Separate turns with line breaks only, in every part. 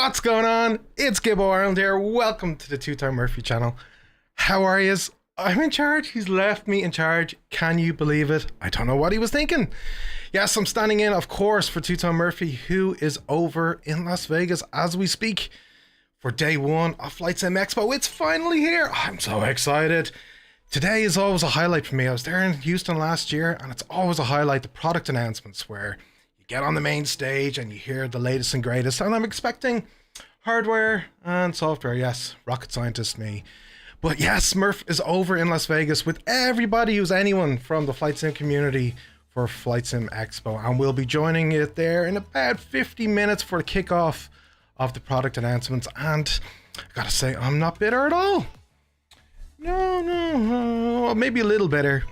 What's going on? It's GibboIreland here. Welcome to the TwoToneMurphy channel. How are yous? I'm in charge. He's left me in charge. Can you believe it? I don't know what he was thinking. Yes, I'm standing in, of course, for TwoToneMurphy, who is over in Las Vegas as we speak for day one of FlightSimExpo. It's finally here. I'm so excited. Today is always a highlight for me. I was there in Houston last year, and it's always a highlight, the product announcements, where you get on the main stage and you hear the latest and greatest. And I'm expecting hardware and software. Yes, rocket scientist me. But yes, Murph is over in Las Vegas with everybody who's anyone from the flight sim community for FlightSimExpo, and we'll be joining it there in about 50 minutes for the kickoff of the product announcements. And I gotta say, I'm not bitter at all. No, maybe a little bitter.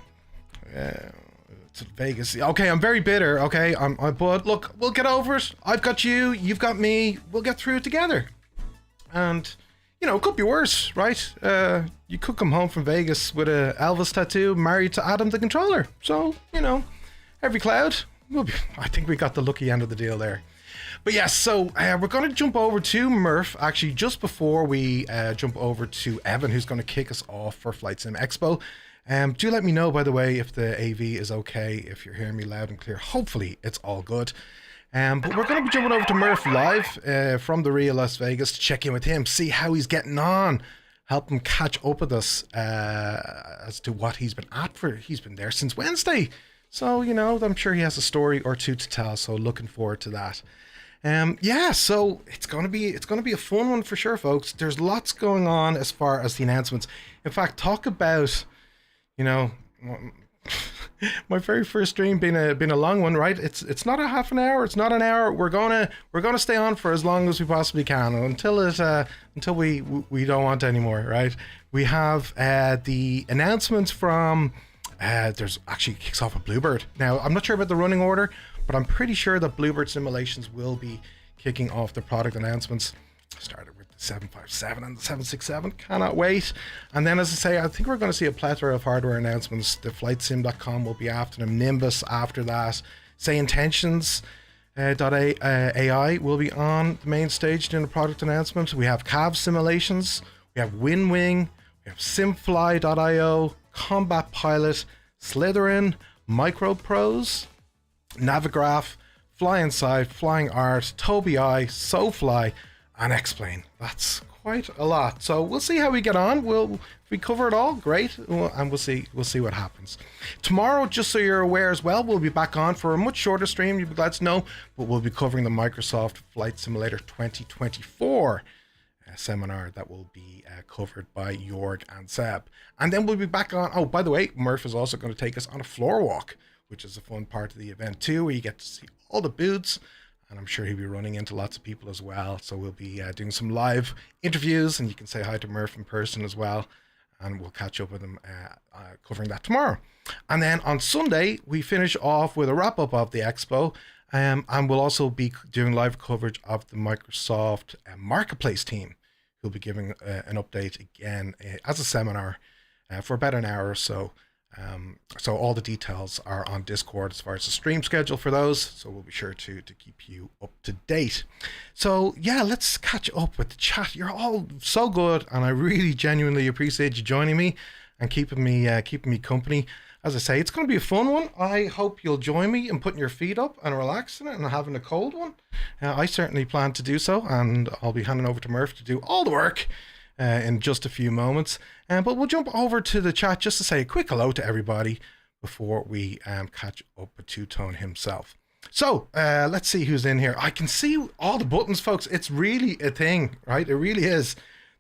It's Vegas. Okay, I'm very bitter. Okay, but look, we'll get over it. I've got you, you've got me. We'll get through it together. And you know, it could be worse, right? You could come home from Vegas with a Elvis tattoo, married to Adam the controller. So you know, every cloud. I think we got the lucky end of the deal there. But yes, so we're going to jump over to Murph, actually, just before we jump over to Evan, who's going to kick us off for FlightSimExpo. Do let me know, by the way, if the AV is okay, if you're hearing me loud and clear. Hopefully, it's all good. But we're going to be jumping over to Murph live from the Rio Las Vegas to check in with him, see how he's getting on, help him catch up with us as to what he's been at for. He's been there since Wednesday. So, you know, I'm sure he has a story or two to tell, so looking forward to that. Yeah, so it's gonna be a fun one for sure, folks. There's lots going on as far as the announcements. In fact, talk about, you know, my very first stream being a long one, right? It's not a half an hour, it's not an hour. We're gonna stay on for as long as we possibly can until we don't want anymore, right? We have the announcements from there's actually kicks off with Bluebird. Now, I'm not sure about the running order, but I'm pretty sure that Bluebird Simulations will be kicking off the product announcements. Started with the 757 and the 767. Cannot wait. And then, as I say, I think we're going to see a plethora of hardware announcements. The FlightSim.com will be after them. Nimbus after that. Say Intentions. .ai will be on the main stage doing the product announcements. We have Cav Simulations. We have Winwing. We have Simfly.io. Combat Pilot. Slytherin. MicroPros. Navigraph, FlyInside, Flying Art, Tobii, Sofly, and X-Plane. That's quite a lot. So we'll see how we get on. If we cover it all, great, and we'll see what happens. Tomorrow, just so you're aware as well, we'll be back on for a much shorter stream. You'll be glad to know, but we'll be covering the Microsoft Flight Simulator 2024 seminar that will be covered by Jorg and Seb. And then we'll be back on. Oh, by the way, Murph is also going to take us on a floor walk, which is a fun part of the event too, where you get to see all the booths, and I'm sure he'll be running into lots of people as well. So we'll be doing some live interviews, and you can say hi to Murph in person as well, and we'll catch up with him covering that tomorrow. And then on Sunday, we finish off with a wrap-up of the Expo, and we'll also be doing live coverage of the Microsoft Marketplace team, who'll be giving an update again as a seminar for about an hour or so. So all the details are on Discord as far as the stream schedule for those, so we'll be sure to keep you up to date. So yeah, let's catch up with the chat. You're all so good, and I really genuinely appreciate you joining me and keeping me company. As I say, it's going to be a fun one. I hope you'll join me in putting your feet up and relaxing it and having a cold one. I certainly plan to do so, and I'll be handing over to Murph to do all the work in just a few moments. But we'll jump over to the chat just to say a quick hello to everybody before we catch up with Two Tone himself. So let's see who's in here. I can see all the buttons, folks. It's really a thing, right? It really is.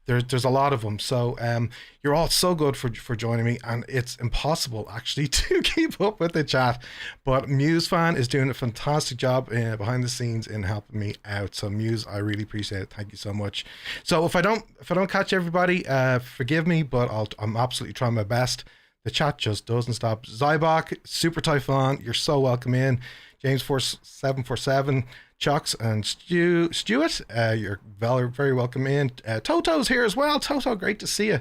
There's a lot of them. So you're all so good for joining me, and it's impossible actually to keep up with the chat. But MuseFan is doing a fantastic job behind the scenes in helping me out. So Muse, I really appreciate it. Thank you so much. So if I don't catch everybody, forgive me, but I'm absolutely trying my best. The chat just doesn't stop. Zybok, Super Typhon, you're so welcome in. James 4747. Chucks and Stuart, you're very welcome in. Toto's here as well. Toto, great to see you.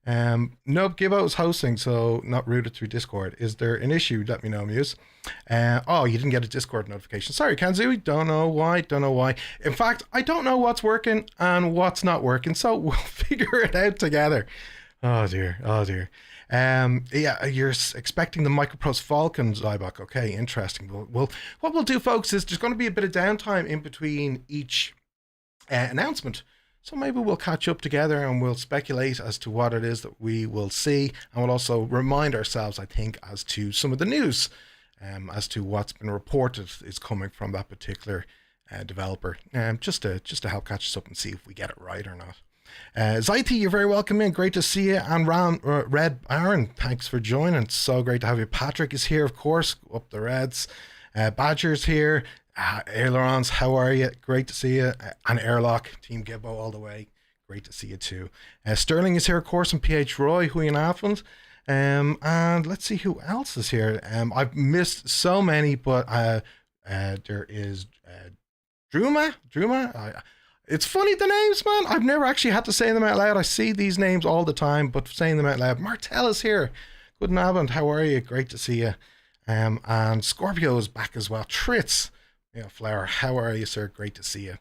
Nope, Gibbo is hosting, so not routed through Discord. Is there an issue? Let me know, Muse. Oh, you didn't get a Discord notification. Sorry, Kanzui. Don't know why. In fact, I don't know what's working and what's not working, so we'll figure it out together. Oh dear. Yeah, you're expecting the Microprose Falcon, Zybok. Okay, interesting. Well, what we'll do, folks, is there's going to be a bit of downtime in between each announcement. So maybe we'll catch up together and we'll speculate as to what it is that we will see. And we'll also remind ourselves, I think, as to some of the news, as to what's been reported is coming from that particular developer. Just to help catch us up and see if we get it right or not. Zaiti, you're very welcome in. Great to see you. And Red Aaron, thanks for joining. It's so great to have you. Patrick is here, of course. Up the Reds. Badger's here. Ailerons, how are you? Great to see you. And Airlock, Team Gibbo all the way. Great to see you too. Sterling is here, of course, and PH Roy, Huyen Afland. And let's see who else is here. I've missed so many, but there is Druma. It's funny, the names, man. I've never actually had to say them out loud. I see these names all the time, but saying them out loud. Martel is here. Good Abend, how are you? Great to see you. And Scorpio is back as well. Tritz. Yeah, Flower, how are you, sir? Great to see you.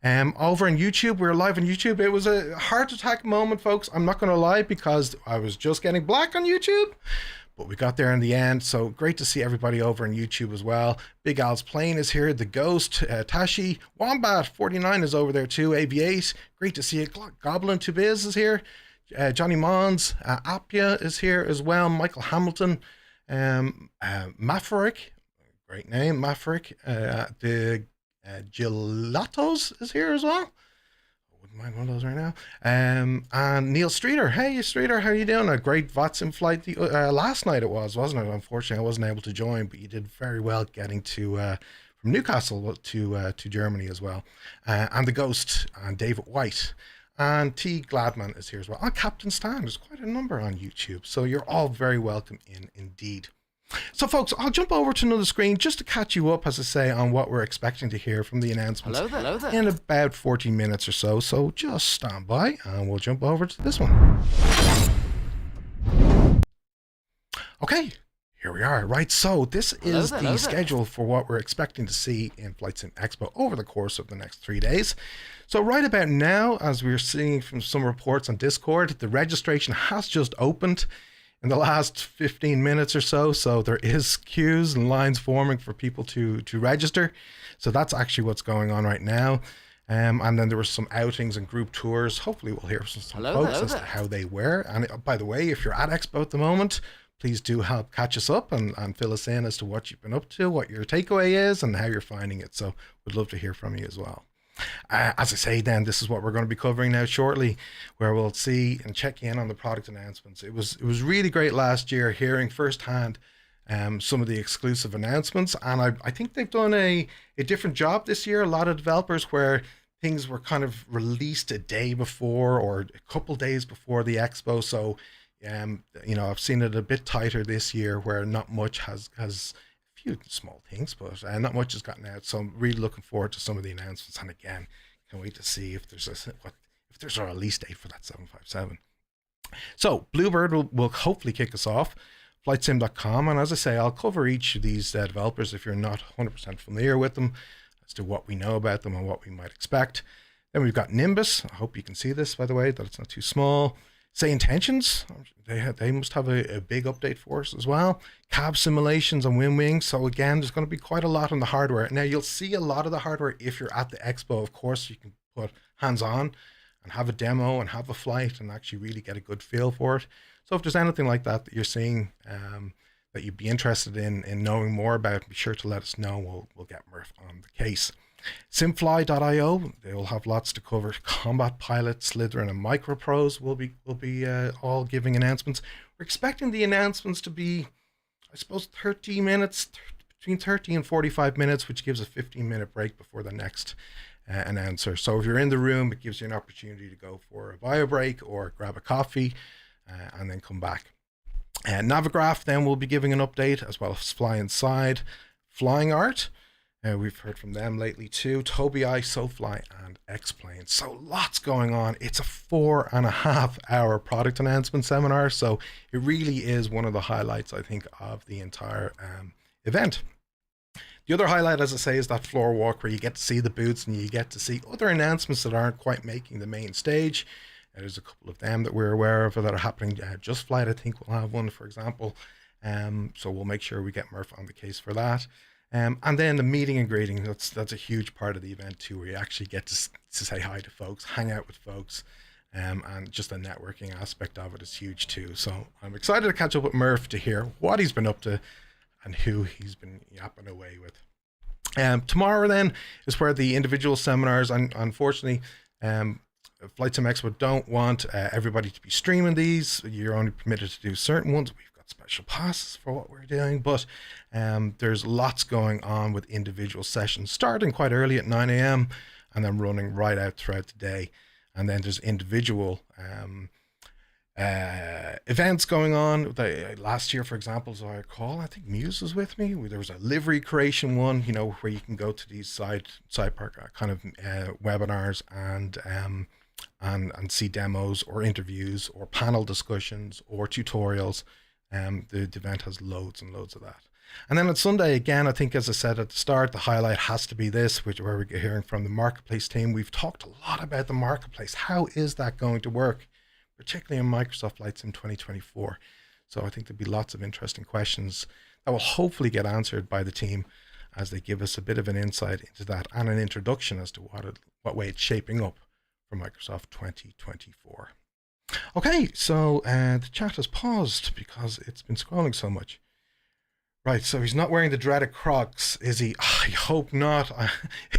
Over on YouTube, we're live on YouTube. It was a heart attack moment, folks. I'm not going to lie, because I was just getting black on YouTube, but we got there in the end. So great to see everybody over on YouTube as well. Big Al's Plane is here. The Ghost, Tashi, Wombat 49 is over there too. Aviate, great to see you. Goblin to Biz is here. Johnny Mons, Appia is here as well. Michael Hamilton, Maverick. Great name, Maverick. The Gelatos is here as well. I wouldn't mind one of those right now. And Neil Streeter. Hey, Streeter, how you doing? A great VOTSIM flight last night it was, wasn't it? Unfortunately, I wasn't able to join, but you did very well getting to from Newcastle to Germany as well. And the Ghost and David White. And T. Gladman is here as well. And Captain Stan. There's quite a number on YouTube. So you're all very welcome indeed. So, folks, I'll jump over to another screen just to catch you up, as I say, on what we're expecting to hear from the announcements in about 14 minutes or so. So just stand by and we'll jump over to this one. Okay, here we are. Right, so this is the schedule for what we're expecting to see in FlightSimExpo over the course of the next 3 days. So right about now, as we're seeing from some reports on Discord, the registration has just opened in the last 15 minutes or so. So there is queues and lines forming for people to register. So that's actually what's going on right now. And then there were some outings and group tours. Hopefully we'll hear from some folks as to how they were. And by the way, if you're at Expo at the moment, please do help catch us up and fill us in as to what you've been up to, what your takeaway is, and how you're finding it. So we'd love to hear from you as well. As I say, then, this is what we're going to be covering now shortly, where we'll see and check in on the product announcements. It was really great last year hearing firsthand some of the exclusive announcements, and I think they've done a different job this year. A lot of developers where things were kind of released a day before or a couple days before the expo. So, you know, I've seen it a bit tighter this year, where not much has few small things, but not much has gotten out. So I'm really looking forward to some of the announcements. And again, can't wait to see if there's a release date for that 757. So Bluebird will hopefully kick us off. FlightSim.com, and as I say, I'll cover each of these developers if you're not 100% familiar with them, as to what we know about them and what we might expect. Then we've got Nimbus. I hope you can see this, by the way, that it's not too small. Say Intentions, they must have a big update for us as well. Cab simulations on Winwing. So again, there's going to be quite a lot on the hardware. Now you'll see a lot of the hardware if you're at the expo. Of course, you can put hands on and have a demo and have a flight and actually really get a good feel for it. So if there's anything like that you're seeing that you'd be interested in knowing more about, be sure to let us know. We'll get Murph on the case. Simfly.io, they will have lots to cover. Combat Pilot, Slytherin, and Microprose will be all giving announcements. We're expecting the announcements to be, I suppose, 30 minutes, between 30 and 45 minutes, which gives a 15-minute break before the next announcer. So if you're in the room, it gives you an opportunity to go for a bio break or grab a coffee and then come back. Navigraph then will be giving an update, as well as FlyInside, Flying Art. We've heard from them lately too. Tobii, Sofly, and X-Plane. So lots going on. It's a 4.5-hour product announcement seminar. So it really is one of the highlights, I think, of the entire event. The other highlight, as I say, is that floor walk where you get to see the booths and you get to see other announcements that aren't quite making the main stage. There's a couple of them that we're aware of that are happening. Just Flight, I think, will have one, for example. So we'll make sure we get Murph on the case for that. And then the meeting and greeting, that's a huge part of the event too, where you actually get to say hi to folks, hang out with folks, and just the networking aspect of it is huge too. So I'm excited to catch up with Murph to hear what he's been up to and who he's been yapping away with. Tomorrow then is where the individual seminars, and unfortunately, FlightSimExpo don't want everybody to be streaming these. You're only permitted to do certain ones. We've got special passes for what we're doing, but there's lots going on with individual sessions starting quite early at 9 a.m. and then running right out throughout the day. And then there's individual events going on. Last year, for example, as I recall, I think Muse was with me. There was a livery creation one, you know, where you can go to these side park kind of webinars and see demos or interviews or panel discussions or tutorials. The event has loads and loads of that. And then on Sunday, again, I think, as I said at the start, the highlight has to be this, where we're hearing from the marketplace team. We've talked a lot about the marketplace. How is that going to work, particularly in Microsoft Flight Sim 2024? So I think there'll be lots of interesting questions that will hopefully get answered by the team as they give us a bit of an insight into that and an introduction as to what way it's shaping up for Microsoft 2024. Okay, so the chat has paused because it's been scrolling so much. Right, so he's not wearing the dreaded Crocs, is he? I hope not.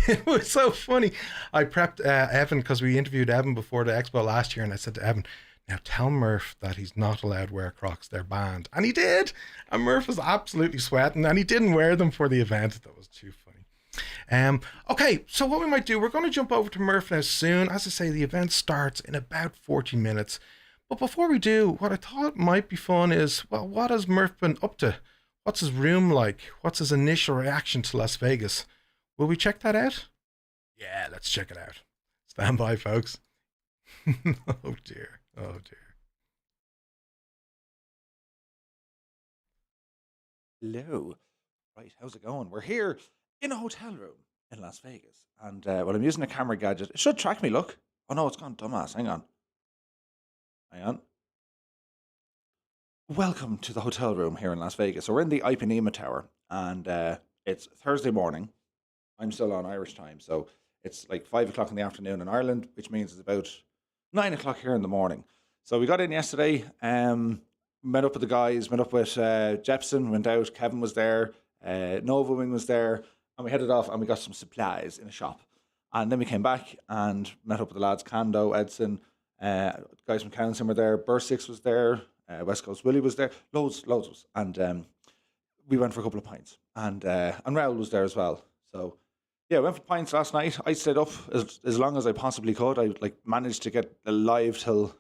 It was so funny. I prepped Evan because we interviewed Evan before the Expo last year, and I said to Evan, now tell Murph that he's not allowed to wear Crocs. They're banned. And he did. And Murph was absolutely sweating, and he didn't wear them for the event. That was too funny. Okay, so what we might do, we're going to jump over to Murph now soon. As I say, the event starts in about 40 minutes. But before we do, what I thought might be fun is, well, what has Murph been up to? What's his room like? What's his initial reaction to Las Vegas? Will we check that out? Yeah, let's check it out. Stand by, folks. Oh dear. Oh dear.
Hello. Right, how's it going? We're here in a hotel room in Las Vegas. And well, I'm using a camera gadget. It should track me, look. Oh no, it's gone dumbass. Hang on. Hang on. Welcome to the hotel room here in Las Vegas. So we're in the Ipanema Tower, and it's Thursday morning. I'm still on Irish time, so it's like 5 o'clock in the afternoon in Ireland, which means it's about 9 o'clock here in the morning. So we got in yesterday, met up with the guys, met up with Jepson, went out, Kevin was there, Winwing was there, and we headed off and we got some supplies in a shop. And then we came back and met up with the lads, Kando, Edson, guys from Counselling were there, Bursix was there, West Coast Willie was there, loads of us. And we went for a couple of pints. And Raoul was there as well. So yeah, went for pints last night. I stayed up as long as I possibly could. I managed to get alive till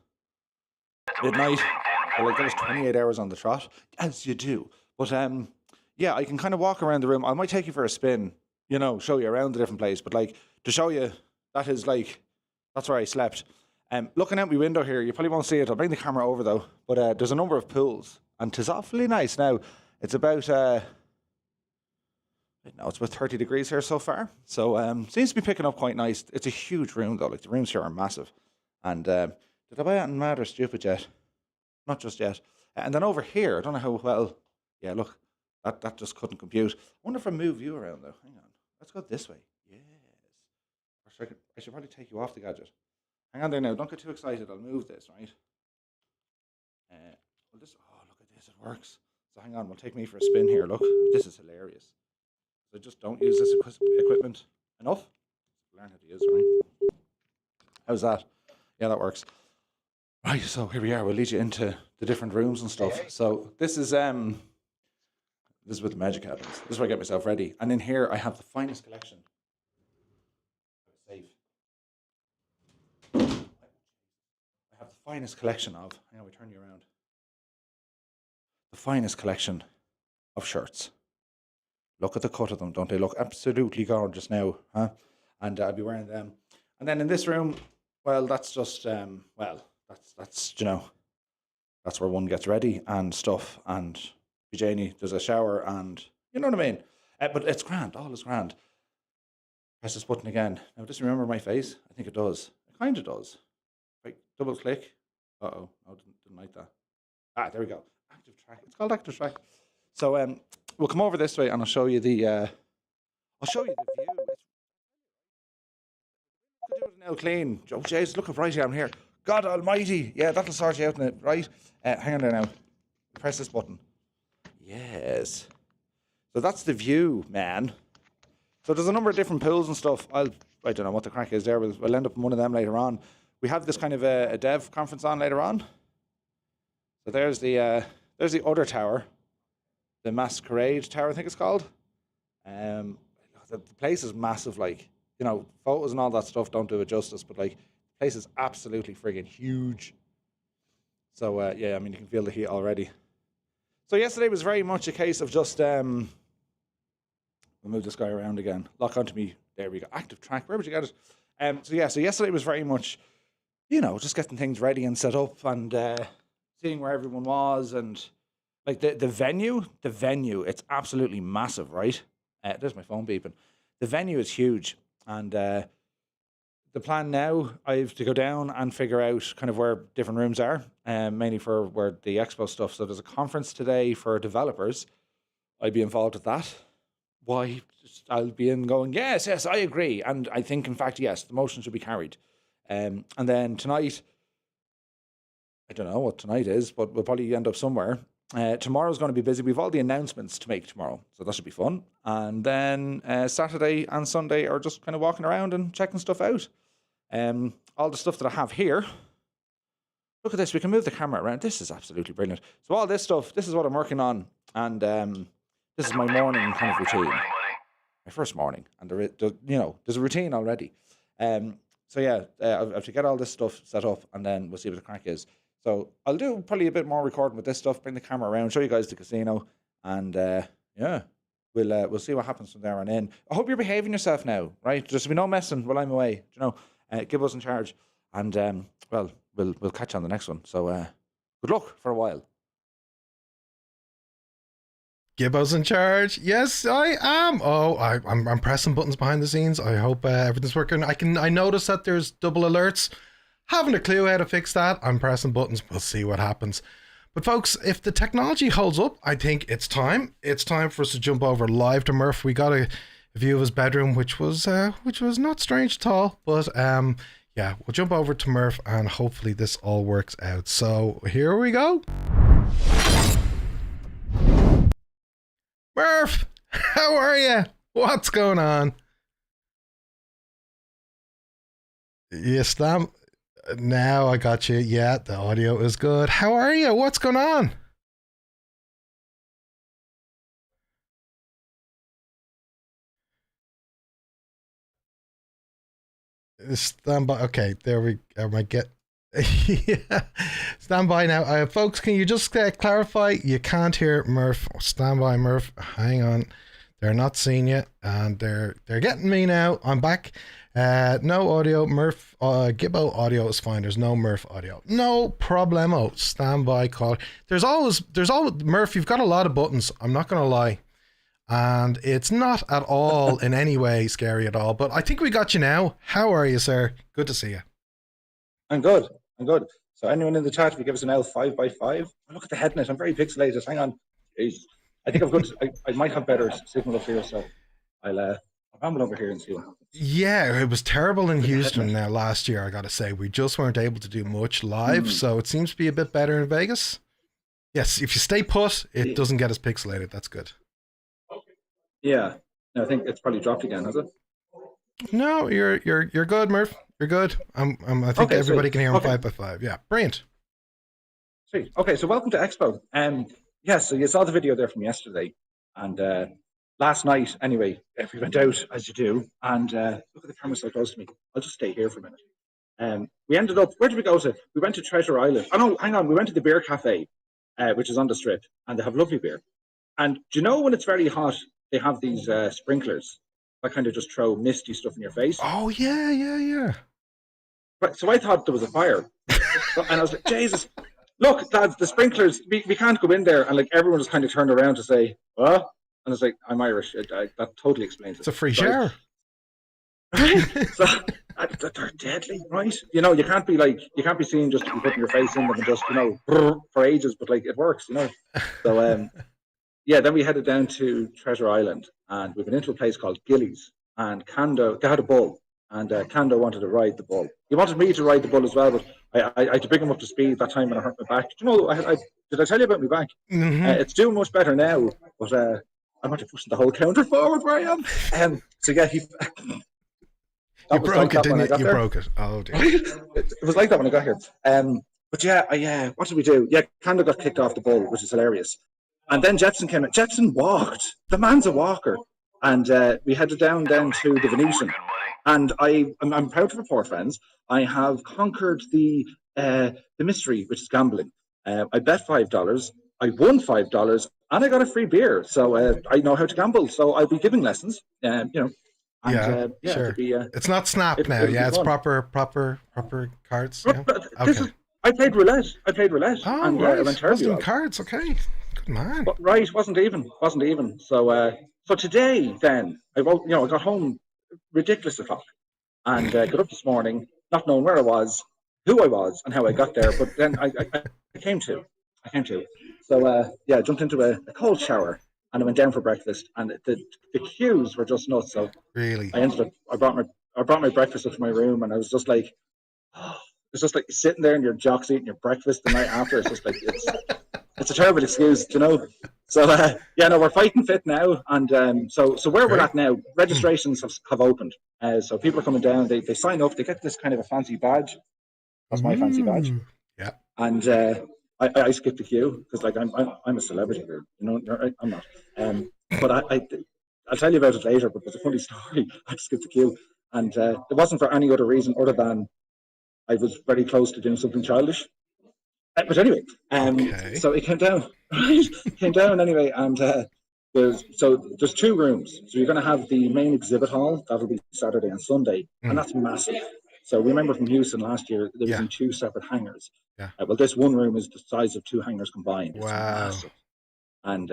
midnight. So, that was 28 hours on the trot, as you do. But yeah, I can kind of walk around the room. I might take you for a spin, show you around the different place. But to show you, that's where I slept. Looking out my window here, you probably won't see it. I'll bring the camera over though. But there's a number of pools, and 'tis awfully nice. Now it's about it's about 30 degrees here so far. So seems to be picking up quite nice. It's a huge room though. The rooms here are massive. And did I buy anything mad or stupid yet? Not just yet. And then over here, I don't know how well. Yeah, look, that just couldn't compute. I wonder if I move you around though. Hang on, let's go this way. Yes. Or I should probably take you off the gadget. Hang on there now. Don't get too excited. I'll move this, right? Look at this. It works. So hang on. We'll take me for a spin here. Look, this is hilarious. So just don't use this equipment enough. Learn how to use it, right? How's that? Yeah, that works. Right. So here we are. We'll lead you into the different rooms and stuff. So this is with the Magic Cabins. This is where I get myself ready. And in here, I have the finest collection. Save. I have the finest collection of, hang on, we turn you around. The finest collection of shirts. Look at the cut of them. Don't they look absolutely gorgeous now? Huh? And I'll be wearing them. And then in this room, well, that's just, that's that's where one gets ready and stuff. And Janie, there's a shower and, you know what I mean? But it's grand. All is grand. Press this button again. Now, does it remember my face? I think it does. It kind of does. Right, double click. Uh-oh. Oh, didn't like that. Ah, there we go. Active track. It's called active track. So we'll come over this way and I'll show you the view. Could do it now clean. Oh, jeez, look how bright I am here. God almighty. Yeah, that'll sort you out in it, right? Hang on there now. Press this button. Yes. So that's the view, man. So there's a number of different pools and stuff. I don't know what the crack is there. We'll end up in one of them later on. We have this kind of a dev conference on later on. So there's the other tower, the Masquerade Tower, I think it's called. The place is massive, like, you know, photos and all that stuff don't do it justice, but like, the place is absolutely friggin' huge. So yeah, I mean, you can feel the heat already. So yesterday was very much a case of just we'll move this guy around again. Lock onto me. There we go. Active track. Where would you get it? So yesterday was very much, you know, just getting things ready and set up and seeing where everyone was and like the venue, it's absolutely massive, right? There's my phone beeping. The venue is huge, and the plan now, I have to go down and figure out kind of where different rooms are, mainly for where the expo stuff. So there's a conference today for developers. I'd be involved with that. Why? I'll be in going, yes, I agree. And I think, in fact, yes, the motion should be carried. And then tonight, I don't know what tonight is, but we'll probably end up somewhere. Tomorrow's going to be busy. We've all the announcements to make tomorrow, so that should be fun. And then Saturday and Sunday are just kind of walking around and checking stuff out. All the stuff that I have here. Look at this. We can move the camera around. This is absolutely brilliant. So all this stuff, this is what I'm working on. And this is my morning kind of routine. My first morning. And there's a routine already. So yeah, I have to get all this stuff set up and then we'll see what the crack is. So I'll do probably a bit more recording with this stuff, bring the camera around, show you guys the casino, and yeah, we'll see what happens from there on in. I hope you're behaving yourself now, right? There's be no messing while I'm away. You know, Gibbo's in charge, and well, we'll catch you on the next one. So good luck for a while.
Gibbo's in charge. Yes, I am. Oh, I'm pressing buttons behind the scenes. I hope everything's working. I noticed that there's double alerts. Haven't a clue how to fix that. I'm pressing buttons. We'll see what happens. But folks, if the technology holds up, I think it's time. It's time for us to jump over live to Murph. We got a view of his bedroom, which was not strange at all. But yeah, we'll jump over to Murph and hopefully this all works out. So here we go. Murph, how are you? What's going on? Yes, now I got you. Yeah, the audio is good. How are you? What's going on? Stand by. Okay, there we go. Yeah. Stand by now. Folks, can you just clarify? You can't hear Murph. Stand by, Murph. Hang on. They're not seeing you, and they're getting me now. I'm back. No audio. Murph, Gibbo audio is fine. There's no Murph audio. No problemo. Stand by call. There's always Murph. You've got a lot of buttons. I'm not gonna lie, and it's not at all in any way scary at all. But I think we got you now. How are you, sir? Good to see you.
I'm good. So anyone in the chat, if you give us an L5x5, oh, look at the head net. I'm very pixelated. Hang on. Jeez. I think I've got. I might have better signal up here, so I'll ramble over here and see what happens.
Yeah, it was terrible in Houston last year. I got to say, we just weren't able to do much live, so it seems to be a bit better in Vegas. Yes, if you stay put, it doesn't get as pixelated. That's good.
Yeah, no, I think it's probably dropped again, has it?
No, you're good, Murph. You're good. I think
okay,
everybody
sweet.
can hear him
Okay.
5x5. Yeah, brilliant.
Sweet. Okay, so welcome to Expo. Yeah, so you saw the video there from yesterday, and last night, anyway, we went out as you do, and look at the camera so close to me. I'll just stay here for a minute. We ended up. Where did we go to? We went to Treasure Island. Oh no, hang on. We went to the beer cafe, which is on the strip, and they have lovely beer. And do you know when it's very hot, they have these sprinklers that kind of just throw misty stuff in your face.
Oh yeah.
Right, so I thought there was a fire, and I was like, Jesus, look, lads, the sprinklers, we can't go in there. And like everyone just kind of turned around to say, what? And it's like, I'm Irish. That totally explains it.
It's a free shower.
So they're deadly, right? You know, you can't be seen just to be putting your face in them and just, you know, for ages, but like it works, you know. So yeah, then we headed down to Treasure Island, and we went into a place called Gillies, and Kando, they had a bull, and Kando wanted to ride the bull. He wanted me to ride the bull as well, but I had to bring him up to speed that time when I hurt my back. Do you know, did I tell you about my back? It's doing much better now, but I'm not pushing the whole counter forward where I am. So yeah,
you broke it, didn't you? You broke it. Oh dear.
It was like that when I got here. But yeah, what did we do? Yeah, Kando got kicked off the bull, which is hilarious. And then Jetson came in. Jetson walked. The man's a walker. And we headed down to the Venetian. And I'm proud to report, friends, I have conquered the mystery, which is gambling. I bet $5. I won $5, and I got a free beer. So I know how to gamble. So I'll be giving lessons. You know. And,
sure.
Be,
it's not Snap now. Yeah, it's proper cards. Yeah.
Okay. I played roulette.
Oh,
and,
right.
I went terribly
cards. Okay. Good man.
But, right, wasn't even. So today, then I got home ridiculous o'clock, and got up this morning, not knowing where I was, who I was, and how I got there. But then I came to. So I jumped into a cold shower, and I went down for breakfast, and the queues were just nuts. So
really,
I brought my breakfast up to my room, and I was just like, it's just like sitting there in your jocks eating your breakfast the night after. It's just like it's a terrible excuse, you know. So we're fighting fit now, and so where we're at now, registrations have opened. So people are coming down. They sign up. They get this kind of a fancy badge. That's my fancy badge.
Yeah.
And I skipped the queue because like I'm a celebrity here, you know. I'm not. But I'll tell you about it later. But it's a funny story. I skipped the queue, and it wasn't for any other reason other than I was very close to doing something childish. But anyway, so it came down. Came down anyway, and there's two rooms. So you're going to have the main exhibit hall. That'll be Saturday and Sunday, and that's massive. So we remember from Houston last year, there was in two separate hangars.
Yeah.
Well, this one room is the size of two hangars combined. It's
wow.
Massive. And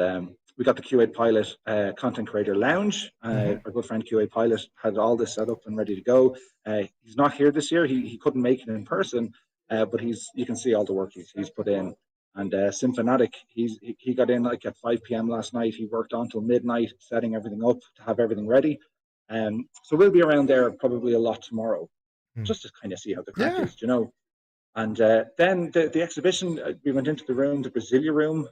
we got the QA Pilot Content Creator Lounge. Our good friend QA Pilot had all this set up and ready to go. He's not here this year. He couldn't make it in person, but you can see all the work he's put in. And Symphonic, he got in like at 5 p.m. last night. He worked on till midnight, setting everything up to have everything ready. So we'll be around there probably a lot tomorrow, just to kind of see how the crack is, you know. And then the exhibition, we went into the room, the Brasilia room.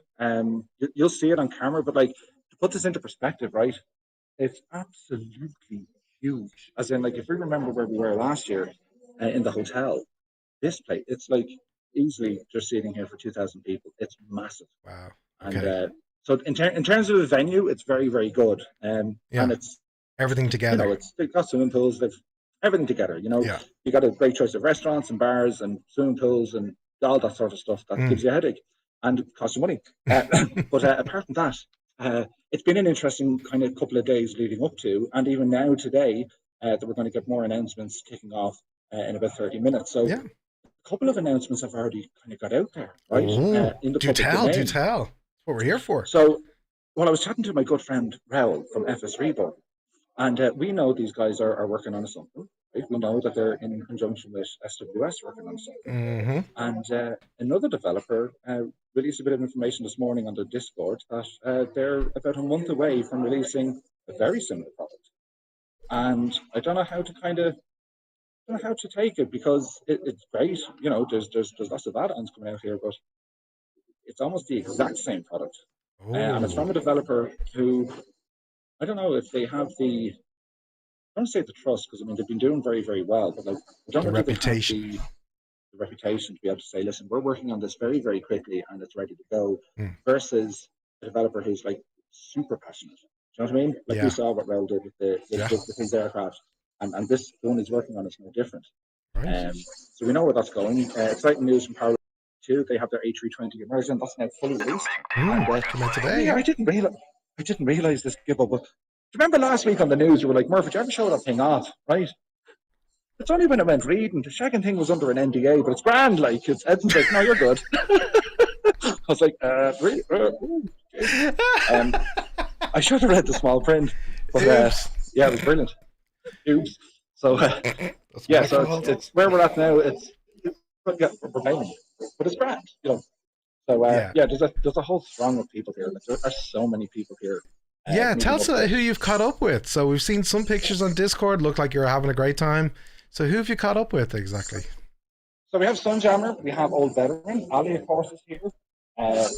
You'll see it on camera, but like to put this into perspective, right? It's absolutely huge. As in, like if we remember where we were last year in the hotel, this place, it's like easily just sitting here for 2,000 people. It's massive.
Wow.
Okay. And so in terms of the venue, it's very, very good. And it's
everything together.
You know, they've got swimming pools. They've everything together. You know, you got a great choice of restaurants and bars and swimming pools and all that sort of stuff that gives you a headache and costs you money. But apart from that, it's been an interesting kind of couple of days leading up to, and even now today, that we're going to get more announcements kicking off in about 30 minutes. So a couple of announcements have already kind of got out there, right? In the
do tell. That's what we're here for.
So, I was chatting to my good friend Raoul from FSExpo, and we know these guys are working on something. Right? We know that they're in conjunction with SWS working on something. And another developer released a bit of information this morning on the Discord that they're about a month away from releasing a very similar product. And I don't know how to take it, because it's great. You know, there's lots of add-ons coming out here, but it's almost the exact same product. And it's from a developer who, I don't know if they have I don't say the trust, because I mean they've been doing very, very well, but like I don't know if they have the reputation to be able to say, listen, we're working on this very, very quickly and it's ready to go, versus a developer who's like super passionate. Do you know what I mean? Like we saw what Raoul did with his aircraft, and this one he's working on is no different. Right. So we know where that's going. Exciting news from Power too. They have their A320 immersion. That's now fully released.
Today.
I didn't realize. I didn't realize this Gibbo, but do you remember last week on the news, you were like, Murph, did you ever show that thing off, right? It's only when I went reading, the second thing was under an NDA, but it's grand, like, it's Ed's like, no, you're good. I was like, really? I should have read the small print, but yeah, it was brilliant. Oops. So, yeah, so it's where we're at now. We're paying, but it's grand, you know. So, yeah, there's a whole throng of people here. Like, there are so many people here.
Yeah, tell us who you've caught up with. So we've seen some pictures on Discord. Look like you're having a great time. So who have you caught up with exactly?
So we have Sunjammer, we have Old Veteran, Ali of course is here,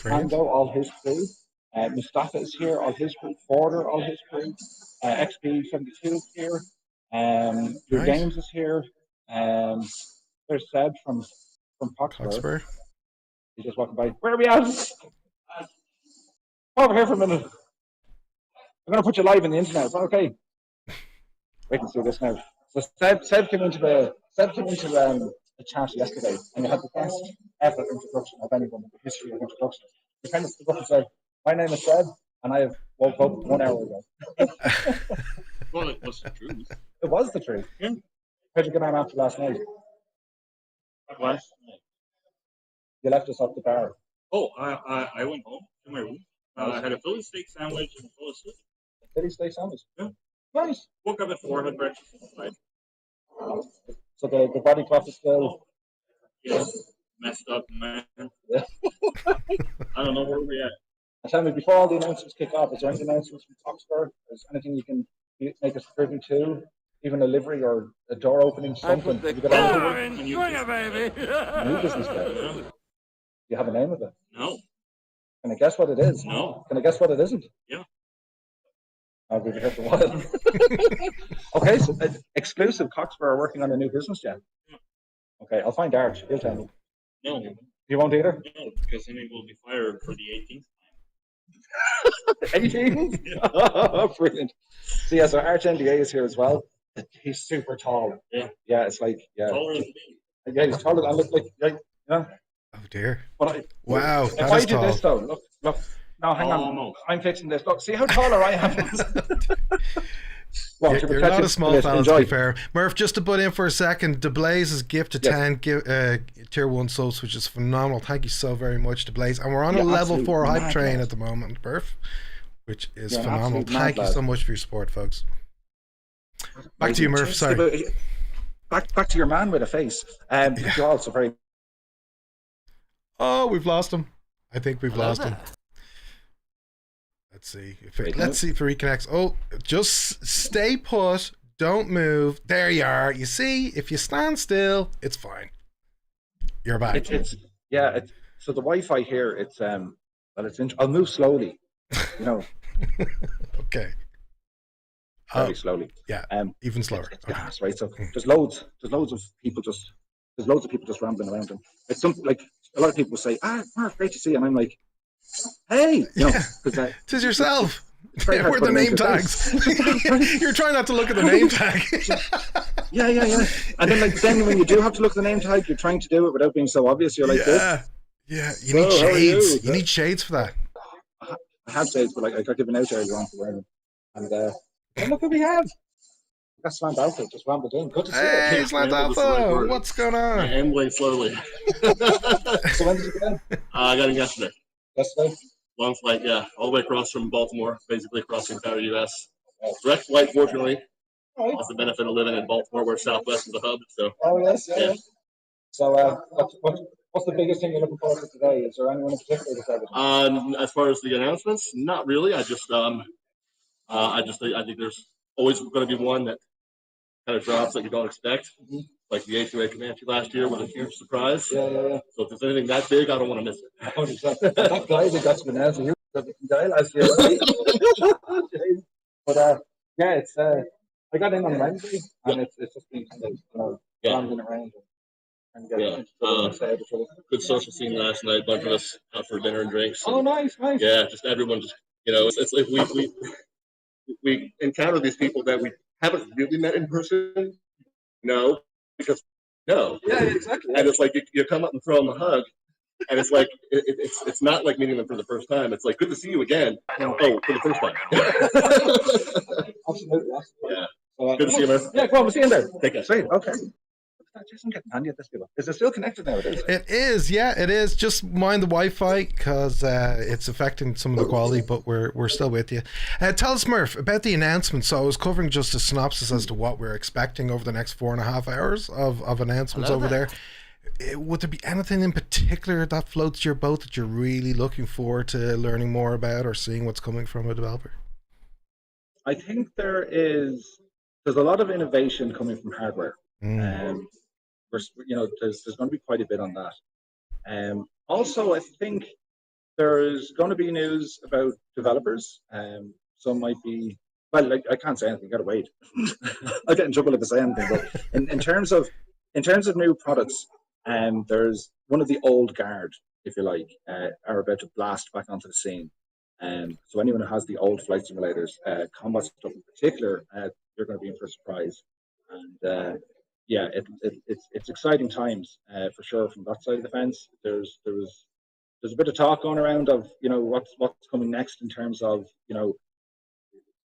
Tango, all his crew, Mustafa is here, all his crew, Forder, all his crew, XP72 is here, Your Games is here, there's Seb from Coxburgh. He's just walking by. Where are we at? Over here for a minute. I'm going to put you live on the internet. Is that okay? Wait and see this now. So Seb came into the chat yesterday, and you had the best ever introduction of anyone in the history of introduction. You kind of stood up and said, "My name is Seb, and I have woke up 1 hour ago."
Well, it was the truth.
It was the truth.
Yeah.
How'd you get on after last night?
Last night.
You left us off the bar.
Oh, I went home to my room. I had a Philly steak sandwich and full of soup.
Philly steak sandwich.
Yeah.
Nice.
Woke up at 4, had breakfast.
So the body clock is still
Messed up, man.
Yeah.
I don't know where we're at.
And tell me, before all the announcements kick off, is there any announcements from Coxburgh? Is anything you can make us privy to? Even a livery or a door opening, something?
I put the
You got
car
anything?
in swinger, baby.
New business plan.
No.
You have a name of it?
No.
Can I guess what it is?
No.
Can I guess what it isn't?
Yeah.
I'll give you here for a while. Okay, so exclusive. Coxburgh are working on a new business jet.
Yeah.
Okay, I'll find Art. He'll tell me.
No.
You won't either?
No, because then he will be fired for the 18th.
18? Brilliant. So yeah, so Arch NDA is here as well. He's super tall.
Yeah.
Yeah, it's like, yeah.
Taller than me.
Yeah, he's taller than, look, like, yeah.
Oh dear.
But
Wow,
if
that
I
is
do
tall.
this though, look. No, hang on.
Almost.
I'm fixing this. Look, see how taller I am. Well,
You're not a small fella, to be fair. Murph, just to butt in for a second, DeBlaze is gift to 10 tier 1 subs, which is phenomenal. Thank you so very much, DeBlaze. And we're on a level 4 hype train at the moment, Murph, which is phenomenal. Thank you so much for your support, folks. Back to you, Murph. Sorry.
Back to your man with a face. You're also very.
Oh, we've lost him. I think we've lost him. Let's see if it reconnects. Oh, just stay put. Don't move. There you are. You see, if you stand still, it's fine. You're back.
So the Wi-Fi here, it's I'll move slowly. You know.
Okay.
Very slowly.
Yeah. Even slower.
It's gas, right? So there's loads of people just rambling around, and it's something like a lot of people say, Mark, great to see you. And I'm like, hey, you know, because
tis yourself.
Where
are the name tags? You're trying not to look at the name tag.
Yeah. And then when you do have to look at the name tag, you're trying to do it without being so obvious. You're like this.
Yeah. You need shades. You need shades for that.
I have shades, but I got given out earlier on for wearing them. And look who we have. That's Slant Alpha, just rambled in. Good to see you.
Hey, Slant Alpha, what's going on?
I'm going slowly.
So when did you get in?
I got in yesterday.
Yesterday?
Long flight, yeah. All the way across from Baltimore, basically across the entire U.S. Direct flight, fortunately.
Right.
That's the benefit of living in Baltimore, where Southwest is the hub. So.
Oh, yes, yeah. So what's the biggest thing you're looking forward to today? Is there anyone in particular that's
As far as the announcements, not really. I think there's always going to be one that kind of drops that you don't expect, like the A2A Comanche last year was a huge surprise.
Yeah.
So if there's anything that big, I don't want to miss it.
Oh, exactly. That guy that got to announce he was a guy last year. But yeah, it's I got in on Wednesday, and it's just been kind of rambling around and getting
good social scene last night. Bunch of us out for dinner and drinks.
Oh, nice.
Yeah, just everyone just it's like we encounter these people that we haven't really met in person. No, because no.
Yeah, exactly.
And it's like you come up and throw them a hug, And it's like it's not like meeting them for the first time. It's like, good to see you again. Oh, for the first time.
Absolutely.
Yeah.
Good
to see you, man.
Yeah, come on, we'll see you in there.
Take care.
Sweet, okay. Jason getting handy at this people. Is it still connected now?
It is, yeah, it is. Just mind the Wi-Fi because it's affecting some of the quality, but we're still with you. Tell us, Murph, about the announcement. So I was covering just a synopsis as to what we're expecting over the next 4.5 hours of announcements over there. Would there be anything in particular that floats your boat that you're really looking forward to learning more about or seeing what's coming from a developer?
I think there's a lot of innovation coming from hardware. There's going to be quite a bit on that. Also, I think there's going to be news about developers. Some might be, well, like, I can't say anything. Gotta wait. I'll get in trouble if I say anything. But in terms of new products, there's one of the old guard, if you like, are about to blast back onto the scene. So anyone who has the old flight simulators, combat stuff in particular, you're going to be in for a surprise. And yeah, it's exciting times for sure from that side of the fence. There's a bit of talk going around of what's coming next in terms of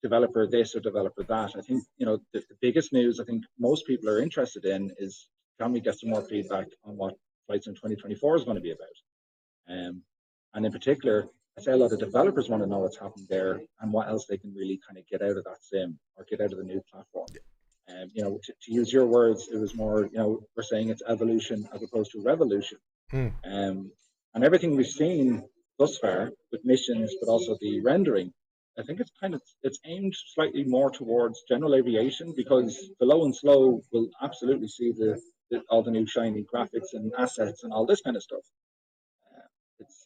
developer this or developer that. I think the biggest news I think most people are interested in is, can we get some more feedback on what Flight Sim 2024 is going to be about? And in particular, I say a lot of developers want to know what's happening there and what else they can really kind of get out of that sim or get out of the new platform. To use your words, it was more, we're saying it's evolution as opposed to revolution. And everything we've seen thus far with missions, but also the rendering, I think it's aimed slightly more towards general aviation, because the low and slow will absolutely see all the new shiny graphics and assets and all this kind of stuff.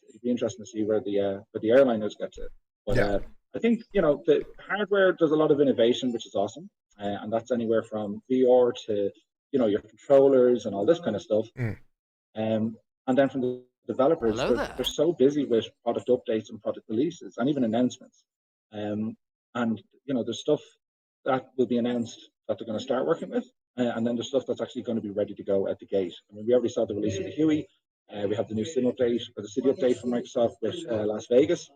It'd be interesting to see where the airliners get to. But I think the hardware does a lot of innovation, which is awesome, and that's anywhere from VR to your controllers and all this kind of stuff. And then from the developers, they're so busy with product updates and product releases and even announcements. And there's stuff that will be announced that they're going to start working with, and then there's stuff that's actually going to be ready to go at the gate. I mean, we already saw the release of the Huey. We have the new sim update or the city update from Microsoft with Las Vegas.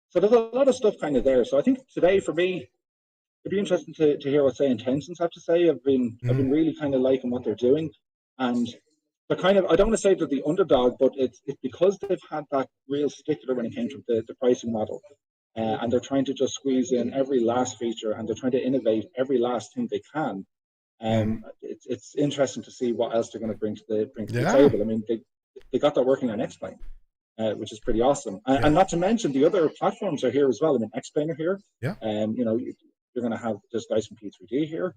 So there's a lot of stuff kind of there. So I think today for me, it'd be interesting to hear what Say Intentions have to say. I've been really kind of liking what they're doing, and they're kind of, I don't want to say they're the underdog, but it's because they've had that real stickler when it came to the pricing model, and they're trying to just squeeze in every last feature, and they're trying to innovate every last thing they can. It's interesting to see what else they're going to bring to the table. I mean, they got that working on X-Plane, which is pretty awesome. And not to mention the other platforms are here as well. I mean, X-Plane are here. You're going to have this guys from P3D here.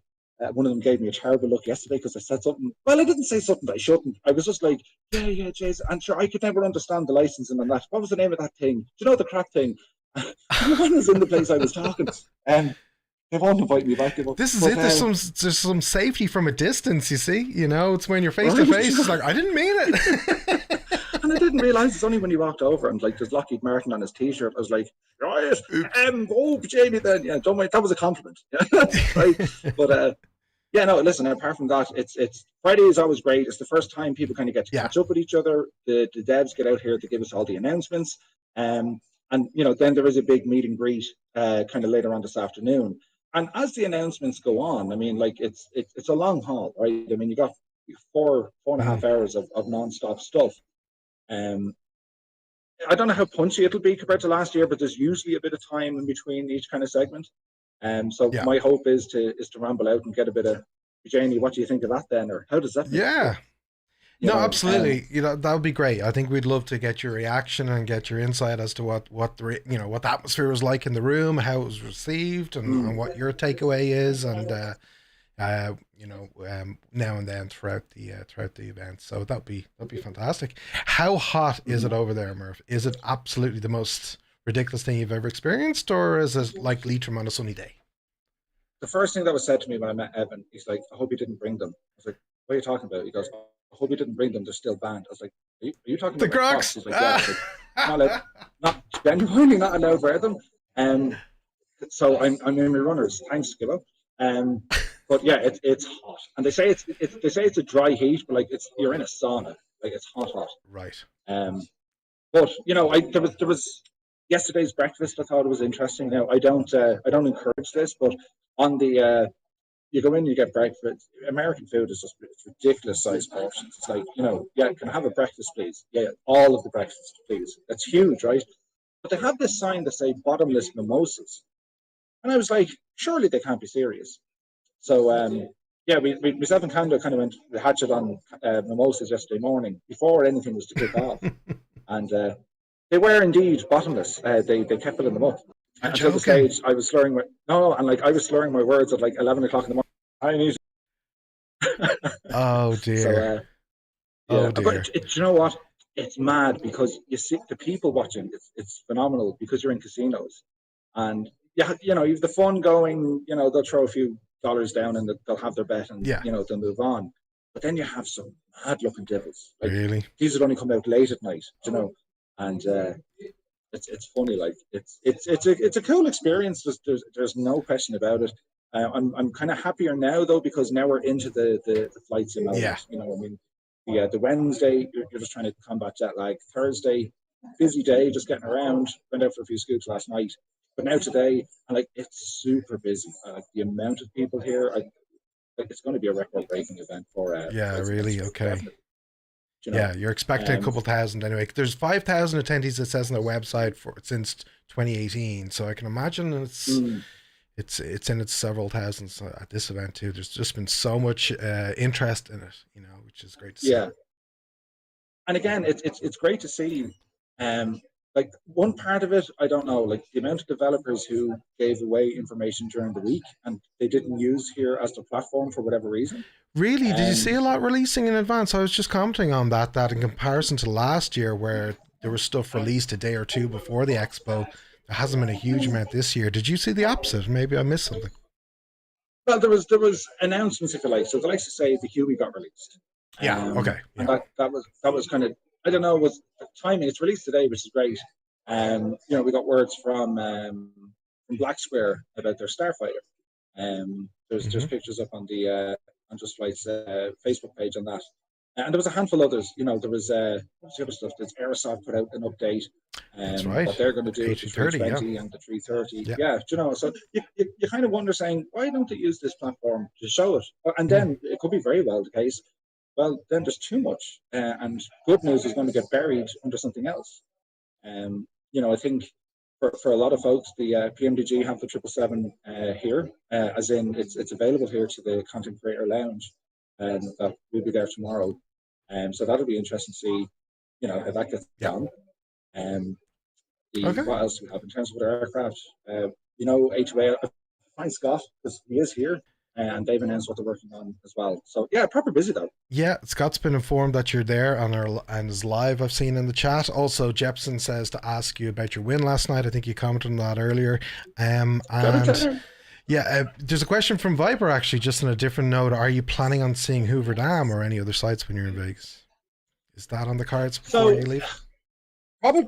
One of them gave me a terrible look yesterday because I said something. Well, I didn't say something that I shouldn't. I was just like, yeah, Jason. I'm sure I could never understand the licensing on that. What was the name of that thing? Do you know the crap thing? No one was in the place I was talking. They won't invite me back.
This is it. There's some safety from a distance, you see. It's when you're face to face. It's like, I didn't mean it.
And I didn't realise it's only when you walked over and like there's Lockheed Martin on his t-shirt. I was like, right, Jamie then. Yeah, don't mind. That was a compliment. Right? But yeah, no, listen, apart from that, it's Friday is always great. It's the first time people kind of get to catch up with each other. The devs get out here to give us all the announcements. And then there is a big meet and greet kind of later on this afternoon. And as the announcements go on, I mean, like it's a long haul, right? I mean, you got 4.5 hours of non-stop stuff. I don't know how punchy it'll be compared to last year, but there's usually a bit of time in between each kind of segment. So my hope is to ramble out and get a bit of, Jamie, what do you think of that then, or how does that?
Absolutely. That would be great. I think we'd love to get your reaction and get your insight as to what the atmosphere was like in the room, how it was received, and what your takeaway is, and now and then throughout the event. So that'd be fantastic. How hot is it over there, Murph? Is it absolutely the most ridiculous thing you've ever experienced, or is it like Leitrim on a sunny day?
The first thing that was said to me when I met Evan, he's like, I hope you didn't bring them. I was like, what are you talking about? He goes, I hope you didn't bring them. They're still banned. I was like, are you talking about
the Crocs?
He's like, yeah. Like, not genuinely not allowed to wear them. So I'm in my runners. Thanks, Gibbo. But yeah, it's hot, and they say it's a dry heat, but like you're in a sauna. Like it's hot.
Right.
But there was yesterday's breakfast. I thought it was interesting. Now I don't encourage this, but on the you go in, you get breakfast. American food is just ridiculous sized portions. It's like, can I have a breakfast, please? Yeah, all of the breakfast, please. That's huge, right? But they have this sign that say bottomless mimosas. And I was like, surely they can't be serious. So, myself and Kando kind of went hatchet on mimosas yesterday morning before anything was to kick off. And they were indeed bottomless. They kept filling them up. Until the stage, I was slurring I was slurring my words at like 11 o'clock in the morning. I need.
Oh dear.
Oh dear. But you know what? It's mad because you see the people watching. It's phenomenal because you're in casinos, and you have the fun going. They'll throw a few dollars down and they'll have their bet and they'll move on. But then you have some mad looking devils. Like,
really?
These would only come out late at night, and it's funny. Like it's a cool experience. There's no question about it. I'm kind of happier now though because now we're into the flight sim mode. The Wednesday you're just trying to combat jet lag. Thursday, busy day, just getting around. Went out for a few scoops last night, but now today, it's super busy. The amount of people here, it's going to be a record-breaking event for.
Really. Okay. You're expecting a couple thousand anyway. There's 5,000 attendees. It says on their website since 2018. So I can imagine it's in its several thousands at this event too. There's just been so much interest in it, which is great to see.
Yeah, and again, it's great to see. One part of it, I don't know, the amount of developers who gave away information during the week and they didn't use here as the platform for whatever reason. Really?
Did you see a lot releasing in advance? I was just commenting on that in comparison to last year where there was stuff released a day or two before the expo. There hasn't been a huge amount this year. Did you see the opposite? Maybe I missed something.
Well, there was announcements, if you like. So they like to say the Huey got released.
Okay. Yeah.
And that was kind of, I don't know, was the timing. It's released today, which is great. We got words from Black Square about their Starfighter. There's pictures up on the on Just Flight's Facebook page on that. And there was a handful of others. There was what's the other stuff? There's Aerosoft put out an update.
That's right.
What they're going to do with the 320 and the 330. So you kind of wonder, saying, why don't they use this platform to show it? And then it could be very well the case. Well, then there's too much, and good news is going to get buried under something else. I think for a lot of folks, the PMDG have the 777 here, as in it's available here to the Content Creator Lounge, and that will be there tomorrow. So that'll be interesting to see, how that gets done. What else do we have in terms of our aircraft? A2A, find Scott because he is here. And they've announced what they're working on as well. So yeah, proper busy though. Yeah,
Scott's been informed that you're there and is live. I've seen in the chat. Also, Jepson says to ask you about your win last night. I think you commented on that earlier. There's a question from Viper actually, just on a different note. Are you planning on seeing Hoover Dam or any other sites when you're in Vegas? Is that on the cards before you leave?
Probably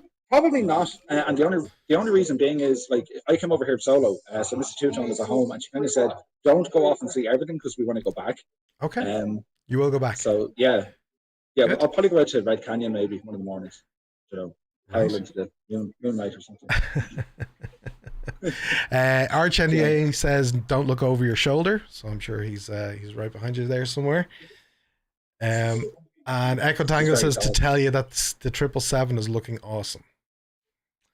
not, and the only reason being is I came over here solo, so Mr. Two-Tone was at home, and she kind of said, "Don't go off and see everything because we want to go back."
Okay. You will go back.
So yeah, I'll probably go out to Red Canyon maybe one of the mornings, howl into the moonlight or something.
Arch NDA says, "Don't look over your shoulder," so I'm sure he's right behind you there somewhere. And Echo Tango says to tell you that the 777 is looking awesome.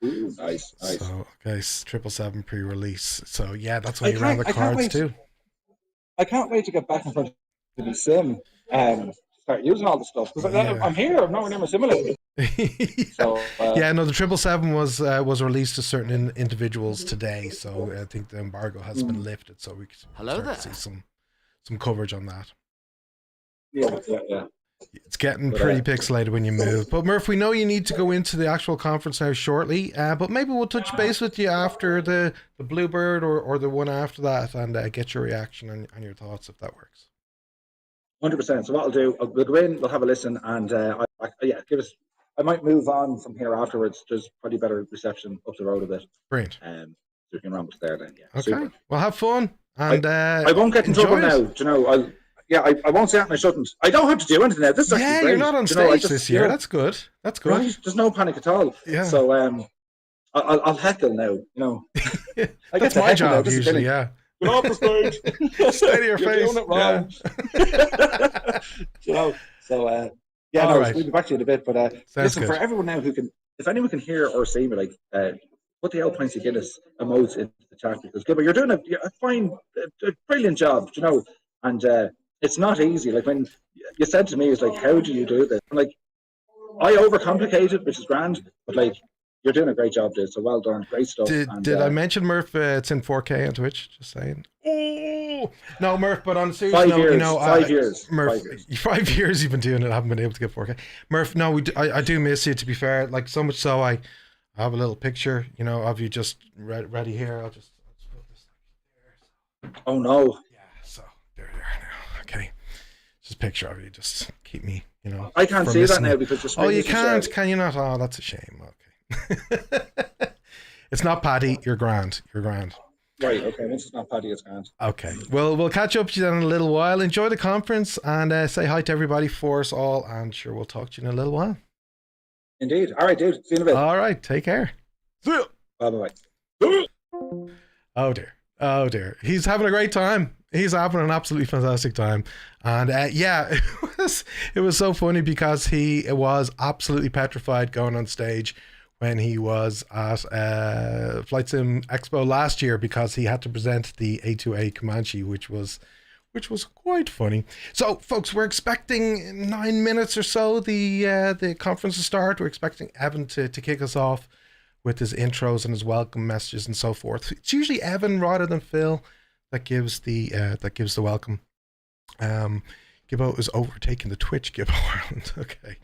Ooh, nice.
So, okay, 777 pre-release. So, yeah, that's when you ran the cards too.
I can't wait to get back in front of the sim and start using all the stuff. Because I'm here, I'm nowhere near my simulator. So,
the 777 was released to certain individuals today. So, I think the embargo has been lifted. So, we can start to see some coverage on that.
Yeah.
It's getting pretty pixelated when you move. But Murph, we know you need to go into the actual conference now shortly, but maybe we'll touch base with you after the Bluebird or the one after that and get your reaction and your thoughts if that works.
100%. So what I'll do, we'll go in, we'll have a listen, and I might move on from here afterwards. There's probably better reception up the road a bit.
Brilliant.
So we can run with there then. Yeah.
Okay.
Super.
Well, have fun. And
I won't get in trouble now. yeah, I won't say that and I shouldn't. I don't have to do anything now. This is actually
Yeah,
great.
you're not on
You know, I
stage this year. That's good. That's good.
Right? There's no panic at all.
Yeah.
So I'll heckle now. You know, I
That's
get to
my
heckle now.
job
This is
usually.
brilliant.
Yeah.
Get off the stage.
Stay to your
You're
face.
doing it wrong.
Yeah.
You know, so yeah,
All
no,
right.
we'll be back to you in a bit. But listen,
good.
for everyone now who can, if anyone can hear or see me, like, put the L Points of Guinness emotes into the chat because Gibbo, you're doing a fine, a brilliant job, you know, and it's not easy. Like when you said to me, it's like, how do you do this? I'm like, I overcomplicate it, which is grand, but like, you're doing a great job, dude. So well done, great stuff.
Did I mention Murph? It's in 4K on Twitch. Just saying. Oh no, Murph. But on a serious
5
note,
years,
you know,
5 years,
Murph,
5 years.
5 years you've been doing it. I haven't been able to get 4K. Murph, no, I do miss you. To be fair, like so much so, I have a little picture, you know, of you just ready here. I'll just put this there.
Oh no.
Yeah. So there now. Okay. Just a picture of you. Just keep me, you know.
I can't see that now because just.
Oh, you can't? Can you not? Oh, that's a shame. Okay. It's not Paddy. You're grand. You're grand.
Right. Okay. Once it's not Paddy, it's grand.
Okay. Well, we'll catch up to you then in a little while. Enjoy the conference and say hi to everybody for us all. And sure, we'll talk to you in a little while.
Indeed. All right, dude. See you in a bit.
All right. Take care. See ya.
Bye.
Oh dear. Oh dear. He's having a great time. He's having an absolutely fantastic time. And yeah, it was so funny because he was absolutely petrified going on stage when he was at FlightSimExpo last year because he had to present the A2A Comanche, which was quite funny. So, folks, we're expecting in 9 minutes or so the conference to start. We're expecting Evan to kick us off with his intros and his welcome messages and so forth. It's usually Evan rather than Phil that gives the welcome. Gibbo is overtaking the Twitch GibboIreland. Okay.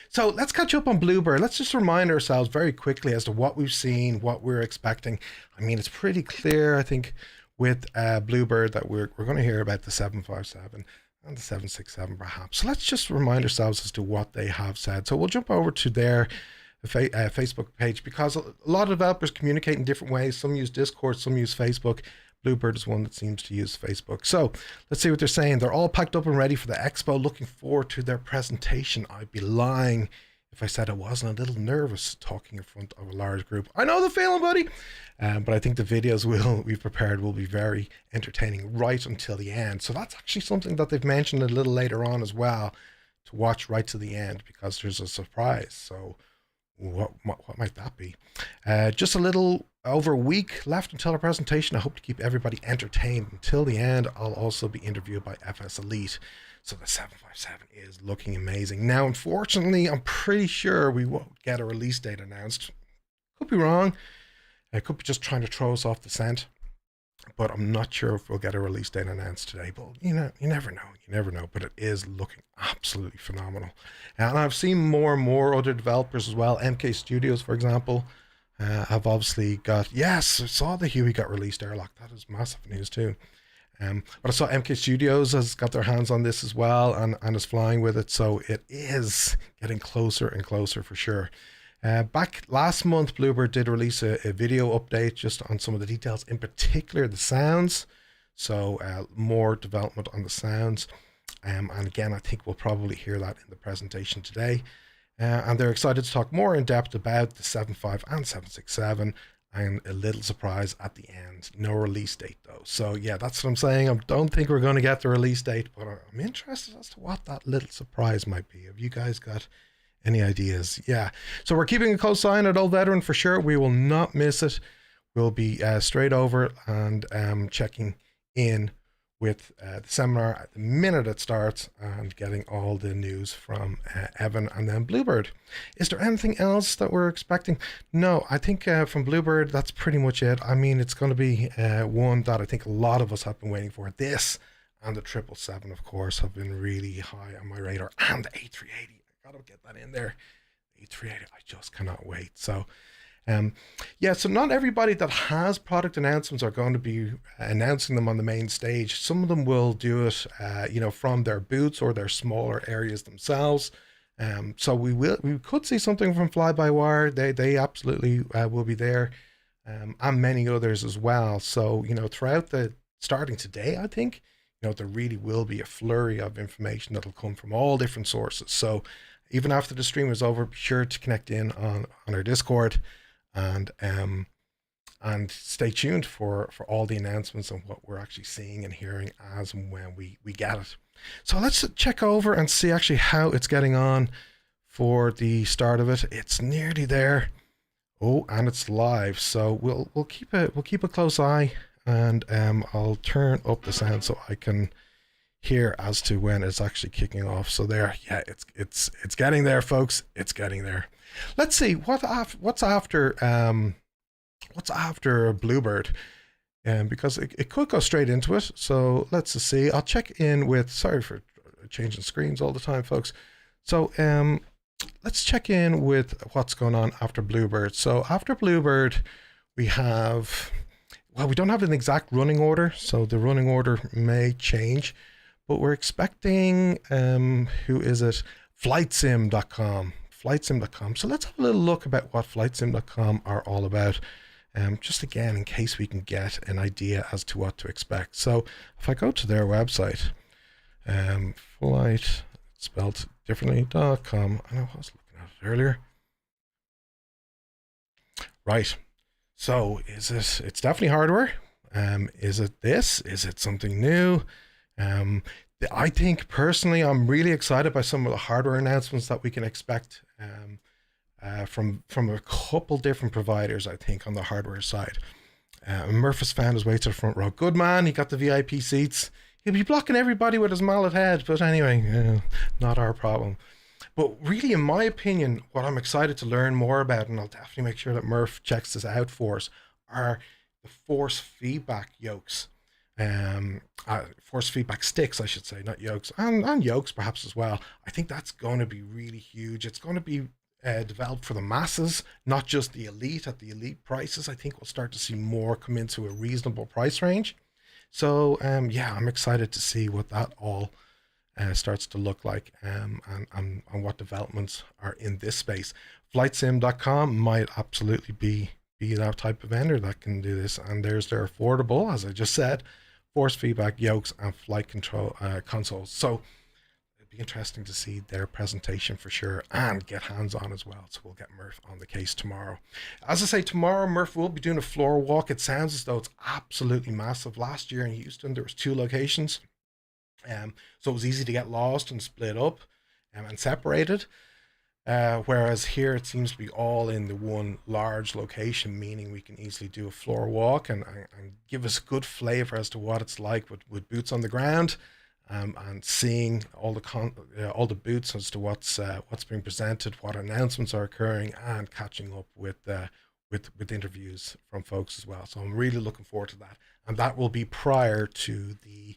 So let's catch up on Bluebird. Let's just remind ourselves very quickly as to what we've seen, what we're expecting. I mean, it's pretty clear, I think, with Bluebird that we're going to hear about the 757 and the 767 perhaps. So let's just remind ourselves as to what they have said. So we'll jump over to their Facebook page because a lot of developers communicate in different ways. Some use Discord, some use Facebook. Bluebird is one that seems to use Facebook. So let's see what they're saying. They're all packed up and ready for the Expo. Looking forward to their presentation. I'd be lying if I said I wasn't a little nervous talking in front of a large group. I know the feeling, buddy. But I think the videos we've prepared will be very entertaining right until the end. So that's actually something that they've mentioned a little later on as well, to watch right to the end because there's a surprise. So what might that be? Just a little over a week left until our presentation. I hope to keep everybody entertained until the end. I'll also be interviewed by FS Elite. So the 757 is looking amazing. Now, unfortunately, I'm pretty sure we won't get a release date announced. Could be wrong. I could be just trying to throw us off the scent. But I'm not sure if we'll get a release date announced today. But you never know. You never know. But it is looking absolutely phenomenal. And I've seen more and more other developers as well. MK Studios, for example, have obviously got, yes, I saw the Huey got released airlock. That is massive news too. But I saw MK Studios has got their hands on this as well and is flying with it. So it is getting closer and closer for sure. Back last month, Bluebird did release a video update just on some of the details, in particular the sounds. So more development on the sounds. And again, I think we'll probably hear that in the presentation today. And they're excited to talk more in depth about the 75 and 767. And a little surprise at the end. No release date though. So yeah, that's what I'm saying. I don't think we're going to get the release date, but I'm interested as to what that little surprise might be. Have you guys got any ideas? Yeah. So we're keeping a close eye on it, Old Veteran, for sure. We will not miss it. We'll be straight over and checking in with the seminar at the minute it starts and getting all the news from Evan and then Bluebird. Is there anything else that we're expecting? No, I think from Bluebird, that's pretty much it. I mean, it's going to be one that I think a lot of us have been waiting for. This and the 777, of course, have been really high on my radar. And the A380. I got to get that in there. A380, I just cannot wait. So yeah, so not everybody that has product announcements are going to be announcing them on the main stage. Some of them will do it, from their booths or their smaller areas themselves. So we could see something from Fly-by-Wire. They absolutely will be there, and many others as well. So throughout the starting today, I think there really will be a flurry of information that'll come from all different sources. So even after the stream is over, be sure to connect in on our Discord, and stay tuned for all the announcements and what we're actually seeing and hearing as and when we get it. So let's check over and see actually how it's getting on for the start of it. It's nearly there. Oh, and it's live. So we'll keep a close eye, and I'll turn up the sound so I can hear as to when it's actually kicking off. So there, yeah, it's getting there, folks. It's getting there. Let's see what's after Bluebird, because it could go straight into it. So let's see. I'll check in with. Sorry for changing screens all the time, folks. So let's check in with what's going on after Bluebird. So after Bluebird, we have. Well, we don't have an exact running order, so the running order may change, but we're expecting, who is it? FlightSim.com. FlightSim.com. So let's have a little look about what FlightSim.com are all about. Just again, in case we can get an idea as to what to expect. So if I go to their website, flight, spelled differently.com. I know I was looking at it earlier. Right. So it's definitely hardware. Is it this? Is it something new? I think personally, I'm really excited by some of the hardware announcements that we can expect from a couple different providers, I think, on the hardware side. Murph has found his way to the front row. Good man, he got the VIP seats. He'll be blocking everybody with his mallet head, but anyway, not our problem. But really, in my opinion, what I'm excited to learn more about, and I'll definitely make sure that Murph checks this out for us, are the force feedback yokes. Force feedback sticks, I should say, not yokes, and yokes perhaps as well. I think that's going to be really huge. It's going to be developed for the masses, not just the elite at the elite prices. I think we'll start to see more come into a reasonable price range. So yeah, I'm excited to see what that all starts to look like, and what developments are in this space. FlightSim.com might absolutely be that type of vendor that can do this, and there's their affordable, as I just said, force feedback yokes and flight control consoles. So it'd be interesting to see their presentation for sure, and get hands-on as well. So we'll get Murph on the case tomorrow. As I say, tomorrow Murph will be doing a floor walk. It sounds as though it's absolutely massive. Last year in Houston there was 2 locations, so it was easy to get lost and split up and separated. Whereas here it seems to be all in the one large location, meaning we can easily do a floor walk and give us a good flavor as to what it's like with boots on the ground, and seeing all the boots as to what's being presented, what announcements are occurring, and catching up with interviews from folks as well. So I'm really looking forward to that, and that will be prior to the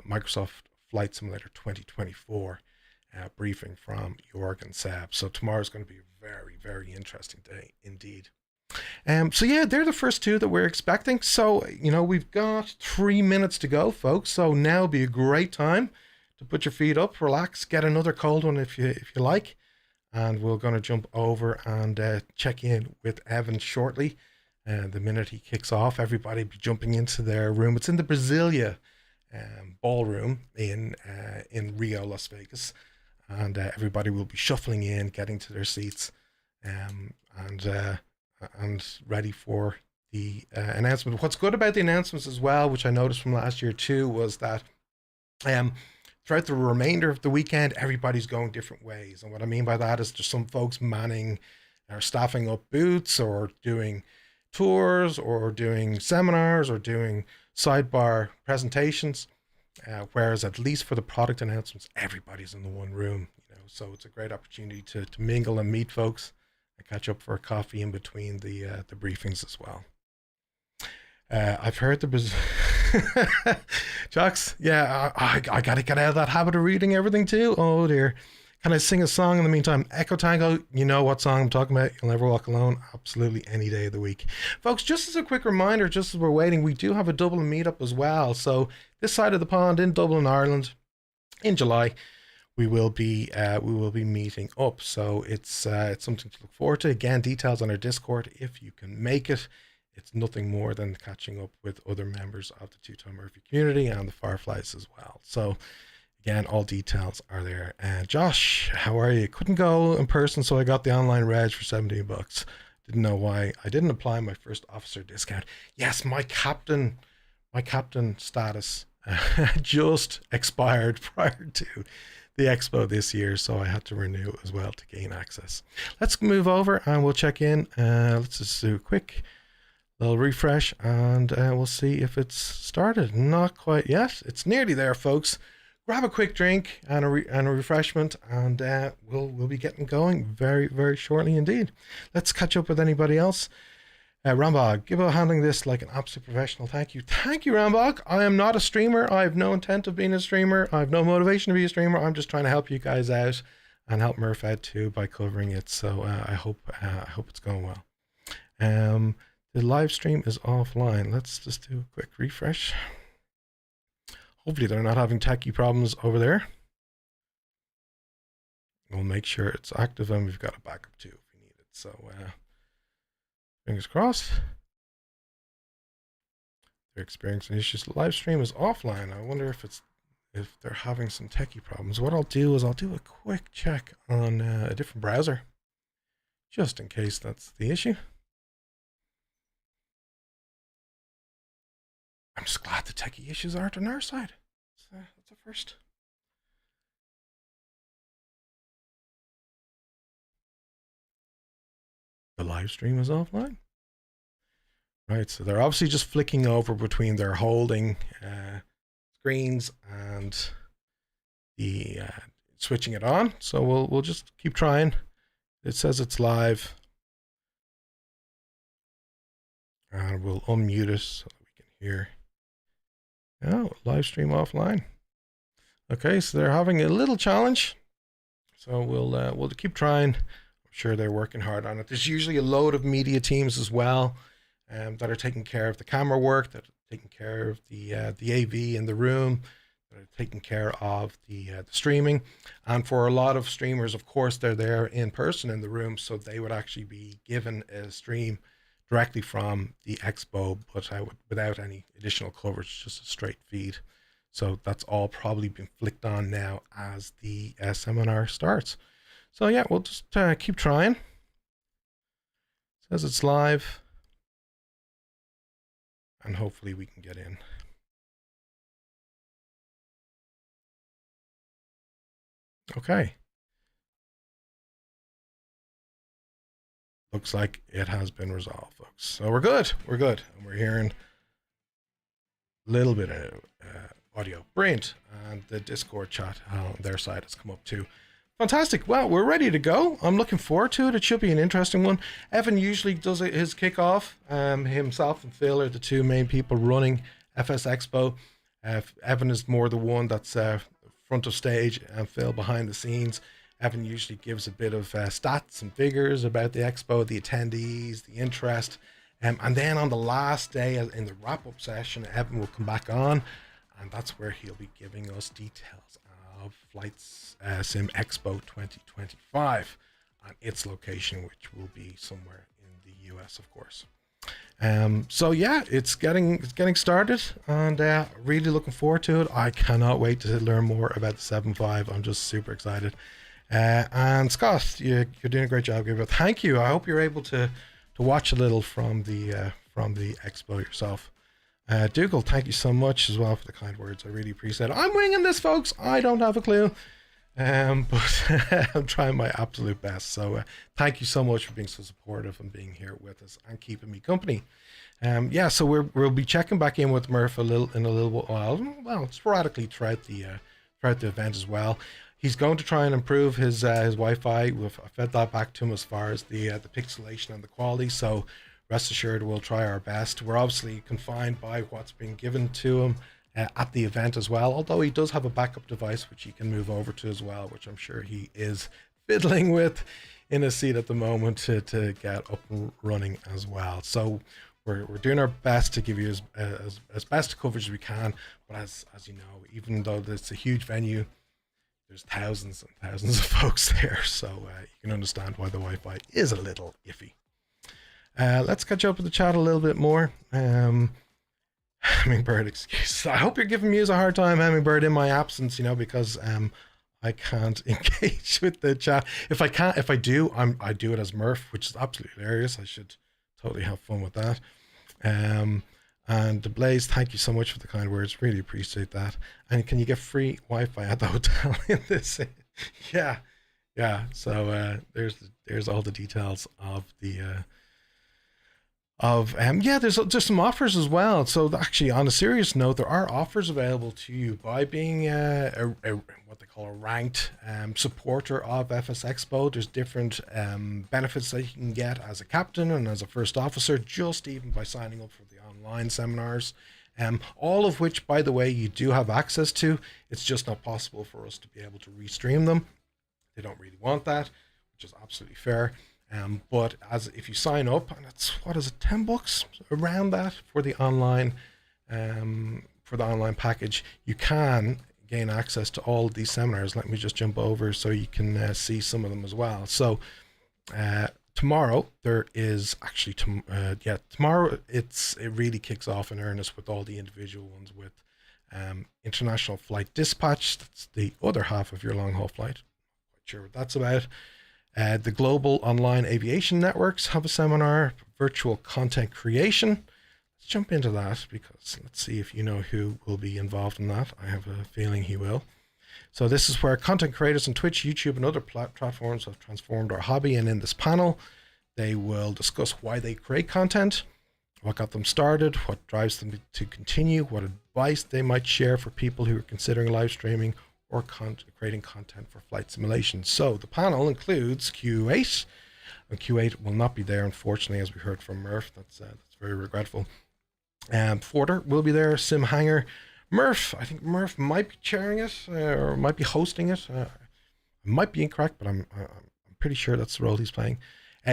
Microsoft Flight Simulator 2024 briefing from Jorg and Seb. So tomorrow's going to be a very, very interesting day indeed. So yeah, they're the first 2 that we're expecting. So, we've got 3 minutes to go, folks. So now would be a great time to put your feet up, relax, get another cold one if you like. And we're going to jump over and check in with Evan shortly. The minute he kicks off, everybody be jumping into their room. It's in the Brasilia ballroom in Rio, Las Vegas. And everybody will be shuffling in, getting to their seats, and ready for the announcement. What's good about the announcements as well, which I noticed from last year too, was that throughout the remainder of the weekend, everybody's going different ways. And what I mean by that is there's some folks manning or staffing up booths, or doing tours, or doing seminars, or doing sidebar presentations. Whereas at least for the product announcements, everybody's in the one room, so it's a great opportunity to mingle and meet folks and catch up for a coffee in between the briefings as well. I've heard Jocks, yeah, I gotta get out of that habit of reading everything too. Oh dear. Can I sing a song in the meantime? Echo Tango, you know what song I'm talking about. You'll Never Walk Alone. Absolutely any day of the week. Folks, just as a quick reminder, just as we're waiting, we do have a Dublin meetup as well. So this side of the pond in Dublin, Ireland, in July, we will be meeting up. So it's something to look forward to. Again, details on our Discord if you can make it. it's nothing more than catching up with other members of the TwoToneMurphy community and the Fireflies as well. So again, all details are there. And Josh, how are you? Couldn't go in person, so I got the online reg for $17. Didn't know why. I didn't apply my first officer discount. Yes, my captain status just expired prior to the expo this year, so I had to renew as well to gain access. Let's move over and we'll check in. Let's just do a quick little refresh and we'll see if it's started. Not quite yet. It's nearly there, folks. Grab a quick drink and a refreshment, and we'll be getting going very, very shortly indeed. Let's catch up with anybody else. Rambog, Gibbo handling this like an absolute professional. Thank you, Rambog. I am not a streamer. I have no intent of being a streamer. I have no motivation to be a streamer. I'm just trying to help you guys out and help Murph out too by covering it. So I hope it's going well. The live stream is offline. Let's just do a quick refresh. Hopefully they're not having techie problems over there. We'll make sure it's active and we've got a backup too if we need it. So fingers crossed. They're experiencing issues. The live stream is offline. I wonder if they're having some techie problems. What I'll do is I'll do a quick check on a different browser, just in case that's the issue. I'm just glad the techie issues aren't on our side. That's a first. The live stream is offline. Right, so they're obviously just flicking over between their holding screens and the switching it on. So we'll just keep trying. It says it's live. And we'll unmute it so that we can hear. Oh, live stream offline. Okay, so they're having a little challenge. So we'll keep trying. I'm sure they're working hard on it. There's usually a load of media teams as well that are taking care of the camera work, that are taking care of the AV in the room, that are taking care of the streaming. And for a lot of streamers, of course, they're there in person in the room, so they would actually be given a stream directly from the expo, but without any additional coverage, just a straight feed. So that's all probably been flicked on now as the seminar starts. So yeah, we'll just keep trying. It says it's live, and hopefully we can get in. Okay. Looks like it has been resolved, folks. So we're good. We're good. And we're hearing a little bit of audio. Brilliant. And the Discord chat on their side has come up too. Fantastic. Well, we're ready to go. I'm looking forward to it. It should be an interesting one. Evan usually does his kickoff. Himself and Phil are the two main people running FSExpo. Evan is more the one that's front of stage and Phil behind the scenes. Evan usually gives a bit of stats and figures about the expo, the attendees, the interest. And then on the last day in the wrap-up session, Evan will come back on, and that's where he'll be giving us details of FlightSimExpo 2025 and its location, which will be somewhere in the US, of course. So yeah, it's getting started, and really looking forward to it. I cannot wait to learn more about the 7.5. I'm just super excited. And Scott, you're doing a great job, Gibbo. Thank you. I hope you're able to watch a little from the expo yourself. Dougal, thank you so much as well for the kind words. I really appreciate it. I'm winging this, folks. I don't have a clue, but I'm trying my absolute best. So thank you so much for being so supportive and being here with us and keeping me company. Yeah, so we'll be checking back in with Murph in a little while. Well, sporadically throughout the event as well. He's going to try and improve his Wi-Fi. I fed that back to him as far as the pixelation and the quality. So rest assured, we'll try our best. We're obviously confined by what's being given to him at the event as well. Although he does have a backup device which he can move over to as well, which I'm sure he is fiddling with in a seat at the moment to get up and running as well. So we're doing our best to give you as best coverage as we can. But as you know, even though it's a huge venue, there's thousands and thousands of folks there, so you can understand why the Wi-Fi is a little iffy. Let's catch up with the chat a little bit more. Hummingbird excuses. I hope you're giving me a hard time, Hummingbird, in my absence, because I can't engage with the chat. If I do, I do it as Murph, which is absolutely hilarious. I should totally have fun with that. And Blaze, thank you so much for the kind words. Really appreciate that. And can you get free Wi-Fi at the hotel in this? Yeah. So there's all the details of the there's some offers as well. So actually, on a serious note, there are offers available to you by being what they call a ranked supporter of FSExpo. There's different benefits that you can get as a captain and as a first officer, just even by signing up for the online seminars. All of which, by the way, you do have access to. It's just not possible for us to be able to restream them. They don't really want that, which is absolutely fair. But if you sign up, and it's $10 around that for the online package, you can gain access to all of these seminars. Let me just jump over so you can see some of them as well. So tomorrow there is actually tomorrow it really kicks off in earnest with all the individual ones with International Flight Dispatch. That's the other half of your long haul flight. Not sure what that's about. The Global Online Aviation Networks have a seminar, virtual content creation. Let's jump into that because let's see if you know who will be involved in that. I have a feeling he will. So this is where content creators on Twitch, YouTube, and other platforms have transformed our hobby. And in this panel, they will discuss why they create content, what got them started, what drives them to continue, what advice they might share for people who are considering live streaming or creating content for flight simulation. So the panel includes Q8, and Q8 will not be there, unfortunately, as we heard from Murph. That's very regretful. Forder will be there, Sim Hanger. Murph, I think Murph might be chairing it, or might be hosting it. I might be incorrect, but I'm pretty sure that's the role he's playing.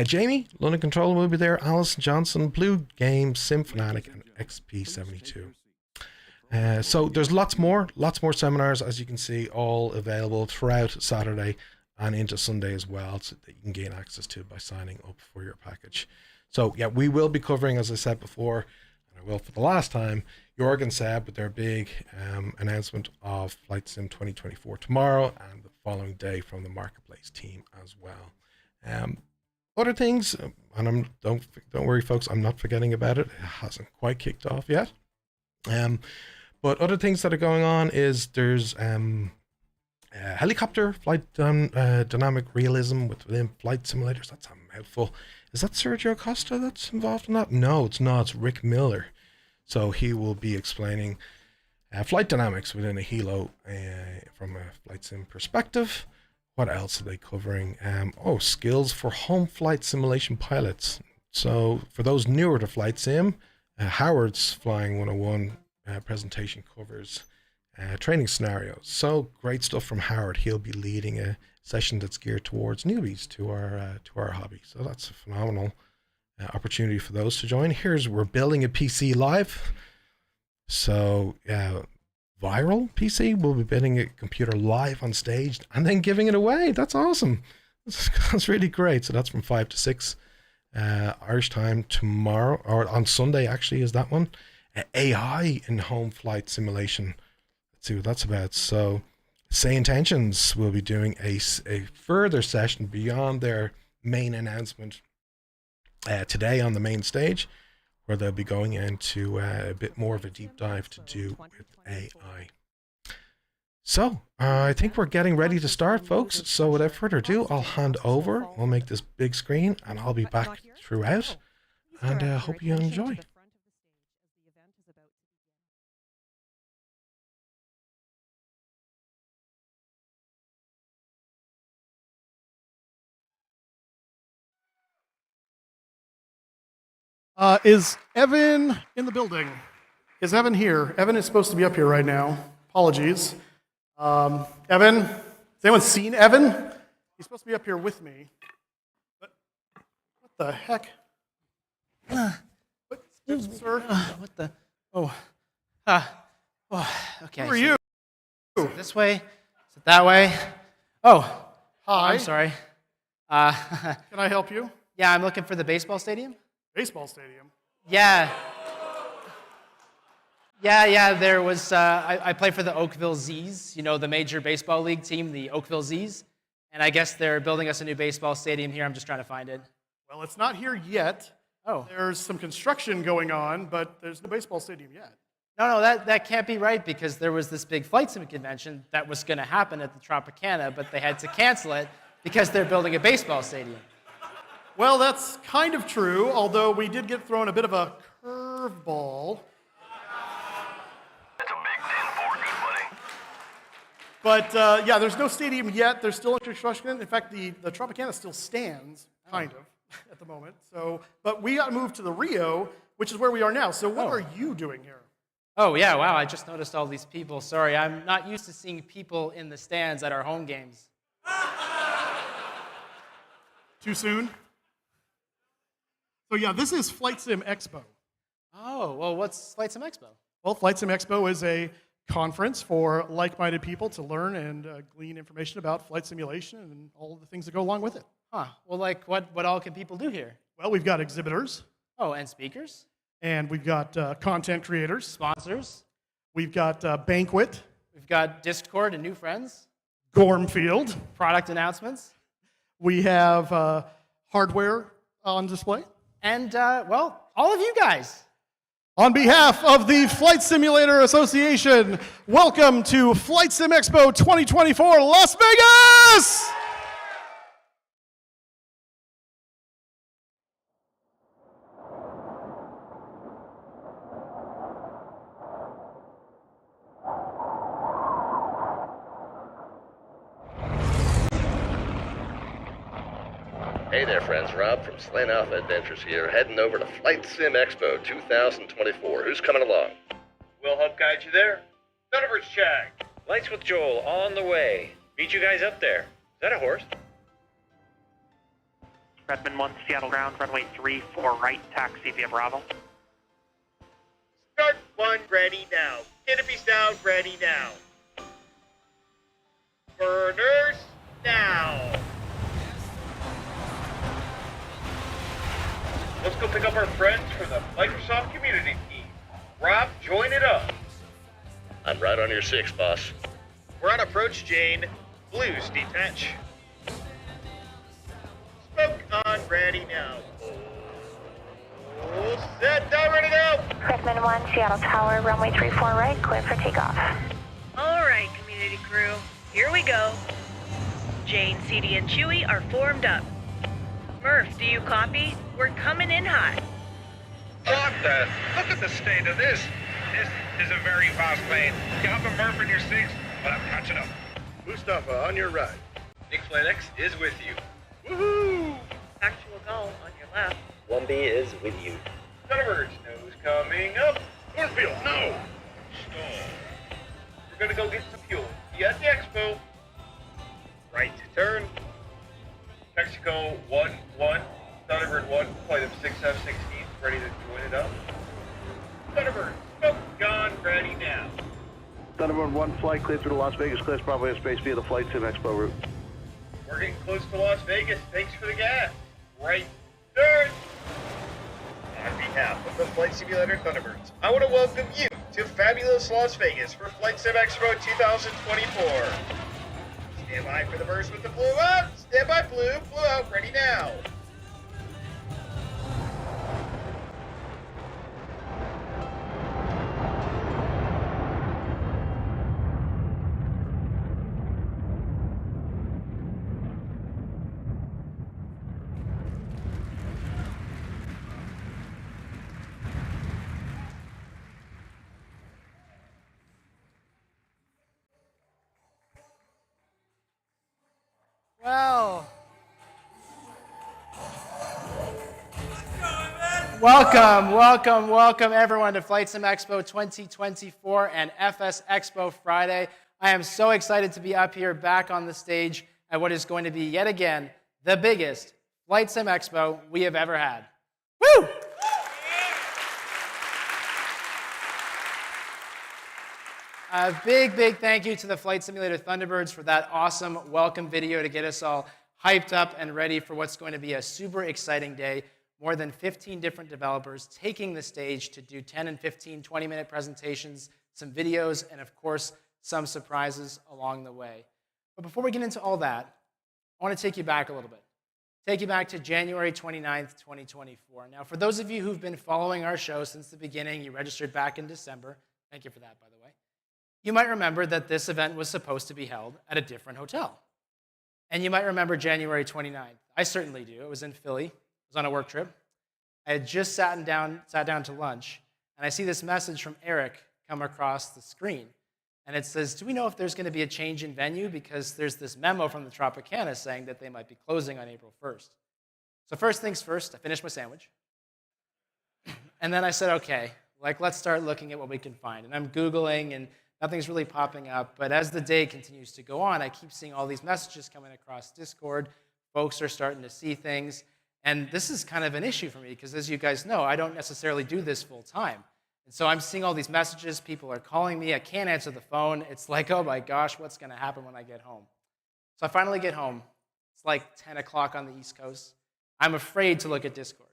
Jamie, London Control will be there, Alison Johnson, Blue Game, Sim Fanatic, and XP72. So there's lots more seminars, as you can see, all available throughout Saturday and into Sunday as well, so that you can gain access to by signing up for your package. So yeah, we will be covering, as I said before, and I will for the last time, Jorgen Seb with their big announcement of Flight Sim 2024 tomorrow, and the following day from the Marketplace team as well. Other things, and don't worry, folks, I'm not forgetting about it. It hasn't quite kicked off yet. But other things that are going on is there's helicopter flight dynamic realism within flight simulators. That's a mouthful. Is that Sergio Costa that's involved in that? No, it's not. It's Rick Miller. So he will be explaining flight dynamics within a helo from a flight sim perspective. What else are they covering? Skills for home flight simulation pilots. So for those newer to flight sim, Howard's Flying 101 presentation covers training scenarios. So great stuff from Howard. He'll be leading a session that's geared towards newbies to our hobby. So that's a phenomenal opportunity for those to join. We're building a PC live. So Viral PC will be building a computer live on stage and then giving it away. That's awesome. That's really great. So that's from 5 to 6 Irish time tomorrow, or on Sunday actually is that one. AI in home flight simulation. Let's see what that's about. So Say Intentions will be doing a further session beyond their main announcement today on the main stage, where they'll be going into a bit more of a deep dive to do with AI. So I think we're getting ready to start, folks. So without further ado, I'll hand over. We'll make this big screen and I'll be back throughout, and hope you enjoy.
Is Evan in the building? Is Evan here? Evan is supposed to be up here right now. Apologies. Evan? Has anyone seen Evan? He's supposed to be up here with me. But what the heck? What, sir?
What the? Okay.
Who are you?
Is it this way? Is it that way? Oh,
Hi.
I'm sorry.
Can I help you?
Yeah, I'm looking for the baseball stadium.
Baseball stadium.
Yeah. Yeah, there was, I play for the Oakville Z's, you know, the major baseball league team, the Oakville Z's. And I guess they're building us a new baseball stadium here. I'm just trying to find it.
Well, it's not here yet.
Oh.
There's some construction going on, but there's no baseball stadium yet.
No, that can't be right because there was this big flight sim convention that was going to happen at the Tropicana, but they had to cancel it because they're building a baseball stadium.
Well, that's kind of true, although we did get thrown a bit of a curveball.
That's a big 10-4, good buddy.
But yeah, there's no stadium yet. There's still construction. In fact, the Tropicana still stands, kind of, at the moment. So, but we got to move to the Rio, which is where we are now. So what are you doing here?
Oh, yeah, wow, I just noticed all these people. Sorry, I'm not used to seeing people in the stands at our home games.
Too soon? So yeah, this is FlightSimExpo.
Oh, well, what's FlightSimExpo?
Well, FlightSimExpo is a conference for like-minded people to learn and glean information about flight simulation and all the things that go along with it.
Huh, well, like, what all can people do here?
Well, we've got exhibitors,
Oh, and speakers?
and we've got content creators.
Sponsors?
We've got Banquet,
We've got Discord and new friends?
Gormfield.
Product announcements?
We have hardware on display.
And, well, all of you guys.
On behalf of the Flight Simulator Association, welcome to FlightSimExpo 2024 Las Vegas!
Hey there, friends. Rob from Slant Alpha Adventures here, heading over to FlightSimExpo 2024. Who's coming along?
We'll help guide you there. Thunderbirds check. Lights with Joel on the way. Meet you guys up there. Is that a horse?
Redmond 1, Seattle ground, runway 34 right, taxi via Bravo.
Start 1 ready now. Canopy sound ready now. Burners now. Let's go pick up our friends from the Microsoft community team. Rob, join it up.
I'm right on your 6, boss.
We're on approach, Jane. Blues detach. Smoke on ready now. All set, down, ready to go.
Redmond 1, Seattle Tower, runway 34 right, clear for takeoff.
All right, community crew, here we go. Jane, CD, and Chewie are formed up. Murph, do you copy? We're coming in hot.
Look at the state of this. This is a very fast plane. You have a Murph in your 6, but I'm catching up.
Mustafa, on your right.
Nick Flight X is with you. Woohoo!
Actual goal on your left.
1B is with you.
Thunderbirds, nose coming up.
Cornfield, no!
Stall. We're gonna go get some fuel. See you at the Expo. Right turn. Mexico 1-1. Thunderbird 1, flight of 6F-16, ready to join it up. Thunderbird, smoke gone, ready now.
Thunderbird 1 flight clear through the Las Vegas class Bravo airspace via the FlightSimExpo route.
We're getting close to Las Vegas. Thanks for the gas. Right turn. On behalf of the Flight Simulator Thunderbirds, I want to welcome you to fabulous Las Vegas for FlightSimExpo 2024. Stand by for the burst with the blue out. Stand by, blue out, ready now.
Well, welcome everyone to FlightSimExpo 2024 and FSExpo Friday. I am so excited to be up here back on the stage at what is going to be yet again the biggest FlightSimExpo we have ever had. Woo! A big thank you to the Flight Simulator Thunderbirds for that awesome welcome video to get us all hyped up and ready for what's going to be a super exciting day. more than 15 different developers taking the stage to do 10 and 15, 20-minute presentations, some videos, and of course, some surprises along the way. But before we get into all that, I want to take you back a little bit. Take you back to January 29th, 2024. Now, for those of you who've been following our show since the beginning, you registered back in December. Thank you for that, by the way. You might remember that this event was supposed to be held at a different hotel. And you might remember January 29th. I certainly do. It was in Philly. I was on a work trip. I had just sat down to lunch, and I see this message from Eric come across the screen. And it says, do we know if there's going to be a change in venue? Because there's this memo from the Tropicana saying that they might be closing on April 1st. So first things first, I finished my sandwich. And then I said, okay, let's start looking at what we can find. And I'm Googling, and nothing's really popping up. But as the day continues to go on, I keep seeing all these messages coming across Discord. Folks are starting to see things. And this is kind of an issue for me, because as you guys know, I don't necessarily do this full time. And so I'm seeing all these messages, people are calling me, I can't answer the phone. It's like, oh my gosh, what's gonna happen when I get home? So I finally get home. It's like 10 o'clock on the East Coast. I'm afraid to look at Discord.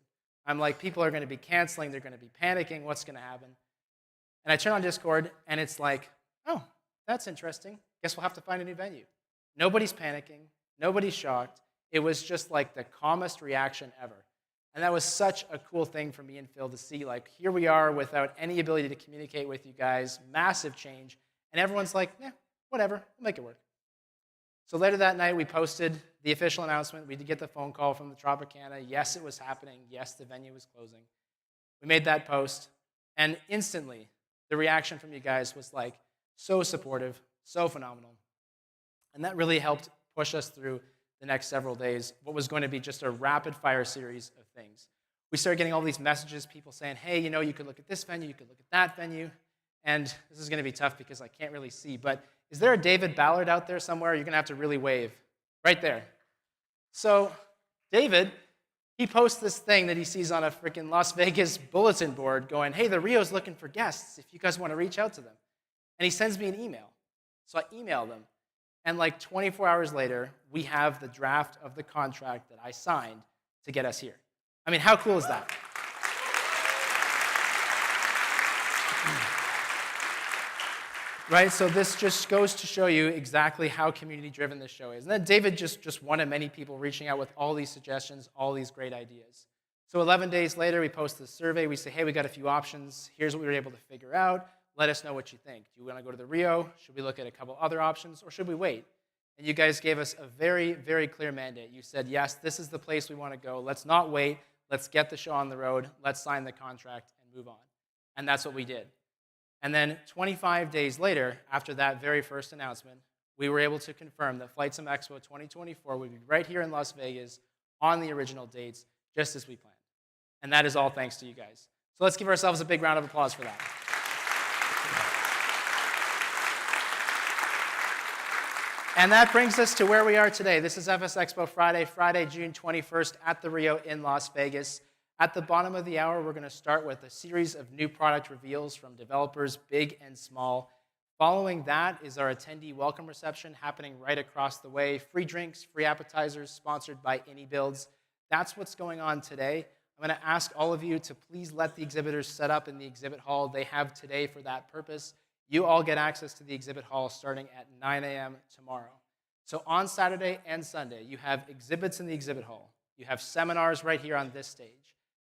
I'm like, people are gonna be canceling, they're gonna be panicking, what's gonna happen? And I turn on Discord, and it's like, oh, that's interesting. Guess we'll have to find a new venue. Nobody's panicking, nobody's shocked. It was just like the calmest reaction ever. And that was such a cool thing for me and Phil to see. Like, here we are without any ability to communicate with you guys, massive change, and everyone's like, yeah, whatever, we'll make it work. So later that night, we posted the official announcement. We did get the phone call from the Tropicana. Yes, it was happening. Yes, the venue was closing. We made that post, and instantly, the reaction from you guys was like so supportive, so phenomenal. And that really helped push us through the next several days, what was going to be just a rapid-fire series of things. We started getting all these messages, people saying, hey, you know, you could look at this venue, you could look at that venue, and this is going to be tough because I can't really see, but is there a David Ballard out there somewhere? You're going to have to really wave. Right there. So David, he posts this thing that he sees on a freaking Las Vegas bulletin board going, hey, the Rio's looking for guests if you guys want to reach out to them. And he sends me an email. So I emailed him. And like 24 hours later, we have the draft of the contract that I signed to get us here. I mean, how cool is that? Right, so this just goes to show you exactly how community-driven this show is. And then David just one of many people reaching out with all these suggestions, all these great ideas. So 11 days later, we post this survey. We say, hey, we got a few options. Here's what we were able to figure out. Let us know what you think. Do you want to go to the Rio? Should we look at a couple other options, or should we wait? And you guys gave us a very, very clear mandate. You said, yes, this is the place we want to go. Let's not wait. Let's get the show on the road. Let's sign the contract and move on. And that's what we did. And then 25 days later, after that very first announcement, we were able to confirm that FlightSimExpo 2024 would be right here in Las Vegas on the original dates, just as we planned. And that is all thanks to you guys. So let's give ourselves a big round of applause for that. And that brings us to where we are today. This is FSExpo Friday, June 21st at the Rio in Las Vegas. At the bottom of the hour, we're going to start with a series of new product reveals from developers big and small. Following that is our attendee welcome reception happening right across the way. Free drinks, free appetizers, sponsored by AnyBuilds. That's what's going on today. I'm going to ask all of you to please let the exhibitors set up in the exhibit hall they have today for that purpose. You all get access to the exhibit hall starting at 9 a.m. tomorrow. So on Saturday and Sunday, you have exhibits in the exhibit hall. You have seminars right here on this stage.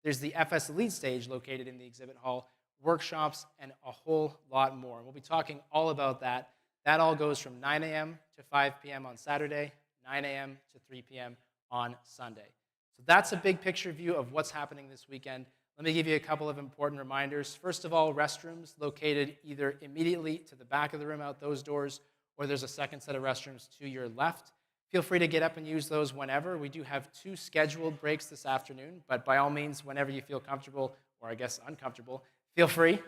There's the FS Elite stage located in the exhibit hall, workshops, and a whole lot more. We'll be talking all about that. That all goes from 9 a.m. to 5 p.m. on Saturday, 9 a.m. to 3 p.m. on Sunday. So that's a big picture view of what's happening this weekend. Let me give you a couple of important reminders. First of all, restrooms located either immediately to the back of the room out those doors, or there's a second set of restrooms to your left. Feel free to get up and use those whenever. We do have 2 scheduled breaks this afternoon, but by all means, whenever you feel comfortable, or I guess uncomfortable, feel free.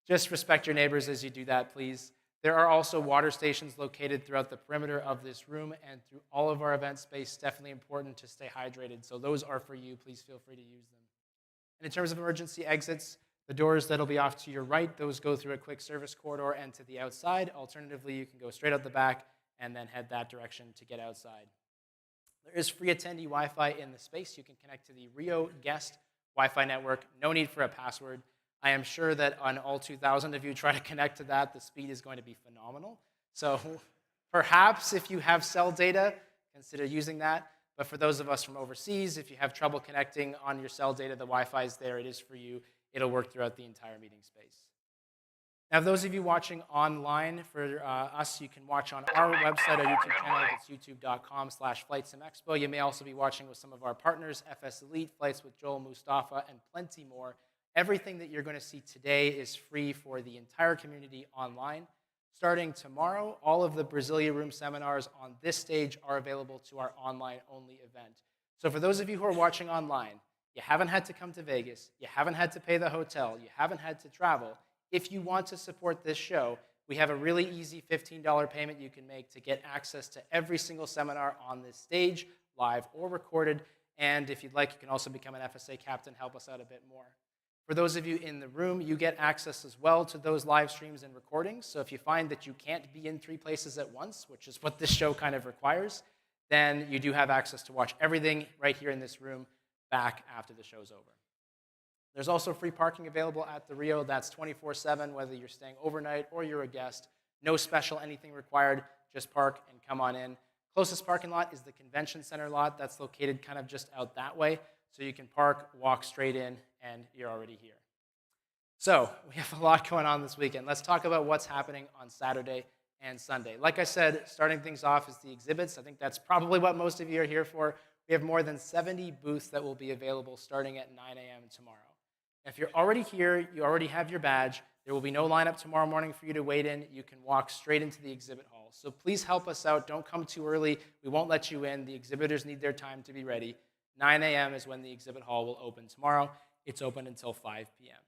Just respect your neighbors as you do that, please. There are also water stations located throughout the perimeter of this room and through all of our event space. Definitely important to stay hydrated, so those are for you. Please feel free to use them. And in terms of emergency exits, the doors that'll be off to your right, those go through a quick service corridor and to the outside. Alternatively, you can go straight out the back and then head that direction to get outside. There is free attendee Wi-Fi in the space. You can connect to the Rio guest Wi-Fi network. No need for a password. I am sure that on all 2,000 of you try to connect to that, the speed is going to be phenomenal. So perhaps if you have cell data, consider using that. But for those of us from overseas, if you have trouble connecting on your cell data, the Wi-Fi is there. It is for you. It'll work throughout the entire meeting space. Now, those of you watching online, for us, you can watch on our website, our YouTube channel. It's youtube.com/FlightSimExpo. You may also be watching with some of our partners, FS Elite, Flights with Joel Mustafa, and plenty more. Everything that you're going to see today is free for the entire community online. Starting tomorrow, all of the Brasilia Room seminars on this stage are available to our online-only event. So for those of you who are watching online, you haven't had to come to Vegas, you haven't had to pay the hotel, you haven't had to travel. If you want to support this show, we have a really easy $15 payment you can make to get access to every single seminar on this stage, live or recorded. And if you'd like, you can also become an FSA captain, help us out a bit more. For those of you in the room, you get access as well to those live streams and recordings. So if you find that you can't be in 3 places at once, which is what this show kind of requires, then you do have access to watch everything right here in this room back after the show's over. There's also free parking available at the Rio. That's 24/7, whether you're staying overnight or you're a guest. No special anything required. Just park and come on in. Closest parking lot is the convention center lot. That's located kind of just out that way. So you can park, walk straight in, and you're already here. So we have a lot going on this weekend. Let's talk about what's happening on Saturday and Sunday. Like I said, starting things off is the exhibits. I think that's probably what most of you are here for. We have more than 70 booths that will be available starting at 9 a.m. tomorrow. If you're already here, you already have your badge, there will be no lineup tomorrow morning for you to wait in. You can walk straight into the exhibit hall. So please help us out. Don't come too early. We won't let you in. The exhibitors need their time to be ready. 9 a.m. is when the exhibit hall will open tomorrow. It's open until 5 p.m.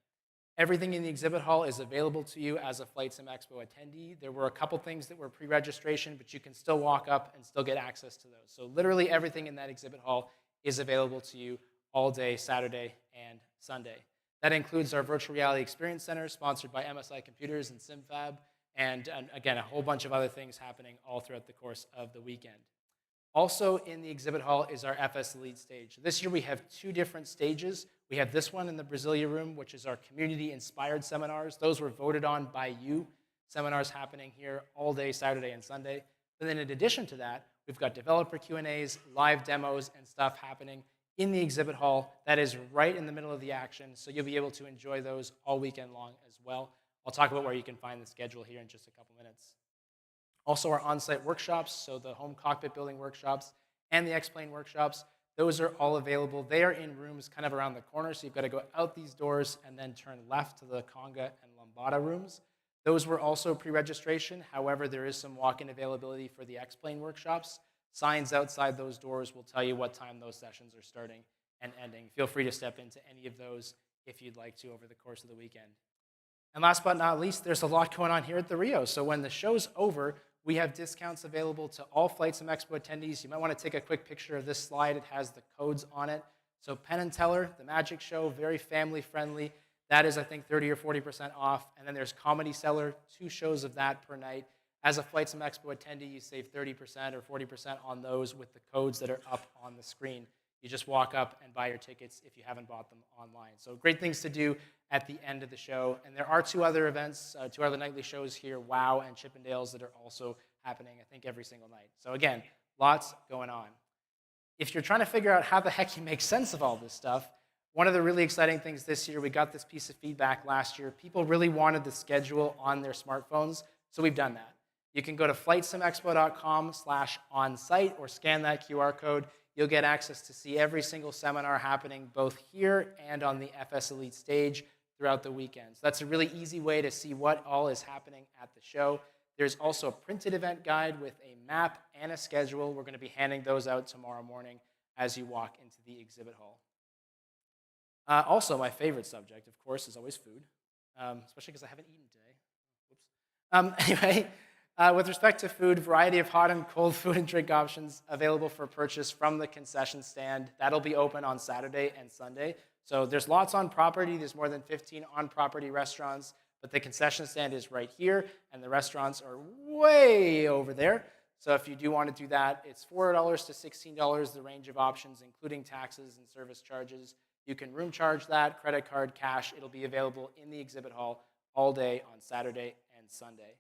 Everything in the exhibit hall is available to you as a FlightSimExpo attendee. There were a couple things that were pre-registration, but you can still walk up and still get access to those. So literally everything in that exhibit hall is available to you all day, Saturday and Sunday. That includes our Virtual Reality Experience Center, sponsored by MSI Computers and SimFab, and again, a whole bunch of other things happening all throughout the course of the weekend. Also in the exhibit hall is our FS Elite stage. This year we have 2 different stages. We have this one in the Brasilia Room, which is our community-inspired seminars. Those were voted on by you. Seminars happening here all day, Saturday and Sunday. And then in addition to that, we've got developer Q&As, live demos, and stuff happening in the exhibit hall. That is right in the middle of the action, so you'll be able to enjoy those all weekend long as well. I'll talk about where you can find the schedule here in just a couple minutes. Also, our on-site workshops, so the home cockpit building workshops and the X-Plane workshops, those are all available. They are in rooms kind of around the corner, so you've got to go out these doors and then turn left to the Conga and Lambada rooms. Those were also pre-registration. However, there is some walk-in availability for the X-Plane workshops. Signs outside those doors will tell you what time those sessions are starting and ending. Feel free to step into any of those if you'd like to over the course of the weekend. And last but not least, there's a lot going on here at the Rio. So when the show's over, we have discounts available to all FlightSimExpo attendees. You might want to take a quick picture of this slide. It has the codes on it. So Penn and Teller, the magic show, very family-friendly. That is, I think, 30 or 40% off. And then there's Comedy Cellar, 2 shows of that per night. As a FlightSimExpo attendee, you save 30% or 40% on those with the codes that are up on the screen. You just walk up and buy your tickets if you haven't bought them online. So great things to do at the end of the show. And there are 2 other events, 2 other nightly shows here, WOW and Chippendales, that are also happening, I think, every single night. So again, lots going on. If you're trying to figure out how the heck you make sense of all this stuff, one of the really exciting things this year, we got this piece of feedback last year. People really wanted the schedule on their smartphones, so we've done that. You can go to FlightSimExpo.com/onsite or scan that QR code. You'll get access to see every single seminar happening both here and on the FS Elite stage throughout the weekend. So that's a really easy way to see what all is happening at the show. There's also a printed event guide with a map and a schedule. We're going to be handing those out tomorrow morning as you walk into the exhibit hall. Also, my favorite subject, of course, is always food, especially because I haven't eaten today. Anyway, with respect to food, variety of hot and cold food and drink options available for purchase from the concession stand. That'll be open on Saturday and Sunday. So there's lots on property. There's more than 15 on-property restaurants, but the concession stand is right here, and the restaurants are way over there. So if you do want to do that, it's $4 to $16, the range of options, including taxes and service charges. You can room charge that, credit card, cash. It'll be available in the exhibit hall all day on Saturday and Sunday.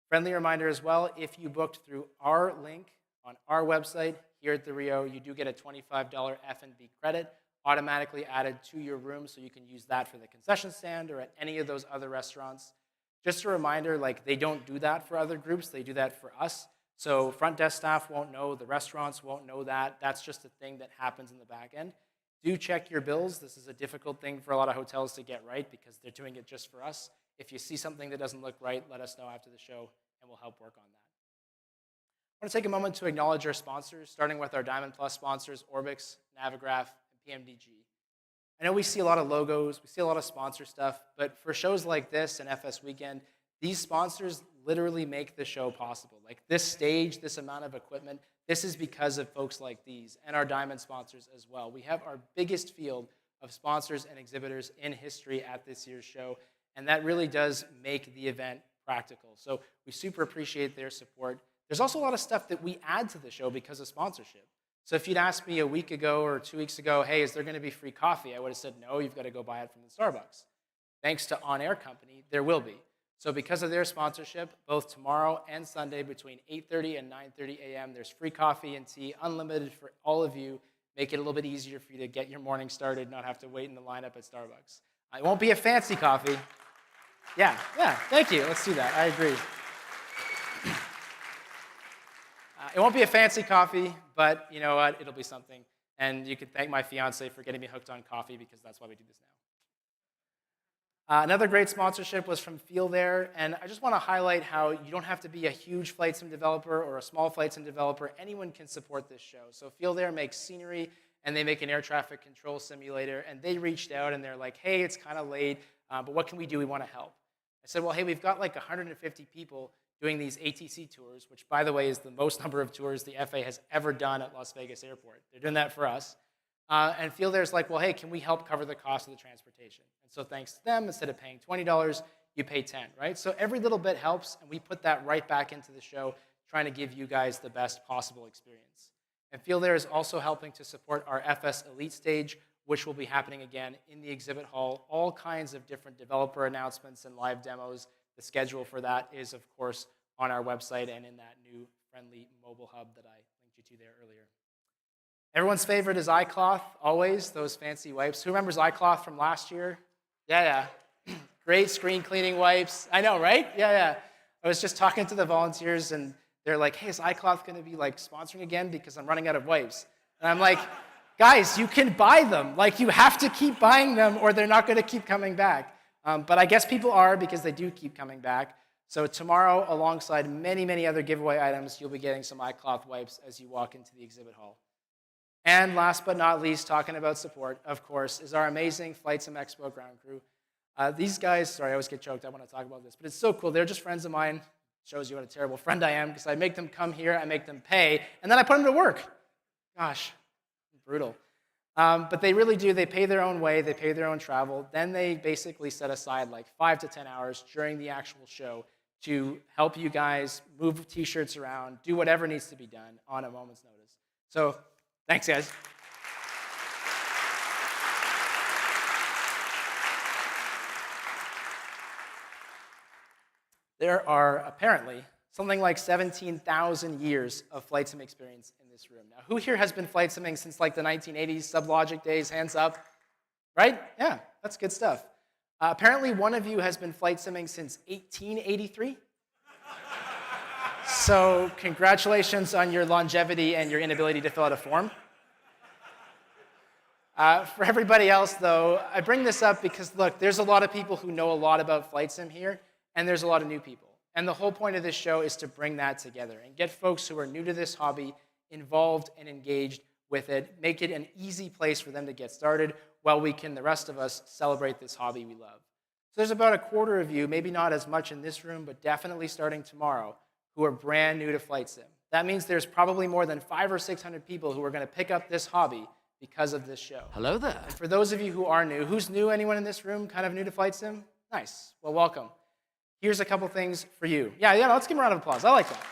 Friendly reminder as well, if you booked through our link on our website here at the Rio, you do get a $25 F&B credit automatically added to your room, so you can use that for the concession stand or at any of those other restaurants. Just a reminder, like, they don't do that for other groups, they do that for us. So front desk staff won't know, the restaurants won't know that. That's just a thing that happens in the back end. Do check your bills. This is a difficult thing for a lot of hotels to get right because they're doing it just for us. If you see something that doesn't look right, let us know after the show and we'll help work on that. I want to take a moment to acknowledge our sponsors, starting with our Diamond Plus sponsors, Orbix, Navigraph, and PMDG. I know we see a lot of logos, we see a lot of sponsor stuff, but for shows like this and FS Weekend, these sponsors literally make the show possible. Like this stage, this amount of equipment, this is because of folks like these and our Diamond sponsors as well. We have our biggest field of sponsors and exhibitors in history at this year's show, and that really does make the event practical. So we super appreciate their support. There's also a lot of stuff that we add to the show because of sponsorship. So if you'd asked me a week ago or 2 weeks ago, hey, is there going to be free coffee? I would have said, no, you've got to go buy it from the Starbucks. Thanks to On Air Company, there will be. So because of their sponsorship, both tomorrow and Sunday between 8:30 and 9:30 a.m., there's free coffee and tea, unlimited for all of you. Make it a little bit easier for you to get your morning started, not have to wait in the lineup at Starbucks. It won't be a fancy coffee. Yeah, thank you. Let's do that. I agree. It won't be a fancy coffee, but you know what? It'll be something. And you can thank my fiance for getting me hooked on coffee because that's why we do this now. Another great sponsorship was from Feel There, and I just want to highlight how you don't have to be a huge flight sim developer or a small flight sim developer. Anyone can support this show. So Feel There makes scenery, and they make an air traffic control simulator, and they reached out, and they're like, hey, it's kind of late, but what can we do? We want to help. I said, well, hey, we've got like 150 people doing these ATC tours, which, by the way, is the most number of tours the FAA has ever done at Las Vegas Airport. They're doing that for us. And Feel There's like, well, hey, can we help cover the cost of the transportation? And so thanks to them, instead of paying $20, you pay $10, right? So every little bit helps, and we put that right back into the show, trying to give you guys the best possible experience. And Feel There is also helping to support our FS Elite stage, which will be happening again in the exhibit hall. All kinds of different developer announcements and live demos. The schedule for that is, of course, on our website and in that new friendly mobile hub that I linked you to there earlier. Everyone's favorite is iCloth, always, those fancy wipes. Who remembers iCloth from last year? Yeah. Great screen cleaning wipes. I know, right? Yeah. I was just talking to the volunteers, and they're like, hey, is iCloth going to be like sponsoring again because I'm running out of wipes? And I'm like, guys, you can buy them. Like, you have to keep buying them or they're not going to keep coming back. But I guess people are, because they do keep coming back. So tomorrow, alongside many, many other giveaway items, you'll be getting some iCloth wipes as you walk into the exhibit hall. And last but not least, talking about support, of course, is our amazing FlightSimExpo ground crew. These guys, sorry, I always get choked, I want to talk about this, but it's so cool. They're just friends of mine. Shows you what a terrible friend I am, because I make them come here, I make them pay, and then I put them to work. Gosh, brutal. But they really do. They pay their own way. They pay their own travel. Then they basically set aside like 5 to 10 hours during the actual show to help you guys move T-shirts around, do whatever needs to be done on a moment's notice. So thanks, guys. There are apparently something like 17,000 years of flight sim experience in this room. Now, who here has been flight simming since like the 1980s, Sublogic days? Hands up. Right? Yeah, that's good stuff. Apparently, one of you has been flight simming since 1883. So congratulations on your longevity and your inability to fill out a form. For everybody else, though, I bring this up because, look, there's a lot of people who know a lot about flight sim here, and there's a lot of new people. And the whole point of this show is to bring that together and get folks who are new to this hobby involved and engaged with it, make it an easy place for them to get started while we can, the rest of us, celebrate this hobby we love. So there's about a quarter of you, maybe not as much in this room, but definitely starting tomorrow, who are brand new to flight sim. That means there's probably more than 500 or 600 people who are going to pick up this hobby because of this show.
Hello there.
And for those of you who are new, who's new? Anyone in this room kind of new to flight sim? Nice. Well, welcome. Here's a couple things for you. Yeah, let's give them a round of applause. I like that.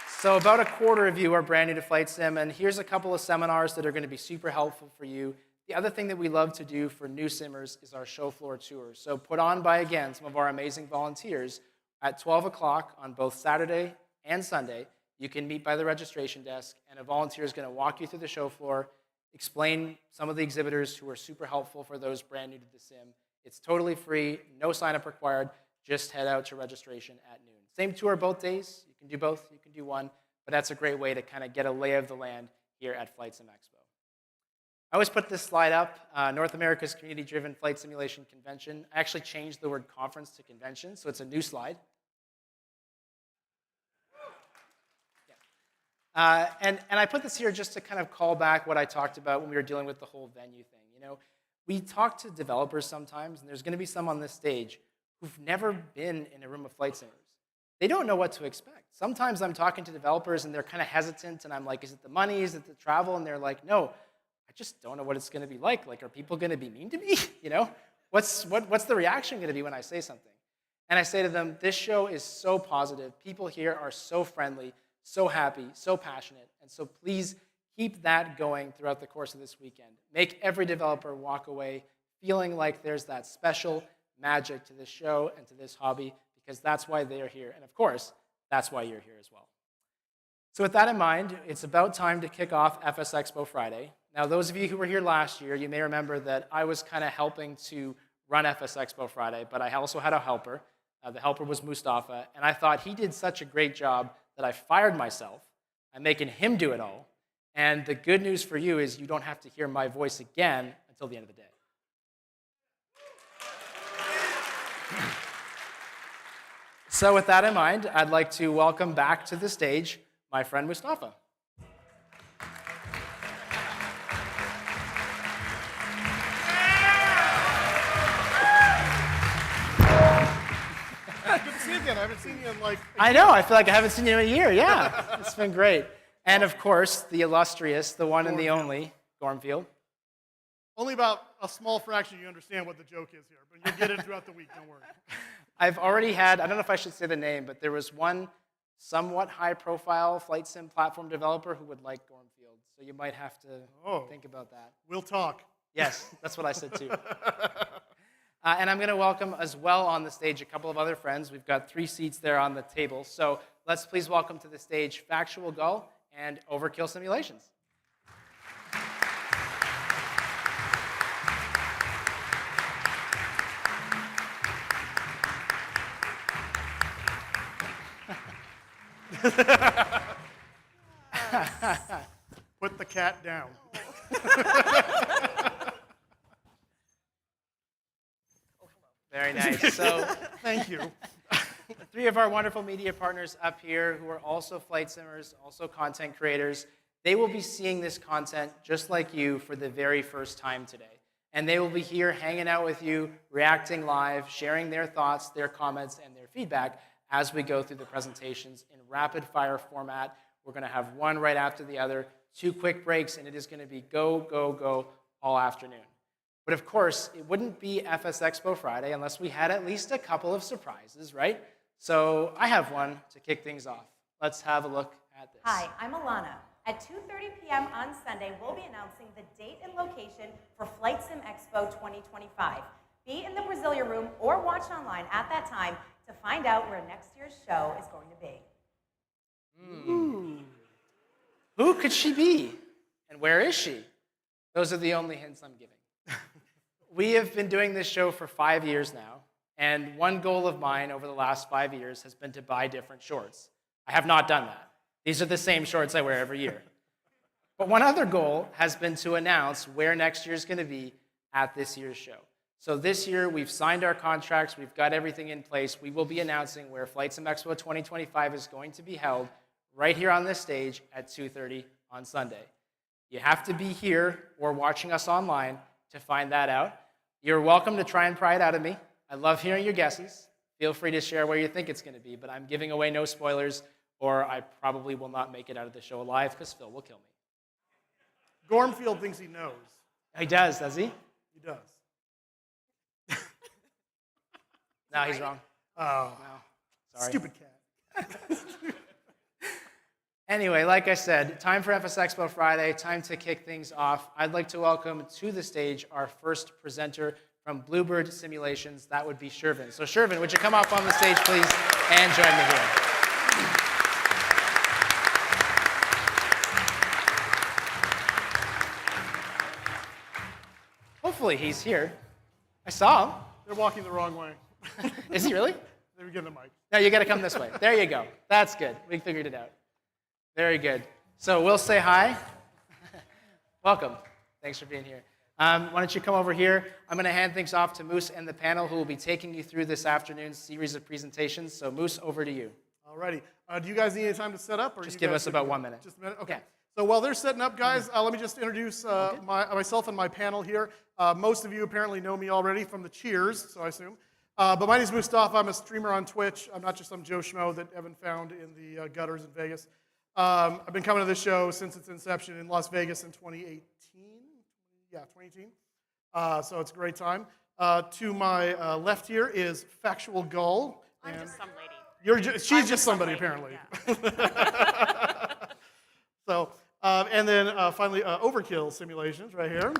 So about a quarter of you are brand new to Flight Sim, and here's a couple of seminars that are going to be super helpful for you. The other thing that we love to do for new simmers is our show floor tours. So put on by, again, some of our amazing volunteers. At 12 o'clock on both Saturday and Sunday, you can meet by the registration desk, and a volunteer is going to walk you through the show floor, explain some of the exhibitors who are super helpful for those brand new to the sim. It's totally free, no sign-up required. Just head out to registration at noon. Same tour both days. You can do both. You can do one. But that's a great way to kind of get a lay of the land here at FlightSimExpo. I always put this slide up, North America's community-driven flight simulation convention. I actually changed the word conference to convention, so it's a new slide. Yeah. And I put this here just to kind of call back what I talked about when we were dealing with the whole venue thing. You know, we talk to developers sometimes, and there's going to be some on this stage who've never been in a room of flight simulators. They don't know what to expect. Sometimes I'm talking to developers, and they're kind of hesitant, and I'm like, is it the money? Is it the travel? And they're like, no, I just don't know what it's going to be like. Like, are people going to be mean to me? You know, what's the reaction going to be when I say something? And I say to them, this show is so positive. People here are so friendly, so happy, so passionate. And so please keep that going throughout the course of this weekend. Make every developer walk away feeling like there's that special magic to this show and to this hobby, because that's why they're here. And of course, that's why you're here as well. So with that in mind, it's about time to kick off FSExpo Friday. Now, those of you who were here last year, you may remember that I was kind of helping to run FSExpo Friday, but I also had a helper. The helper was Mustafa, and I thought he did such a great job that I fired myself. I'm making him do it all. And the good news for you is you don't have to hear my voice again until the end of the day. So with that in mind, I'd like to welcome back to the stage my friend Mustafa.
Good to see you again. I haven't seen you in like...
I know. I feel like I haven't seen you in a year. Yeah. It's been great. And of course, the illustrious, the one and the only, Gormfield.
Only about a small fraction you understand what the joke is here, but you'll get it throughout the week, don't worry.
I've already had, I don't know if I should say the name, but there was one somewhat high-profile flight sim platform developer who would like Gormfield. So you might have to think about that.
We'll talk.
Yes, that's what I said too. And I'm going to welcome as well on the stage a couple of other friends. We've got 3 seats there on the table. So let's please welcome to the stage Factual Gull and Overkill Simulations.
Put the cat down.
Very nice. So,
thank you.
3 of our wonderful media partners up here who are also flight simmers, also content creators, they will be seeing this content just like you for the very first time today. And they will be here hanging out with you, reacting live, sharing their thoughts, their comments, and their feedback as we go through the presentations in rapid-fire format. We're going to have one right after the other, 2 quick breaks, and it is going to be go, go, go all afternoon. But of course, it wouldn't be FSExpo Friday unless we had at least a couple of surprises, right? So I have one to kick things off. Let's have a look at this.
Hi, I'm Alana. At 2:30 p.m. on Sunday, we'll be announcing the date and location for FlightSimExpo 2025. Be in the Brasilia room or watch online at that time to find out where next year's show is going to be.
Ooh. Who could she be? And where is she? Those are the only hints I'm giving. We have been doing this show for 5 years now, and one goal of mine over the last 5 years has been to buy different shorts. I have not done that. These are the same shorts I wear every year. But one other goal has been to announce where next year is going to be at this year's show. So this year, we've signed our contracts, we've got everything in place. We will be announcing where FlightSimExpo 2025 is going to be held right here on this stage at 2:30 on Sunday. You have to be here or watching us online to find that out. You're welcome to try and pry it out of me. I love hearing your guesses. Feel free to share where you think it's going to be, but I'm giving away no spoilers, or I probably will not make it out of the show alive because Phil will kill me.
Gormfield thinks he knows.
He does he?
He does.
No, he's wrong.
Oh,
Sorry.
stupid cat.
Anyway, like I said, time for FSExpo Friday, time to kick things off. I'd like to welcome to the stage our first presenter from Bluebird Simulations. That would be Shervin. So Shervin, would you come up on the stage, please, and join me here? Hopefully he's here. I saw him.
They're walking the wrong way.
Is he really?
They were getting the mic.
No, you got to come this way. There you go. That's good. We figured it out. Very good. So we'll say hi. Welcome. Thanks for being here. Why don't you come over here? I'm going to hand things off to Moose and the panel, who will be taking you through this afternoon's series of presentations. So Moose, over to you.
Alrighty. Do you guys need any time to set up? Or
Just
you
give
guys
us about 1 minute.
Just a minute? Okay. So while they're setting up, guys, let me just introduce myself and my panel here. Most of you apparently know me already from the Cheers, so I assume. But my name is Mustafa. I'm a streamer on Twitch. I'm not just some Joe Schmo that Evan found in the gutters in Vegas. I've been coming to this show since its inception in Las Vegas in 2018. Yeah, 2018. So it's a great time. To my left here is Factual Gull.
I'm just some lady.
She's just somebody, apparently. Yeah. So, and then finally, Overkill Simulations right here.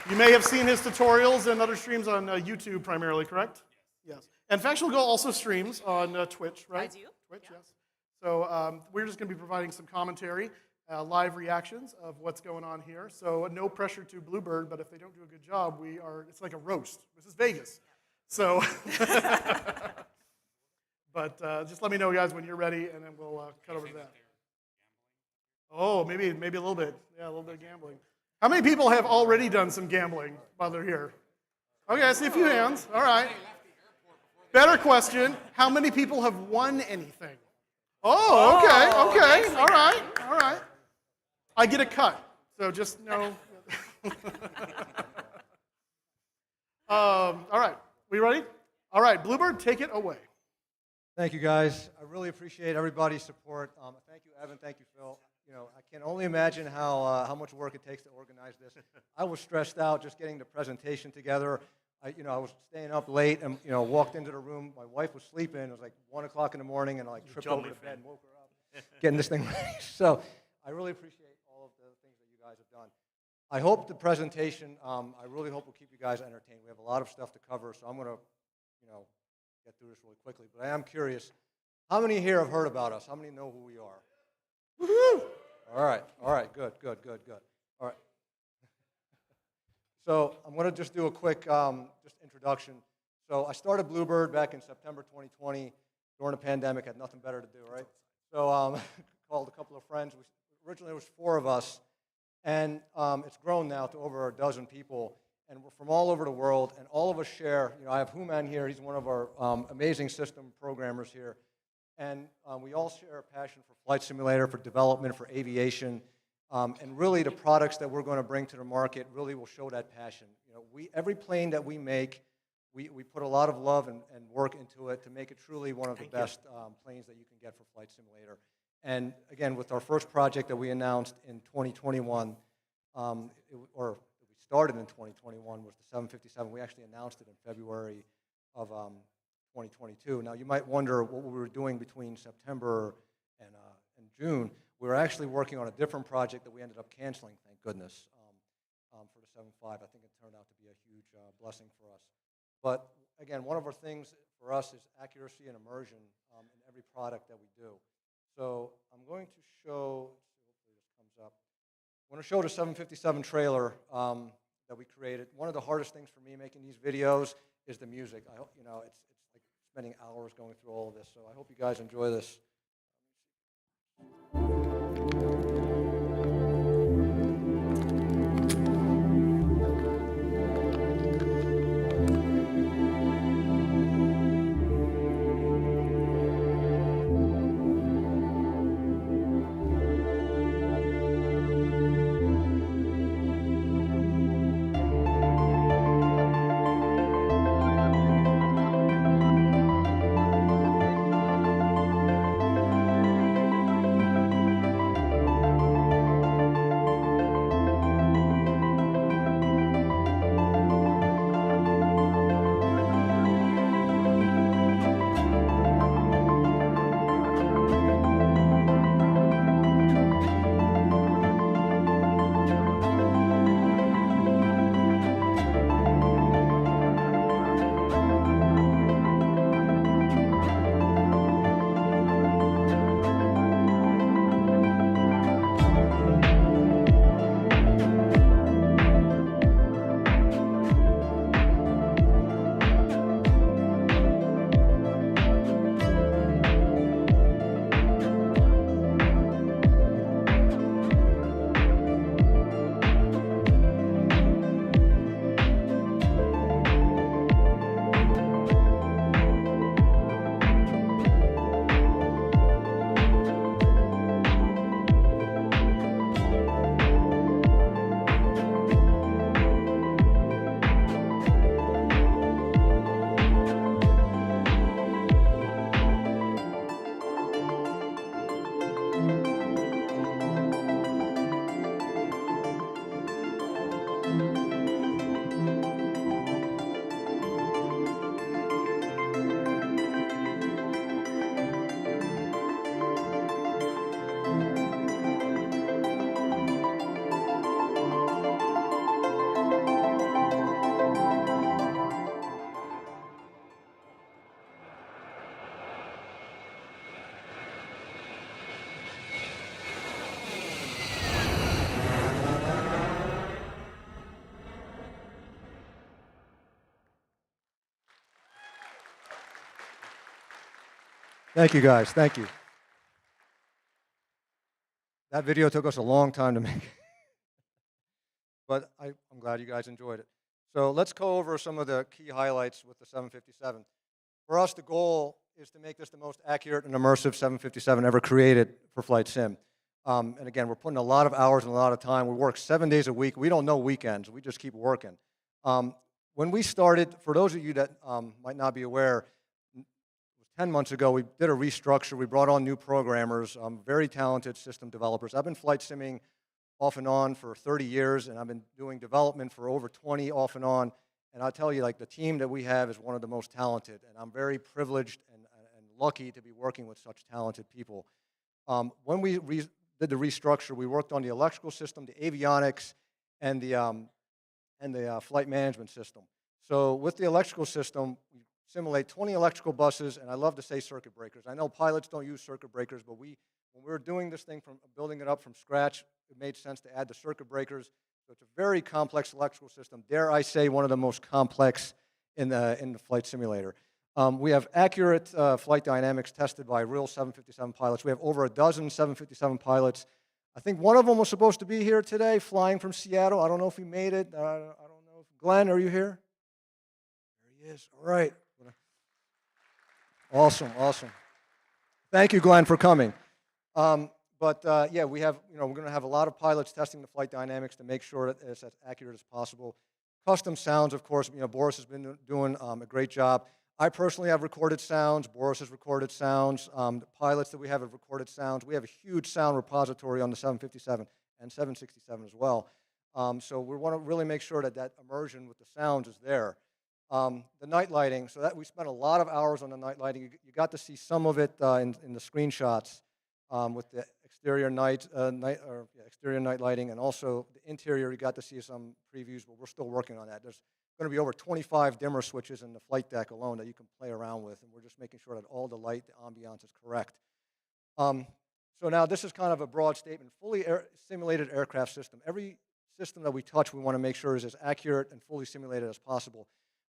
You may have seen his tutorials and other streams on YouTube primarily, correct? Yes. And Factual Gull also streams on Twitch, right?
I do.
Twitch, yes. So we're just going to be providing some commentary, live reactions of what's going on here. So no pressure to Bluebird, but if they don't do a good job, it's like a roast. This is Vegas. So, but just let me know, guys, when you're ready, and then we'll cut over to that. Oh, maybe a little bit. Yeah, a little bit of gambling. How many people have already done some gambling while they're here? Okay, I see a few hands. All right. Better question, how many people have won anything? Oh, okay. All right. I get a cut, so just know. All right, we ready? All right, Bluebird, take it away.
Thank you, guys. I really appreciate everybody's support. Thank you, Evan. Thank you, Phil. I can only imagine how much work it takes to organize this. I was stressed out just getting the presentation together. I was staying up late and walked into the room. My wife was sleeping. It was like 1 o'clock in the morning, and I tripped over the bed and woke her up, getting this thing ready. So I really appreciate all of the things that you guys have done. I hope the presentation. I really hope will keep you guys entertained. We have a lot of stuff to cover, so I'm going to, get through this really quickly. But I am curious, how many here have heard about us? How many know who we are? Woohoo! All right, good. All right. So I'm going to just do a quick just introduction. So I started Bluebird back in September 2020 during the pandemic. Had nothing better to do, right? So called a couple of friends. Originally, it was 4 of us, and it's grown now to over a dozen people, and we're from all over the world, and all of us share. I have Human here. He's one of our amazing system programmers here. And we all share a passion for flight simulator, for development, for aviation, and really the products that we're going to bring to the market really will show that passion. Every plane that we make, we put a lot of love and work into it to make it truly one of the best planes that you can get for flight simulator. And again, with our first project that we announced in 2021, or we started in 2021, was the 757. We actually announced it in February of 2022. Now, you might wonder what we were doing between September and June. We were actually working on a different project that we ended up canceling, thank goodness, for the 7.5. I think it turned out to be a huge blessing for us. But again, one of our things for us is accuracy and immersion in every product that we do. So I'm going to show, hopefully this comes up. I want to show the 757 trailer that we created. One of the hardest things for me making these videos is the music. I hope, it's like spending hours going through all of this. So I hope you guys enjoy this. Thank you, guys. Thank you. That video took us a long time to make, but I'm glad you guys enjoyed it. So let's go over some of the key highlights with the 757. For us, the goal is to make this the most accurate and immersive 757 ever created for flight sim. And again, we're putting a lot of hours and a lot of time. We work 7 days a week. We don't know weekends. We just keep working. When we started, for those of you that might not be aware, 10 months ago, we did a restructure. We brought on new programmers, very talented system developers. I've been flight simming off and on for 30 years, and I've been doing development for over 20 off and on. And I'll tell you, like, the team that we have is one of the most talented, and I'm very privileged and lucky to be working with such talented people. When we did the restructure, we worked on the electrical system, the avionics, and the flight management system. So with the electrical system, we simulate 20 electrical buses, and I love to say circuit breakers. I know pilots don't use circuit breakers, but when we were doing this thing, from building it up from scratch, it made sense to add the circuit breakers. So it's a very complex electrical system. Dare I say, one of the most complex in the flight simulator. We have accurate flight dynamics tested by real 757 pilots. We have over a dozen 757 pilots. I think one of them was supposed to be here today, flying from Seattle. I don't know if he made it. I don't know. Glenn, are you here? There he is. All right. Awesome, awesome. Thank you, Glenn, for coming. Yeah, we have, we're going to have a lot of pilots testing the flight dynamics to make sure that it's as accurate as possible. Custom sounds, of course, Boris has been doing a great job. I personally have recorded sounds. Boris has recorded sounds. The pilots that we have recorded sounds. We have a huge sound repository on the 757 and 767 as well. So we want to really make sure that that immersion with the sounds is there. The night lighting, so that we spent a lot of hours on the night lighting. You got to see some of it in the screenshots with the exterior exterior night lighting, and also the interior. You got to see some previews, but we're still working on that. There's going to be over 25 dimmer switches in the flight deck alone that you can play around with, and we're just making sure that all the light, the ambiance is correct. So now this is kind of a broad statement. Fully simulated aircraft system. Every system that we touch, we want to make sure is as accurate and fully simulated as possible.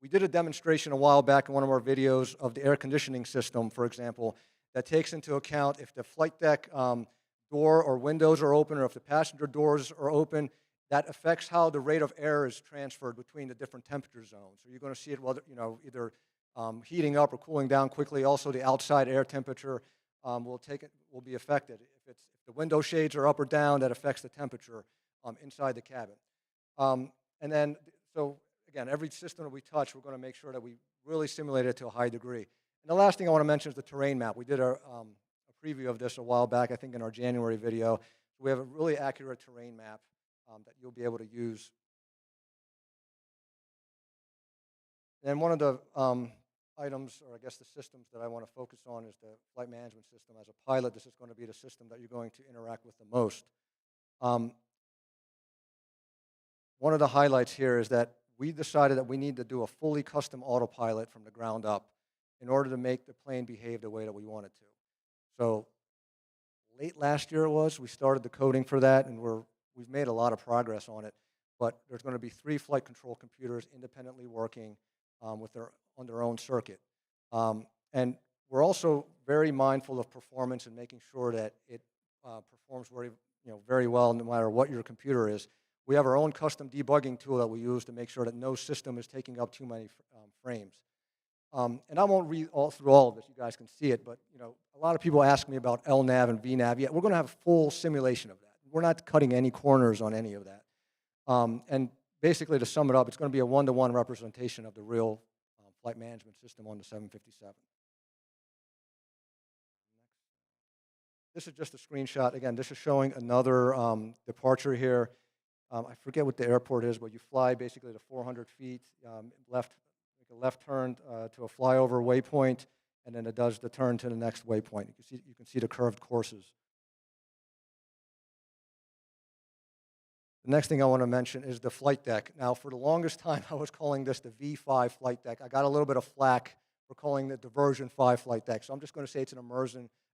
We did a demonstration a while back in one of our videos of the air conditioning system, for example, that takes into account if the flight deck door or windows are open, or if the passenger doors are open. That affects how the rate of air is transferred between the different temperature zones. So you're going to see it, whether, either heating up or cooling down quickly. Also, the outside air temperature will be affected. If the window shades are up or down, that affects the temperature inside the cabin. And then, so again, every system that we touch, we're going to make sure that we really simulate it to a high degree. And the last thing I want to mention is the terrain map. We did a preview of this a while back, I think in our January video. We have a really accurate terrain map that you'll be able to use. And one of the items, or I guess the systems that I want to focus on, is the flight management system. As a pilot, this is going to be the system that you're going to interact with the most. One of the highlights here is that we decided that we need to do a fully custom autopilot from the ground up in order to make the plane behave the way that we want it to. So late last year we started the coding for that, and we've made a lot of progress on it. But there's going to be 3 flight control computers independently working on their own circuit. And we're also very mindful of performance and making sure that it performs very well no matter what your computer is. We have our own custom debugging tool that we use to make sure that no system is taking up too many frames. And I won't read through all of this. You guys can see it, but a lot of people ask me about LNAV and VNAV. Yeah, we're going to have a full simulation of that. We're not cutting any corners on any of that. And basically, to sum it up, it's going to be a one-to-one representation of the real flight management system on the 757. This is just a screenshot. Again, this is showing another departure here. I forget what the airport is, but you fly basically to 400 feet, make a left turn to a flyover waypoint, and then it does the turn to the next waypoint. You can see the curved courses. The next thing I want to mention is the flight deck. Now, for the longest time, I was calling this the V5 flight deck. I got a little bit of flack for calling it the version 5 flight deck, so I'm just going to say it's an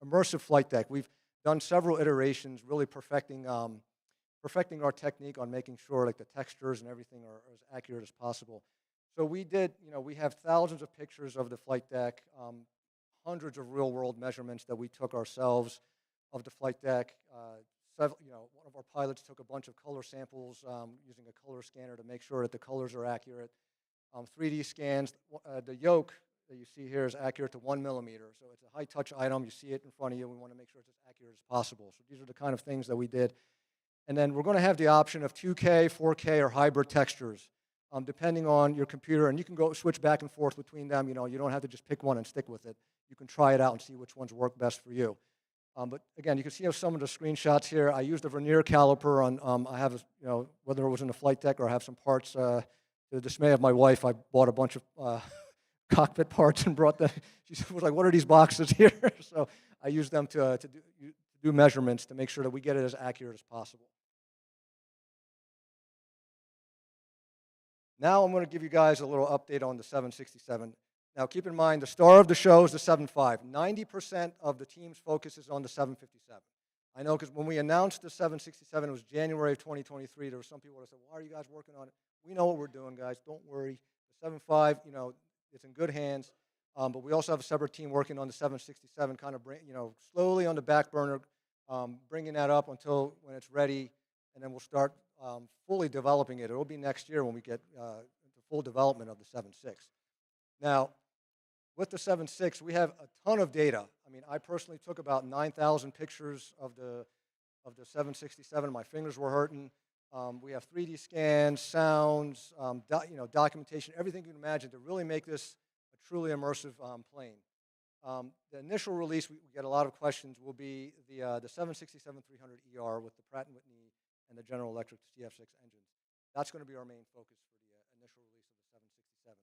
immersive flight deck. We've done several iterations, really perfecting our technique on making sure like the textures and everything are as accurate as possible. So we have thousands of pictures of the flight deck, hundreds of real-world measurements that we took ourselves of the flight deck. One of our pilots took a bunch of color samples using a color scanner to make sure that the colors are accurate. 3D scans. The yoke that you see here is accurate to 1 millimeter. So it's a high-touch item. You see it in front of you. We want to make sure it's as accurate as possible. So these are the kind of things that we did. And then we're going to have the option of 2K, 4K, or hybrid textures, depending on your computer. And you can go switch back and forth between them. You don't have to just pick one and stick with it. You can try it out and see which ones work best for you. But again, you can see some of the screenshots here. I used a vernier caliper on. I have, whether it was in the flight deck or I have some parts. To the dismay of my wife, I bought a bunch of cockpit parts and brought them. She was like, "What are these boxes here?" So I used them to do measurements to make sure that we get it as accurate as possible. Now I'm going to give you guys a little update on the 767. Now, keep in mind, the star of the show is the 75. 90% of the team's focus is on the 757. I know because when we announced the 767, it was January of 2023, there were some people that said, "Why are you guys working on it?" We know what we're doing, guys. Don't worry. The 75, it's in good hands. But we also have a separate team working on the 767, kind of slowly on the back burner, bringing that up until when it's ready, and then we'll start fully developing it. It will be next year when we get the full development of the 76. Now, with the 7.6, we have a ton of data. I mean, I personally took about 9,000 pictures of the 767. My fingers were hurting. We have 3D scans, sounds, documentation, everything you can imagine to really make this a truly immersive plane. The initial release, we get a lot of questions, will be the 767-300ER with the Pratt & Whitney and the General Electric CF6 engines. That's going to be our main focus for the initial release of the 767.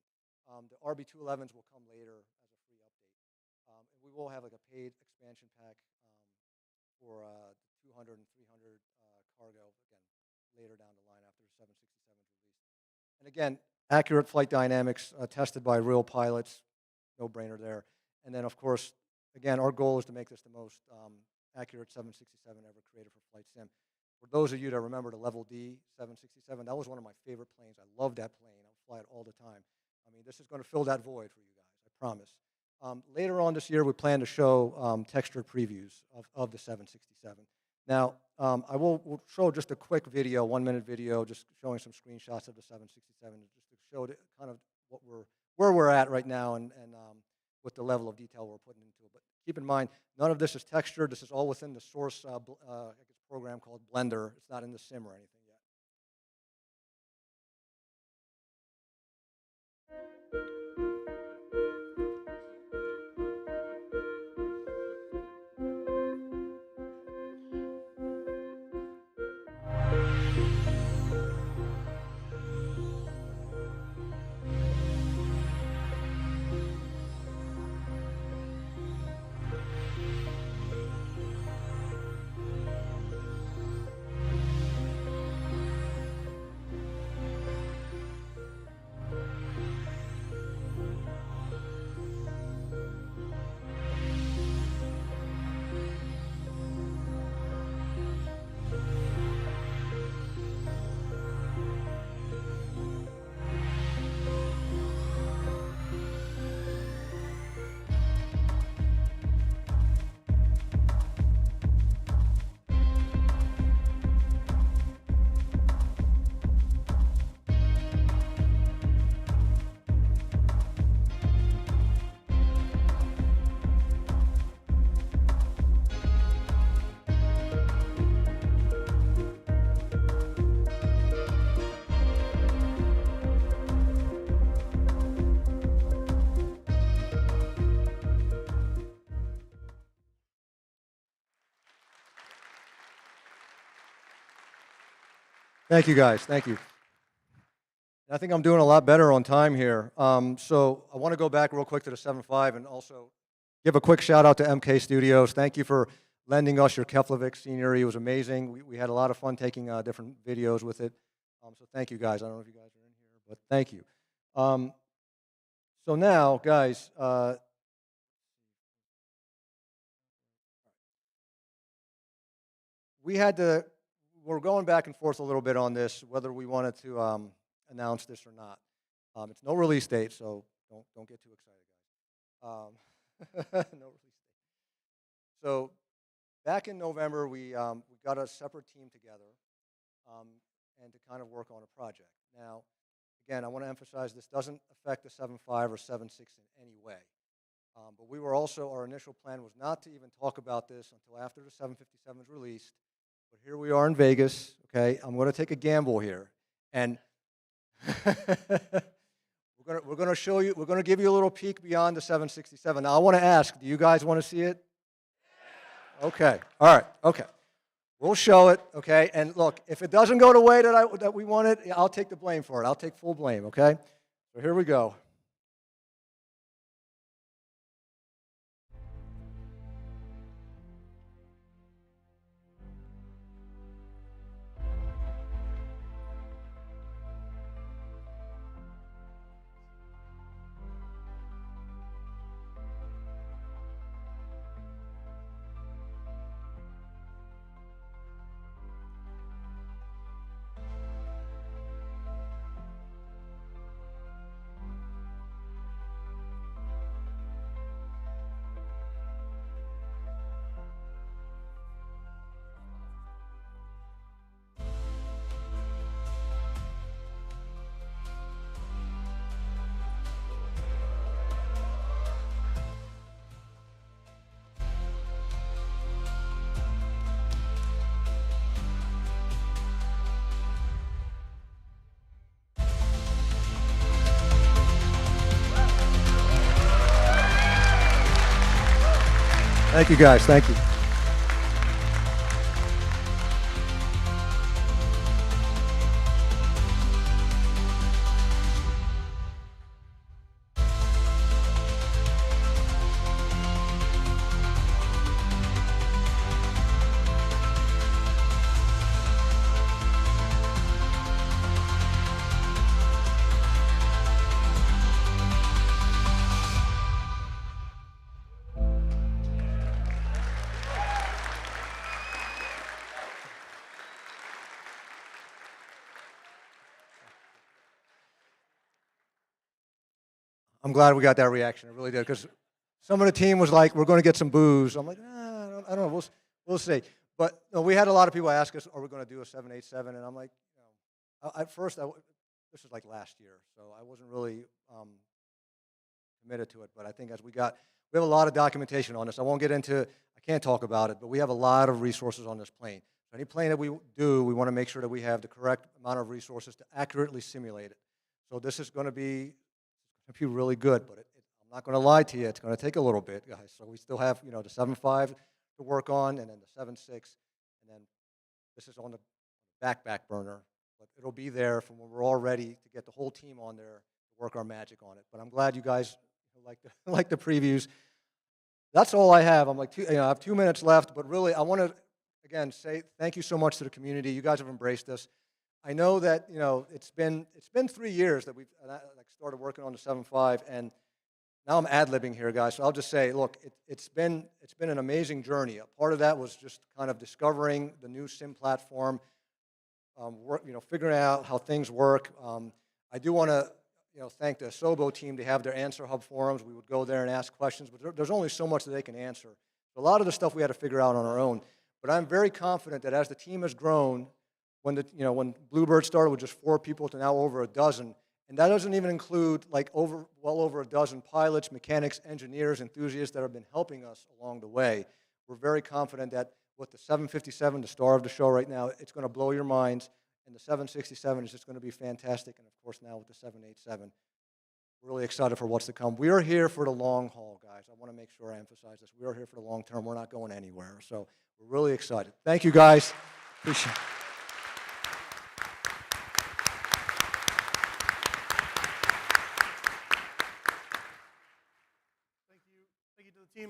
The RB211s will come later as a free update. And we will have like a paid expansion pack for 200 and 300 cargo, again, later down the line after the 767 is released. And again, accurate flight dynamics tested by real pilots, no-brainer there. And then, of course, again, our goal is to make this the most accurate 767 ever created for flight sim. For those of you that remember the Level D 767, that was one of my favorite planes. I love that plane. I would fly it all the time. I mean, this is going to fill that void for you guys, I promise. Later on this year, we plan to show textured previews of the 767. Now, we'll show just a quick video, 1-minute video, just showing some screenshots of the 767, just to show kind of where we're at right now and with the level of detail we're putting into it. But keep in mind, none of this is textured. This is all within the source program called Blender. It's not in the sim or anything yet. Thank you, guys. Thank you. I think I'm doing a lot better on time here. So I want to go back real quick to the 7.5 and also give a quick shout out to MK Studios. Thank you for lending us your Keflavik scenery. It was amazing. We had a lot of fun taking different videos with it. So thank you, guys. I don't know if you guys are in here, but thank you. So now, guys, we're going back and forth a little bit on this, whether we wanted to announce this or not. It's no release date, so don't get too excited, guys. No release date. So back in November, we got a separate team together and to kind of work on a project. Now, again, I want to emphasize this doesn't affect the 7.5 or 7.6 in any way. But we were also, our initial plan was not to even talk about this until after the 757 is released. But here we are in Vegas, okay? I'm going to take a gamble here. And we're going to show you, we're going to give you a little peek beyond the 767. Now, I want to ask, do you guys want to see it? Okay, all right, okay. We'll show it, okay? And look, if it doesn't go the way that we want it, I'll take the blame for it. I'll take full blame, okay? So here we go. Thank you, guys. Thank you. I'm glad we got that reaction. I really did, because some of the team was like, "We're going to get some booze." I'm like, I don't know. We'll see. But no, we had a lot of people ask us, "Are we going to do a 787?" And I'm like, at first, this was like last year, so I wasn't really committed to it. But I think we have a lot of documentation on this. I won't get into. I can't talk about it, but we have a lot of resources on this plane. So any plane that we do, we want to make sure that we have the correct amount of resources to accurately simulate it. So this is going to be really good, but I'm not going to lie to you. It's going to take a little bit, guys. So we still have, the 7.5 to work on, and then the 7.6, and then this is on the back burner. But it'll be there from when we're all ready to get the whole team on there to work our magic on it. But I'm glad you guys like the previews. That's all I have. I have 2 minutes left, but really, I want to again say thank you so much to the community. You guys have embraced us. I know that it's been 3 years that we've started working on the 7.5, and now I'm ad-libbing here, guys. So I'll just say, look, it's been an amazing journey. A part of that was just kind of discovering the new sim platform, figuring out how things work. I do want to thank the Sobo team. They have their Answer Hub forums. We would go there and ask questions, but there's only so much that they can answer. So a lot of the stuff we had to figure out on our own. But I'm very confident that as the team has grown, when Bluebird started with just 4 people to now over a dozen, and that doesn't even include well over a dozen pilots, mechanics, engineers, enthusiasts that have been helping us along the way. We're very confident that with the 757, the star of the show right now, it's going to blow your minds, and the 767 is just going to be fantastic, and of course now with the 787. We're really excited for what's to come. We are here for the long haul, guys. I want to make sure I emphasize this. We are here for the long term. We're not going anywhere, so we're really excited. Thank you, guys. Appreciate it.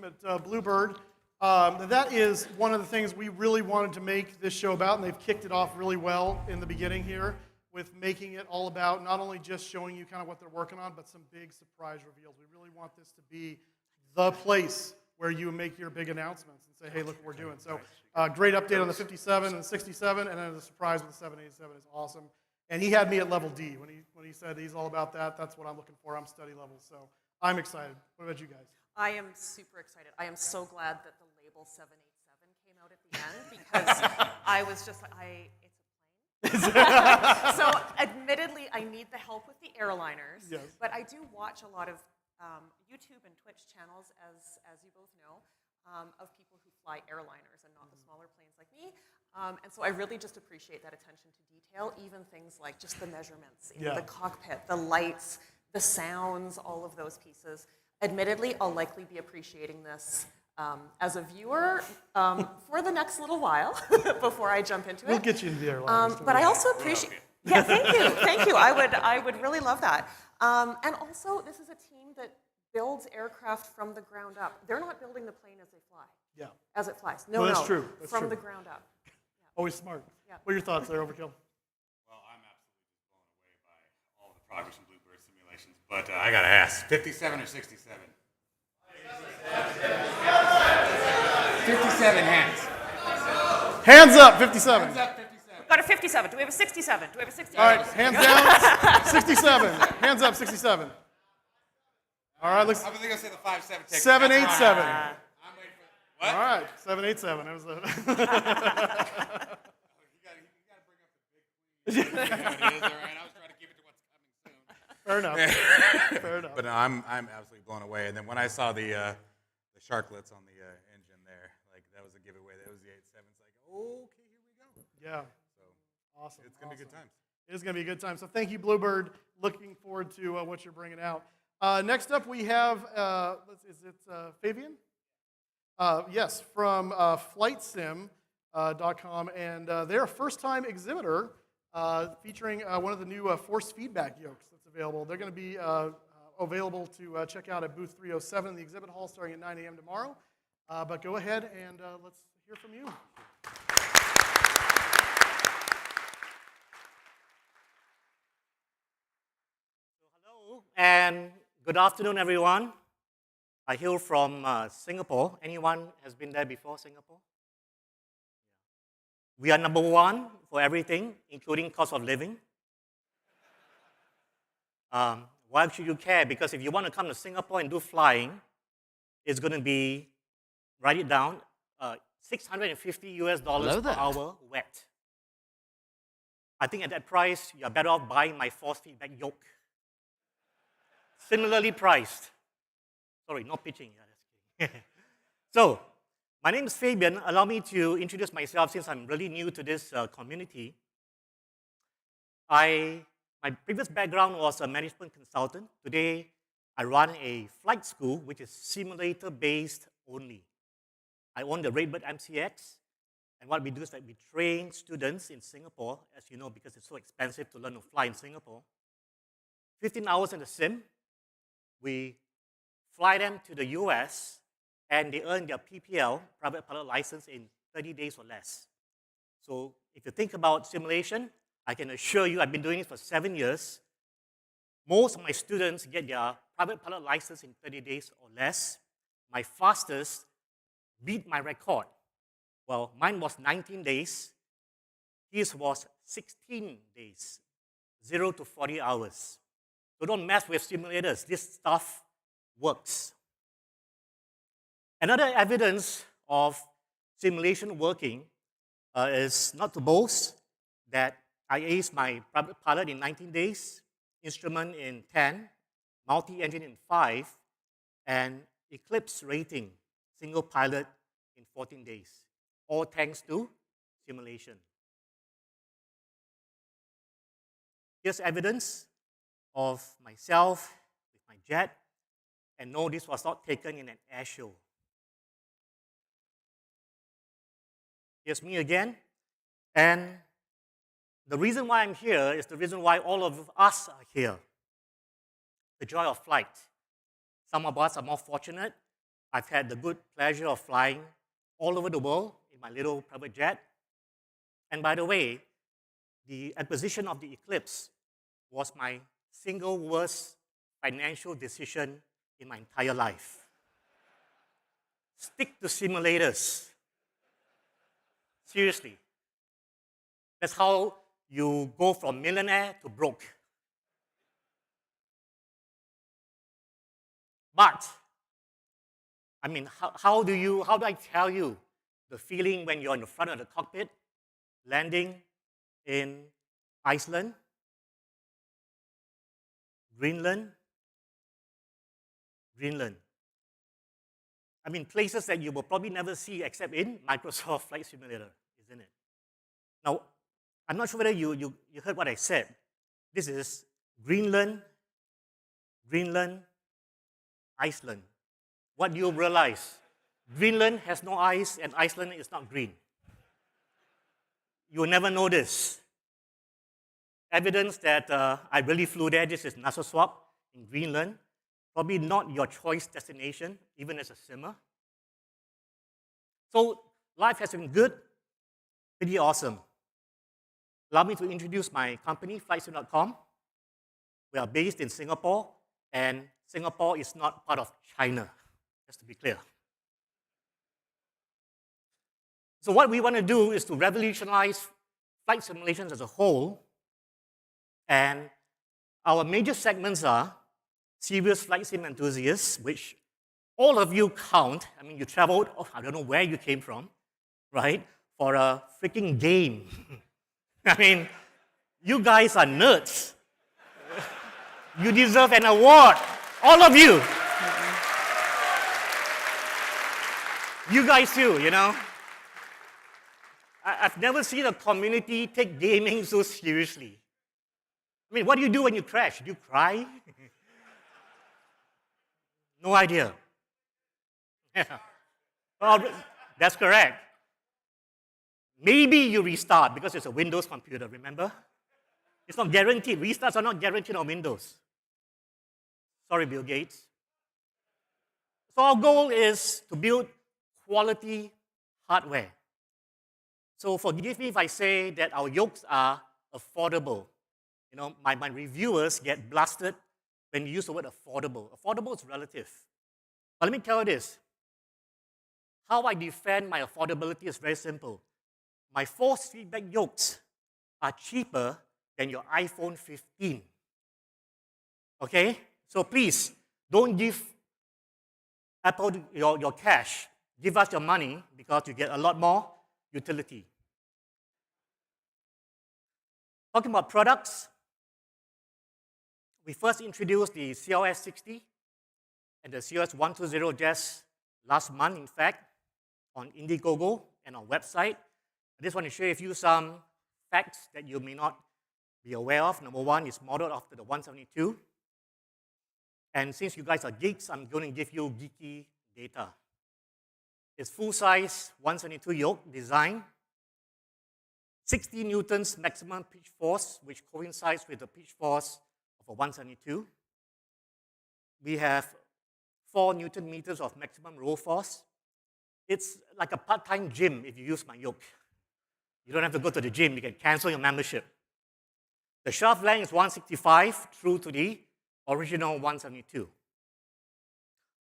team at Bluebird. That is one of the things we really wanted to make this show about, and they've kicked it off really well in the beginning here with making it all about not only just showing you kind of what they're working on, but some big surprise reveals. We really want this to be the place where you make your big announcements and say, hey, look what we're doing. So great update on the 57 and the 67, and then the surprise with the 787 is awesome. And he had me at level D. When he said he's all about that, that's what I'm looking for. I'm study level, so I'm excited. What about you guys?
I am super excited. I am so glad that the label 787 came out at the end because I was just, it's a plane. So admittedly, I need the help with the airliners, yes. But I do watch a lot of YouTube and Twitch channels, as you both know, of people who fly airliners and not the smaller planes like me. And so I really just appreciate that attention to detail, even things like just the measurements, the cockpit, the lights, the sounds, all of those pieces. Admittedly, I'll likely be appreciating this as a viewer for the next little while before I jump into it.
We'll get you into the airlines.
But I also appreciate, thank you. I would really love that. And also, this is a team that builds aircraft from the ground up. They're not building the plane as they fly.
Yeah.
As it flies. No,
that's true. That's
from
true.
the ground up. Yeah.
Always smart. Yeah. What are your thoughts there, Overkill?
Well, I'm absolutely blown away by all the progress in Bluebird simulations, but I gotta ask, 57 or 67? 57 hands.
Hands up, 57.
Hands up, 57.
We've got a 57. Do we have a 67? Do we have a 67?
All right, hands down, 67. Hands up, 67. All right, let's.
I was going to say the 57.
787.
I'm waiting for what?
All right, 787. That was the.
You got to bring up the big. It is, all right. I was trying to keep it to what's coming soon.
Fair enough. Fair enough.
But no, I'm absolutely blown away. And then when I saw the sharklets on the engine there, like that was a giveaway. That was the 87. It's like, okay, here we go.
Yeah.
So
awesome.
It's gonna be good times.
It is gonna be a good time. So thank you, Bluebird. Looking forward to what you're bringing out. Next up, we have is it Fabian? Yes, from FlightSim.com, and they're a first-time exhibitor featuring one of the new force feedback yokes that's available. They're going to be available to check out at booth 307 in the exhibit hall starting at 9 a.m. tomorrow. But go ahead and let's hear from you.
Hello and good afternoon, everyone. I hail from Singapore. Anyone has been there before, Singapore? We are number one for everything, including cost of living. Why should you care? Because if you want to come to Singapore and do flying, it's going to be, write it down, $650 per hour wet. I think at that price, you're better off buying my force feedback yoke. Similarly priced. Sorry, not pitching. So, my name is Fabian. Allow me to introduce myself since I'm really new to this community. My previous background was a management consultant. Today, I run a flight school, which is simulator-based only. I own the Redbird MCX, and what we do is that we train students in Singapore, as you know, because it's so expensive to learn to fly in Singapore. 15 hours in the sim. We fly them to the US, and they earn their PPL, private pilot license, in 30 days or less. So if you think about simulation, I can assure you I've been doing it for 7 years. Most of my students get their private pilot license in 30 days or less. My fastest beat my record. Well, mine was 19 days. His was 16 days, 0 to 40 hours. So don't mess with simulators. This stuff works. Another evidence of simulation working is not to boast that I aced my private pilot in 19 days, instrument in 10, multi-engine in 5, and eclipse rating, single pilot in 14 days, all thanks to simulation. Here's evidence of myself with my jet, and no, this was not taken in an air show. Here's me again, and the reason why I'm here is the reason why all of us are here. The joy of flight. Some of us are more fortunate, I've had the good pleasure of flying all over the world in my little private jet. And by the way, the acquisition of the Eclipse was my single worst financial decision in my entire life. Stick to simulators. Seriously. That's how you go from millionaire to broke. But, I mean, how do I tell you the feeling when you're in the front of the cockpit, landing in Iceland, Greenland? I mean, places that you will probably never see except in Microsoft Flight Simulator, isn't it? Now, I'm not sure whether you heard what I said. This is Greenland, Iceland. What do you realize? Greenland has no ice and Iceland is not green. You will never know this. Evidence that I really flew there. This is Nassau in Greenland. Probably not your choice destination, even as a simmer. So life has been good, pretty awesome. Allow me to introduce my company, FlightSim.com. We are based in Singapore, and Singapore is not part of China, just to be clear. So what we want to do is to revolutionize flight simulations as a whole, and our major segments are serious flight sim enthusiasts, which all of you count. I mean, you traveled, I don't know where you came from, right, for a freaking game. I mean, you guys are nerds. You deserve an award, all of you. You guys too, you know. I've never seen a community take gaming so seriously. I mean, what do you do when you crash? Do you cry? No idea. Yeah. Well, that's correct. Maybe you restart because it's a Windows computer, remember? It's not guaranteed. Restarts are not guaranteed on Windows. Sorry, Bill Gates. So our goal is to build quality hardware. So forgive me if I say that our yokes are affordable. You know, my reviewers get blasted when you use the word affordable. Affordable is relative. But let me tell you this. How I defend my affordability is very simple. My force feedback yokes are cheaper than your iPhone 15. Okay? So please, don't give Apple your cash. Give us your money because you get a lot more utility. Talking about products, we first introduced the CLS-60 and the CLS-120 just last month, in fact, on Indiegogo and our website. I just want to share with you some facts that you may not be aware of. Number one is modeled after the 172. And since you guys are geeks, I'm going to give you geeky data. It's full-size 172 yoke design, 60 newtons maximum pitch force, which coincides with the pitch force of a 172. We have 4 Newton meters of maximum roll force. It's like a part-time gym if you use my yoke. You don't have to go to the gym. You can cancel your membership. The shaft length is 165, true to the original 172.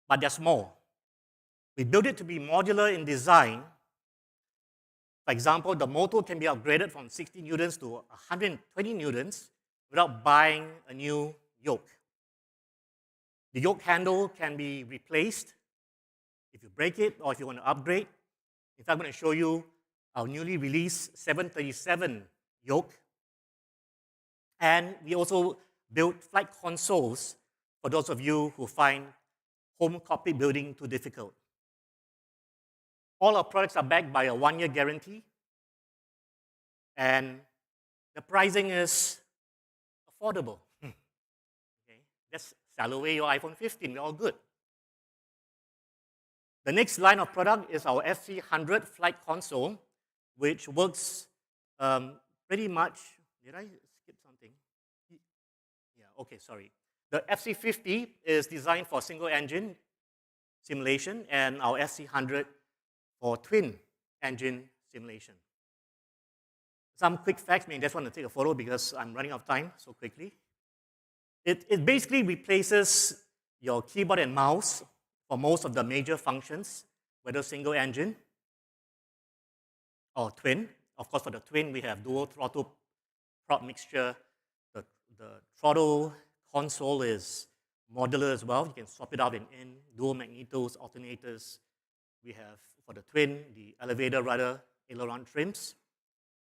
But there's more. We built it to be modular in design. For example, the motor can be upgraded from 60 newtons to 120 newtons without buying a new yoke. The yoke handle can be replaced if you break it or if you want to upgrade. In fact, I'm going to show you our newly released 737 yoke. And we also built flight consoles for those of you who find home cockpit building too difficult. All our products are backed by a 1-year guarantee. And the pricing is affordable. Okay? Just sell away your iPhone 15, we're all good. The next line of product is our FC100 flight console, which works pretty much. Did I skip something? Yeah, okay, sorry. The FC50 is designed for single engine, simulation and our SC100 for twin engine simulation. Some quick facts, I just want to take a photo because I'm running out of time so quickly. It basically replaces your keyboard and mouse for most of the major functions, whether single engine or twin. Of course, for the twin, we have dual throttle prop mixture. The throttle console is modular as well. You can swap it out in dual magnetos, alternators. We have, for the twin, the elevator rudder, aileron trims.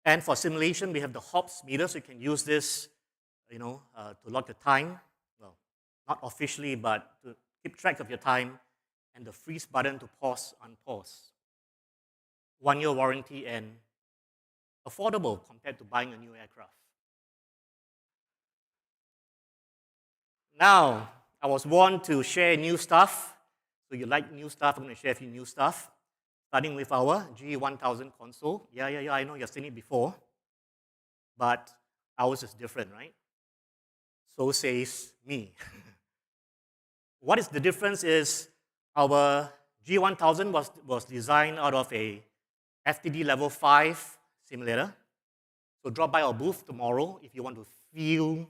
And for simulation, we have the hops meter, so you can use this, to log the time. Well, not officially, but to keep track of your time, and the freeze button to pause, unpause. 1-year warranty and affordable compared to buying a new aircraft. Now, I was warned to share new stuff. So you like new stuff, I'm going to share a few new stuff. Starting with our G1000 console. Yeah, I know you've seen it before. But ours is different, right? So says me. What is the difference is our G1000 was designed out of a FTD level 5 simulator. So drop by our booth tomorrow if you want to feel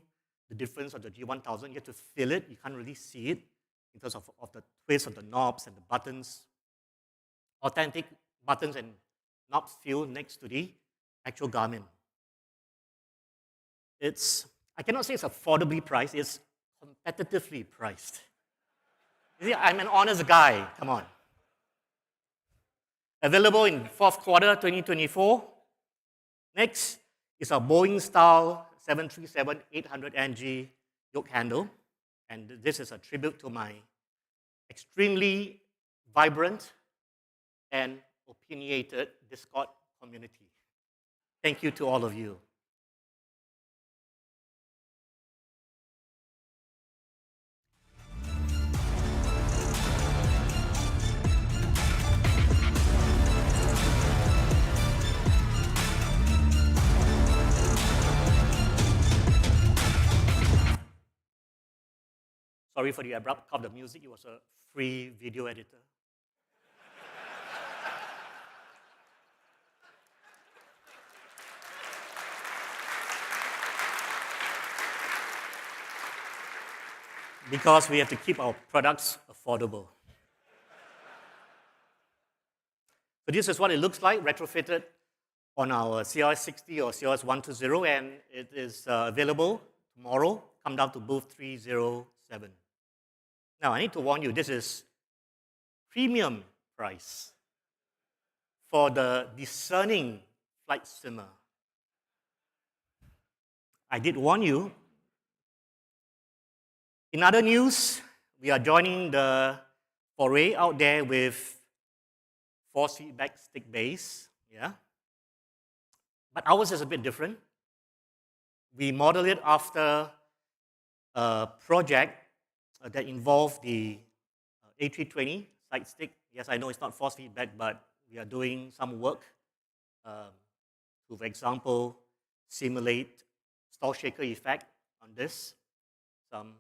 the difference of the G1000. You have to feel it. You can't really see it in terms of the twist of the knobs and the buttons. Authentic buttons and knobs feel next to the actual Garmin. I cannot say it's affordably priced, it's competitively priced. You see, I'm an honest guy, come on. Available in fourth quarter 2024. Next is a Boeing style 737-800NG yoke handle. And this is a tribute to my extremely vibrant and opinionated Discord community. Thank you to all of you. Sorry for the abrupt cut of the music. It was a free video editor. Because we have to keep our products affordable. So this is what it looks like, retrofitted on our CRS60 or CRS120, and it is available tomorrow. Come down to booth 307. Now, I need to warn you, this is premium price for the discerning flight simmer. I did warn you. In other news, we are joining the foray out there with force feedback stick base, yeah. But ours is a bit different. We model it after a project that involved the A320 side stick. Yes, I know it's not force feedback, but we are doing some work to, for example, simulate stall shaker effect on this. Some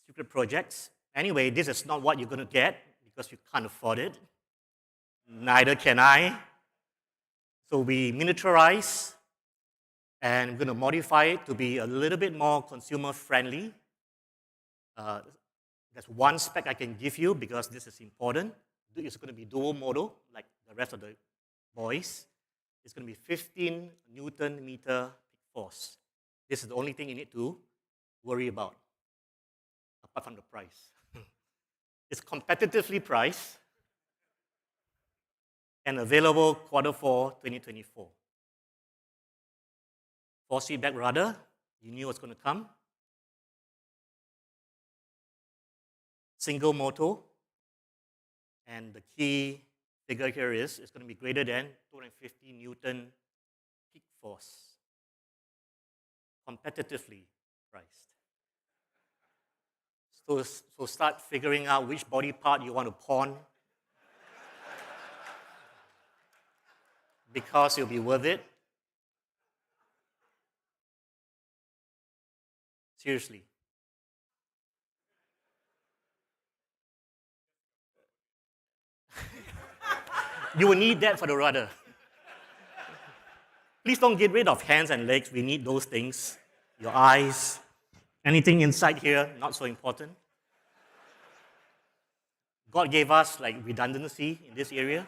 secret projects. Anyway, this is not what you're going to get because you can't afford it. Neither can I. So we miniaturize and we're going to modify it to be a little bit more consumer friendly. There's one spec I can give you because this is important. It's going to be dual modal like the rest of the boys. It's going to be 15 Newton meter peak force. This is the only thing you need to worry about, apart from the price. It's competitively priced and available Q4 2024. Force feedback rudder, you knew what's going to come. Single motor, and the key figure here is it's going to be greater than 250 Newton peak force. Competitively priced. So start figuring out which body part you want to pawn because it'll be worth it. Seriously. You will need that for the rudder. Please don't get rid of hands and legs. We need those things. Your eyes, anything inside here, not so important. God gave us like redundancy in this area.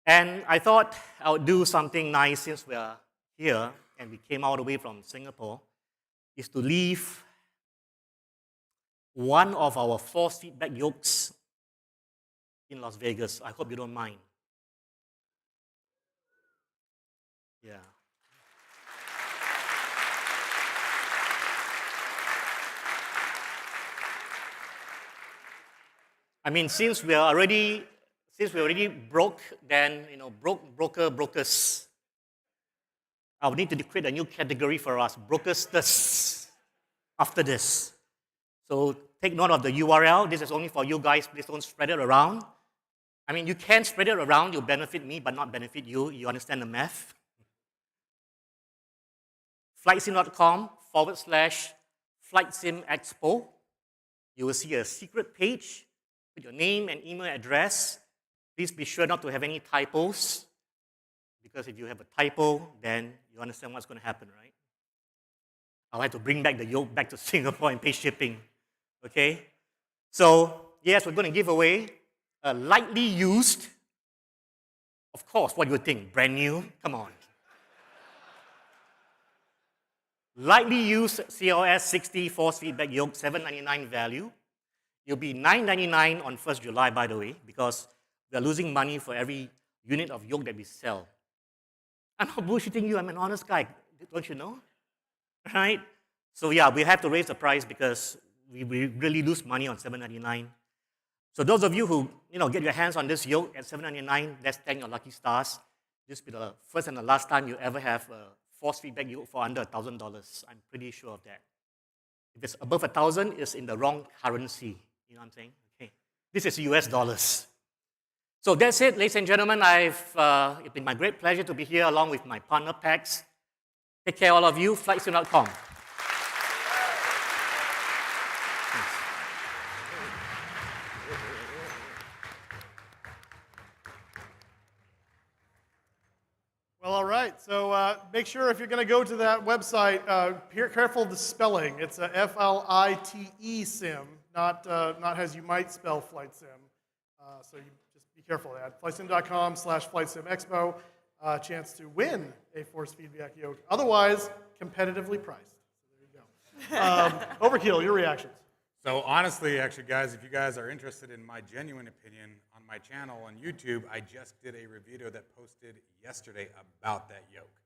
And I thought I would do something nice since we are here and we came all the way from Singapore, is to leave one of our force feedback yokes in Las Vegas. I hope you don't mind. Yeah. I mean, since we already broke, then brokers. I would need to create a new category for us, brokers after this. So take note of the URL. This is only for you guys. Please don't spread it around. I mean, you can spread it around. You'll benefit me, but not benefit you. You understand the math? FlightSim.com/FlightSimExpo. You will see a secret page with your name and email address. Please be sure not to have any typos, because if you have a typo, then you understand what's going to happen, right? I'll have to bring back the yoke back to Singapore and pay shipping, okay? So, yes, we're going to give away a lightly used, of course, what do you think? Brand new? Come on. Lightly used CLS 60 force feedback yoke, $7.99 value. It'll be $9.99 on 1st July, by the way, because we are losing money for every unit of yoke that we sell. I'm not bullshitting you. I'm an honest guy. Don't you know? Right? So yeah, we have to raise the price because we really lose money on $7.99. So those of you who get your hands on this yoke at $7.99, let's thank your lucky stars. This will be the first and the last time you ever have a force feedback yoke for under $1,000. I'm pretty sure of that. If it's above 1,000, it's in the wrong currency. You know what I'm saying? Okay. This is US dollars. So that's it, ladies and gentlemen. It's been my great pleasure to be here along with my partner, PAX. Take care, all of you. FlightSim.com.
Well, all right. So make sure if you're going to go to that website, be careful of the spelling. It's a FLITE sim, not as you might spell flight sim. So you just be careful of that. FlightSim.com/FlightSimExpo. Chance to win a force feedback yoke. Otherwise, competitively priced. So there you go. Overkill, your reactions.
So honestly, actually, guys, if you guys are interested in my genuine opinion, on my channel on YouTube, I just did a video that posted yesterday about that yoke.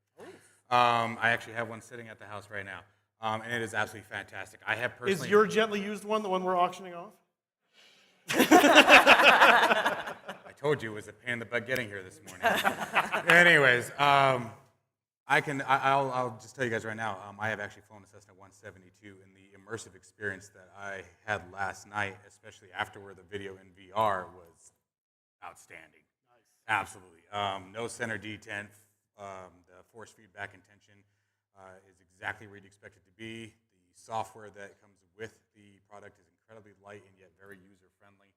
I actually have one sitting at the house right now, and it is absolutely fantastic. I have personally...
Is your gently used one the one we're auctioning off?
I told you it was a pain in the butt getting here this morning. Anyways, I'll just tell you guys right now, I have actually flown a Cessna 172, and the immersive experience that I had last night, especially afterward, the video in VR was outstanding. Nice. Absolutely. No center detent. The force feedback intention is exactly where you'd expect it to be. The software that comes with the product is incredibly light and yet very user-friendly.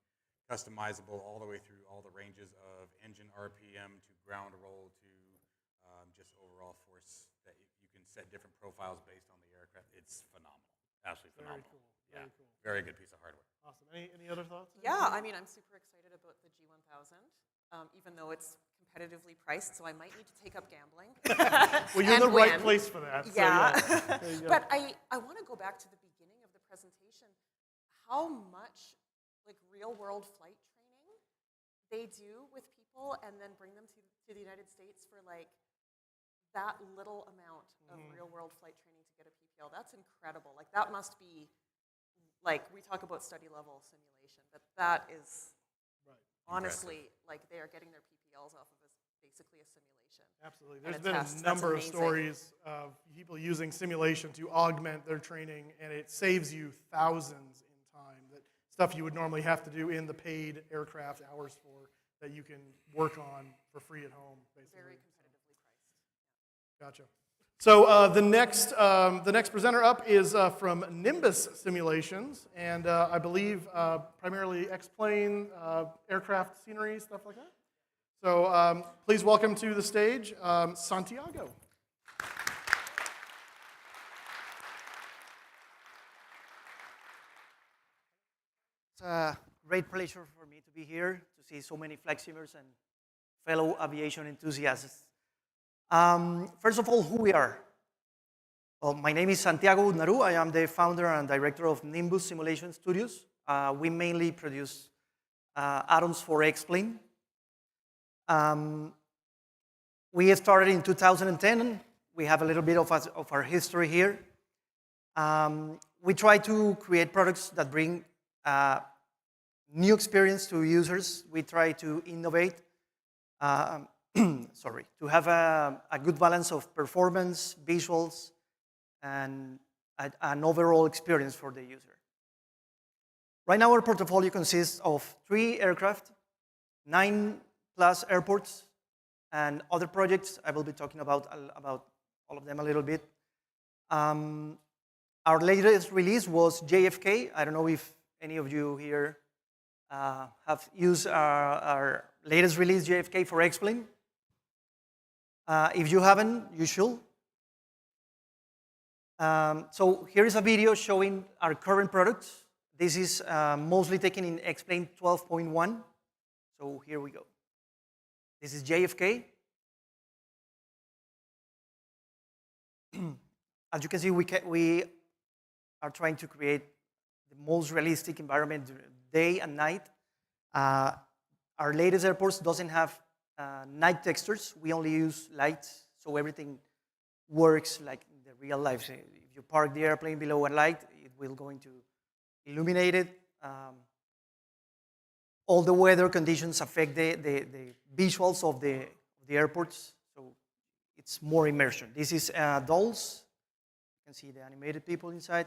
Customizable all the way through all the ranges of engine RPM to ground roll to just overall force that you can set different profiles based on the aircraft. It's phenomenal. Absolutely phenomenal.
Very cool.
Yeah.
Very cool.
Very good piece of hardware.
Awesome. Any other thoughts?
Yeah, I mean, I'm super excited about the G1000, even though it's competitively priced, so I might need to take up gambling.
Well, you're in the right place for that.
Yeah.
So yeah.
But I want to go back to the beginning of the presentation. How much real-world flight training they do with people and then bring them to the United States for that little amount of real-world flight training to get a PPL. That's incredible. That must be, we talk about study-level simulation, but that is honestly, they are getting their PPLs off of basically a simulation.
Absolutely. There's been a number of stories of people using simulation to augment their training, and it saves you thousands in time. That stuff you would normally have to do in the paid aircraft hours for, that you can work on for free at home, basically.
Very competitively priced.
Gotcha. So the next presenter up is from Nimbus Simulations, and I believe primarily X-Plane, aircraft scenery, stuff like that. So please welcome to the stage Santiago.
It's a great pleasure for me to be here to see so many flight simmers and fellow aviation enthusiasts. First of all, who we are. Well, my name is Santiago Naru. I am the founder and director of Nimbus Simulation Studios. We mainly produce add-ons for X-Plane. We started in 2010. We have a little bit of our history here. We try to create products that bring new experience to users. We try to innovate, to have a good balance of performance, visuals, and an overall experience for the user. Right now, our portfolio consists of 3 aircraft, 9+ airports, and other projects. I will be talking about all of them a little bit. Our latest release was JFK. I don't know if any of you here have used our latest release, JFK for X-Plane. If you haven't, you should. So here is a video showing our current products. This is mostly taken in X-Plane 12.1. So here we go. This is JFK. As you can see, we are trying to create the most realistic environment day and night. Our latest airports doesn't have night textures. We only use lights, so everything works like in the real life. So if you park the airplane below a light, it will going to illuminate it. All the weather conditions affect the visuals of the airports, so it's more immersion. This is dolls. You can see the animated people inside.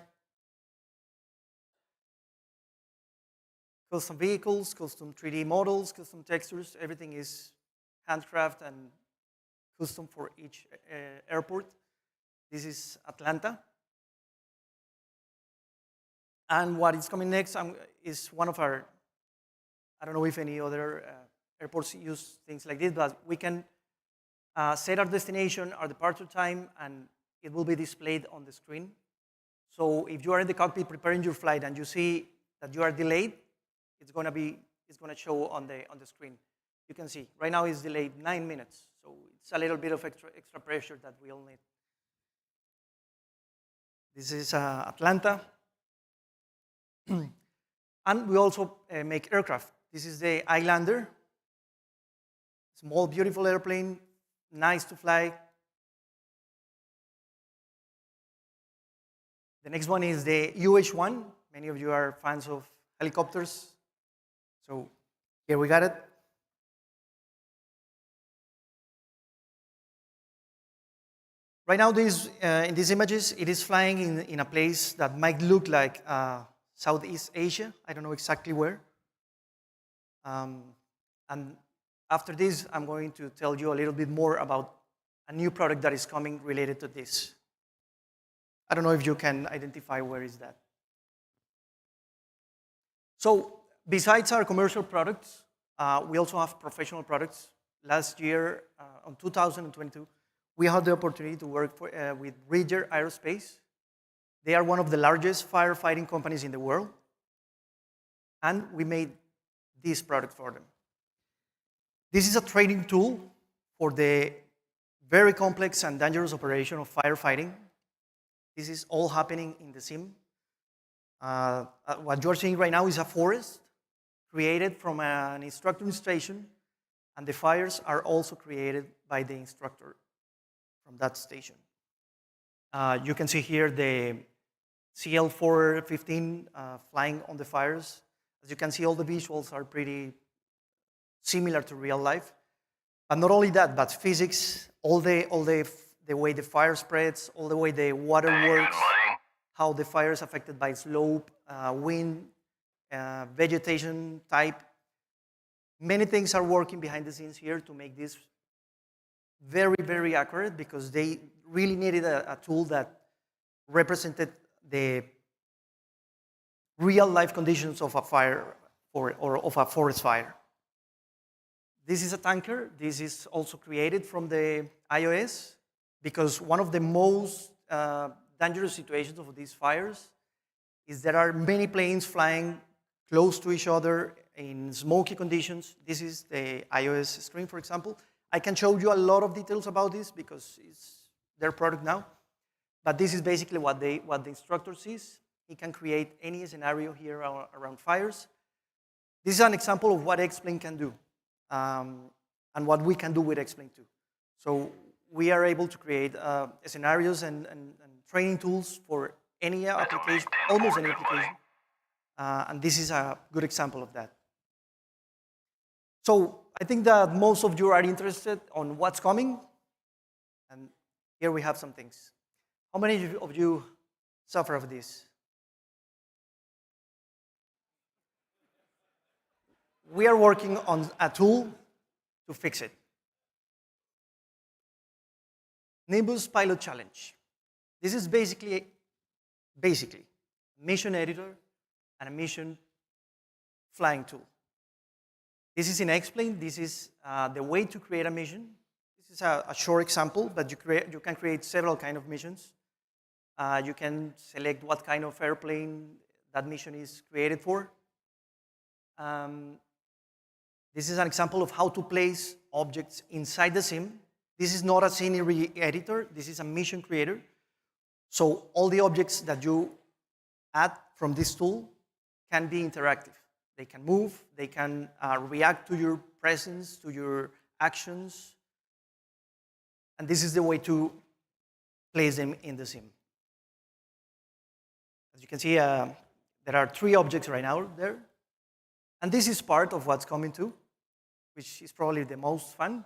Custom vehicles, custom 3D models, custom textures. Everything is handcraft and custom for each airport. This is Atlanta. And what is coming next is one of our, I don't know if any other airports use things like this, but we can set our destination, our departure time, and it will be displayed on the screen. So if you are in the cockpit preparing your flight and you see that you are delayed, it's going to show on the screen. You can see right now it's delayed 9 minutes, so it's a little bit of extra pressure that we all need. This is Atlanta, and we also make aircraft. This is the Islander, small, beautiful airplane, nice to fly. The next one is the UH-1. Many of you are fans of helicopters. So here we got it. Right now, in these images, it is flying in a place that might look like Southeast Asia. I don't know exactly where. And after this, I'm going to tell you a little bit more about a new product that is coming related to this. I don't know if you can identify where is that. So besides our commercial products, we also have professional products. Last year, on 2022, we had the opportunity to work with Rio Aerospace. They are one of the largest firefighting companies in the world. And we made this product for them. This is a training tool for the very complex and dangerous operation of firefighting. This is all happening in the sim. What you're seeing right now is a forest created from an instructor station, and the fires are also created by the instructor from that station. You can see here the CL-415 flying on the fires. As you can see, all the visuals are pretty similar to real life. And not only that, but physics, all the way the fire spreads, all the way the water works, how the fire is affected by slope, wind, vegetation type. Many things are working behind the scenes here to make this very, very accurate, because they really needed a tool that represented the real life conditions of a fire or of a forest fire. This is a tanker. This is also created from the iOS because one of the most dangerous situations of these fires is there are many planes flying close to each other in smoky conditions. This is the iOS screen, for example. I can show you a lot of details about this because it's their product now. But this is basically what the instructor sees. He can create any scenario here around fires. This is an example of what X-Plane can do and what we can do with X-Plane too. So we are able to create scenarios and training tools for any application, almost any application. And this is a good example of that. So I think that most of you are interested on what's coming. And here we have some things. How many of you suffer of this? We are working on a tool to fix it. Nimbus Pilot Challenge. This is basically a mission editor and a mission flying tool. This is in X-Plane. This is the way to create a mission. This is a short example, but you can create several kinds of missions. You can select what kind of airplane that mission is created for. This is an example of how to place objects inside the sim. This is not a scenery editor. This is a mission creator. So all the objects that you add from this tool can be interactive. They can move. They can react to your presence, to your actions. And this is the way to place them in the sim. As you can see, there are 3 objects right now there. And this is part of what's coming too, which is probably the most fun.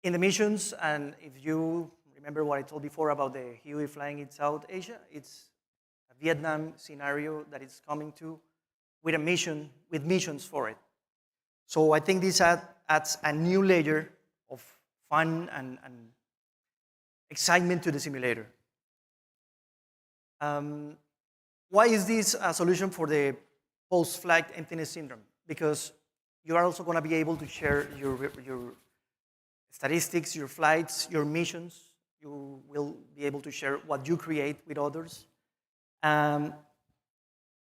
In the missions, and if you remember what I told before about the Huey flying in South Asia, it's a Vietnam scenario that is coming to with a mission, with missions for it. So I think this adds a new layer of fun and excitement to the simulator. Why is this a solution for the post-flight emptiness syndrome? Because you are also going to be able to share your statistics, your flights, your missions. You will be able to share what you create with others. And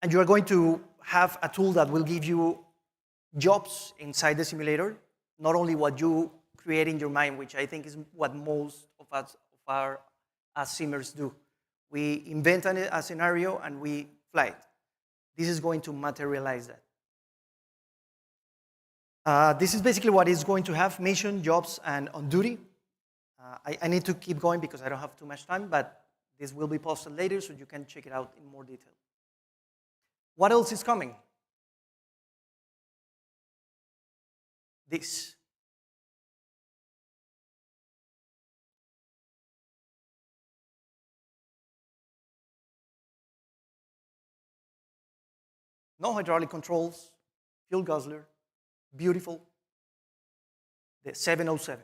you are going to have a tool that will give you jobs inside the simulator, not only what you create in your mind, which I think is what most of us as simmers do. We invent a scenario and we fly it. This is going to materialize that. This is basically what is going to have mission, jobs, and on duty. I need to keep going because I don't have too much time, but this will be posted later so you can check it out in more detail. What else is coming? This. No hydraulic controls, fuel guzzler, beautiful. The 707.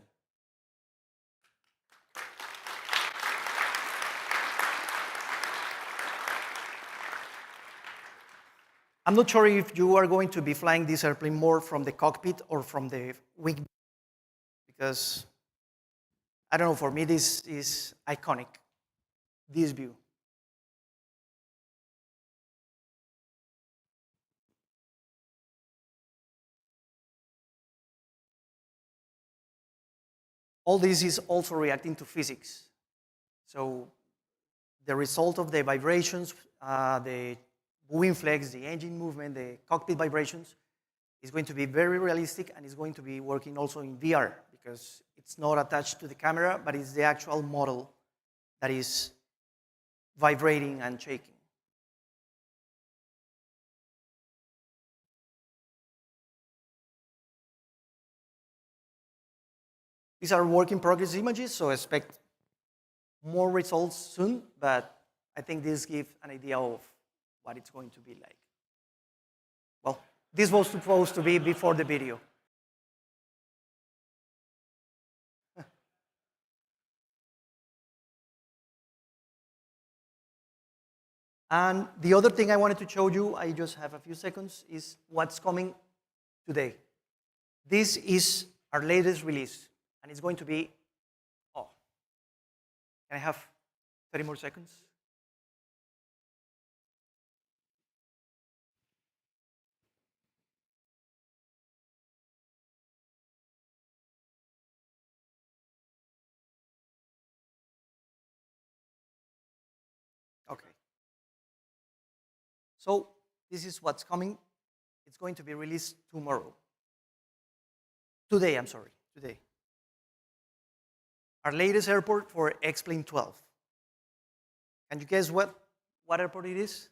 I'm not sure if you are going to be flying this airplane more from the cockpit or from the wing, because I don't know, for me this is iconic, this view. All this is also reacting to physics. So the result of the vibrations, the wing flex, the engine movement, the cockpit vibrations is going to be very realistic, and it's going to be working also in VR because it's not attached to the camera, but it's the actual model that is vibrating and shaking. These are work in progress images, so expect more results soon, but I think this gives an idea of what it's going to be like. Well, this was supposed to be before the video. And the other thing I wanted to show you, I just have a few seconds, is what's coming today. This is our latest release, and it's going to be, oh, can I have 30 more seconds? Okay. So this is what's coming. It's going to be released tomorrow. Today, I'm sorry, today. Our latest airport for X-Plane 12. Can you guess what airport it is?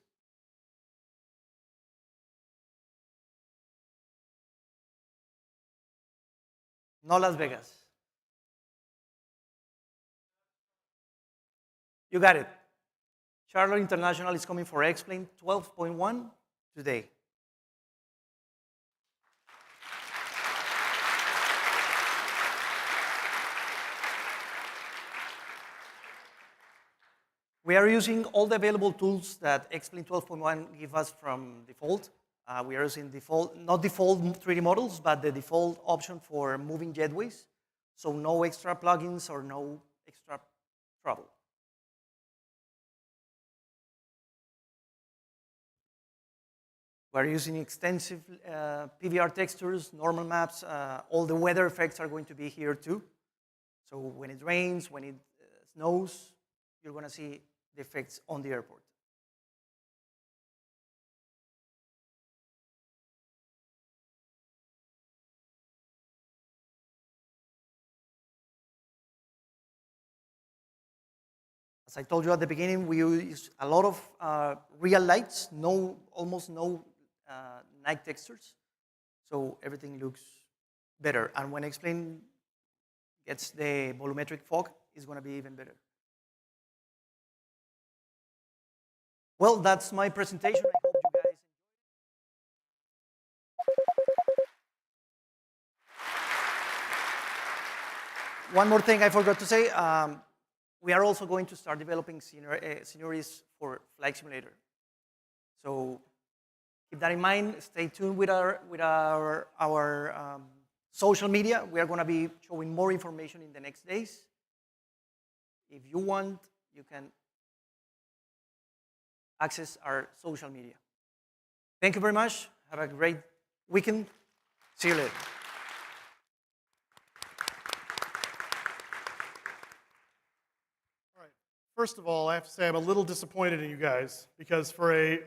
Not Las Vegas. You got it. Charlotte International is coming for X-Plane 12.1 today. We are using all the available tools that X-Plane 12.1 give us from default. We are using not default 3D models, but the default option for moving jetways. So no extra plugins or no extra trouble. We're using extensive PVR textures, normal maps. All the weather effects are going to be here too. So when it rains, when it snows, you're going to see the effects on the airport. As I told you at the beginning, we use a lot of real lights, almost no night textures, so everything looks better. And when X-Plane gets the volumetric fog, it's going to be even better. Well, that's my presentation. I hope you guys enjoyed. One more thing I forgot to say. We are also going to start developing scenarios for Flight Simulator. So keep that in mind. Stay tuned with our social media. We are going to be showing more information in the next days. If you want, you can access our social media. Thank you very much. Have a great weekend. See you later.
All right. First of all, I have to say I'm a little disappointed in you guys because for a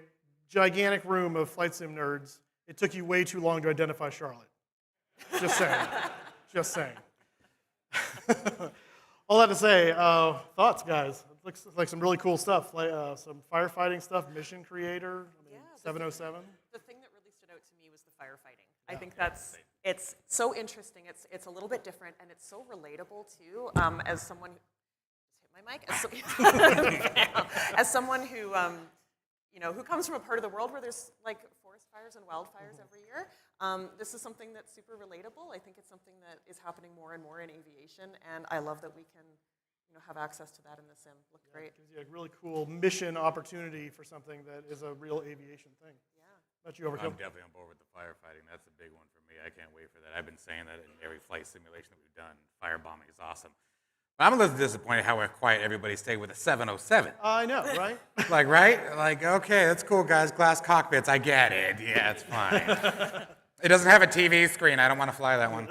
gigantic room of flight sim nerds, it took you way too long to identify Charlotte. Just saying. Just saying. All that to say, thoughts, guys? It looks like some really cool stuff, like some firefighting stuff, Mission Creator, 707.
The thing that really stood out to me was the firefighting. I think it's so interesting. It's a little bit different, and it's so relatable too. As someone, just hit my mic. As someone who, who comes from a part of the world where there's like forest fires and wildfires every year. This is something that's super relatable. I think it's something that is happening more and more in aviation, and I love that we can, have access to that in the sim. Look great.
Gives you a really cool mission opportunity for something that is a real aviation thing.
Yeah.
Let you overcome.
I'm definitely on board with the firefighting. That's a big one for me. I can't wait for that. I've been saying that in every flight simulation that we've done. Firebombing is awesome. But I'm a little disappointed how quiet everybody stayed with a 707.
I know, right?
Right? Like, okay, that's cool, guys. Glass cockpits. I get it. Yeah, it's fine. It doesn't have a TV screen. I don't want to fly that one.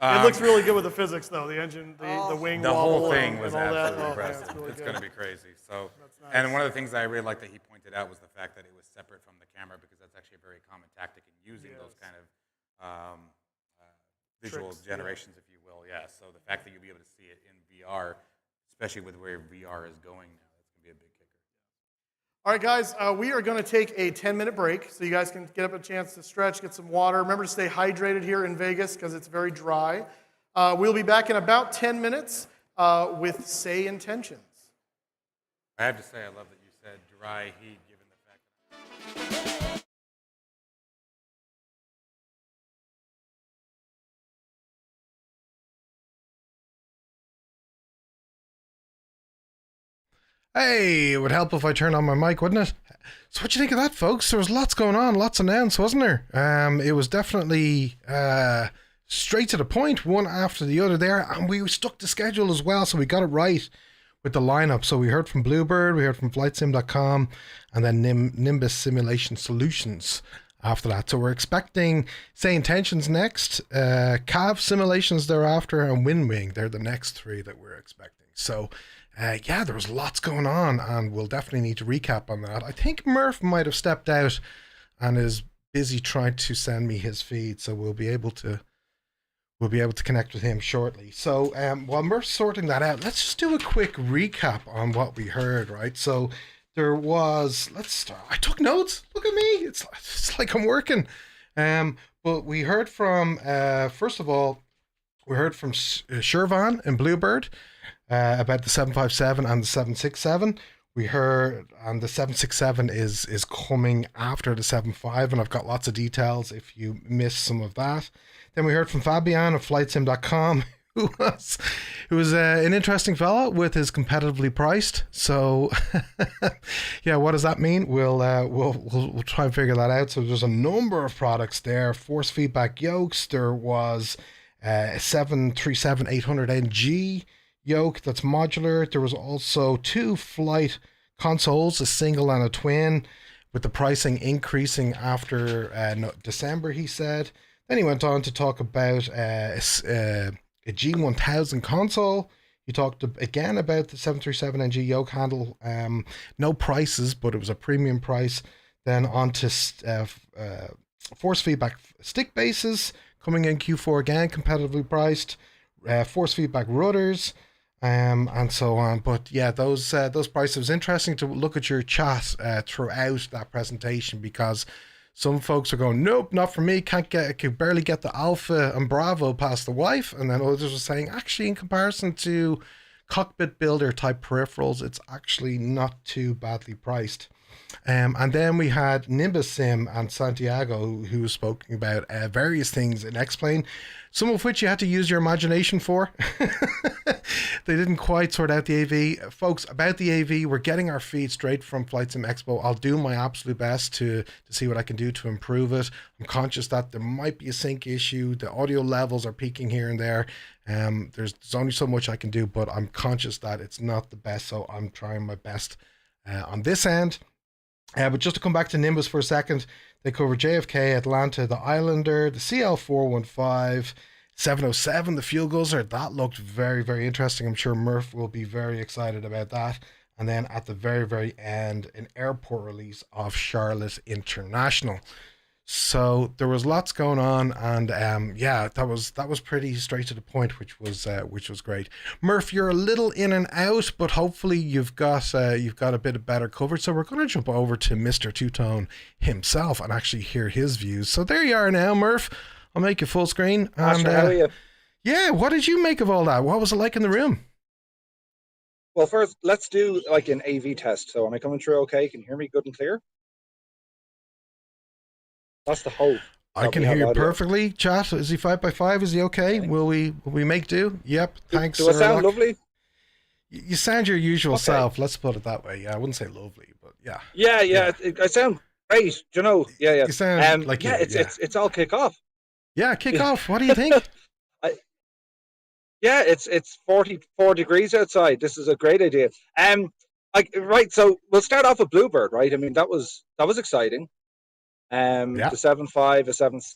It looks really good with the physics, though. The engine, the wing
the
wobble,
whole thing was
and all
absolutely
that.
impressive.
Yeah,
it's going to be crazy. So,
nice.
And one of the things that I really liked that he pointed out was the fact that it was separate from the camera, because that's actually a very common tactic in using those kind of visual
tricks,
generations, if you will. Yeah. So the fact that you'll be able to see it in VR, especially with where VR is going now, that's going to be a big kicker.
All right, guys, we are going to take a 10-minute break so you guys can get up a chance to stretch, get some water. Remember to stay hydrated here in Vegas because it's very dry. We'll be back in about 10 minutes with Say Intentions.
I have to say, I love that you said dry heat, given the fact that...
Hey, it would help if I turned on my mic, wouldn't it? So what do you think of that, folks? There was lots going on, lots announced, wasn't there? It was definitely straight to the point, one after the other there, and we stuck to schedule as well, so we got it right with the lineup. So we heard from Bluebird, we heard from FlightSim.com, and then Nimbus Simulation Solutions after that. So we're expecting Say Intentions next, Cav Simulations thereafter, and Winwing. They're the next three that we're expecting. So yeah, there was lots going on, and we'll definitely need to recap on that. I think Murph might have stepped out and is busy trying to send me his feed, so we'll be able to connect with him shortly. So while Murph's sorting that out, let's just do a quick recap on what we heard, right? So there was, let's start. I took notes. Look at me. It's like I'm working. But we heard from, first of all, we heard from Shervan and Bluebird about the 757 and the 767. We heard, and the 767 is coming after the 75, and I've got lots of details if you missed some of that. Then we heard from Fabian of FlightSim.com, who was an interesting fella with his competitively priced. So, yeah, what does that mean? We'll try and figure that out. So there's a number of products there. Force feedback yokes. There was a 737-800NG yoke that's modular. There was also 2 flight consoles, a single and a twin, with the pricing increasing after December, he said. Then he went on to talk about a G1000 console. He talked again about the 737NG yoke handle. No prices, but it was a premium price. Then on to force feedback stick bases, coming in Q4 again, competitively priced. Force feedback rudders, and so on. But yeah, those prices. It was interesting to look at your chat throughout that presentation, because some folks are going, nope, not for me, can barely get the Alpha and Bravo past the wife. And then others are saying, actually, in comparison to cockpit builder type peripherals, it's actually not too badly priced. And then we had Nimbus Sim and Santiago, who was speaking about various things in X-Plane, some of which you had to use your imagination for. They didn't quite sort out the AV. Folks, about the AV, we're getting our feed straight from FlightSimExpo. I'll do my absolute best to see what I can do to improve it. I'm conscious that there might be a sync issue. The audio levels are peaking here and there. There's only so much I can do, but I'm conscious that it's not the best, so I'm trying my best on this end. But just to come back to Nimbus for a second, they cover JFK, Atlanta, the Islander, the CL415, 707, the fuel guzzler. That looked very, very interesting. I'm sure Murph will be very excited about that. And then at the very, very end, an airport release of Charlotte International. So there was lots going on, and yeah, that was pretty straight to the point, which was great. Murph, you're a little in and out, but hopefully you've got a bit of better coverage. So we're going to jump over to Mr. Two-Tone himself and actually hear his views. So there you are now, Murph. I'll make you full screen. And,
how are you?
Yeah, what did you make of all that? What was it like in the room?
Well, first, let's do like an AV test. So am I coming through okay? Can you hear me good and clear? That's the hope.
I can hear you perfectly. Chat, is he 5x5? Is he okay? Will we make do? Yep. Thanks.
Do I sound lovely?
You sound your usual self. Let's put it that way. Yeah, I wouldn't say lovely, but yeah.
Yeah. I sound great. Do you know? Yeah.
You sound like
it's all kick off.
Yeah, kick off. What do you think?
Yeah, it's 44 degrees outside. This is a great idea. Right. So we'll start off with Bluebird, right? I mean, that was exciting. The 7.5, a 7.6,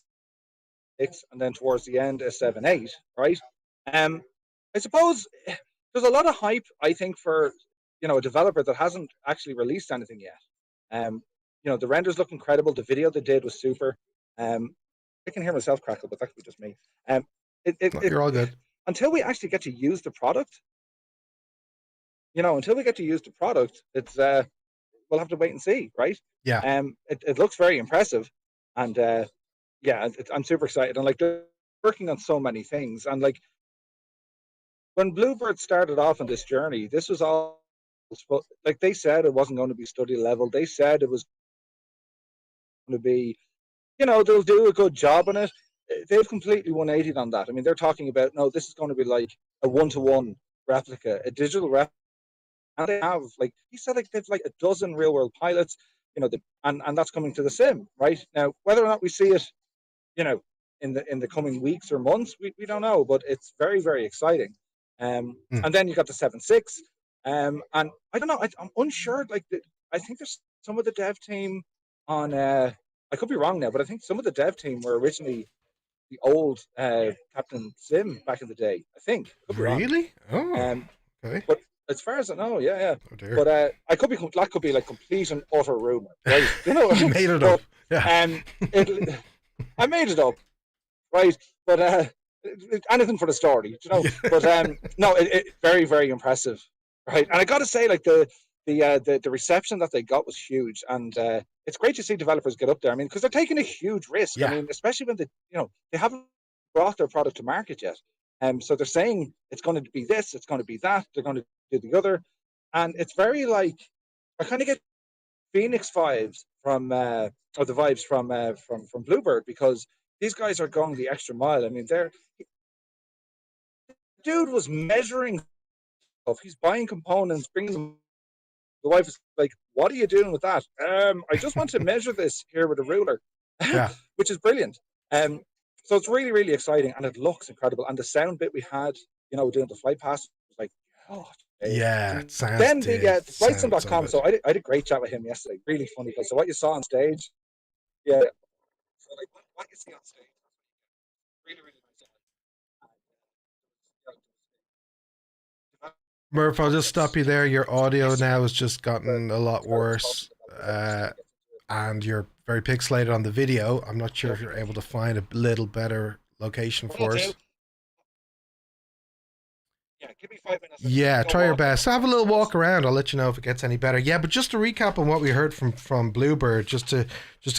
and then towards the end a 7.8, right? I suppose there's a lot of hype, I think, for a developer that hasn't actually released anything yet. The renders look incredible. The video they did was super. I can hear myself crackle, but that could be just me.
You're all good.
Until we actually get to use the product, it's we'll have to wait and see, right?
Yeah.
It looks very impressive, and I'm super excited. And like, they're working on so many things. And like, when Bluebird started off on this journey, this was all like they said it wasn't going to be study level. They said it was going to be, they'll do a good job on it. They've completely 180'd on that. I mean, they're talking about, no, this is going to be like a 1-to-1 replica, a digital replica and they have, like he said, like they've like a dozen real world pilots, you know, and that's coming to the sim right now. Whether or not we see it, you know, in the coming weeks or months, we don't know, but it's very, very exciting. And then you got the 7.6, and I don't know, I'm unsure. Like I think there's some of the dev team on. I could be wrong now, but I think some of the dev team were originally the old Captain Sim back in the day. I think. Could be wrong.
Really? Oh. Okay.
But as far as I know, yeah.
Oh dear.
But I could be, that could be like complete and utter rumor, right? You know,
You made it up. Yeah.
I made it up, right? But anything for the story, you know. But no, it very, very impressive, right? And I got to say, like the reception that they got was huge, and it's great to see developers get up there. I mean, because they're taking a huge risk.
Yeah.
I mean, especially when they haven't brought their product to market yet. So they're saying it's going to be this, it's going to be that, they're going to do the other, and it's very like, I kind of get Phoenix vibes from or the vibes from Bluebird, because these guys are going the extra mile. I mean, dude was measuring stuff. He's buying components, bringing them. The wife is like, "What are you doing with that?" I just want to measure this here with a ruler, which is brilliant. So it's really, really exciting, and it looks incredible. And the sound bit we had, you know, doing the flight pass was like, oh,
yeah, it sounds.
Then the FlightSim.com. So I had a great chat with him yesterday. Really funny. So what you saw on stage, yeah. So like what you see on stage, really, really nice.
Murph, I'll just stop you there. Your audio now has just gotten a lot worse, and you're very pixelated on the video. I'm not sure if you're able to find a little better location for us.
Yeah, give me 5 minutes.
Yeah, try your best. Have a little walk around. I'll let you know if it gets any better. Yeah, but just to recap on what we heard from Bluebird, just to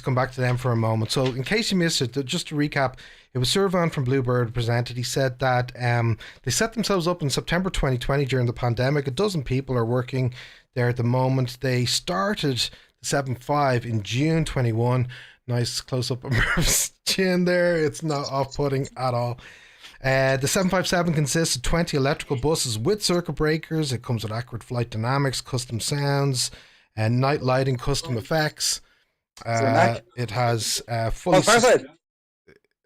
come back to them for a moment. So in case you missed it, just to recap, it was Servan from Bluebird presented. He said that they set themselves up in September 2020 during the pandemic. 12 people are working there at the moment. They started the 7.5 in June 21. Nice close up of Murph's chin there. It's not off-putting at all. The 757 consists of 20 electrical buses with circuit breakers. It comes with accurate flight dynamics, custom sounds, and night lighting, custom effects. It has fully...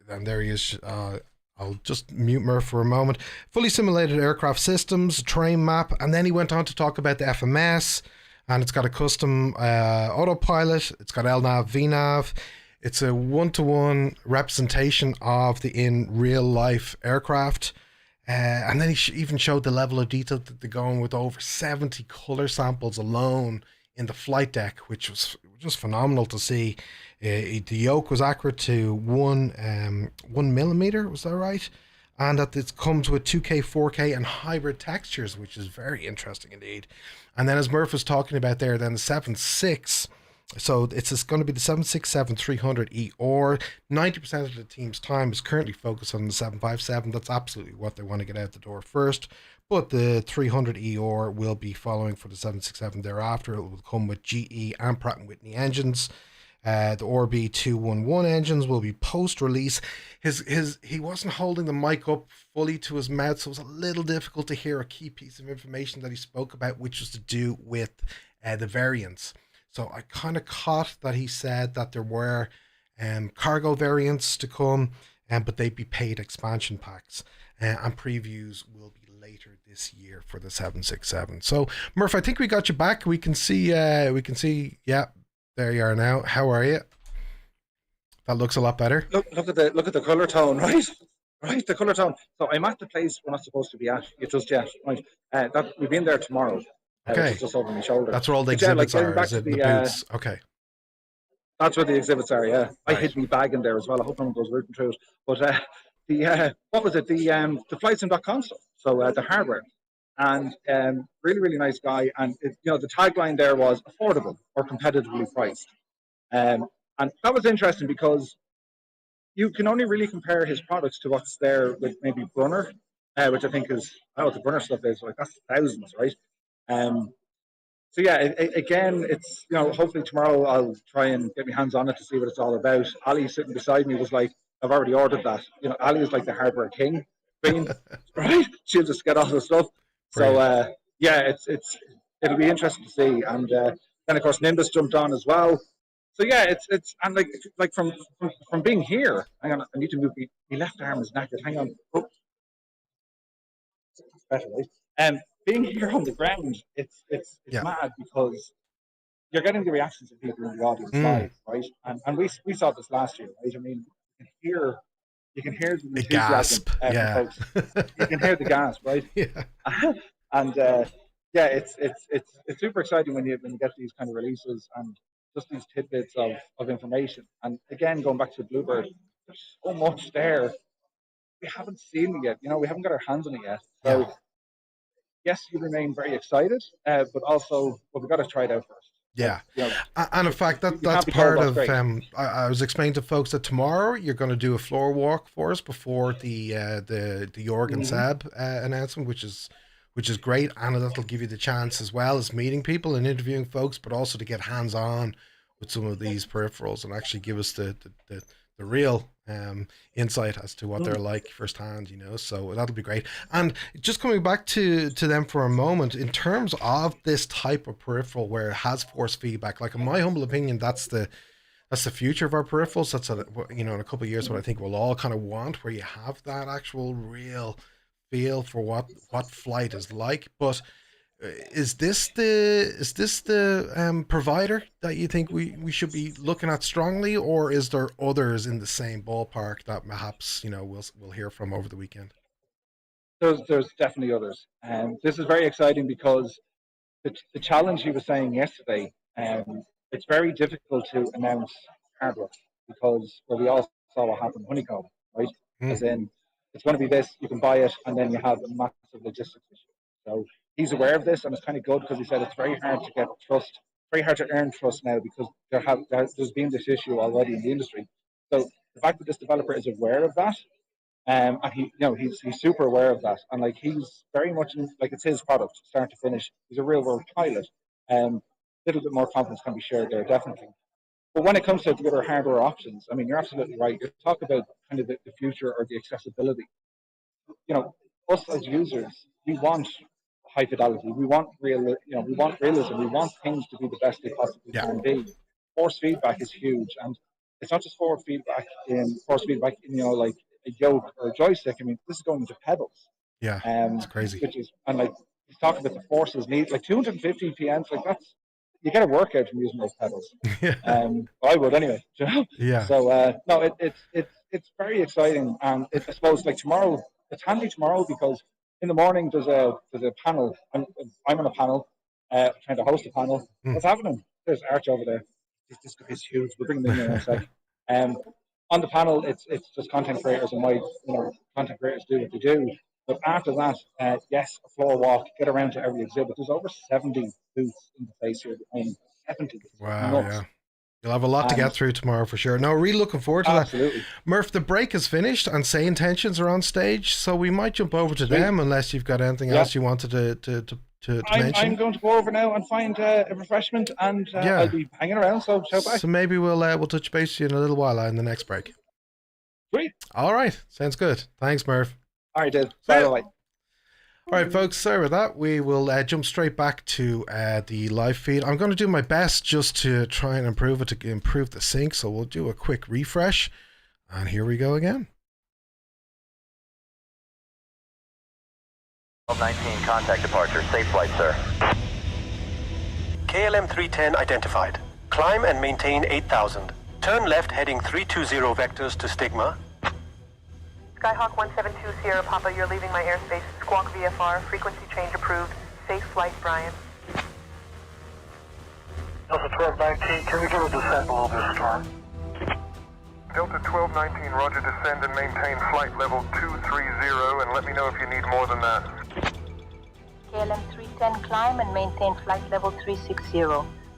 and there he is. I'll just mute Murph for a moment. Fully simulated aircraft systems, terrain map, and then he went on to talk about the FMS, and it's got a custom autopilot. It's got LNAV, VNAV. It's a one-to-one representation of the in real-life aircraft. And then he even showed the level of detail that they're going with, over 70 color samples alone in the flight deck, which was just phenomenal to see. The yoke was accurate to 1 millimeter, was that right? And that it comes with 2K, 4K, and hybrid textures, which is very interesting indeed. And then as Murph was talking about there, then the 7.6... So it's going to be the 767-300 or 90% of the team's time is currently focused on the 757. That's absolutely what they want to get out the door first. But the 300 ER will be following for the 767 thereafter. It will come with GE and Pratt & Whitney engines. The RB211 engines will be post-release. He wasn't holding the mic up fully to his mouth, so it was a little difficult to hear a key piece of information that he spoke about, which was to do with the variants. So I kind of caught that he said that there were cargo variants to come, but they'd be paid expansion packs, and previews will be later this year for the 767. So Murph, I think we got you back. We can see. Yeah, there you are now. How are you? That looks a lot better.
Look at the color tone, right? Right, the color tone. So I'm at the place we're not supposed to be at just yet. Right, we've been there tomorrow.
Okay.
Just over my shoulder.
That's where all the exhibits are. Is it the booths? Okay.
That's where the exhibits are. Yeah, I hid my bag in there as well. I hope no one goes rooting through it. But what was it? The FlightSim.com stuff. So the hardware, and really, really nice guy. And the tagline there was affordable or competitively priced. And that was interesting because you can only really compare his products to what's there with maybe Brunner, which I think is, I don't know what the Brunner stuff is, like that's thousands, right? So yeah, again, it's, hopefully tomorrow I'll try and get my hands on it to see what it's all about. Ali sitting beside me was like, I've already ordered that. Ali is like the hardware queen, right? She'll just get all the stuff. So yeah, it's it'll be interesting to see. And then of course Nimbus jumped on as well. So yeah, it's and like from being here. Hang on, I need to move. My left arm is knackered. Hang on. Oh. Better, right? Being here on the ground, it's mad because you're getting the reactions of people in the audience live, right? And we saw this last year, right? I mean, you can hear the enthusiasm
gasp, yeah.
from folks. You can hear the gasp, right?
Yeah.
And yeah, it's super exciting when you get these kind of releases and just these tidbits of information. And again, going back to Bluebird, there's so much there. We haven't seen it yet. You know, we haven't got our hands on it yet. So yes, you remain very excited, but we've got to try it out first.
Yeah,
you know,
and in fact, that's part of. I was explaining to folks that tomorrow you're going to do a floor walk for us before the Jorg and Seb announcement, which is great, and that'll give you the chance as well as meeting people and interviewing folks, but also to get hands on with some of these peripherals and actually give us the real insight as to what they're like firsthand, you know. So that'll be great. And just coming back to them for a moment, in terms of this type of peripheral where it has force feedback, like in my humble opinion, that's the future of our peripherals. That's in a couple of years what I think we'll all kind of want, where you have that actual real feel for what flight is like. But is this the provider that you think we should be looking at strongly, or is there others in the same ballpark that perhaps we'll hear from over the weekend?
There's definitely others, and this is very exciting because the challenge you were saying yesterday, it's very difficult to announce hardware because we all saw what happened with Honeycomb, right? As in, it's going to be this, you can buy it, and then you have a massive logistics issue. So he's aware of this, and it's kind of good because he said it's very hard to get trust, very hard to earn trust now because there's been this issue already in the industry. So the fact that this developer is aware of that, and he's super aware of that, and like he's very much like it's his product, start to finish. He's a real world pilot. Little bit more confidence can be shared there, definitely. But when it comes to the other hardware options, I mean, you're absolutely right. You talk about kind of the future or the accessibility. You know, us as users, we want high fidelity. We want realism. We want things to be the best they possibly can be. Force feedback is huge, and it's not just force feedback in like a yoke or a joystick. I mean, this is going into pedals.
Yeah, it's crazy.
Which is, and like he's talking about the forces need like 250 PMs. Like you get a workout from using those pedals. I would anyway. You know?
Yeah.
So no, it's very exciting, and I suppose like tomorrow, it's handy tomorrow because in the morning there's a panel. I'm on a panel, trying to host a panel. What's happening? There's Arch over there. This is huge. We'll bring them in a sec. On the panel, it's just content creators and content creators do what they do. But after that, yes, a floor walk, get around to every exhibit. There's over 70 booths in the place here. 70.
Wow, yeah. You'll have a lot to get through tomorrow for sure. No, really looking forward to that. Murph, the break is finished and Say Intentions are on stage, so we might jump over to them unless you've got anything else you wanted to mention.
I'm going to go over now and find a refreshment, and I'll be hanging around, so shout back.
So maybe we'll touch base with you in a little while in the next break.
Sweet.
All right, sounds good. Thanks, Murph.
All right, dude. Bye.
All right, folks, sorry about that. We will jump straight back to the live feed. I'm going to do my best just to try and improve the sync, so we'll do a quick refresh. And here we go again.
1219, contact departure. Safe flight, sir. KLM 310 identified. Climb and maintain 8,000. Turn left heading 320 vectors to Stigma.
Skyhawk 1720 Sierra Papa, you're leaving my airspace. Squawk VFR, frequency change approved. Safe flight, Brian.
Delta 1219, can we give a descent below this storm?
Delta 1219, roger, descend and maintain flight level 230, and let me know if you need more than that.
KLM 310, climb and maintain flight level 360.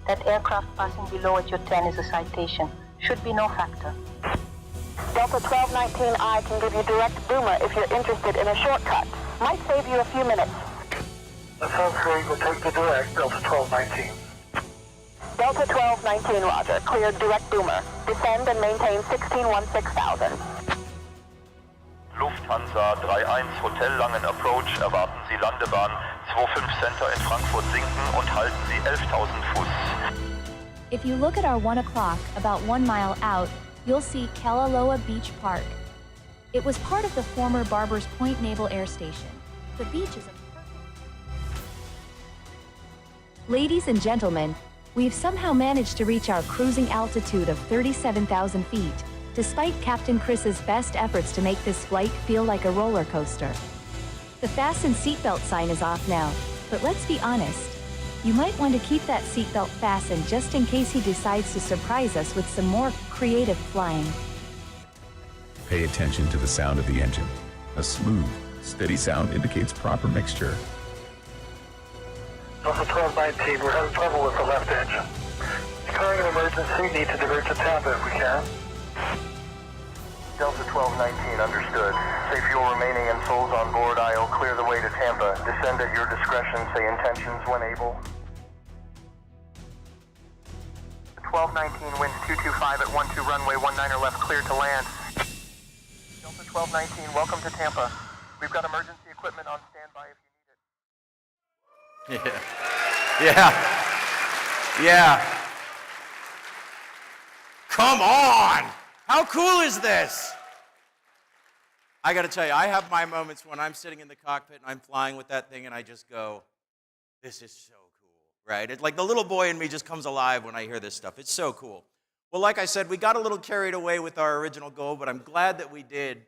That aircraft passing below at your 10 is a citation. Should be no factor. Delta 1219I can give you direct boomer if you're interested in a shortcut. Might save you a few minutes.
That sounds great. We'll take the direct, Delta 1219.
Delta 1219, roger. Cleared direct boomer. Descend and maintain 1616,000.
Lufthansa 31 Hotel Langen Approach, erwarten Sie Landebahn
25 Center in Frankfurt sinken und halten Sie 11.000 Fuß.
If you look at our 1 o'clock, about 1 mile out, you'll see Kalaloa Beach Park. It was part of the former Barbers Point Naval Air Station. The beach is a Ladies and gentlemen, we've somehow managed to reach our cruising altitude of 37,000 feet, despite Captain Chris's best efforts to make this flight feel like a roller coaster. The fasten seatbelt sign is off now, but let's be honest. You might want to keep that seatbelt fastened just in case he decides to surprise us with some more creative flying.
Pay attention to the sound of the engine. A smooth, steady sound indicates proper mixture.
Delta 1219, we're having trouble with the left engine. Declaring an emergency, need to divert to Tampa if we can.
Delta 1219, understood. Say fuel remaining and souls on board aisle, clear the way to Tampa. Descend at your discretion, say intentions when able.
1219, winds 225 at 12 runway 19er left, clear to land. Delta 1219, welcome to Tampa. We've got emergency equipment on standby if you need it.
Yeah. Come on! How cool is this? I gotta tell you, I have my moments when I'm sitting in the cockpit and I'm flying with that thing and I just go, this is so cool, right? It's like the little boy in me just comes alive when I hear this stuff. It's so cool. Well, like I said, we got a little carried away with our original goal, but I'm glad that we did.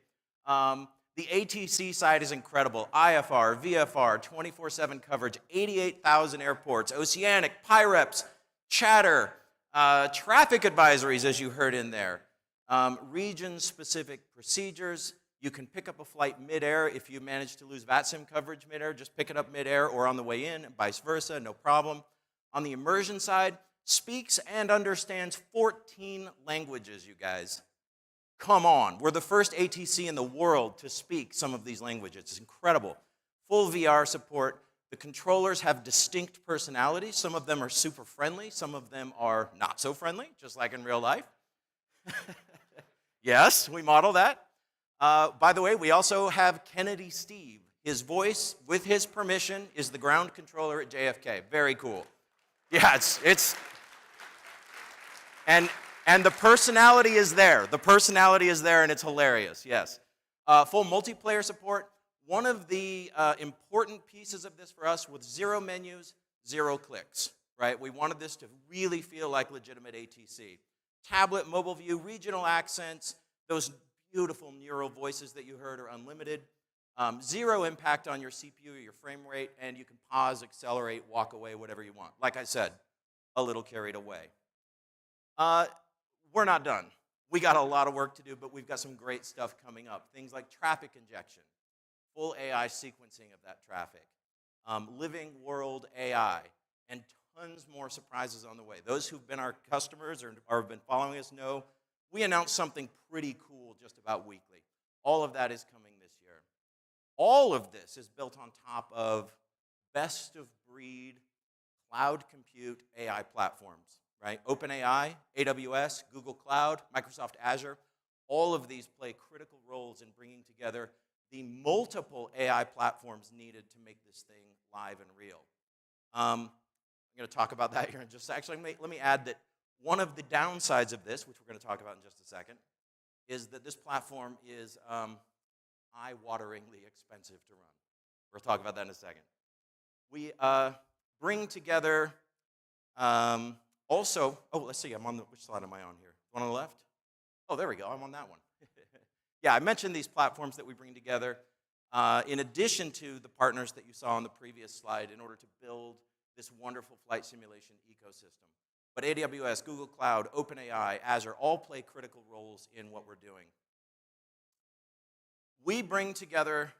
The ATC side is incredible. IFR, VFR, 24/7 coverage, 88,000 airports, oceanic, PIREPs, chatter, traffic advisories, as you heard in there, region-specific procedures. You can pick up a flight midair if you manage to lose VATSIM coverage midair. Just pick it up midair or on the way in, and vice versa, no problem. On the immersion side, speaks and understands 14 languages, you guys. Come on, we're the first ATC in the world to speak some of these languages. It's incredible. Full VR support. The controllers have distinct personalities. Some of them are super friendly. Some of them are not so friendly, just like in real life. Yes, we model that. By the way, we also have Kennedy Steve. His voice, with his permission, is the ground controller at JFK. Very cool. Yeah, and the personality is there. The personality is there, and it's hilarious, yes. Full multiplayer support. One of the important pieces of this for us was 0 menus, 0 clicks, right? We wanted this to really feel like legitimate ATC. Tablet, mobile view, regional accents, those beautiful neural voices that you heard are unlimited. 0 impact on your CPU or your frame rate, and you can pause, accelerate, walk away, whatever you want. Like I said, a little carried away. We're not done. We got a lot of work to do, but we've got some great stuff coming up. Things like traffic injection, full AI sequencing of that traffic, living world AI, and tons more surprises on the way. Those who've been our customers or have been following us know we announce something pretty cool just about weekly. All of that is coming this year. All of this is built on top of best-of-breed cloud compute AI platforms. Right? OpenAI, AWS, Google Cloud, Microsoft Azure, all of these play critical roles in bringing together the multiple AI platforms needed to make this thing live and real. I'm going to talk about that here in just a second. Actually, let me add that one of the downsides of this, which we're going to talk about in just a second, is that this platform is eye-wateringly expensive to run. We'll talk about that in a second. We bring together also, let's see, which slide am I on here? One on the left? Oh, there we go, I'm on that one. Yeah, I mentioned these platforms that we bring together in addition to the partners that you saw on the previous slide in order to build this wonderful flight simulation ecosystem. But AWS, Google Cloud, OpenAI, Azure all play critical roles in what we're doing. We bring together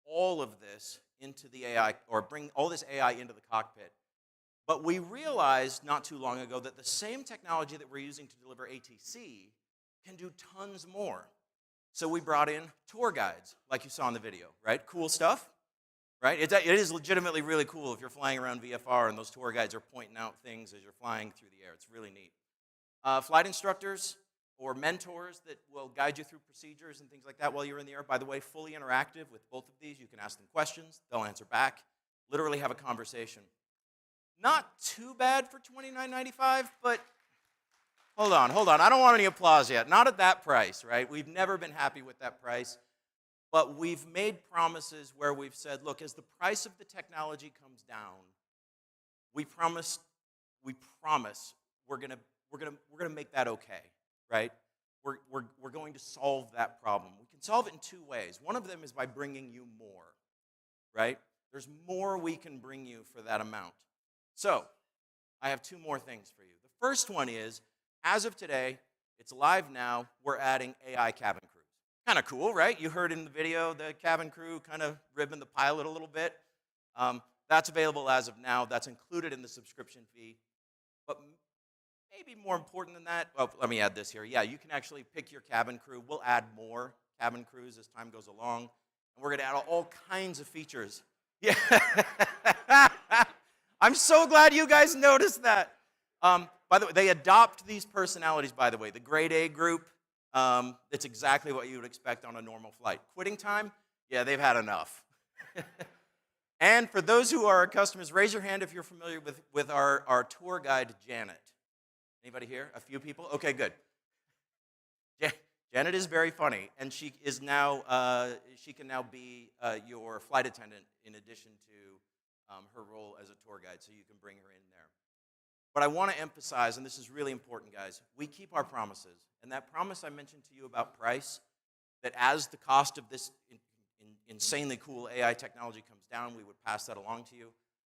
all of this into the AI, or bring all this AI into the cockpit. But we realized not too long ago that the same technology that we're using to deliver ATC can do tons more. So we brought in tour guides, like you saw in the video, right? Cool stuff, right? It is legitimately really cool if you're flying around VFR and those tour guides are pointing out things as you're flying through the air. It's really neat. Flight instructors or mentors that will guide you through procedures and things like that while you're in the air. By the way, fully interactive with both of these. You can ask them questions. They'll answer back. literally have a conversation. Not too bad for $29.95, but hold on. I don't want any applause yet. Not at that price, right? We've never been happy with that price. But we've made promises where we've said, look, as the price of the technology comes down, we promise we're gonna make that okay, right? We're going to solve that problem. We can solve it in two ways. One of them is by bringing you more, right? There's more we can bring you for that amount. So I have two more things for you. The first one is, as of today, it's live now, we're adding AI cabin crews. Kind of cool, right? You heard in the video the cabin crew kind of ribbing the pilot a little bit. That's available as of now. That's included in the subscription fee. But maybe more important than that, oh, let me add this here. Yeah, you can actually pick your cabin crew. We'll add more cabin crews as time goes along. And we're going to add all kinds of features. Yeah. I'm so glad you guys noticed that. By the way, they adopt these personalities, by the way. The grade A group, it's exactly what you would expect on a normal flight. Quitting time? Yeah, they've had enough. And for those who are our customers, raise your hand if you're familiar with our tour guide, Janet. Anybody here? A few people? Okay, good. Janet is very funny, and she is now she can now be your flight attendant in addition to her role as a tour guide, so you can bring her in there. But I want to emphasize, and this is really important, guys, we keep our promises. And that promise I mentioned to you about price, that as the cost of this insanely cool AI technology comes down, we would pass that along to you.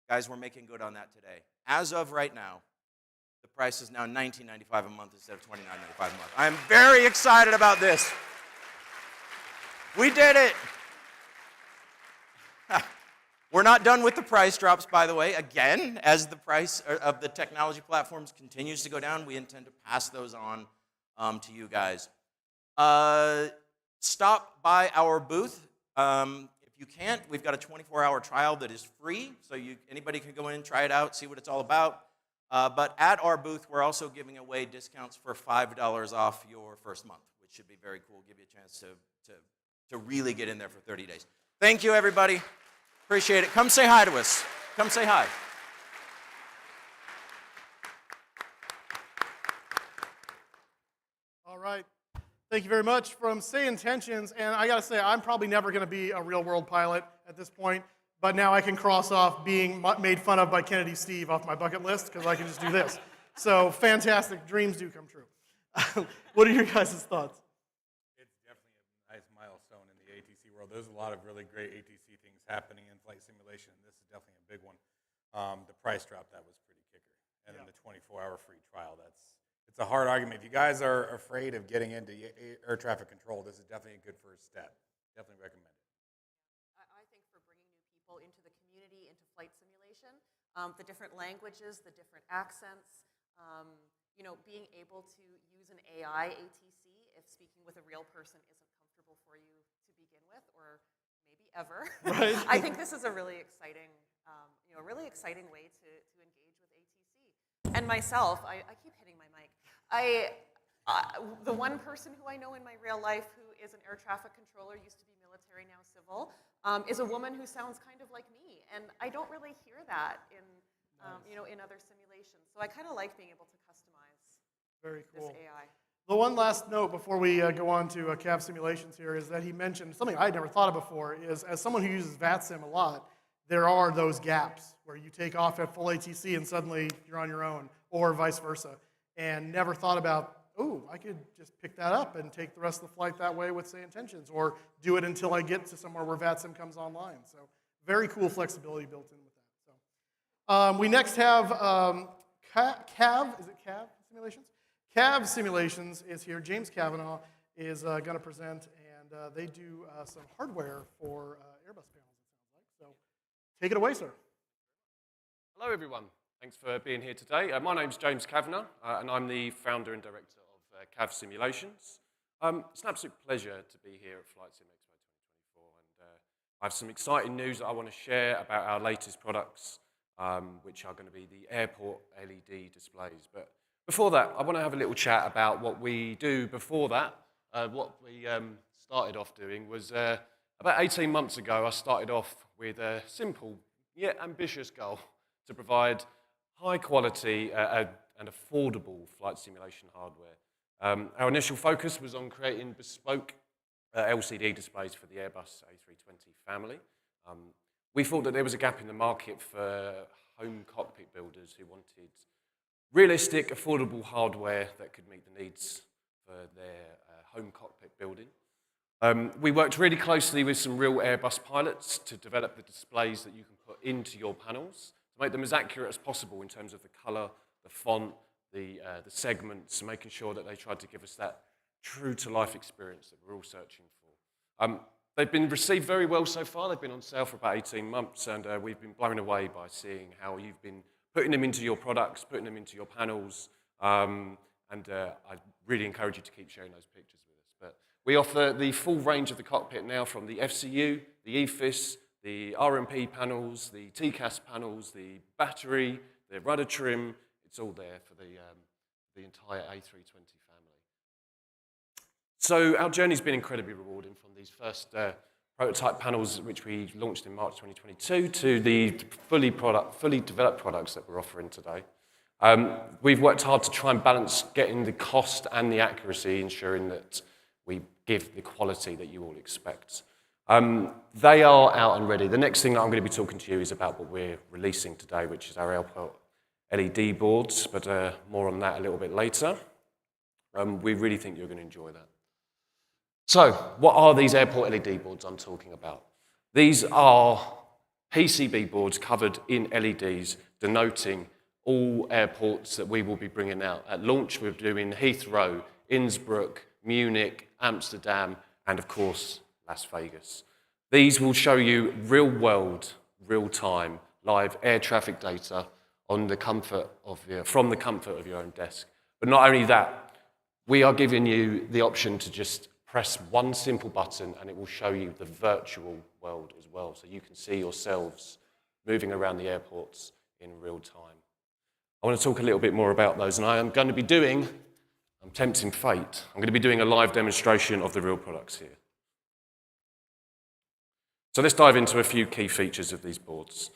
Guys, we're making good on that today. As of right now, the price is now $19.95 a month instead of $29.95 a month. I'm very excited about this. We did it. We're not done with the price drops, by the way. Again, as the price of the technology platforms continues to go down, we intend to pass those on to you guys. Stop by our booth. If you can't, we've got a 24-hour trial that is free, so anybody can go in, try it out, see what it's all about. But at our booth, we're also giving away discounts for $5 off your first month, which should be very cool. Give you a chance to really get in there for 30 days. Thank you, everybody. Appreciate it. Come say hi to us. Come say hi.
All right. Thank you very much from Say Intentions. And I got to say, I'm probably never going to be a real-world pilot at this point. But now I can cross off being made fun of by Kennedy Steve off my bucket list because I can just do this. So fantastic. Dreams do come true. What are your guys' thoughts?
It's definitely a nice milestone in the ATC world. There's a lot of really great ATC things happening in flight simulation. This is definitely a big one. The price drop, that was pretty kicker. And then the 24-hour free trial, it's a hard argument. If you guys are afraid of getting into air traffic control, this is definitely a good first step. Definitely recommend it.
Into the community, into flight simulation, the different languages, the different accents, being able to use an AI ATC if speaking with a real person isn't comfortable for you to begin with, or maybe ever. Right. I think this is a really exciting, way to engage with ATC. And myself, I keep hitting my mic. The one person who I know in my real life who is an air traffic controller, used to be military, now civil, is a woman who sounds kind of like me, and I don't really hear that in other simulations. So I kind of like being able to customize
Very cool.
this AI.
The one last note before we go on to CAV simulations here is that he mentioned something I had never thought of before is, as someone who uses VATSIM a lot, there are those gaps where you take off at full ATC and suddenly you're on your own, or vice versa, and never thought about, oh, I could just pick that up and take the rest of the flight that way with, say, intentions, or do it until I get to somewhere where VATSIM comes online. So very cool flexibility built in with that. So we next have CAV, is it CAV simulations? CAV simulations is here. James Cavanaugh is going to present, and they do some hardware for Airbus panels, it sounds like. So take it away, sir.
Hello, everyone. Thanks for being here today. My name's James Cavanaugh, and I'm the founder and director of CAV Simulations. It's an absolute pleasure to be here at FlightSimExpo 2024, and I have some exciting news that I want to share about our latest products, which are going to be the airport LED displays. But before that, I want to have a little chat about what we do before that. What we started off doing was, about 18 months ago, I started off with a simple yet ambitious goal to provide high quality and affordable flight simulation hardware. Our initial focus was on creating bespoke LCD displays for the Airbus A320 family. We thought that there was a gap in the market for home cockpit builders who wanted realistic, affordable hardware that could meet the needs for their home cockpit building. We worked really closely with some real Airbus pilots to develop the displays that you can put into your panels to make them as accurate as possible in terms of the color, the font, the segments, making sure that they tried to give us that true-to-life experience that we're all searching for. They've been received very well so far. They've been on sale for about 18 months, and we've been blown away by seeing how you've been putting them into your products, putting them into your panels, and I really encourage you to keep sharing those pictures with us. But we offer the full range of the cockpit now, from the FCU, the EFIS, the RMP panels, the TCAS panels, the battery, the rudder trim. It's all there for the entire A320 family. So our journey's been incredibly rewarding, from these first prototype panels, which we launched in March 2022, to the fully developed products that we're offering today. We've worked hard to try and balance getting the cost and the accuracy, ensuring that we give the quality that you all expect. They are out and ready. The next thing that I'm going to be talking to you is about what we're releasing today, which is our airport LED boards, but more on that a little bit later. We really think you're going to enjoy that. So, what are these airport LED boards I'm talking about? These are PCB boards covered in LEDs, denoting all airports that we will be bringing out. At launch, we're doing Heathrow, Innsbruck, Munich, Amsterdam, and of course, Las Vegas. These will show you real-world, real-time, live air traffic data on the comfort of from the comfort of your own desk. But not only that, we are giving you the option to just press one simple button and it will show you the virtual world as well, so you can see yourselves moving around the airports in real time. I want to talk a little bit more about those, and I am going to be doing, I'm tempting fate, I'm going to be doing a live demonstration of the real products here. So let's dive into a few key features of these boards.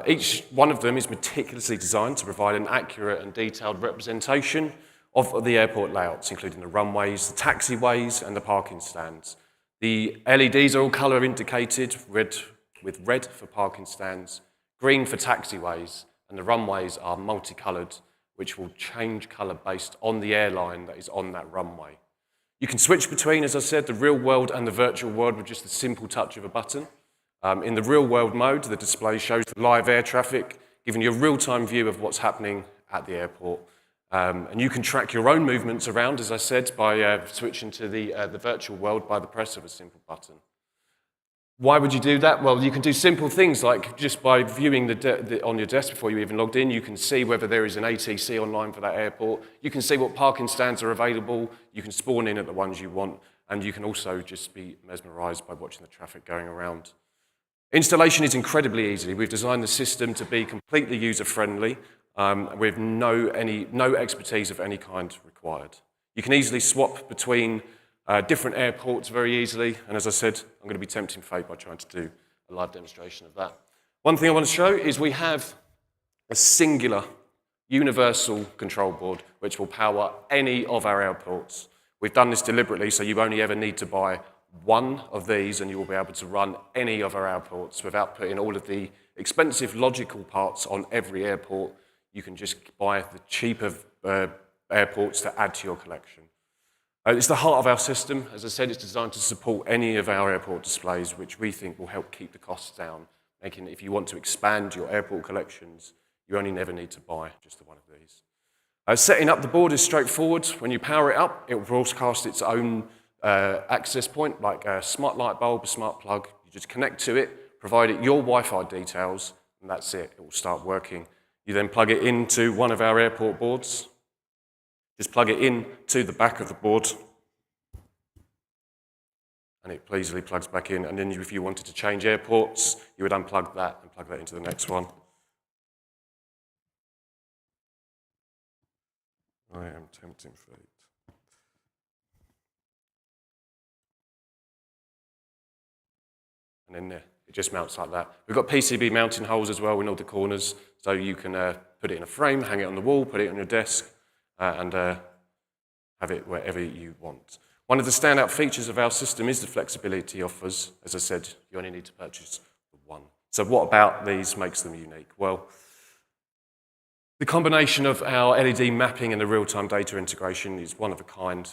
Each one of them is meticulously designed to provide an accurate and detailed representation of the airport layouts, including the runways, the taxiways, and the parking stands. The LEDs are all color indicated, with red for parking stands, green for taxiways, and the runways are multicolored, which will change color based on the airline that is on that runway. You can switch between, as I said, the real world and the virtual world with just a simple touch of a button. In the real world mode, the display shows the live air traffic, giving you a real-time view of what's happening at the airport. And you can track your own movements around, as I said, by switching to the virtual world by the press of a simple button. Why would you do that? Well, you can do simple things like just by viewing on your desk before you even logged in, you can see whether there is an ATC online for that airport. You can see what parking stands are available. You can spawn in at the ones you want, and you can also just be mesmerized by watching the traffic going around. Installation is incredibly easy. We've designed the system to be completely user-friendly, with no expertise of any kind required. You can easily swap between different airports very easily, and as I said, I'm going to be tempting fate by trying to do a live demonstration of that. One thing I want to show is we have a singular universal control board which will power any of our airports. We've done this deliberately, so you only ever need to buy one of these and you will be able to run any of our airports without putting all of the expensive logical parts on every airport. You can just buy the cheaper airports to add to your collection. It's the heart of our system. As I said, it's designed to support any of our airport displays, which we think will help keep the costs down, making it, if you want to expand your airport collections, you only never need to buy just the one of these. Setting up the board is straightforward. When you power it up, it will broadcast its own access point, like a smart light bulb, a smart plug. You just connect to it, provide it your Wi-Fi details, and that's it. It will start working. You then plug it into one of our airport boards. Just plug it in to the back of the board, and it easily plugs back in. And then if you wanted to change airports, you would unplug that and plug that into the next one. I am tempting fate. And then there, It just mounts like that. We've got PCB mounting holes as well in all the corners, so you can put it in a frame, hang it on the wall, put it on your desk, and have it wherever you want. One of the standout features of our system is the flexibility it offers. As I said, you only need to purchase one. So what about these makes them unique? Well, the combination of our LED mapping and the real-time data integration is one of a kind.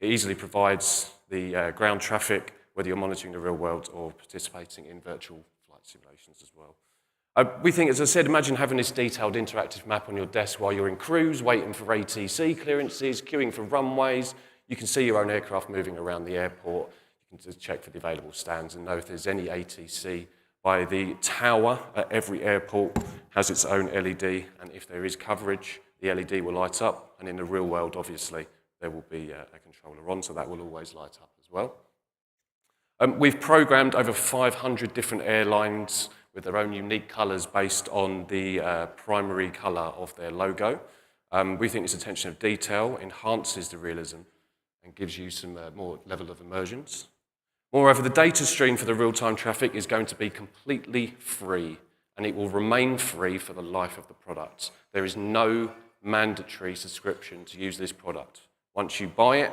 It easily provides the ground traffic, whether you're monitoring the real world or participating in virtual flight simulations as well. We think, as I said, imagine having this detailed interactive map on your desk while you're in cruise, waiting for ATC clearances, queuing for runways. You can see your own aircraft moving around the airport. You can just check for the available stands and know if there's any ATC. By the tower at every airport has its own LED, and if there is coverage, the LED will light up, and in the real world, obviously, there will be a controller on, so that will always light up as well. We've programmed over 500 different airlines with their own unique colors based on the primary color of their logo. We think this attention of detail enhances the realism and gives you some more level of immersions. Moreover, the data stream for the real-time traffic is going to be completely free, and it will remain free for the life of the product. There is no mandatory subscription to use this product. Once you buy it,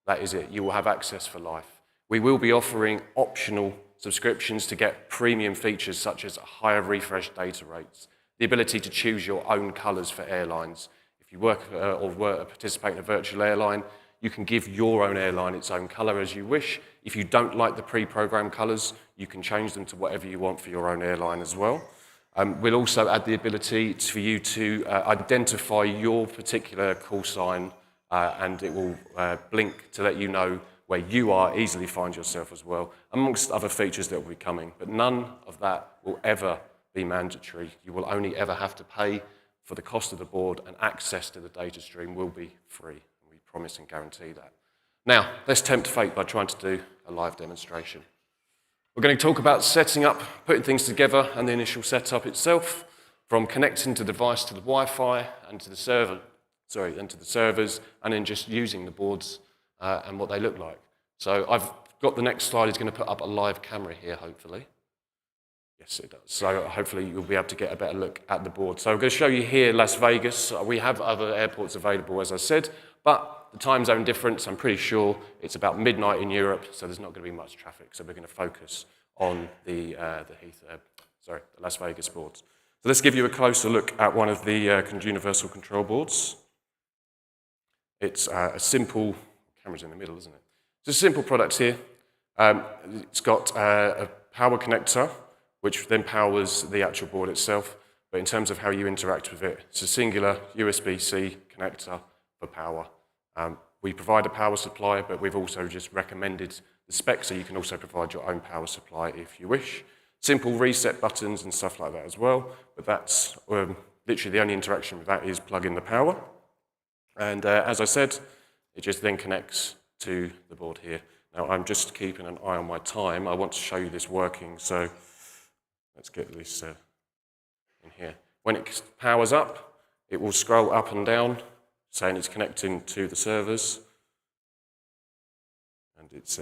that is it. You will have access for life. We will be offering optional subscriptions to get premium features such as higher refresh data rates, the ability to choose your own colors for airlines. If you work or participate in a virtual airline, you can give your own airline its own color as you wish. If you don't like the pre-programmed colors, you can change them to whatever you want for your own airline as well. We'll also add the ability for you to identify your particular call sign, and it will blink to let you know where you are, easily find yourself as well, amongst other features that will be coming. But none of that will ever be mandatory. You will only ever have to pay for the cost of the board, and access to the data stream will be free. We promise and guarantee that. Now, let's tempt fate by trying to do a live demonstration. We're going to talk about setting up, putting things together, and the initial setup itself, from connecting the device to the Wi-Fi and to the server, and to the servers, and then just using the boards and what they look like. So I've got the next slide is going to put up a live camera here, hopefully. Yes, it does. So hopefully you'll be able to get a better look at the board. So I'm going to show you here Las Vegas. We have other airports available, as I said, but the time zone difference, I'm pretty sure it's about midnight in Europe, so there's not going to be much traffic. So we're going to focus on the Las Vegas boards. So let's give you a closer look at one of the universal control boards. It's a simple, camera's in the middle, isn't it? It's a simple product here. It's got a power connector, which then powers the actual board itself. But in terms of how you interact with it, it's a singular USB-C connector for power. We provide a power supply, but we've also just recommended the specs, so you can also provide your own power supply if you wish. Simple reset buttons and stuff like that as well, but that's literally the only interaction with that is plug in the power. And as I said, it just then connects to the board here. Now, I'm just keeping an eye on my time. I want to show you this working, so let's get this in here. When it powers up, it will scroll up and down, saying it's connecting to the servers. And it's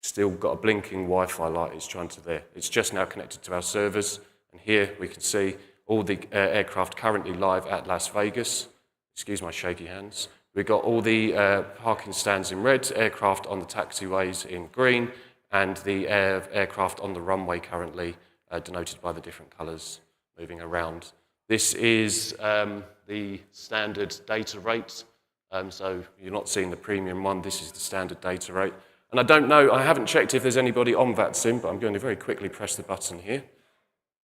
still got a blinking Wi-Fi light it's trying to there. It's just now connected to our servers. And here we can see all the aircraft currently live at Las Vegas. Excuse my shaky hands. We've got all the parking stands in red, aircraft on the taxiways in green, and the aircraft on the runway currently denoted by the different colours moving around. This is the standard data rate, so you're not seeing the premium one. This is the standard data rate. And I don't know, I haven't checked if there's anybody on VATSIM, but I'm going to very quickly press the button here.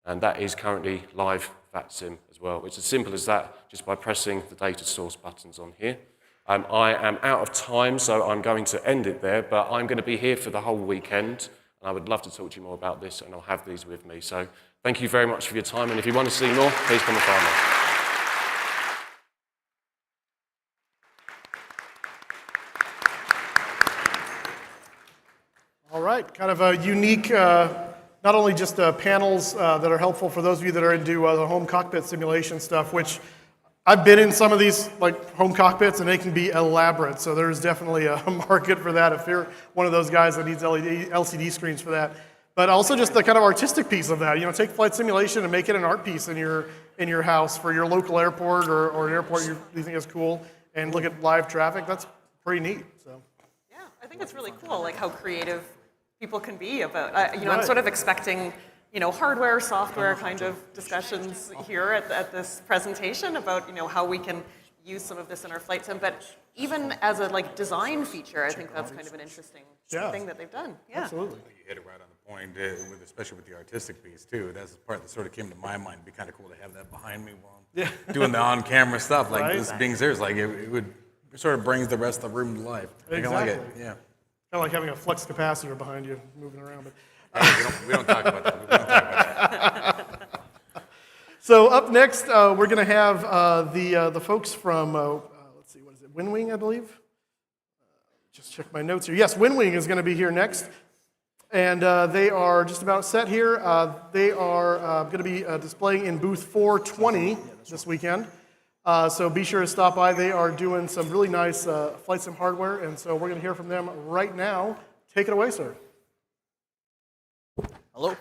And that is currently live VATSIM as well. It's as simple as that, just by pressing the data source buttons on here. I am out of time, so I'm going to end it there, but I'm going to be here for the whole weekend, and I would love to talk to you more about this, and I'll have these with me. So thank you very much for your time, and if you want to see more, please come and find me.
All right, kind of a unique, not only just panels that are helpful for those of you that are into the home cockpit simulation stuff, which I've been in some of these like home cockpits and they can be elaborate. So there's definitely a market for that if you're one of those guys that needs LCD screens for that. but also just the kind of artistic piece of that. You know, take flight simulation and make it an art piece in your house for your local airport or an airport you think is cool, and look at live traffic. That's pretty neat. So.
Yeah, I think it's really cool, like how creative people can be about. You know, I'm sort of expecting, you know, hardware, software kind of discussions here at this presentation about, you know, how we can use some of this in our flight sim, but even as a like design feature, I think that's kind of an interesting thing that they've done. Yeah,
absolutely.
You hit it right on the point, especially with the artistic piece too. That's the part that sort of came to my mind. It'd be kind of cool to have that behind me while I'm doing the on-camera stuff. Like this being serious, like it would sort of brings the rest of the room to life.
Exactly.
I like it. Yeah.
Kind of like having a flux capacitor behind you moving around. But
we don't talk about that. We don't talk about that.
So up next, we're going to have the folks from, let's see, what is it, Winwing, I believe? Just check my notes here. Yes, Winwing is going to be here next. And they are just about set here. They are going to be displaying in booth 420 this weekend. So be sure to stop by. They are doing some really nice flight sim hardware. And so we're going to hear from them right now. Take it away, sir.
Hello.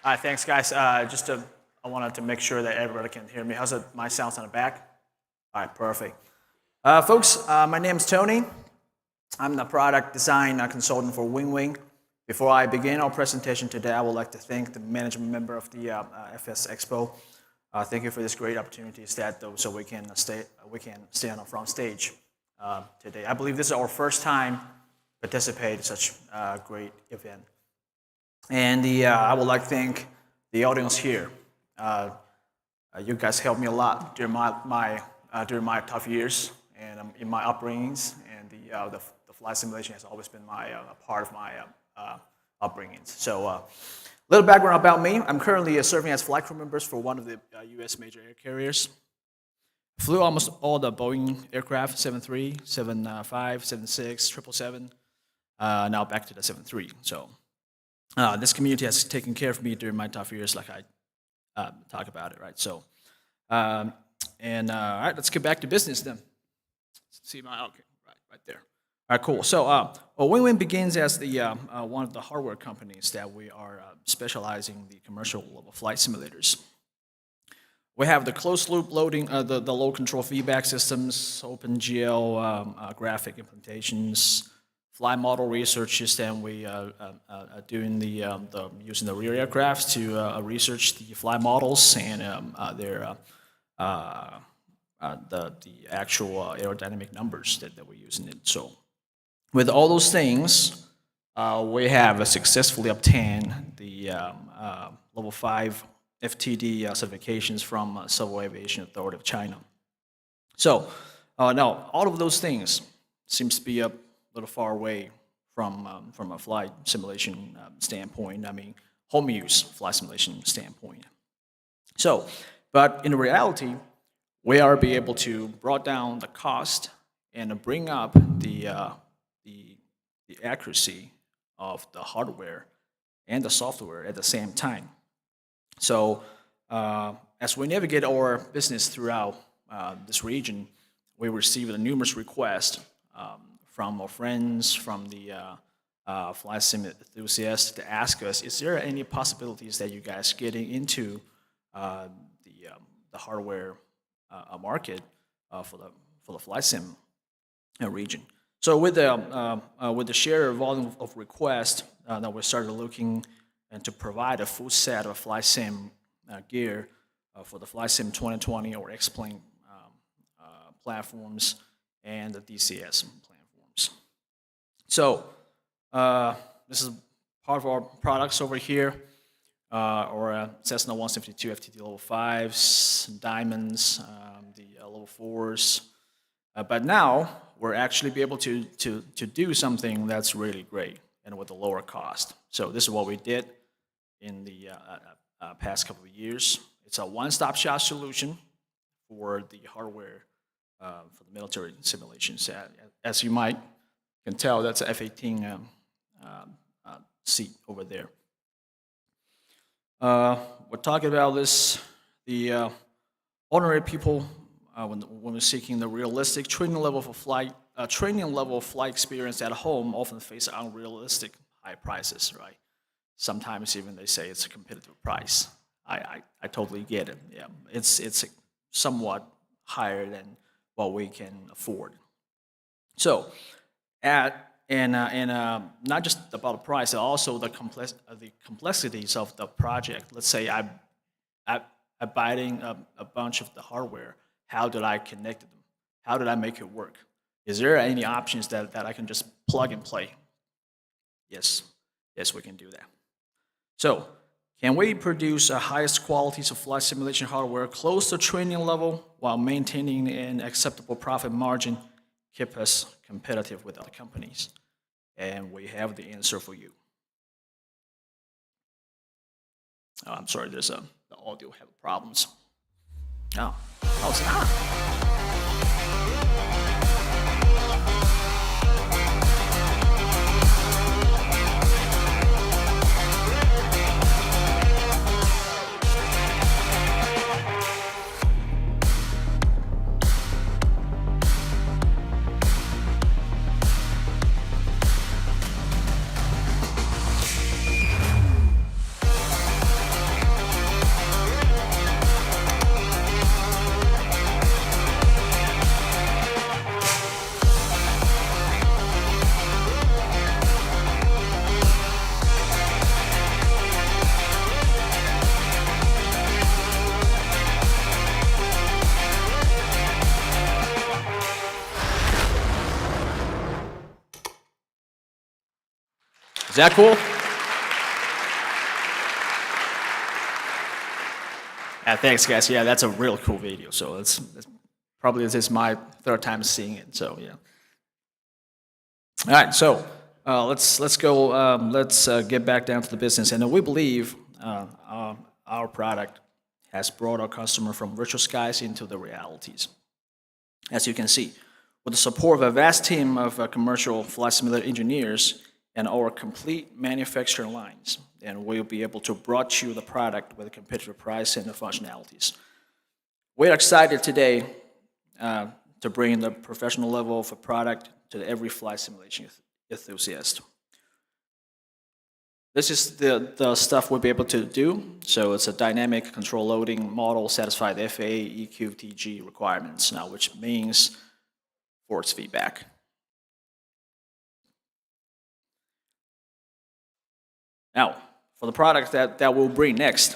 Hi, thanks, guys. I wanted to make sure that everybody can hear me. How's my sound on the back? All right, perfect. Folks, my name is Tony. I'm the product design consultant for Winwing. Before I begin our presentation today, I would like to thank the management member of the FSExpo. Thank you for this great opportunity so we can stay on the front stage today. I believe this is our first time participate in such a great event. And I would like to thank the audience here. You guys helped me a lot during my tough years and in my upbringings. And the flight simulation has always been a part of my upbringings. So a little background about me. I'm currently serving as flight crew members for one of the U.S. major air carriers. Flew almost all the Boeing aircraft, 73, 75, 76, 777. Now back to the 73. So. This community has taken care of me during my tough years, like I talk about it, right? So, all right, let's get back to business then. Let's see right there. All right, cool. So, Winwing begins as the one of the hardware companies that we are specializing in the commercial level flight simulators. We have the closed loop loading, the load control feedback systems, OpenGL graphic implementations. Flight model researches, and we are doing using the rear aircrafts to research the flight models and the actual aerodynamic numbers that we're using it. So, with all those things, we have successfully obtained the level 5 FTD certifications from Civil Aviation Authority of China. So, now all of those things seems to be a little far away from a flight simulation standpoint. I mean, home use flight simulation standpoint. So, but in reality, we are be able to brought down the cost and bring up the accuracy of the hardware and the software at the same time. So, as we navigate our business throughout this region, we receive numerous requests from our friends, from the flight sim enthusiasts to ask us, is there any possibilities that you guys getting into the hardware market for the flight sim region? So with the sheer volume of requests that we started looking and to provide a full set of flight sim gear for the FlightSim 2020 or X-Plane platforms and the DCS platforms. So this is part of our products over here, or Cessna 172 FTD level 5s, Diamonds, the level 4s. But now we're actually be able to do something that's really great and with a lower cost. So this is what we did in the past couple of years. It's a one-stop shop solution for the hardware for the military simulations. As you might can tell, that's an F-18 seat over there. We're talking about this, the ordinary people when we're seeking the realistic training level for flight, flight experience at home often face unrealistic high prices, right? Sometimes even they say it's a competitive price. I totally get it. Yeah, it's somewhat higher than what we can afford. So, not just about the price, also the complexities of the project. Let's say I'm buying a bunch of the hardware. How did I connect them? How did I make it work? Is there any options that I can just plug and play? Yes, we can do that. So, can we produce the highest qualities of flight simulation hardware close to training level while maintaining an acceptable profit margin, keep us competitive with other companies? And we have the answer for you. Oh, I'm sorry, the audio have problems. Oh, it's not. Is that cool? Yeah, thanks, guys. Yeah, that's a real cool video. So it's probably this is my third time seeing it. So yeah. All right. So let's go. Let's get back down to the business. And we believe our product has brought our customer from virtual skies into the realities. As you can see, with the support of a vast team of commercial flight simulator engineers and our complete manufacturing lines, and we'll be able to brought you the product with a competitive price and the functionalities. We're excited today to bring the professional level of a product to every flight simulation enthusiast. This is the stuff we'll be able to do. So it's a dynamic control loading model satisfy the FAA EQTG requirements now, which means force feedback. Now, for the product that we'll bring next,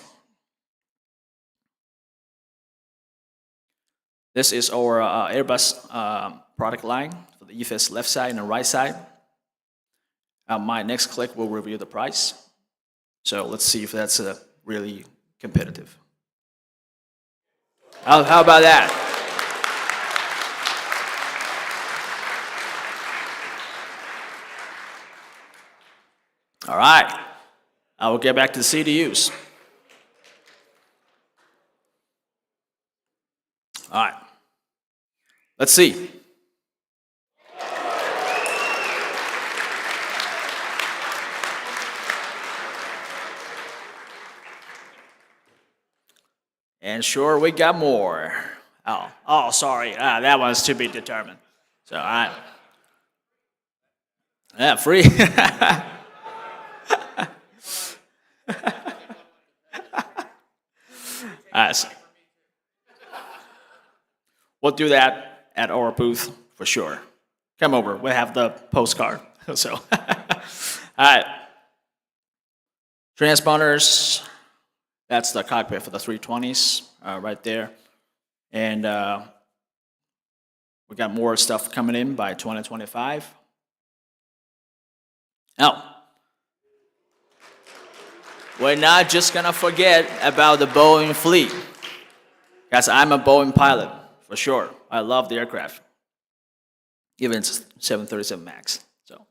this is our Airbus product line for the EFS left side and the right side. My next click will reveal the price. So let's see if that's really competitive. How about that? All right. I will get back to the CDUs. All right. Let's see. And sure, we got more. Oh, sorry. That one's to be determined. So, all right. Yeah, free. We'll do that at our booth for sure. Come over. We'll have the postcard. So, all right. Transponders. That's the cockpit for the 320s right there. And we got more stuff coming in by 2025. Now, we're not just going to forget about the Boeing fleet. Guys, I'm a Boeing pilot, for sure. I love the aircraft. Even it's 737 MAX. So,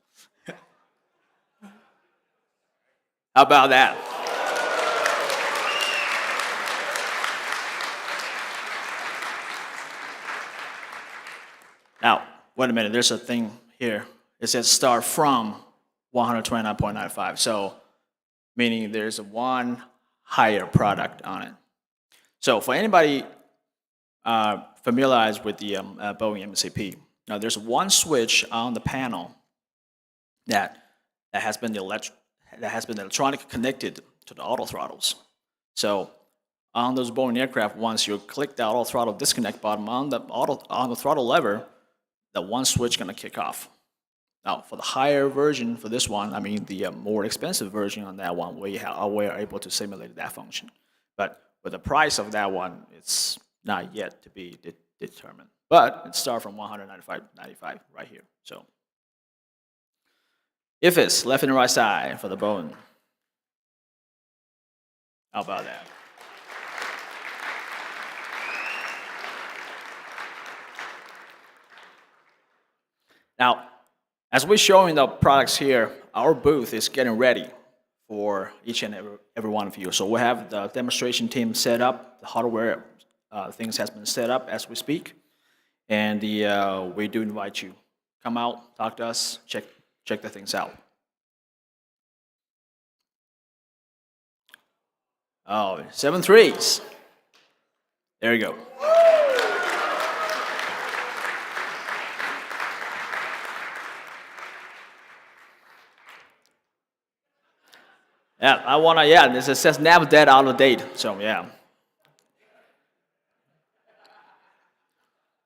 how about that? Now, wait a minute. There's a thing here. It says start from 129.95. So, meaning there's one higher product on it. So for anybody familiarized with the Boeing MCP. Now, there's one switch on the panel that has been electronically connected to the auto throttles. So on those Boeing aircraft, once you click the auto throttle disconnect button on the throttle lever, the one switch gonna kick off. Now, for the higher version, for this one, I mean the more expensive version on that one, we are able to simulate that function. But with the price of that one, it's not yet to be determined. But it starts from $195.95 right here. So, if it's left and right side for the Boeing, how about that? Now, as we're showing the products here, our booth is getting ready for each and every one of you. So we have the demonstration team set up, the hardware things has been set up as we speak, and we do invite you. Come out, talk to us, check the things out. Oh, 7.3s. There you go. Yeah, this says never dead, out of date. So yeah.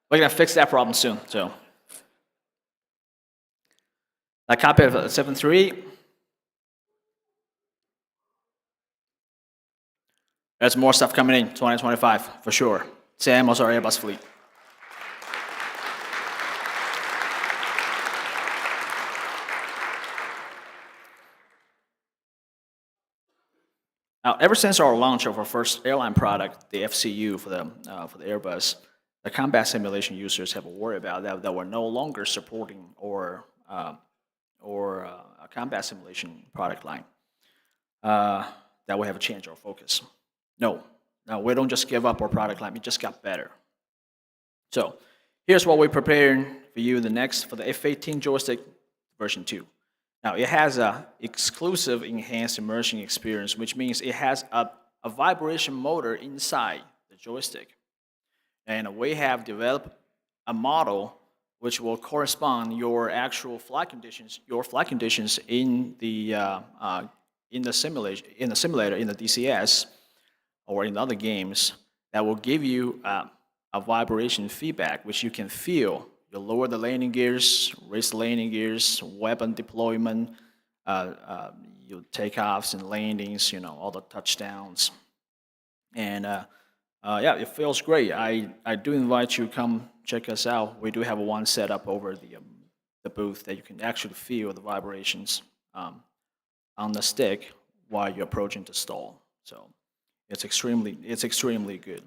We're gonna fix that problem soon. So a copy of 7.3. There's more stuff coming in 2025 for sure. Same as our Airbus fleet. Now, ever since our launch of our first airline product, the FCU for the Airbus, the combat simulation users have a worry about that we're no longer supporting or a combat simulation product line. That we have to change our focus. No, we don't just give up our product line. We just got better. So here's what we're preparing for you for the F-18 joystick version 2. Now, it has an exclusive enhanced immersion experience, which means it has a vibration motor inside the joystick. And we have developed a model which will correspond your actual flight conditions, in the simulator, in the DCS, or in other games, that will give you a vibration feedback, which you can feel. You lower the landing gears, raise the landing gears, weapon deployment, you takeoffs and landings, all the touchdowns. And yeah, it feels great. I do invite you to come check us out. We do have one set up over the booth that you can actually feel the vibrations on the stick while you're approaching the stall. So it's extremely good.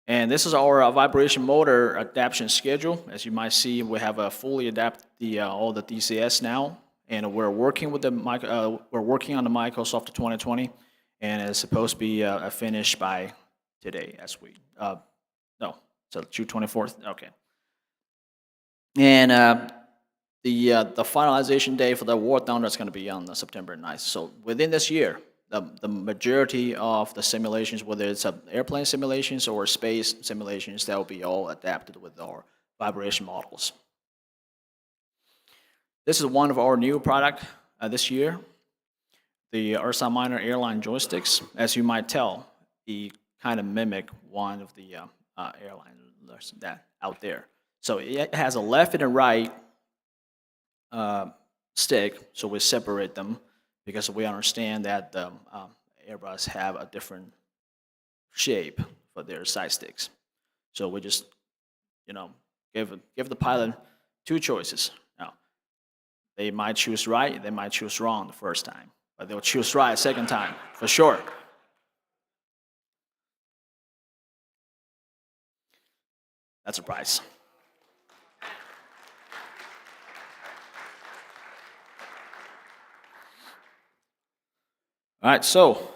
And this is our vibration motor adaptation schedule. As you might see, we have a fully adapted all the DCS now, and we're working with we're working on the Microsoft 2020, and it's supposed to be finished by today, so June 24th. Okay. And the finalization day for the War Thunder is going to be on September 9th. So within this year, the majority of the simulations, whether it's airplane simulations or space simulations, that will be all adapted with our vibration models. This is one of our new product this year, the Ursa Minor airline joysticks. As you might tell, they kind of mimic one of the airliners that out there. So it has a left and a right stick, so we separate them, because we understand that the Airbus have a different shape for their side sticks. So we just, give the pilot two choices. Now, they might choose right, they might choose wrong the first time, but they'll choose right second time, for sure. That's a prize. All right, so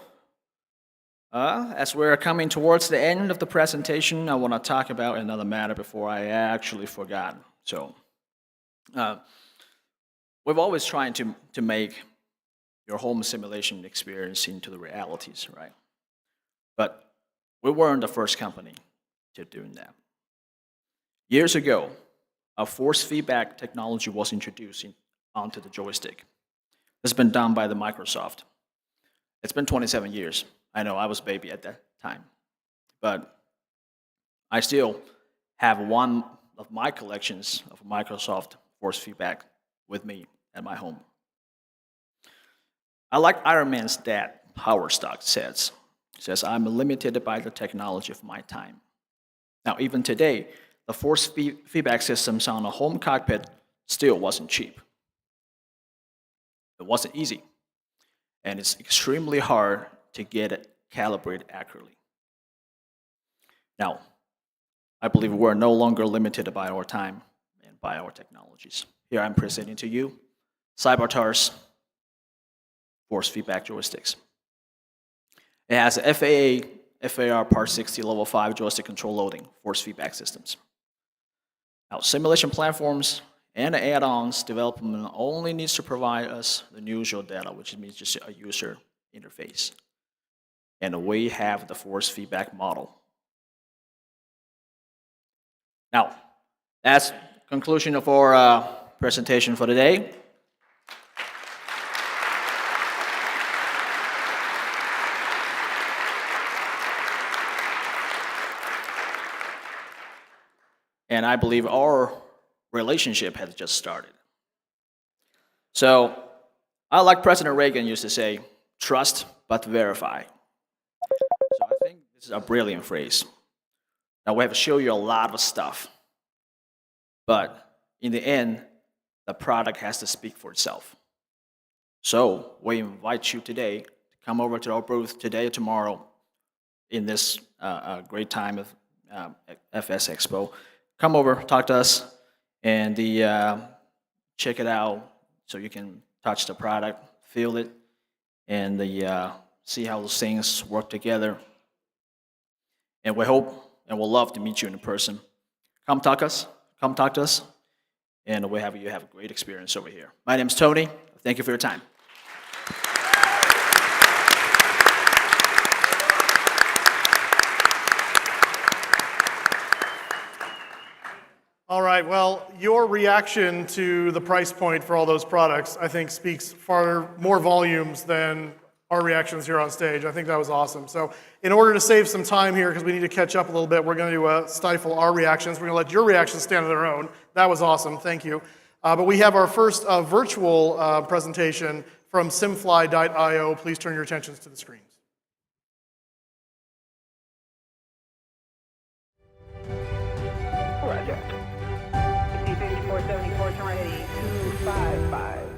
as we're coming towards the end of the presentation, I want to talk about another matter before I actually forgot. So we've always tried to make your home simulation experience into the realities, right? But We weren't the first company to do that. Years ago, a force feedback technology was introduced onto the joystick. It's been done by the Microsoft. It's been 27 years. I know I was a baby at that time. But I still have one of my collections of Microsoft force feedback with me at my home. I like Iron Man's dad, Howard Stark, says, I'm limited by the technology of my time. Now, even today, the force feedback systems on a home cockpit still wasn't cheap. It wasn't easy. And it's extremely hard to get it calibrated accurately. Now, I believe we're no longer limited by our time and by our technologies. Here I'm presenting to you Cybertar's force feedback joysticks. It has a FAR Part 60 Level 5 joystick control loading force feedback systems. Now, simulation platforms and add-ons development only needs to provide us the usual data, which means just a user interface. And we have the force feedback model. Now, that's the conclusion of our presentation for today. And I believe our relationship has just started. So, I like President Reagan used to say, trust but verify. So I think this is a brilliant phrase. Now we have to show you a lot of stuff, but in the end, the product has to speak for itself. So we invite you today to come over to our booth today or tomorrow in this great time of FSExpo. Come over, talk to us, and check it out so you can touch the product, feel it, and see how those things work together. And we hope and we'll love to meet you in person. Come talk to us, and you have a great experience over here. My name's Tony. Thank you for your time.
All right, well, your reaction to the price point for all those products, I think, speaks far more volumes than our reactions here on stage. I think that was awesome. So in order to save some time here, because we need to catch up a little bit, we're going to stifle our reactions. We're going to let your reactions stand on their own. That was awesome. Thank you. But we have our first virtual presentation from simfly.io. Please turn your attentions to the screens.
Roger. 5474, turn ready, 255.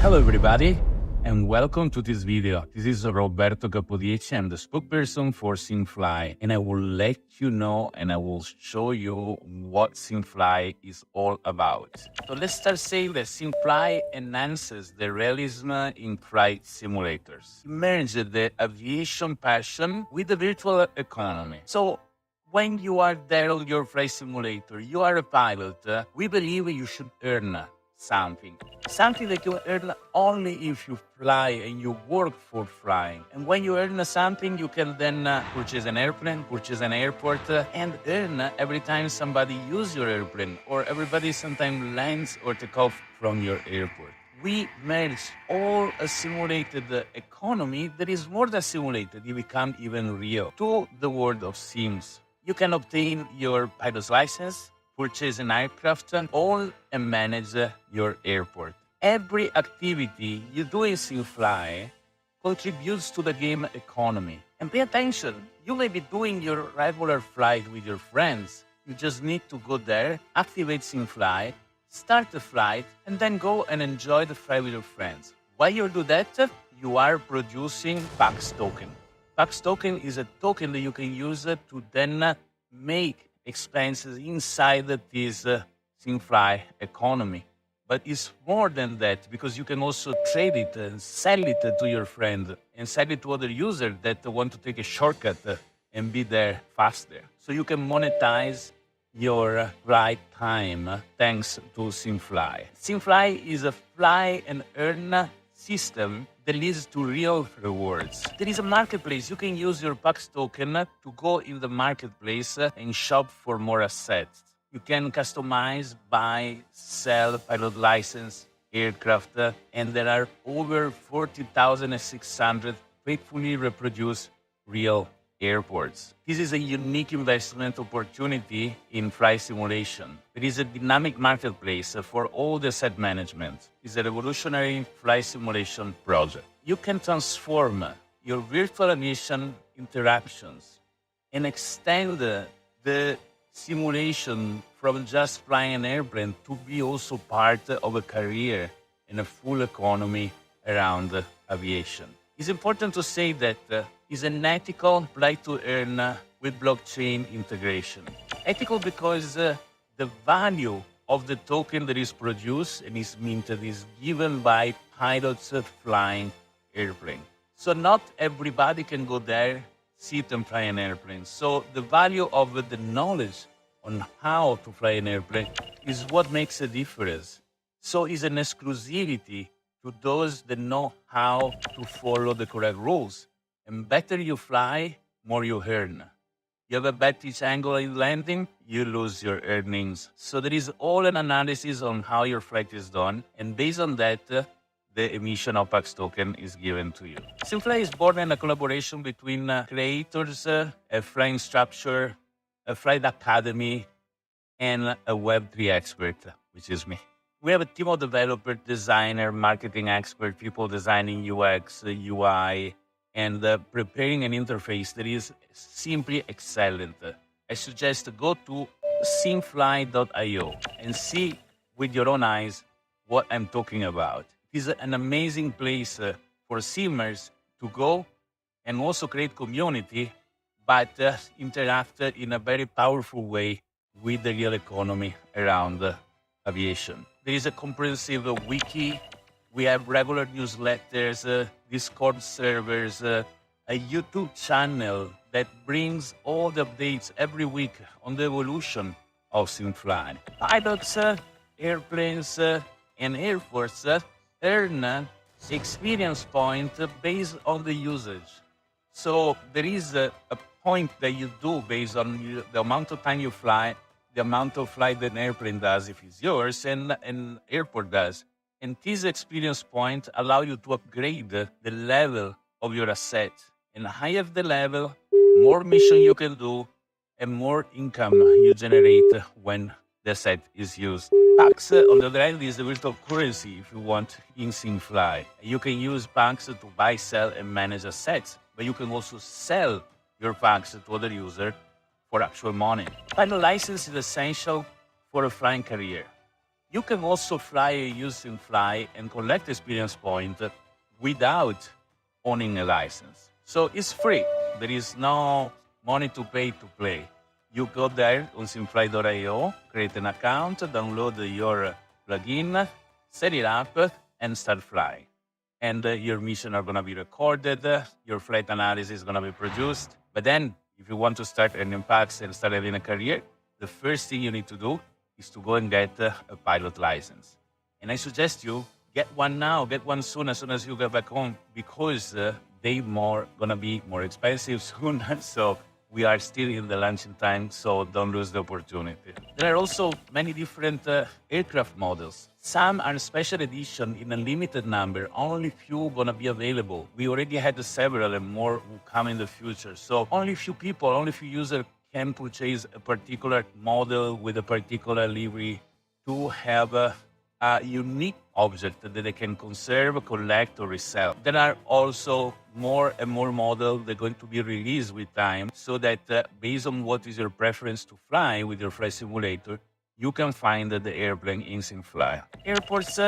Hello everybody, and welcome to this video. This is Roberto Capodici. I'm the spokesperson for SimFly, and I will let you know and I will show you what SimFly is all about. So let's start saying that SimFly enhances the realism in flight simulators. It merges the aviation passion with the virtual economy. So when you are there on your flight simulator, you are a pilot, we believe you should earn something that you earn only if you fly and you work for flying. And when you earn something, you can then purchase an airplane, purchase an airport, and earn every time somebody uses your airplane, or everybody sometimes lands or take off from your airport. We merge all a simulated economy that is more than simulated, it becomes even real, to the world of Sims. You can obtain your pilot's license, purchase an aircraft, all and manage your airport. Every activity you do in SimFly contributes to the game economy. And pay attention, you may be doing your regular flight with your friends. You just need to go there, activate SimFly, start the flight, and then go and enjoy the flight with your friends. While you do that, you are producing PAX token. PAX token is a token that you can use to then make expenses inside this SimFly economy. But it's more than that, because you can also trade it and sell it to your friend and sell it to other users that want to take a shortcut and be there faster. So you can monetize your flight time thanks to SimFly. SimFly is a fly and earn system that leads to real rewards. There is a marketplace. You can use your PAX token to go in the marketplace and shop for more assets. You can customize, buy, sell pilot license, aircraft, and there are over 40,600 faithfully reproduced real airports. This is a unique investment opportunity in flight simulation. It is a dynamic marketplace for all the asset management. It's a revolutionary flight simulation project. You can transform your virtual aviation interactions and extend the simulation from just flying an airplane to be also part of a career and a full economy around aviation. It's important to say that it's an ethical flight to earn with blockchain integration. Ethical because the value of the token that is produced and is minted is given by pilots flying airplane. So not everybody can go there, sit and fly an airplane. So the value of the knowledge on how to fly an airplane is what makes a difference. So it's an exclusivity to those that know how to follow the correct rules. And better you fly, more you earn. You have a bad pitch angle in landing, you lose your earnings. So there is all an analysis on how your flight is done. And based on that, the emission of PAX token is given to you. SimFly is born in a collaboration between creators, a flight instructor, a flight academy, and a Web3 expert, which is me. We have a team of developers, designer, marketing expert, people designing UX, UI, and preparing an interface that is simply excellent. I suggest to go to simfly.io and see with your own eyes what I'm talking about. It is an amazing place for simmers to go and also create community, but interact in a very powerful way with the real economy around aviation. There is a comprehensive wiki. We have regular newsletters, Discord servers, a YouTube channel that brings all the updates every week on the evolution of SimFly. Pilots, airplanes, and airports earn experience point based on the usage. So there is a point that you do based on the amount of time you fly, the amount of flight that an airplane does if it's yours, and an airport does. And these experience points allow you to upgrade the level of your asset. And higher the level, more mission you can do, and more income you generate when the asset is used. PAX, on the other hand, is the virtual currency if you want in SimFly. You can use PAX to buy, sell, and manage assets, but you can also sell your PAX to other users for actual money. Pilot license is essential for a flying career. You can also fly use SimFly and collect experience points without owning a license. So it's free. There is no money to pay to play. You go there on simfly.io, create an account, download your plugin, set it up, and start flying. And your mission are going to be recorded. Your flight analysis is going to be produced. But then, if you want to start earning PAX and start having a career, the first thing you need to do is to go and get a pilot license. And I suggest you get one now, get one soon as you get back home, because they gonna be more expensive soon. So we are still in the launching time, so don't lose the opportunity. There are also many different aircraft models. Some are special edition in a limited number. Only few gonna be available. We already had several and more will come in the future. So only few people, only few users can purchase a particular model with a particular livery to have a unique object that they can conserve, collect, or resell. There are also more and more models that are going to be released with time, so that based on what is your preference to fly with your flight simulator, you can find the airplane in SimFly. Airports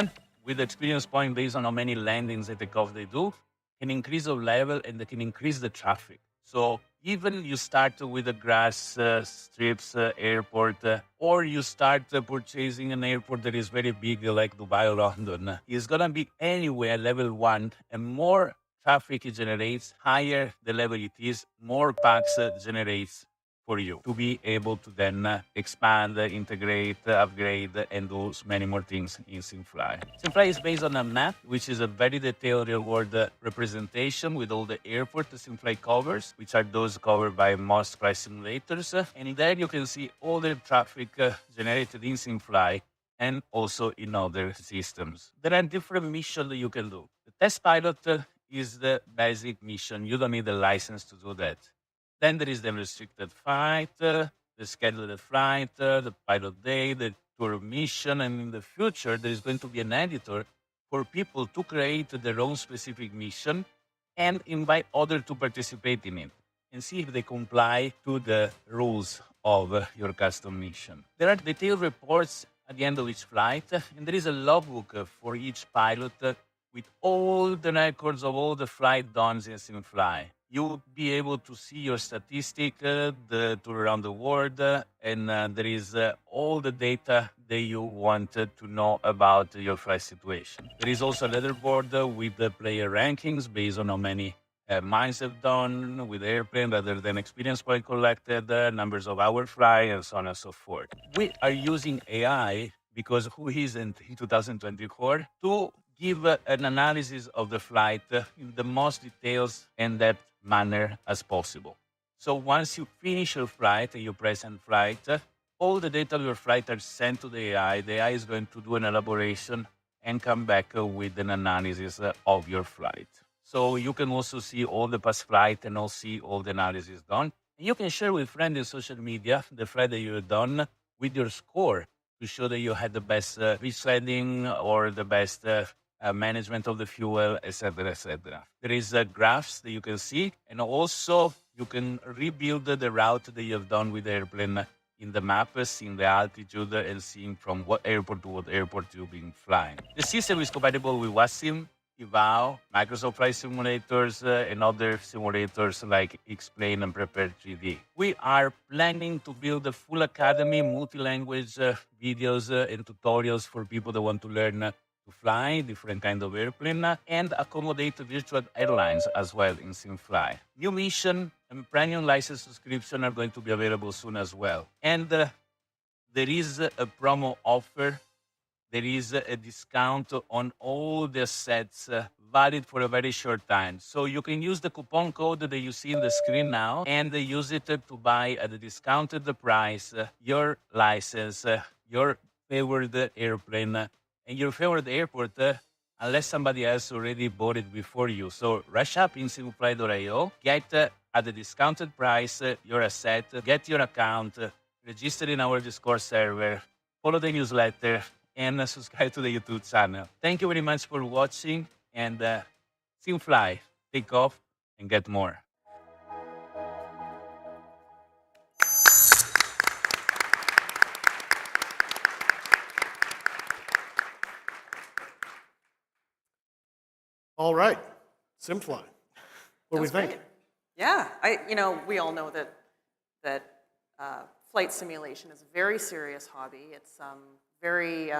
with experience point based on how many landings and takeoffs they do can increase the level and they can increase the traffic. So even you start with a grass strips airport, or you start purchasing an airport that is very big like Dubai or London, it's going to be anywhere level 1, and more traffic it generates, higher the level it is, more PAX generates for you to be able to then expand, integrate, upgrade, and do many more things in SimFly. SimFly is based on a map, which is a very detailed real-world representation with all the airport SimFly covers, which are those covered by most flight simulators. And there you can see all the traffic generated in SimFly and also in other systems. There are different missions that you can do. The test pilot is the basic mission. You don't need a license to do that. Then there is the restricted flight, the scheduled flight, the pilot day, the tour mission, and in the future there is going to be an editor for people to create their own specific mission and invite others to participate in it and see if they comply to the rules of your custom mission. There are detailed reports at the end of each flight, and there is a logbook for each pilot with all the records of all the flight done in SimFly. You will be able to see your statistic, the tour around the world, and there is all the data that you wanted to know about your flight situation. There is also a leaderboard with the player rankings based on how many miles have done with the airplane rather than experience point collected, numbers of hours fly, and so on and so forth. We are using AI because who isn't in 2024 to give an analysis of the flight in the most details and depth manner as possible. So once you finish your flight and you press end flight, all the data of your flight are sent to the AI. The AI is going to do an elaboration and come back with an analysis of your flight. So you can also see all the past flight and also see all the analysis done. And you can share with friends in social media the flight that you've done with your score to show that you had the best pitch landing or the best management of the fuel, etc., etc. There is graphs that you can see, and also you can rebuild the route that you have done with the airplane in the map, seeing the altitude and seeing from what airport to what airport you've been flying. The system is compatible with Wasim, Eval, Microsoft Flight Simulators, and other simulators like X-Plane and Prepare 3D. We are planning to build a full academy, multi-language videos and tutorials for people that want to learn to fly different kind of airplane and accommodate virtual airlines as well in SimFly. New mission and premium license subscription are going to be available soon as well. And there is a promo offer. There is a discount on all the sets valid for a very short time. So you can use the coupon code that you see on the screen now and use it to buy at a discounted price your license, your favorite airplane, and your favorite airport, unless somebody else already bought it before you. So rush up in simfly.io, get at the discounted price your asset, get your account, register in our Discord server, follow the newsletter, and subscribe to the YouTube channel. Thank you very much for watching, and SimFly, take off and get more.
All right, SimFly. What do we think?
Great. Yeah, we all know that flight simulation is a very serious hobby. It's very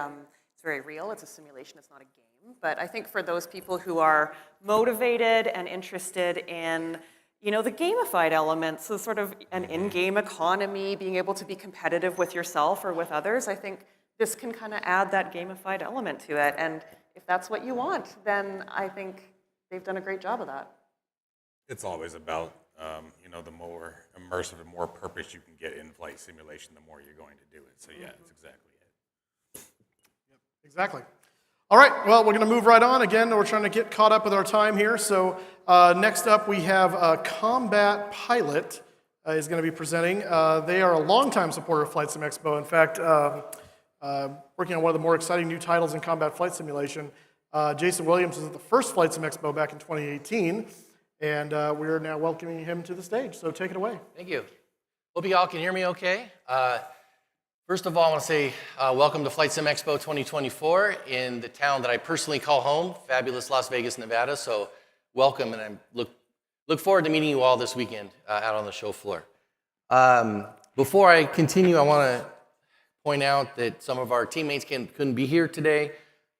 real. It's a simulation. It's not a game. But I think for those people who are motivated and interested in, the gamified elements, so sort of an in-game economy, being able to be competitive with yourself or with others, I think this can kind of add that gamified element to it. And if that's what you want, then I think they've done a great job of that.
It's always about, the more immersive and more purpose you can get in flight simulation, the more you're going to do it. So yeah, that's exactly it.
Yep, exactly. All right, well, we're going to move right on. Again, we're trying to get caught up with our time here. So next up, we have Combat Pilot is going to be presenting. They are a longtime supporter of FlightSimExpo. In fact, working on one of the more exciting new titles in combat flight simulation. Jason Williams was at the first FlightSimExpo back in 2018, and we're now welcoming him to the stage. So take it away.
Thank you. Hope you all can hear me okay. First of all, I want to say welcome to FlightSimExpo 2024 in the town that I personally call home, fabulous Las Vegas, Nevada. So welcome, and I look forward to meeting you all this weekend out on the show floor. Before I continue, I want to point out that some of our teammates couldn't be here today.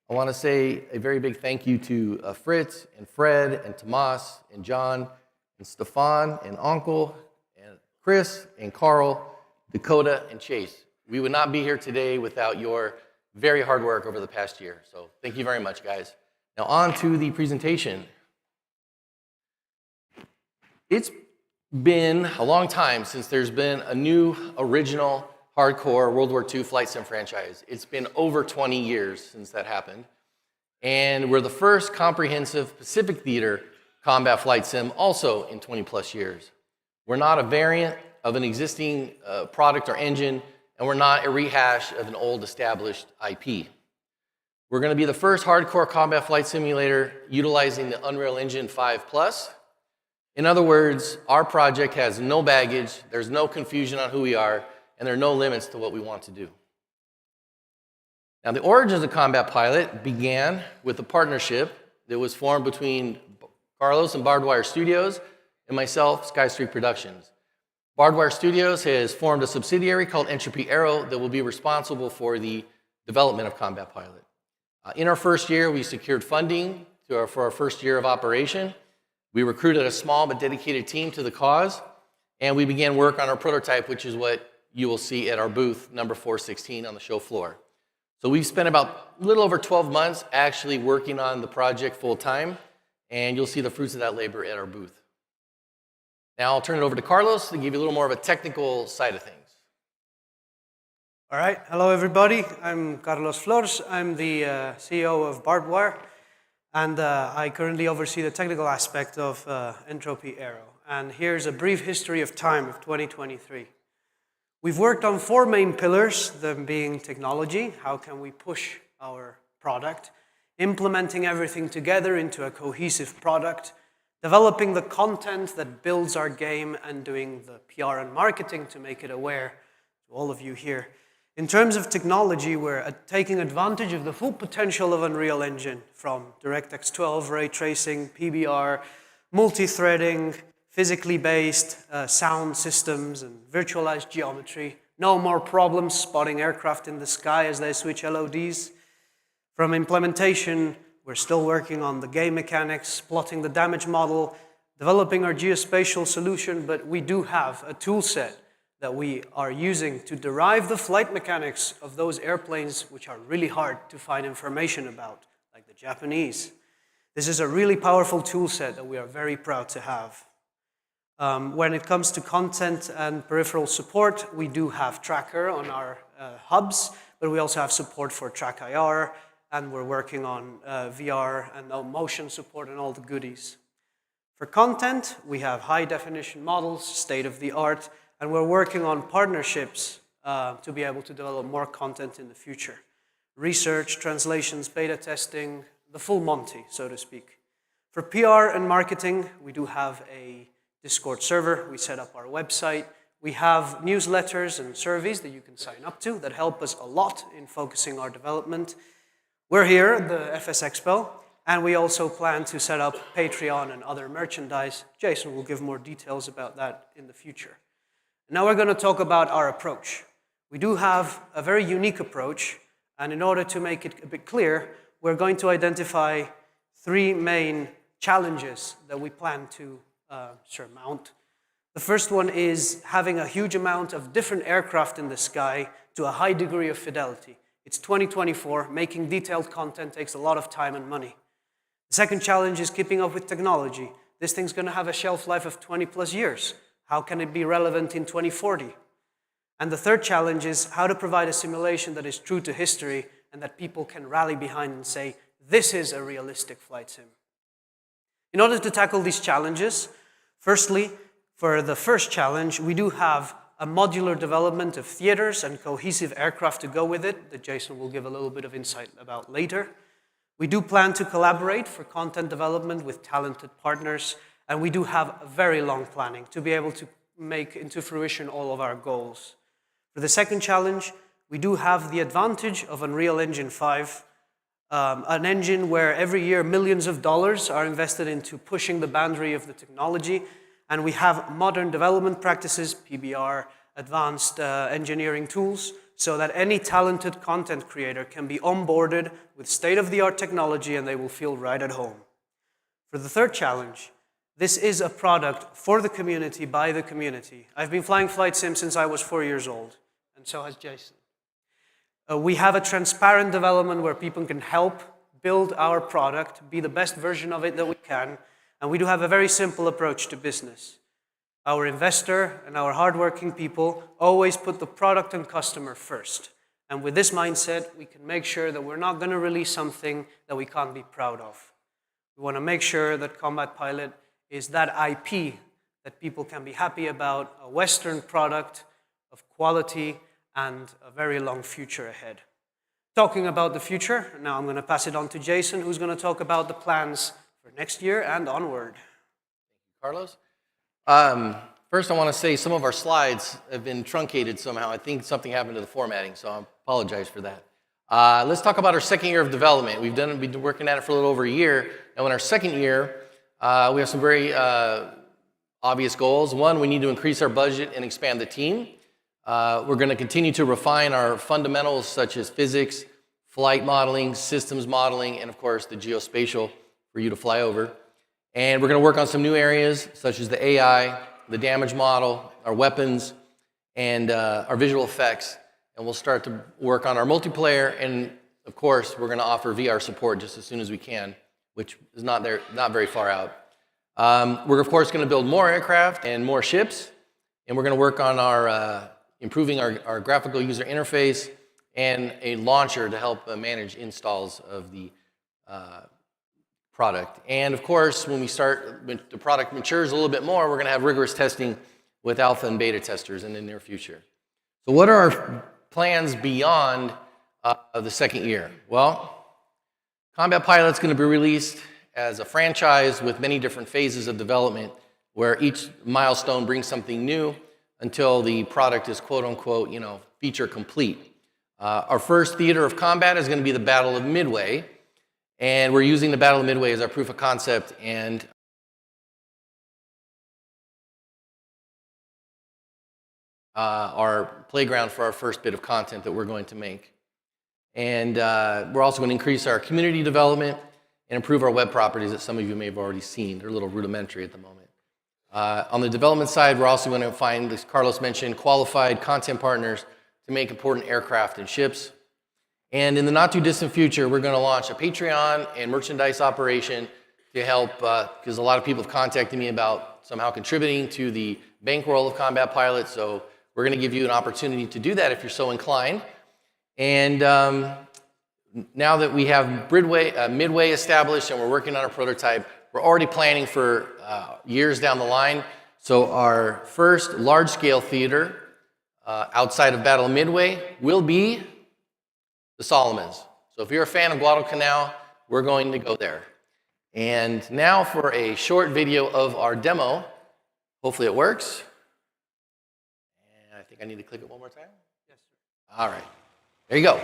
I want to say a very big thank you to Fritz and Fred and Tomas and John and Stefan and Uncle and Chris and Carl, Dakota, and Chase. We would not be here today without your very hard work over the past year. So thank you very much, guys. Now on to the presentation. It's been a long time since there's been a new, original, hardcore World War II flight sim franchise. It's been over 20 years since that happened. And we're the first comprehensive Pacific Theater combat flight sim also in 20 plus years. We're not a variant of an existing product or engine, and we're not a rehash of an old established IP. We're going to be the first hardcore combat flight simulator utilizing the Unreal Engine 5+. In other words, our project has no baggage, there's no confusion on who we are, and there are no limits to what we want to do. Now, the origins of Combat Pilot began with a partnership that was formed between Carlos and Barbed Wire Studios and myself, Sky Street Productions. Barbed Wire Studios has formed a subsidiary called Entropy Aero that will be responsible for the development of Combat Pilot. In our first year, we secured funding for our first year of operation. We recruited a small but dedicated team to the cause, and we began work on our prototype, which is what you will see at our booth, number 416 on the show floor. So we've spent about a little over 12 months actually working on the project full time, and you'll see the fruits of that labor at our booth. Now I'll turn it over to Carlos to give you a little more of a technical side of things.
All right, hello everybody. I'm Carlos Flores. I'm the CEO of Barbed Wire, and I currently oversee the technical aspect of Entropy Aero. And here's a brief history of time of 2023. We've worked on 4 main pillars, them being technology, how can we push our product, implementing everything together into a cohesive product, developing the content that builds our game, and doing the PR and marketing to make it aware to all of you here. In terms of technology, we're taking advantage of the full potential of Unreal Engine, from DirectX 12, ray tracing, PBR, multi-threading, physically based sound systems and virtualized geometry. No more problems spotting aircraft in the sky as they switch LODs. From implementation, we're still working on the game mechanics, plotting the damage model, developing our geospatial solution, but we do have a tool set that we are using to derive the flight mechanics of those airplanes which are really hard to find information about, like the Japanese. This is a really powerful tool set that we are very proud to have. When it comes to content and peripheral support, we do have Tracker on our hubs, but we also have support for TrackIR, and we're working on VR and motion support and all the goodies. For content, we have high-definition models, state-of-the-art, and we're working on partnerships to be able to develop more content in the future. Research, translations, beta testing, the full Monty, so to speak. For PR and marketing, we do have a Discord server. We set up our website. We have newsletters and surveys that you can sign up to that help us a lot in focusing our development. We're here at the FSExpo, and we also plan to set up Patreon and other merchandise. Jason will give more details about that in the future. Now we're going to talk about our approach. We do have a very unique approach, and in order to make it a bit clear, we're going to identify 3 main challenges that we plan to surmount. The first one is having a huge amount of different aircraft in the sky to a high degree of fidelity. It's 2024, making detailed content takes a lot of time and money. The second challenge is keeping up with technology. This thing's going to have a shelf life of 20 plus years. How can it be relevant in 2040? And the third challenge is how to provide a simulation that is true to history and that people can rally behind and say, this is a realistic flight sim. In order to tackle these challenges, firstly, for the first challenge, we do have a modular development of theaters and cohesive aircraft to go with it that Jason will give a little bit of insight about later. We do plan to collaborate for content development with talented partners, and we do have a very long planning to be able to make into fruition all of our goals. For the second challenge, we do have the advantage of Unreal Engine 5, an engine where every year millions of dollars are invested into pushing the boundary of the technology, and we have modern development practices, PBR, advanced engineering tools, so that any talented content creator can be onboarded with state-of-the-art technology and they will feel right at home. For the third challenge, This is a product for the community, by the community. I've been flying flight sim since I was 4 years old, and so has Jason. We have a transparent development where people can help build our product, be the best version of it that we can, and we do have a very simple approach to business. Our investor and our hardworking people always put the product and customer first. And with this mindset, we can make sure that we're not going to release something that we can't be proud of. We want to make sure that Combat Pilot is that IP that people can be happy about, a Western product of quality and a very long future ahead. Talking about the future, now I'm going to pass it on to Jason, who's going to talk about the plans for next year and onward.
Carlos? First, I want to say some of our slides have been truncated somehow. I think something happened to the formatting, so I apologize for that. Let's talk about our second year of development. We've been working at it for a little over a year, and in our second year, we have some very obvious goals. One, we need to increase our budget and expand the team. We're going to continue to refine our fundamentals such as physics, flight modeling, systems modeling, and of course the geospatial for you to fly over. And we're going to work on some new areas such as the AI, the damage model, our weapons, and our visual effects. And we'll start to work on our multiplayer, and of course we're going to offer VR support just as soon as we can, which is not very far out. We're of course going to build more aircraft and more ships, and we're going to work on our improving our graphical user interface and a launcher to help manage installs of the product. And of course, when the product matures a little bit more, we're going to have rigorous testing with alpha and beta testers in the near future. So what are our plans beyond the second year? Well, Combat Pilot's going to be released as a franchise with many different phases of development where each milestone brings something new until the product is quote-unquote, feature complete. Our first theater of combat is going to be the Battle of Midway, and we're using the Battle of Midway as our proof of concept and our playground for our first bit of content that we're going to make. And we're also going to increase our community development and improve our web properties that some of you may have already seen. They're a little rudimentary at the moment. On the development side, we're also going to find, as Carlos mentioned, qualified content partners to make important aircraft and ships. And in the not too distant future, we're going to launch a Patreon and merchandise operation to help, because a lot of people have contacted me about somehow contributing to the bankroll of Combat Pilot. So we're going to give you an opportunity to do that if you're so inclined. And now that we have Midway established and we're working on a prototype, we're already planning for years down the line. So our first large-scale theater outside of Battle of Midway will be the Solomons. So if you're a fan of Guadalcanal, we're going to go there. And now for a short video of our demo. Hopefully it works. And I think I need to click it one more time. Yes, sir. All right. There you go.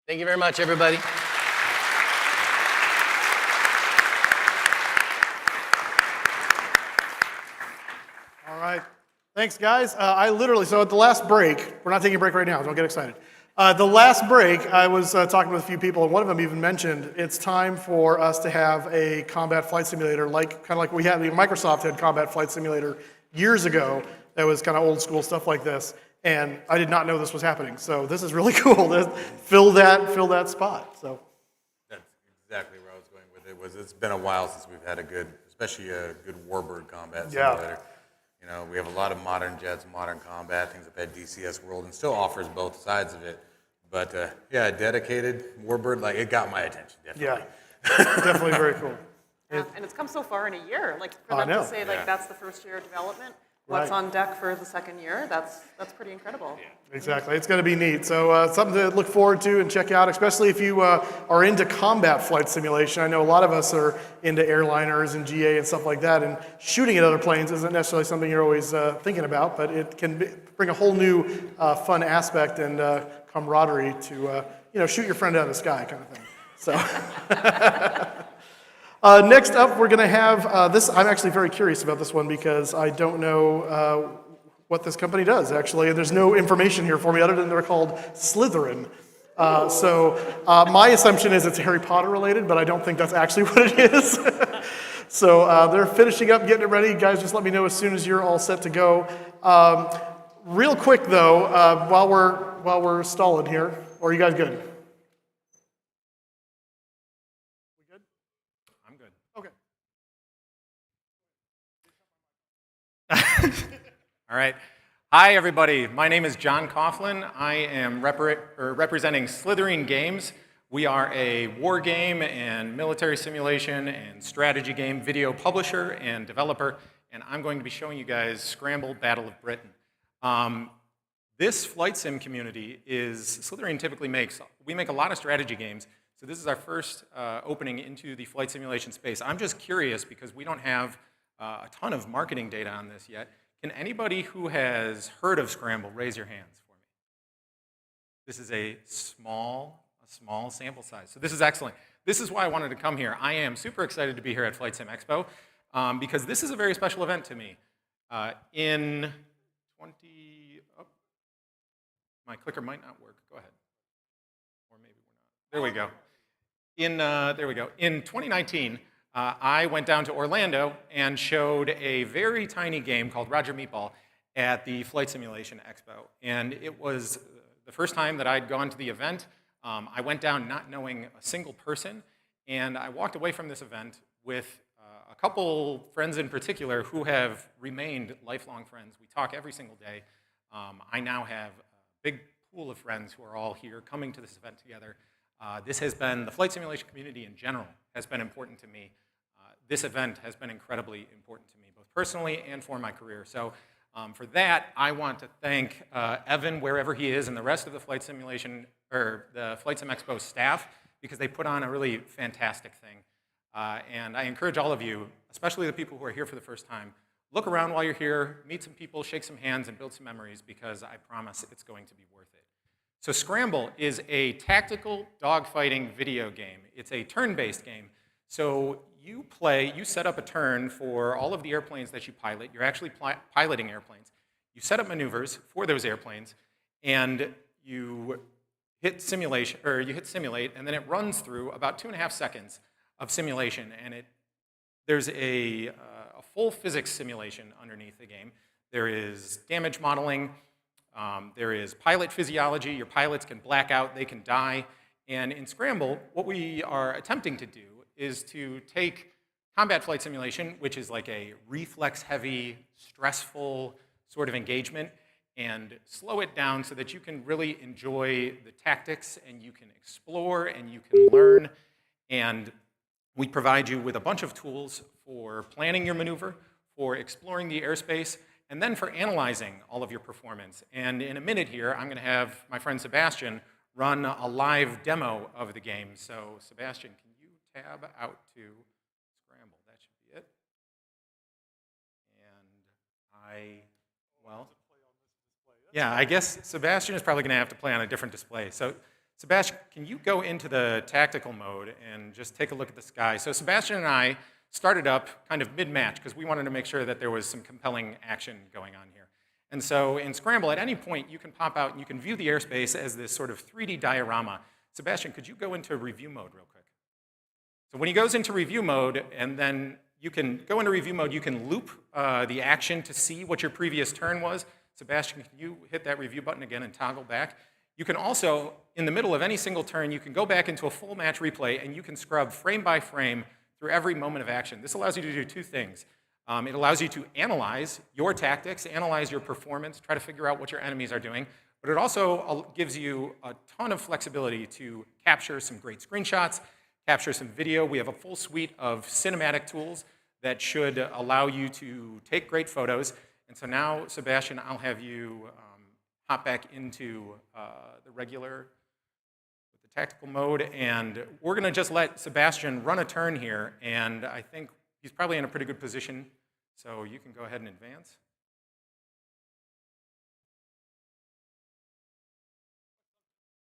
Thank you very much, everybody.
All right. Thanks, guys. So at the last break, we're not taking a break right now, don't get excited. The last break, I was talking with a few people, and one of them even mentioned it's time for us to have a combat flight simulator, kind of like we had. Microsoft had combat flight simulator years ago. That was kind of old school stuff like this, and I did not know this was happening. So this is really cool to fill that spot. So
that's exactly where I was going with it. It's been a while since we've had especially a good Warbird combat simulator. You know, we have a lot of modern jets, modern combat, things like that DCS World, and still offers both sides of it. But yeah, dedicated Warbird, it got my attention, definitely.
Yeah, definitely very cool.
And it's come so far in a year. For them to say that's the first year of development, what's on deck for the second year, that's pretty incredible. Yeah.
Exactly, it's going to be neat. So something to look forward to and check out, especially if you are into combat flight simulation. I know a lot of us are into airliners and GA and stuff like that, and shooting at other planes isn't necessarily something you're always thinking about, but it can bring a whole new fun aspect and camaraderie to shoot your friend out of the sky kind of thing. So next up, we're going to have this. I'm actually very curious about this one because I don't know what this company does, actually. There's no information here for me other than they're called Slytherin. My assumption is it's Harry Potter related, but I don't think that's actually what it is. So they're finishing up, getting it ready. Guys, just let me know as soon as you're all set to go. Real quick, though, while we're stalling here, are you guys good? We good?
I'm good.
Okay.
All right. Hi, everybody. My name is John Coughlin. I am representing Slytherin Games. We are a war game and military simulation and strategy game video publisher and developer, and I'm going to be showing you guys Scramble Battle of Britain. This flight sim community Slytherin typically we make a lot of strategy games, so this is our first opening into the flight simulation space. I'm just curious because we don't have a ton of marketing data on this yet. Can anybody who has heard of Scramble raise your hands for me? This is a small sample size, so this is excellent. This is why I wanted to come here. I am super excited to be here at FlightSimExpo because this is a very special event to me. My clicker might not work. Go ahead. Or maybe we're not. There we go. There we go. In 2019, I went down to Orlando and showed a very tiny game called Roger Meatball at the Flight Simulation Expo. And it was the first time that I'd gone to the event. I went down not knowing a single person, and I walked away from this event with a couple friends in particular who have remained lifelong friends. We talk every single day. I now have a big pool of friends who are all here coming to this event together. The flight simulation community in general has been important to me. This event has been incredibly important to me, both personally and for my career. So for that, I want to thank Evan, wherever he is, and the rest of the Flight Simulation, or the FlightSimExpo staff, because they put on a really fantastic thing. And I encourage all of you, especially the people who are here for the first time, look around while you're here, meet some people, shake some hands, and build some memories, because I promise it's going to be worth it. So Scramble is a tactical dogfighting video game. It's a turn-based game. So you set up a turn for all of the airplanes that you pilot. You're actually piloting airplanes. You set up maneuvers for those airplanes, and you hit simulate, and then it runs through about 2.5 seconds of simulation, and there's a full physics simulation underneath the game. There is damage modeling. There is pilot physiology. Your pilots can black out. They can die. And in Scramble, what we are attempting to do is to take combat flight simulation, which is like a reflex-heavy, stressful sort of engagement, and slow it down so that you can really enjoy the tactics, and you can explore, and you can learn. And we provide you with a bunch of tools for planning your maneuver, for exploring the airspace, and then for analyzing all of your performance. And in a minute here, I'm going to have my friend Sebastian run a live demo of the game. So Sebastian, can you tab out to Scramble? That should be it. Yeah, I guess Sebastian is probably going to have to play on a different display. So Sebastian, can you go into the tactical mode and just take a look at the sky? So Sebastian and I started up kind of mid-match because we wanted to make sure that there was some compelling action going on here. And so in Scramble, at any point, you can pop out and you can view the airspace as this sort of 3D diorama. Sebastian, could you go into review mode real quick? So when he goes into review mode, and then you can go into review mode, you can loop the action to see what your previous turn was. Sebastian, can you hit that review button again and toggle back? You can also, in the middle of any single turn, you can go back into a full match replay, and you can scrub frame by frame through every moment of action. This allows you to do two things. It allows you to analyze your tactics, analyze your performance, try to figure out what your enemies are doing, but it also gives you a ton of flexibility to capture some great screenshots, capture some video. We have a full suite of cinematic tools that should allow you to take great photos. And so now, Sebastian, I'll have you hop back into the regular, the tactical mode, and we're gonna just let Sebastian run a turn here, and I think he's probably in a pretty good position, so you can go ahead and advance.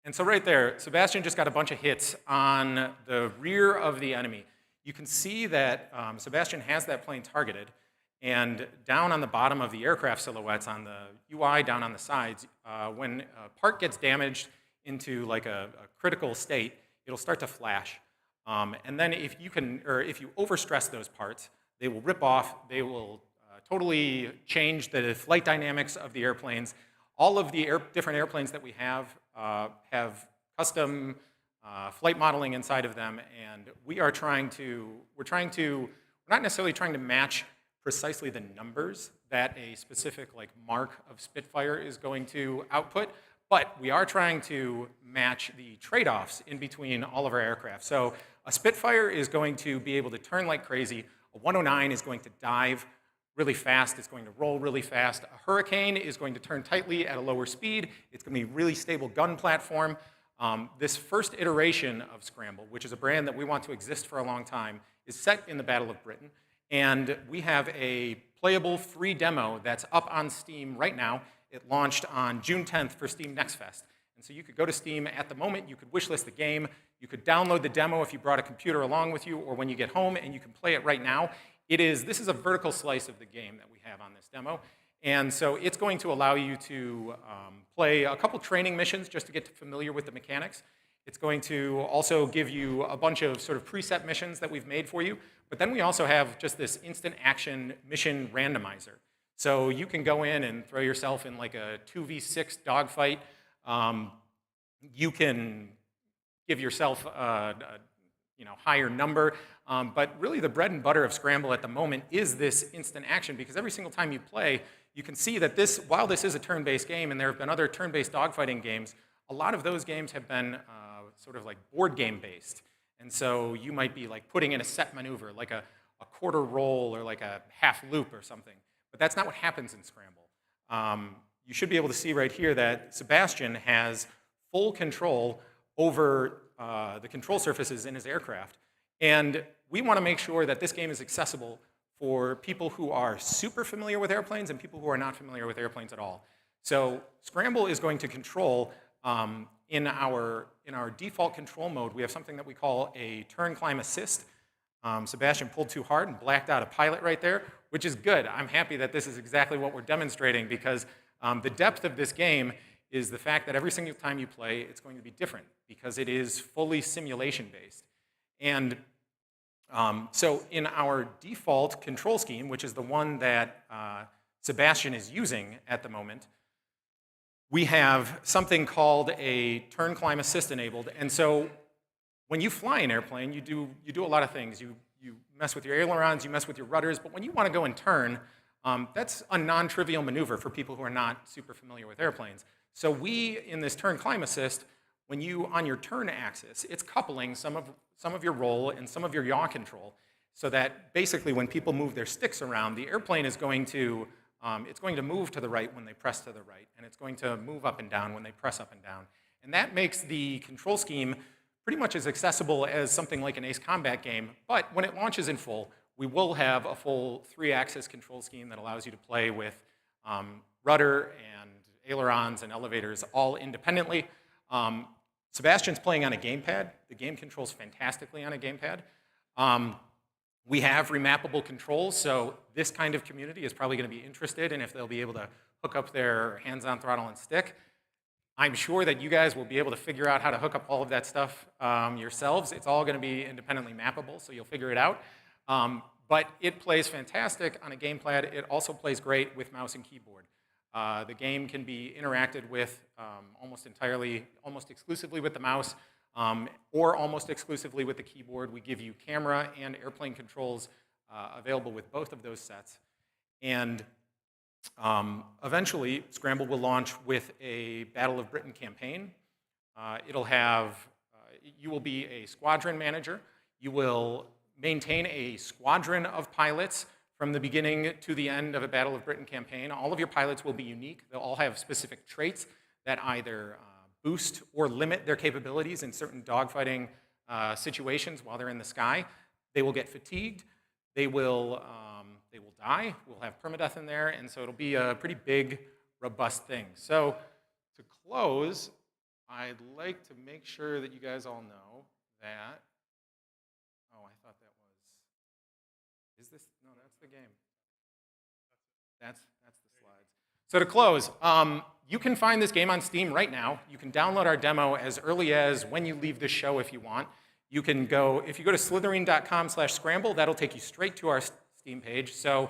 And so right there, Sebastian just got a bunch of hits on the rear of the enemy. You can see that Sebastian has that plane targeted, and down on the bottom of the aircraft silhouettes on the UI, down on the sides, when a part gets damaged into like a critical state, it'll start to flash. And then if you overstress those parts, they will rip off, they will totally change the flight dynamics of the airplanes. All of the different airplanes that we have custom flight modeling inside of them, and we're not necessarily trying to match precisely the numbers that a specific like mark of Spitfire is going to output, but we are trying to match the trade-offs in between all of our aircraft. So a Spitfire is going to be able to turn like crazy. A 109 is going to dive really fast. It's going to roll really fast. A Hurricane is going to turn tightly at a lower speed. It's going to be a really stable gun platform. This first iteration of Scramble, which is a brand that we want to exist for a long time, is set in the Battle of Britain. And we have a playable free demo that's up on Steam right now. It launched on June 10th for Steam Next Fest. And so you could go to Steam at the moment, you could wishlist the game, you could download the demo if you brought a computer along with you, or when you get home, and you can play it right now. This is a vertical slice of the game that we have on this demo. And so it's going to allow you to play a couple training missions just to get familiar with the mechanics. It's going to also give you a bunch of sort of preset missions that we've made for you. But then we also have just this instant action mission randomizer. So you can go in and throw yourself in like a 2v6 dogfight. You can give yourself a higher number. But really the bread and butter of Scramble at the moment is this instant action, because every single time you play, you can see that while this is a turn-based game, and there have been other turn-based dogfighting games, a lot of those games have been sort of like board game based. And so you might be like putting in a set maneuver, like a quarter roll or like a half loop or something. But that's not what happens in Scramble. You should be able to see right here that Sebastian has full control over the control surfaces in his aircraft. And we want to make sure that this game is accessible for people who are super familiar with airplanes and people who are not familiar with airplanes at all. So Scramble is going to control, in our default control mode, we have something that we call a turn climb assist. Sebastian pulled too hard and blacked out a pilot right there, which is good. I'm happy that this is exactly what we're demonstrating, because the depth of this game is the fact that every single time you play, it's going to be different, because it is fully simulation-based. And so in our default control scheme, which is the one that Sebastian is using at the moment, we have something called a turn climb assist enabled. And so when you fly an airplane, you do a lot of things. You mess with your ailerons, you mess with your rudders, but when you want to go and turn, that's a non-trivial maneuver for people who are not super familiar with airplanes. So we, in this turn climb assist, when you, on your turn axis, it's coupling some of your roll and some of your yaw control, so that basically when people move their sticks around, the airplane is going to move to the right when they press to the right, and it's going to move up and down when they press up and down. And that makes the control scheme pretty much as accessible as something like an Ace Combat game, but when it launches in full, we will have a full 3-axis control scheme that allows you to play with rudder and ailerons and elevators all independently. Sebastian's playing on a gamepad. The game controls fantastically on a gamepad. We have remappable controls, so this kind of community is probably going to be interested in if they'll be able to hook up their hands-on throttle and stick. I'm sure that you guys will be able to figure out how to hook up all of that stuff yourselves. It's all going to be independently mappable, so you'll figure it out. But it plays fantastic on a gamepad. It also plays great with mouse and keyboard. The game can be interacted with almost exclusively with the mouse, or almost exclusively with the keyboard. We give you camera and airplane controls available with both of those sets. And eventually, Scramble will launch with a Battle of Britain campaign. It'll have, you will be a squadron manager. You will maintain a squadron of pilots from the beginning to the end of a Battle of Britain campaign. All of your pilots will be unique. They'll all have specific traits that either boost or limit their capabilities in certain dogfighting situations while they're in the sky. They will get fatigued. They will die. We'll have permadeath in there, and so it'll be a pretty big, robust thing. So to close, I'd like to make sure that you guys all know that. Oh, I thought that was. Is this? No, that's the game. That's the slides. So to close, you can find this game on Steam right now. You can download our demo as early as when you leave the show if you want. You can go, if you go to Slytherin.com/scramble, that'll take you straight to our Steam page. So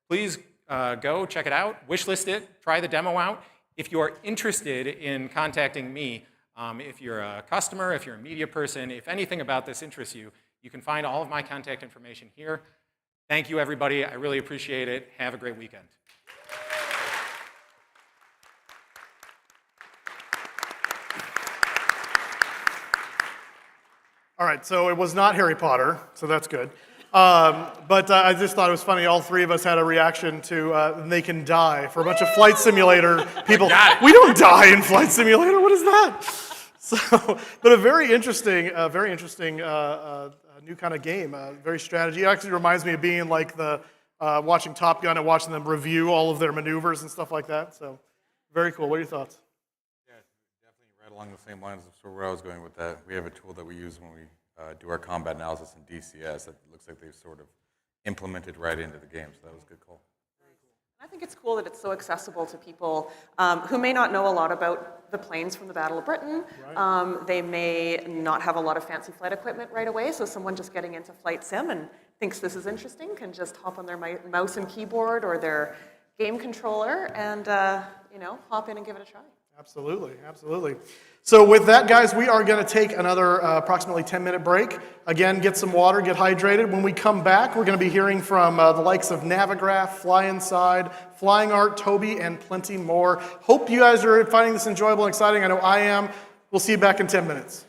please go check it out, wishlist it, try the demo out. If you are interested in contacting me, if you're a customer, if you're a media person, if anything about this interests you, you can find all of my contact information here. Thank you, everybody. I really appreciate it. Have a great weekend.
All right, so it was not Harry Potter, so that's good. But I just thought it was funny. All three of us had a reaction to "They Can Die" for a bunch of flight simulator people. We don't die in Flight Simulator. What is that? So, but a very interesting new kind of game. Very strategy. It actually reminds me of being like the watching Top Gun and watching them review all of their maneuvers and stuff like that. So, very cool. What are your thoughts?
Yeah, definitely right along the same lines of where I was going with that. We have a tool that we use when we do our combat analysis in DCS that looks like they've sort of implemented right into the game, so that was a good call.
I think it's cool that it's so accessible to people who may not know a lot about the planes from the Battle of Britain. Right. They may not have a lot of fancy flight equipment right away, so someone just getting into flight sim and thinks this is interesting can just hop on their mouse and keyboard or their game controller and hop in and give it a try.
Absolutely, absolutely. So with that, guys, we are going to take another approximately 10-minute break. Again, get some water, get hydrated. When we come back, we're going to be hearing from the likes of Navigraph, FlyInside, Flying Art, Tobii, and plenty more. Hope you guys are finding this enjoyable and exciting. I know I am. We'll see you back in 10 minutes.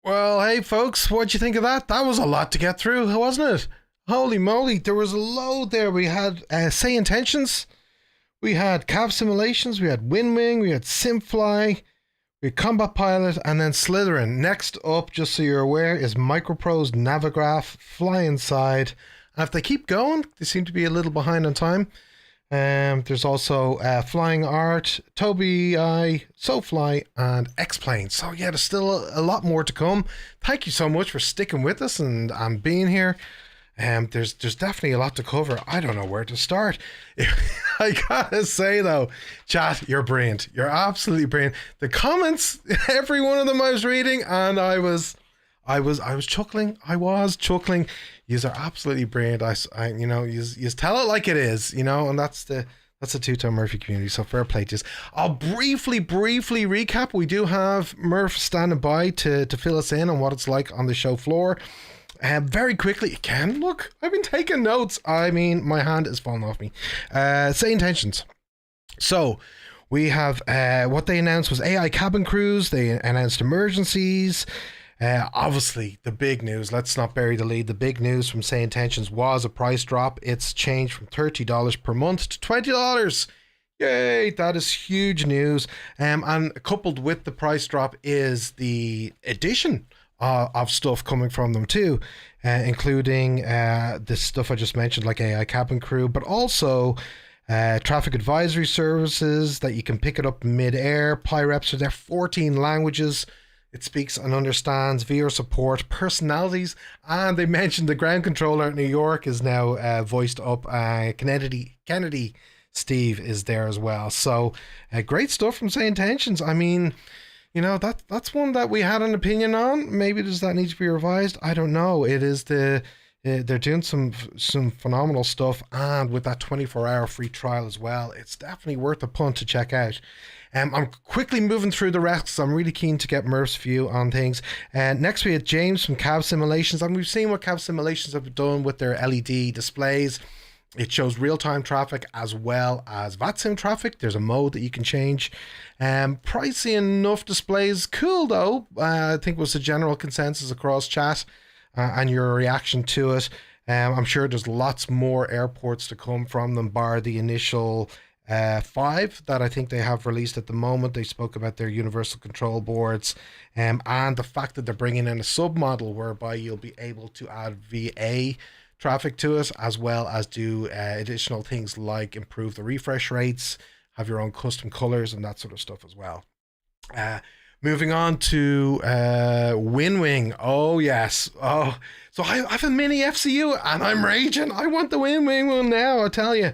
Well, hey, folks, what'd you think of that? That was a lot to get through, wasn't it? Holy moly, there was a load there. We had Say Intentions, we had Cav Simulations, we had Winwing, we had Simfly, we had Combat Pilot, and then Slytherin. Next up, just so you're aware, is Micropro's Navigraph, FlyInside. And if they keep going, they seem to be a little behind on time. There's also Flying Art, Tobii, Sofly, and X-Plane. So yeah, there's still a lot more to come. Thank you so much for sticking with us and being here. There's definitely a lot to cover. I don't know where to start. I gotta say though, chat, you're brilliant. You're absolutely brilliant. The comments, every one of them I was reading, and I was chuckling. I was chuckling. Yous are absolutely brilliant. Yous tell it like it is, and that's the TwoToneMurphy community. So fair play to yous. I'll briefly recap. We do have Murph standing by to fill us in on what it's like on the show floor. Very quickly, again, look, I've been taking notes. I mean, my hand is falling off me. Say Intentions. So, we have what they announced was AI cabin crews. They announced emergencies. Obviously, the big news, let's not bury the lead. The big news from Say Intentions was a price drop. It's changed from $30 per month to $20. Yay, that is huge news. And coupled with the price drop is the addition of stuff coming from them too, including this stuff I just mentioned, like AI cabin crew, but also Traffic advisory services that you can pick it up mid-air. PyReps are there, 14 languages. It speaks and understands, VR support, personalities, and they mentioned the ground controller at New York is now voiced up. Kennedy Steve is there as well. So great stuff from Say Intentions. I mean, you know, that's one that we had an opinion on. Maybe does that need to be revised? I don't know. It is they're doing some phenomenal stuff, and with that 24-hour free trial as well, it's definitely worth a punt to check out. I'm quickly moving through the rest because I'm really keen to get Murph's view on things. Next we had James from Cav Simulations, and we've seen what Cav Simulations have done with their LED displays. It shows real-time traffic as well as VATSIM traffic. There's a mode that you can change. Pricey enough displays. Cool though. I think was the general consensus across chat and your reaction to it. I'm sure there's lots more airports to come from them, bar the initial 5 that I think they have released at the moment. They spoke about their universal control boards and the fact that they're bringing in a sub-model whereby you'll be able to add VA traffic to it, as well as do additional things like improve the refresh rates, have your own custom colors and that sort of stuff as well. Moving on to Winwing. Oh yes. Oh, so I have a mini FCU and I'm raging. I want the Winwing one now, I tell you.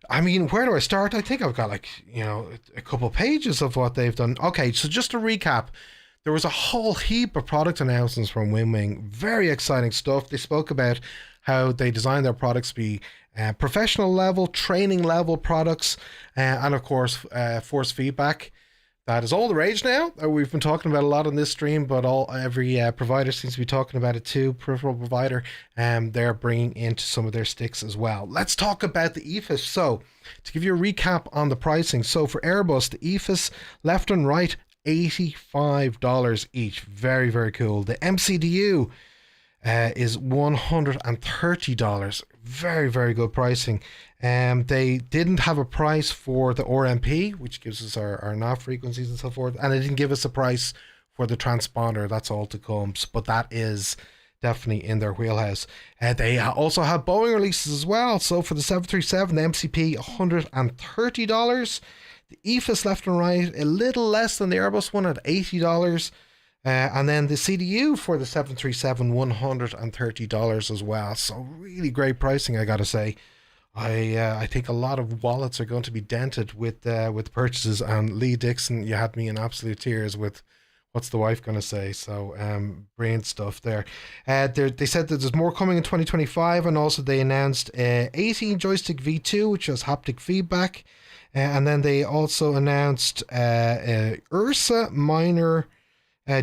I mean, where do I start? I think I've got like, you know, a couple pages of what they've done. Okay, so just to recap, there was a whole heap of product announcements from Winwing. Very exciting stuff. They spoke about how they design their products to be professional level, training level products, and of course, force feedback. That is all the rage now. We've been talking about a lot on this stream, but every provider seems to be talking about it too, peripheral provider, and they're bringing into some of their sticks as well. Let's talk about the EFIS. So, to give you a recap on the pricing, so for Airbus, the EFIS left and right, $85 each. Very, very cool. The MCDU is $130. Very, very good pricing. They didn't have a price for the RMP, which gives us our nav frequencies and so forth, and they didn't give us a price for the transponder. That's all to come, but that is definitely in their wheelhouse. They also have Boeing releases as well. So for the 737, the MCP, $130. The EFIS left and right, a little less than the Airbus one at $80. And then the CDU for the 737, $130 as well. So really great pricing, I gotta say. I think a lot of wallets are going to be dented with purchases. And Lee Dixon, you had me in absolute tears with what's the wife going to say. So brilliant stuff there. They said that there's more coming in 2025, and also they announced 18 joystick V2, which has haptic feedback. And then they also announced Ursa minor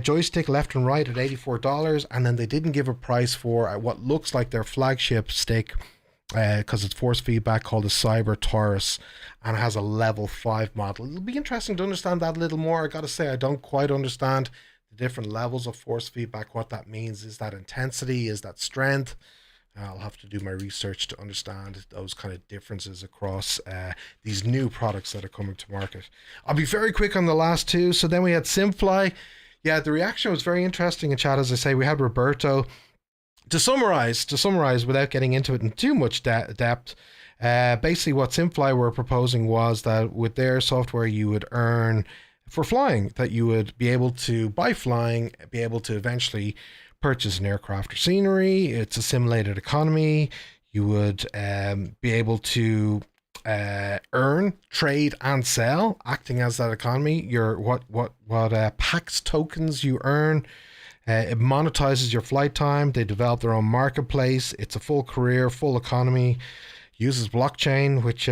joystick left and right at $84, and then they didn't give a price for what looks like their flagship stick because it's force feedback, called the Cyber Taurus, and it has a level 5 model. It'll be interesting to understand that a little more. I gotta say, I don't quite understand the different levels of force feedback, what that means. Is that intensity? Is that strength? I'll have to do my research to understand those kind of differences across these new products that are coming to market. I'll be very quick on the last two. So then we had SimFly. Yeah, the reaction was very interesting in chat. As I say, we had Roberto. To summarize without getting into it in too much depth, basically what SimFly were proposing was that with their software you would earn for flying, that you would be able to, by flying, be able to eventually purchase an aircraft or scenery. It's a simulated economy. You would be able to earn, trade, and sell, acting as that economy. Your what PAX tokens you earn. It monetizes your flight time. They develop their own marketplace. It's a full career, full economy. Uses blockchain, which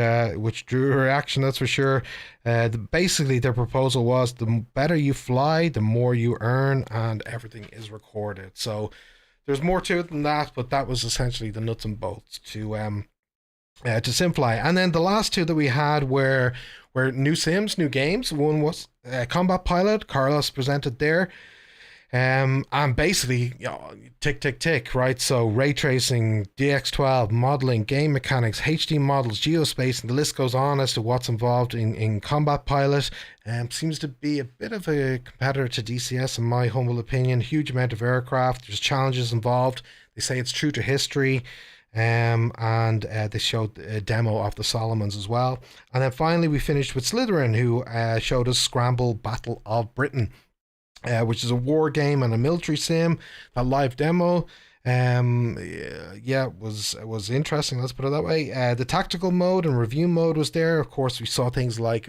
drew a reaction, that's for sure. Basically, their proposal was the better you fly, the more you earn, and everything is recorded. So there's more to it than that, but that was essentially the nuts and bolts to SimFly. And then the last two that we had were new sims, new games. One was Combat Pilot. Carlos presented there. And basically, you know, tick, right? So ray tracing, DX12, modeling, game mechanics, HD models, geospacing, the list goes on as to what's involved in Combat Pilot. Seems to be a bit of a competitor to DCS, in my humble opinion. Huge amount of aircraft. There's challenges involved. They say it's true to history. and they showed a demo of the Solomons as well. And then finally we finished with Slytherin, who showed us Scramble Battle of Britain, which is a war game and a military sim. A live demo, was interesting, let's put it that way. The tactical mode and review mode was there. Of course, we saw things like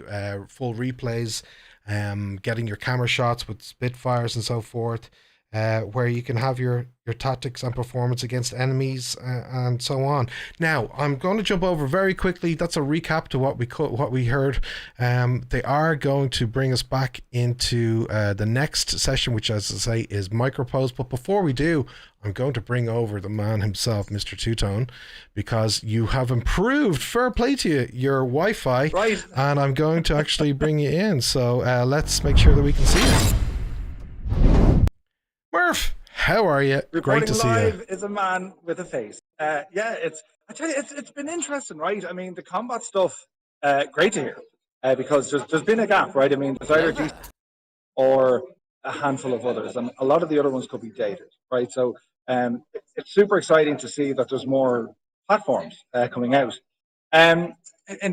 full replays, getting your camera shots with Spitfires and so forth, where you can have your tactics and performance against enemies, and so on. Now, I'm going to jump over very quickly. That's a recap to what we heard. They are going to bring us back into the next session, which, as I say, is Micropose. But before we do, I'm going to bring over the man himself, Mr. Two-Tone, because you have improved, fair play to you, your Wi-Fi,
right?
And I'm going to actually bring you in. So let's make sure that we can see you. Murph, how are you? Great to see you.
Live is a man with a face. I tell you, it's been interesting, right? I mean, the combat stuff, great to hear, because there's been a gap, right? I mean, there's either DC or a handful of others, and a lot of the other ones could be dated, right? So it's super exciting to see that there's more platforms coming out. In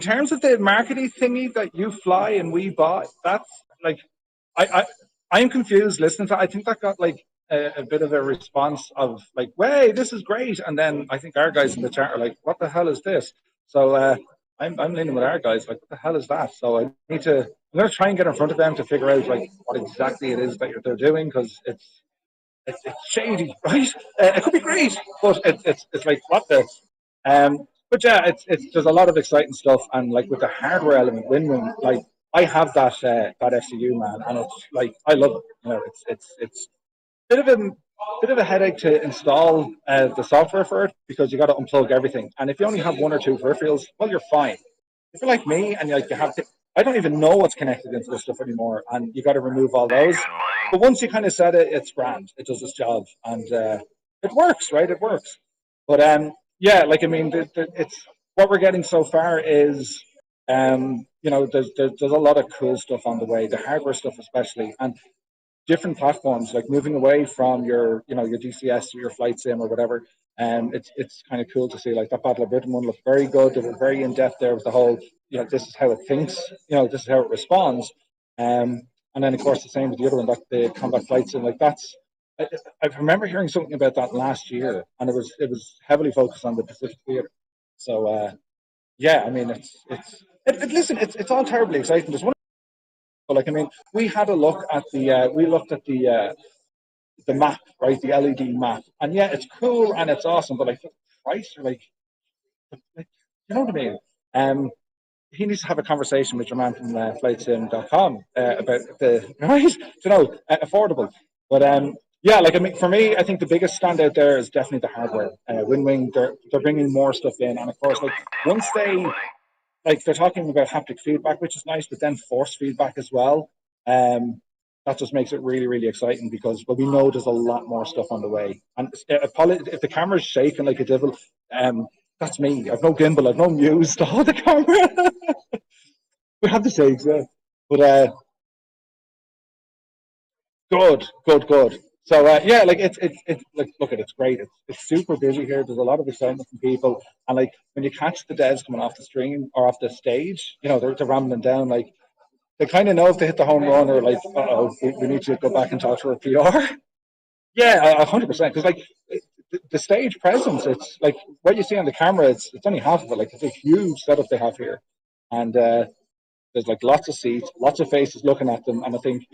terms of the marketing thingy that you fly and we buy, that's like, I'm confused listening to. I think that got like a bit of a response of like, "Way, this is great," and then I think our guys in the chat are like, "What the hell is this?" So I'm leaning with our guys, like, "What the hell is that?" So I'm going to try and get in front of them to figure out like what exactly it is that they're doing, because it's shady, right? It could be great, but it's like, what the. But yeah, there's a lot of exciting stuff, and like with the hardware element, Winwing, like I have that FCU, man, and it's like I love it. You know, it's a bit of a headache to install the software for it, because you got to unplug everything, and if you only have one or two peripherals, well, you're fine. If you're like me and you have to, I don't even know what's connected into this stuff anymore, and you got to remove all those. But once you kind of set it, it's grand. It does its job, and it works, right? It works. But yeah, like I mean, it's what we're getting so far is, there's a lot of cool stuff on the way. The hardware stuff, especially, and different platforms, like moving away from your DCS or your flight sim or whatever. It's kind of cool to see, like that Battle of Britain one looked very good. They were very in depth there with the whole, this is how it thinks, this is how it responds. And then of course the same with the other one, that the combat flight sim, like that's. I remember hearing something about that last year, and it was heavily focused on the Pacific Theater. So yeah, I mean it's all terribly exciting. There's one. But like I mean, we had a look at the map, right? The LED map, and yeah, it's cool and it's awesome. But like the price, like you know what I mean? He needs to have a conversation with your man from FlightSim.com about the right, affordable. But yeah, like I mean, for me, I think the biggest standout there is definitely the hardware. Winwing, they're bringing more stuff in, and of course, like once they're talking about haptic feedback, which is nice, but then force feedback as well. That just makes it really, really exciting, because we know there's a lot more stuff on the way. And if the camera's shaking like a devil, that's me. I've no gimbal, I've no muse to hold the camera. We have the shakes, yeah. But good. So yeah, like it's like, look at it's great. It's super busy here. There's a lot of excitement from people, and like when you catch the devs coming off the stream or off the stage, they're rambling down. Like they kind of know if they hit the home run, or like, we need to go back and talk to our PR. Yeah, 100%. Because like the stage presence, it's like what you see on the camera. It's only half of it. Like it's a huge setup they have here, and there's like lots of seats, lots of faces looking at them, and I think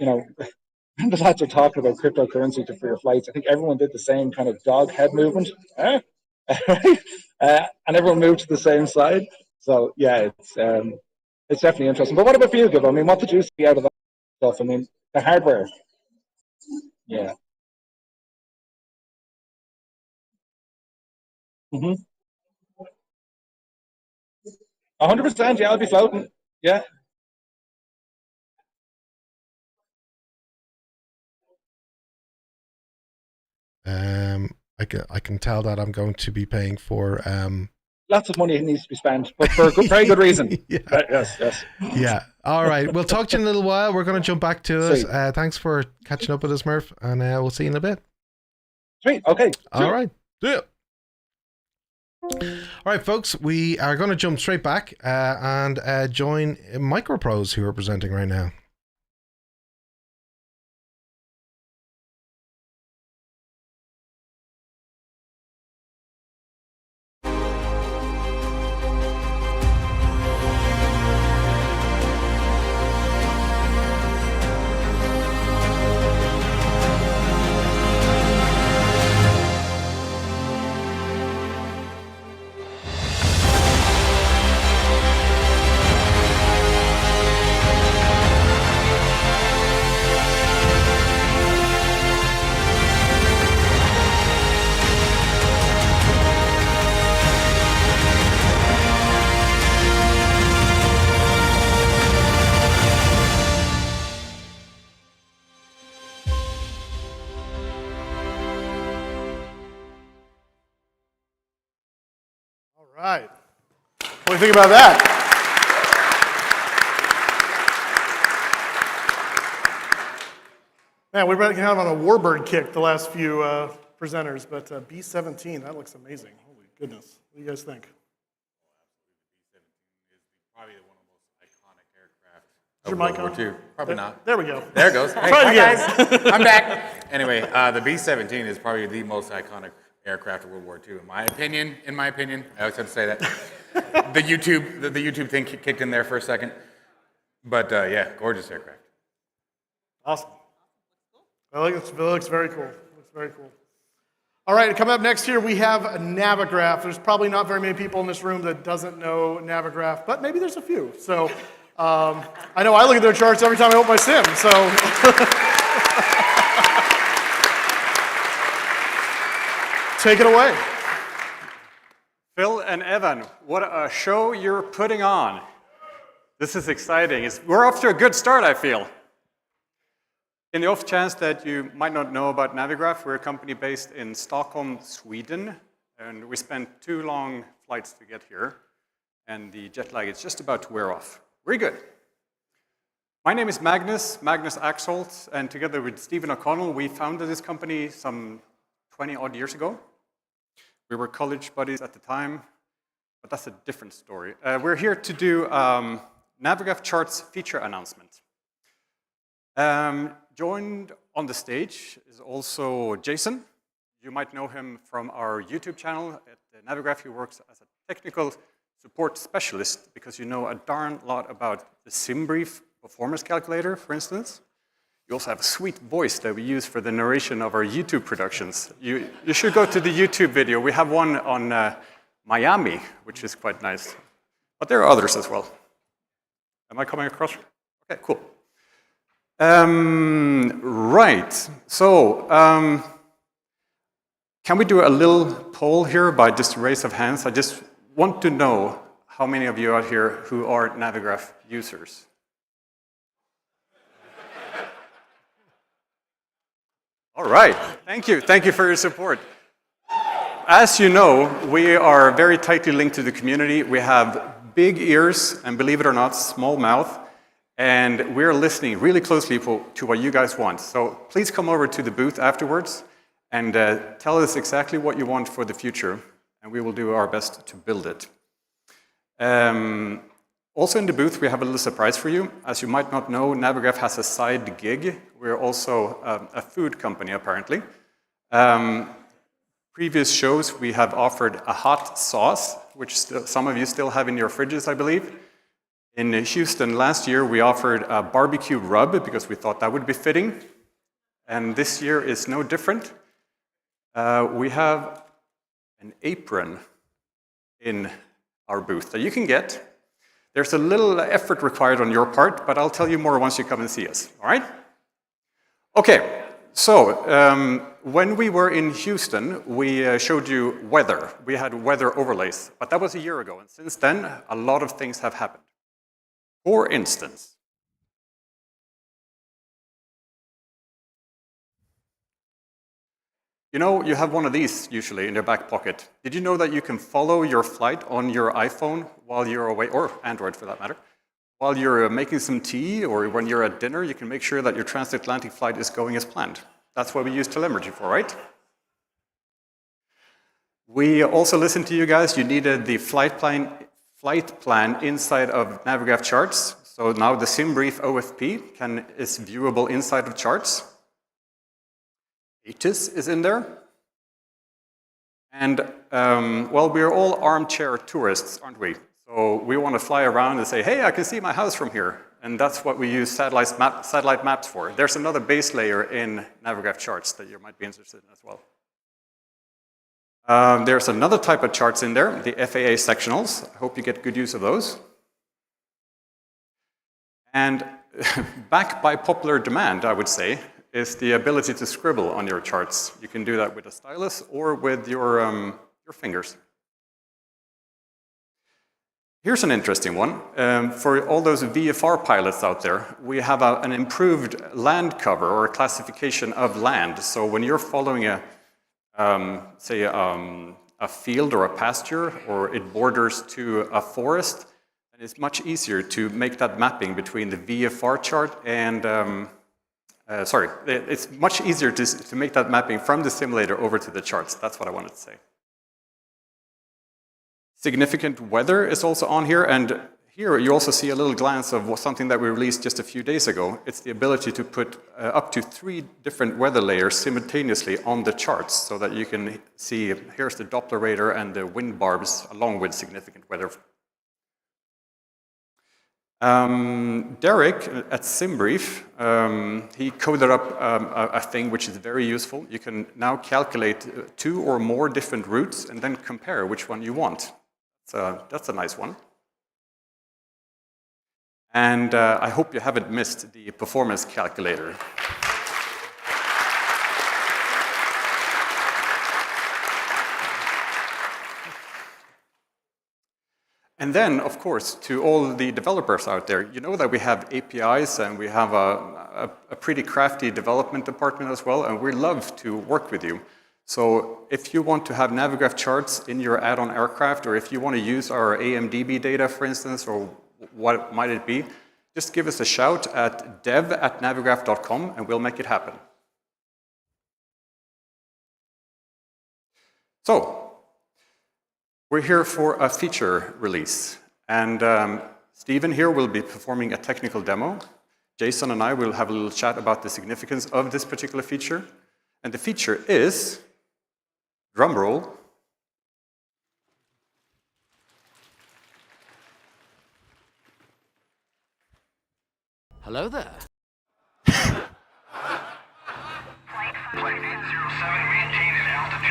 when the lads are talking about cryptocurrency for your flights, I think everyone did the same kind of dog head movement, and everyone moved to the same side. So yeah, it's definitely interesting. But what about for you, Gibbo? I mean, what did you see out of that stuff? I mean, the hardware. Yeah. 100%. Yeah, I'll be floating. Yeah.
I can tell that I'm going to be paying for
lots of money needs to be spent, but for a very good reason. Yeah. Yes.
Yeah. All right. We'll talk to you in a little while. We're going to jump back to us. Thanks for catching up with us, Murph, and we'll see you in a bit.
Sweet. Okay.
All right. See ya. All right, folks, we are going to jump straight back and join Micropros, who are presenting right now.
All right. What do you think about that? Man, we've been kind of on a Warbird kick the last few presenters, but B-17, that looks amazing. Holy goodness. What do you guys think?
Probably one of the most iconic aircraft
Is your
of
mic
World
on?
War II. Probably not.
There we go.
There it goes. Hey,
Try it
hi
again.
guys. I'm back. Anyway, the B-17 is probably the most iconic aircraft of World War II, in my opinion. I always have to say that. the YouTube thing kicked in there for a second. But yeah, gorgeous aircraft.
Awesome. It looks very cool. Looks very cool. All right, coming up next here, we have a Navigraph. There's probably not very many people in this room that doesn't know Navigraph, but maybe there's a few. So I know I look at their charts every time I open my sim. So take it away.
Phil and Evan, what a show you're putting on. This is exciting. We're off to a good start, I feel. In the off chance that you might not know about Navigraph, we're a company based in Stockholm, Sweden, and we spent 2 long flights to get here, and the jet lag is just about to wear off. Very good. My name is Magnus Axholt, and together with Stephen O'Connell, we founded this company some 20-odd years ago. We were college buddies at the time, but that's a different story. We're here to do Navigraph Charts feature announcement. Joined on the stage is also Jason. You might know him from our YouTube channel. At Navigraph, he works as a technical support specialist because you know a darn lot about the SimBrief performance calculator, for instance. You also have a sweet voice that we use for the narration of our YouTube productions. You should go to the YouTube video. We have one on Miami, which is quite nice. But there are others as well. Am I coming across? Okay, cool. Right, so can we do a little poll here by just raise of hands? I just want to know how many of you out here who are Navigraph users. All right, thank you for your support. As you know, we are very tightly linked to the community. We have big ears and, believe it or not, small mouth. And we're listening really closely to what you guys want. So please come over to the booth afterwards and tell us exactly what you want for the future, and we will do our best to build it. Also in the booth, we have a little surprise for you. As you might not know, Navigraph has a side gig. We're also a food company, apparently. Previous shows, we have offered a hot sauce, which some of you still have in your fridges, I believe. In Houston last year, we offered a barbecue rub because we thought that would be fitting. And this year is no different. We have an apron in our booth that you can get. There's a little effort required on your part, but I'll tell you more once you come and see us, all right? Okay, so when we were in Houston, we showed you weather. We had weather overlays, but that was a year ago. And since then, a lot of things have happened. For instance, you know, you have one of these usually in your back pocket. Did you know that you can follow your flight on your iPhone while you're away, or Android for that matter? While you're making some tea or when you're at dinner, you can make sure that your transatlantic flight is going as planned. That's what we use telemetry for, right? We also listened to you guys. You needed the flight plan inside of Navigraph charts. So now the SimBrief OFP is viewable inside of charts. ATIS is in there. And, well, we're all armchair tourists, aren't we? So we want to fly around and say, hey, I can see my house from here. And that's what we use satellite maps for. There's another base layer in Navigraph charts that you might be interested in as well. There's another type of charts in there, the FAA sectionals. I hope you get good use of those. And back by popular demand, I would say, is the ability to scribble on your charts. You can do that with a stylus or with your fingers. Here's an interesting one. For all those VFR pilots out there, we have an improved land cover or a classification of land. So when you're following say a field or a pasture, or it borders to a forest, and it's much easier to make that mapping between the VFR chart and, it's much easier to make that mapping from the simulator over to the charts. That's what I wanted to say. Significant weather is also on here, and here you also see a little glance of something that we released just a few days ago. It's the ability to put up to 3 different weather layers simultaneously on the charts, so that you can see, here's the Doppler radar and the wind barbs along with significant weather. Derek at SimBrief, he coded up a thing which is very useful. You can now calculate 2 or more different routes and then compare which one you want. So that's a nice one. And I hope you haven't missed the performance calculator. And then, of course, to all the developers out there, you know that we have APIs and we have a pretty crafty development department as well, and we love to work with you. So if you want to have Navigraph charts in your add-on aircraft, or if you want to use our AMDB data, for instance, or what might it be, just give us a shout at dev@navigraph.com and we'll make it happen. So, we're here for a feature release. And Stephen here will be performing a technical demo. Jason and I will have a little chat about the significance of this particular feature. And the feature is, drum roll,
Hello there.
Flight 807, maintain an altitude.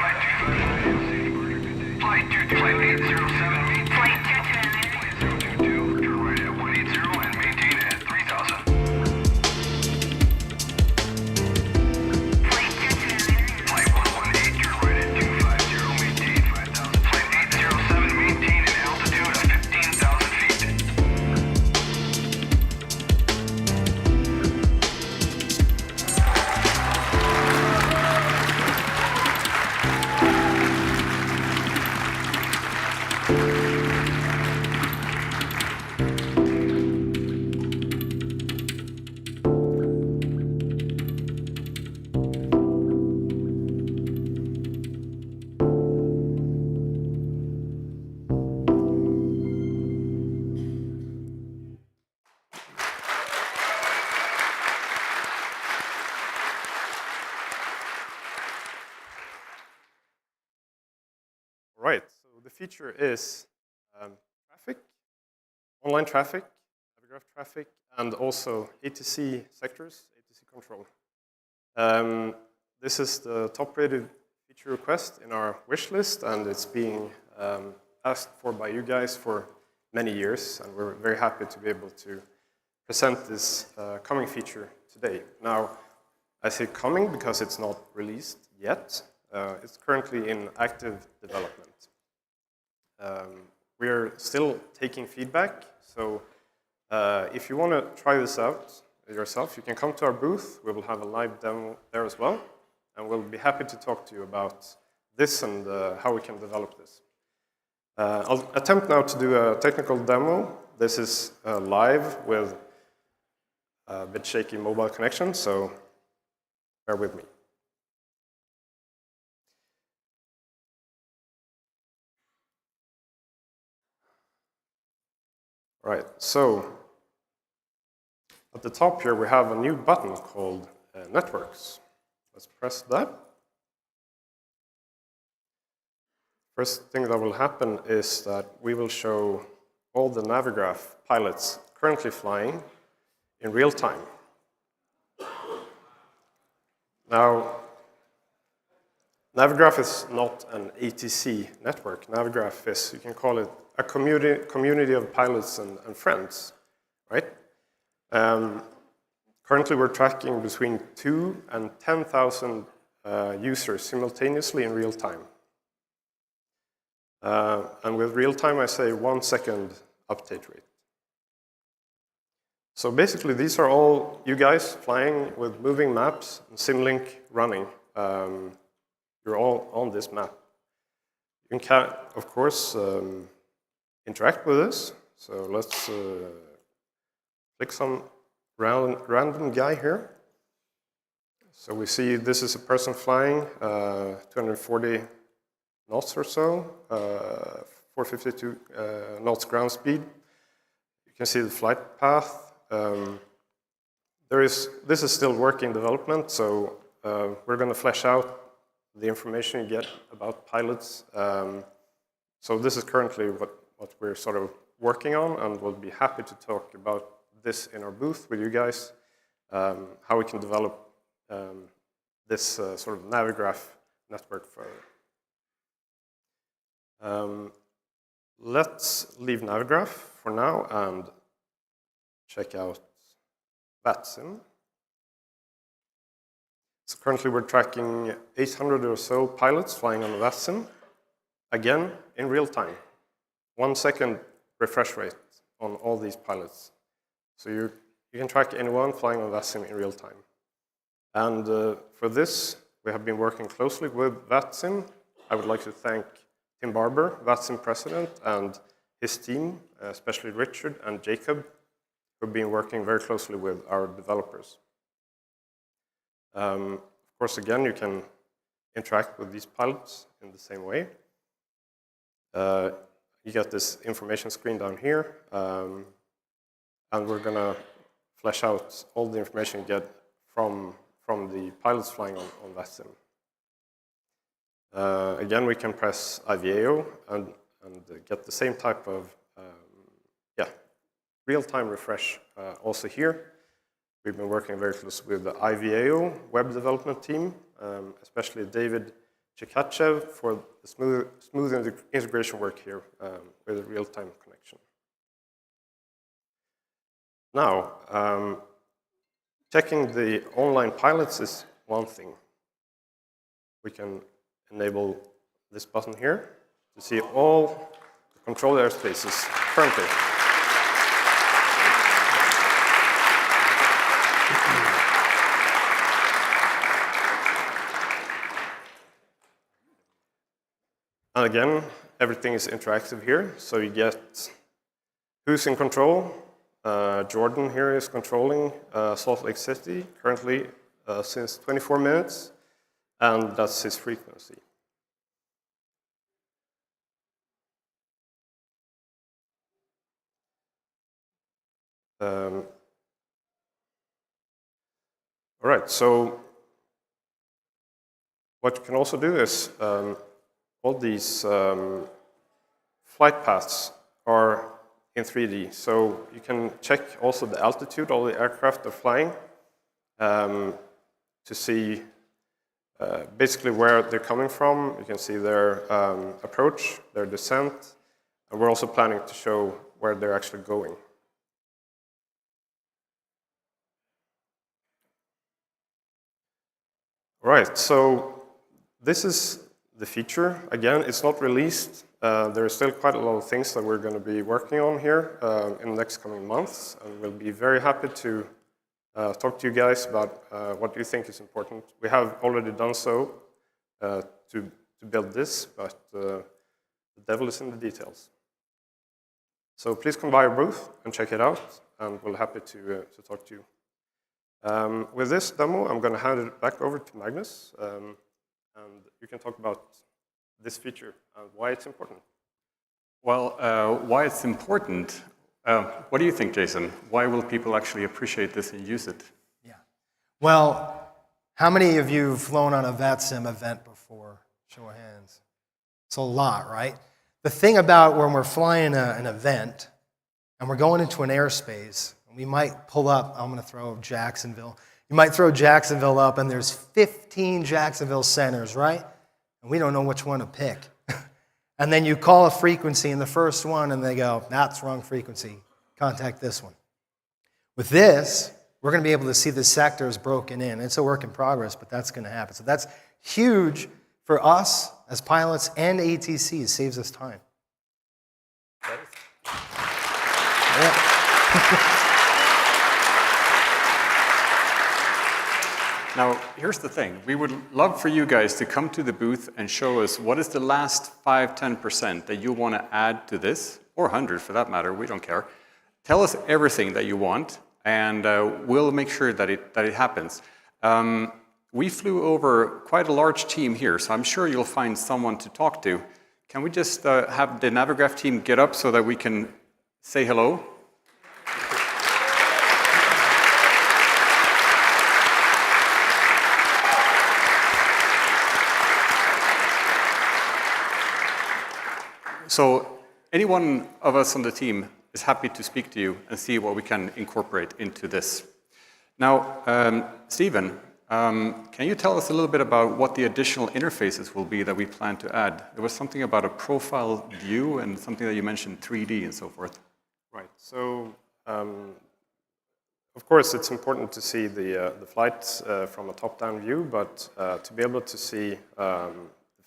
Flight 807, maintain. Flight 222, turn right at 180 and maintain at 3000. Flight 222. Flight 118, turn right at 250, maintain 5000. Flight 807, maintain an altitude of 15,000 feet.
Right, so the feature is traffic, online traffic, Navigraph traffic, and also ATC sectors, ATC control. This is the top-rated feature request in our wish list, and it's being asked for by you guys for many years, and we're very happy to be able to present this coming feature today. Now, I say coming because it's not released yet. It's currently in active development. We're still taking feedback, so if you want to try this out yourself, you can come to our booth. We will have a live demo there as well, and we'll be happy to talk to you about this and how we can develop this. I'll attempt now to do a technical demo. This is live with a bit shaky mobile connection, so bear with me.
Right, so at the top here we have a new button called Networks. Let's press that. First thing that will happen is that we will show all the Navigraph pilots currently flying in real time. Now, Navigraph is not an ATC network. Navigraph is, you can call it a community of pilots and friends, right? Currently, we're tracking between 2,000 and 10,000 users simultaneously in real time. And with real time, I say 1 second update rate. So basically, these are all you guys flying with moving maps and Simlink running. You're all on this map. You can, of course, interact with this. So let's click some random guy here. So we see this is a person flying 240 knots or so, 452 knots ground speed. You can see the flight path. This is still work in development, so we're going to flesh out the information you get about pilots. So this is currently what we're sort of working on, and we'll be happy to talk about this in our booth with you guys, how we can develop this sort of Navigraph network further. Let's leave Navigraph for now and check out VATSIM. So currently we're tracking 800 or so pilots flying on VATSIM, again in real time. 1 second refresh rate on all these pilots. So you can track anyone flying on VATSIM in real time. And for this, we have been working closely with VATSIM. I would like to thank Tim Barber, VATSIM president, and his team, especially Richard and Jacob, who have been working very closely with our developers. Of course, again, you can interact with these pilots in the same way. You get this information screen down here, and we're going to flesh out all the information you get from the pilots flying on VATSIM. Again, we can press IVAO and get the same type of real-time refresh also here. We've been working very closely with the IVAO web development team, especially David Chikachev for the smooth integration work here with a real-time connection. Now, checking the online pilots is one thing. We can enable this button here to see all the controlled airspaces currently. And again, everything is interactive here, so you get who's in control. Jordan here is controlling Salt Lake City currently since 24 minutes, and that's his frequency. All right, so what you can also do is all these flight paths are in 3D. So you can check also the altitude all the aircraft are flying to see basically where they're coming from. You can see their approach, their descent, and we're also planning to show where they're actually going. All right, so this is the feature. Again, it's not released. There are still quite a lot of things that we're going to be working on here in the next coming months, and we'll be very happy to talk to you guys about what you think is important. We have already done so to build this, but the devil is in the details. So please come by our booth and check it out, and we're happy to talk to you. With this demo, I'm going to hand it back over to Magnus, and you can talk about this feature and why it's important.
Well, why it's important? What do you think, Jason? Why will people actually appreciate this and use it?
Well, how many of you have flown on a VATSIM event before? Show of hands. It's a lot, right? The thing about when we're flying an event and we're going into an airspace, we might pull up, I'm going to throw Jacksonville. You might throw Jacksonville up and there's 15 Jacksonville centers, right? And we don't know which one to pick. And then you call a frequency in the first one and they go, that's wrong frequency. Contact this one. With this, we're going to be able to see the sectors broken in. It's a work in progress, but that's going to happen. So that's huge for us as pilots and ATC. It saves us time.
Now, here's the thing. We would love for you guys to come to the booth and show us what is the last 5–10% that you want to add to this, or 100 for that matter, we don't care. Tell us everything that you want, and we'll make sure that it happens. We flew over quite a large team here, so I'm sure you'll find someone to talk to. Can we just have the Navigraph team get up so that we can say hello? So any one of us on the team is happy to speak to you and see what we can incorporate into this. Now, Stephen, can you tell us a little bit about what the additional interfaces will be that we plan to add? There was something about a profile view and something that you mentioned, 3D and so forth.
Right. So, of course, it's important to see the flights from a top-down view, but to be able to see the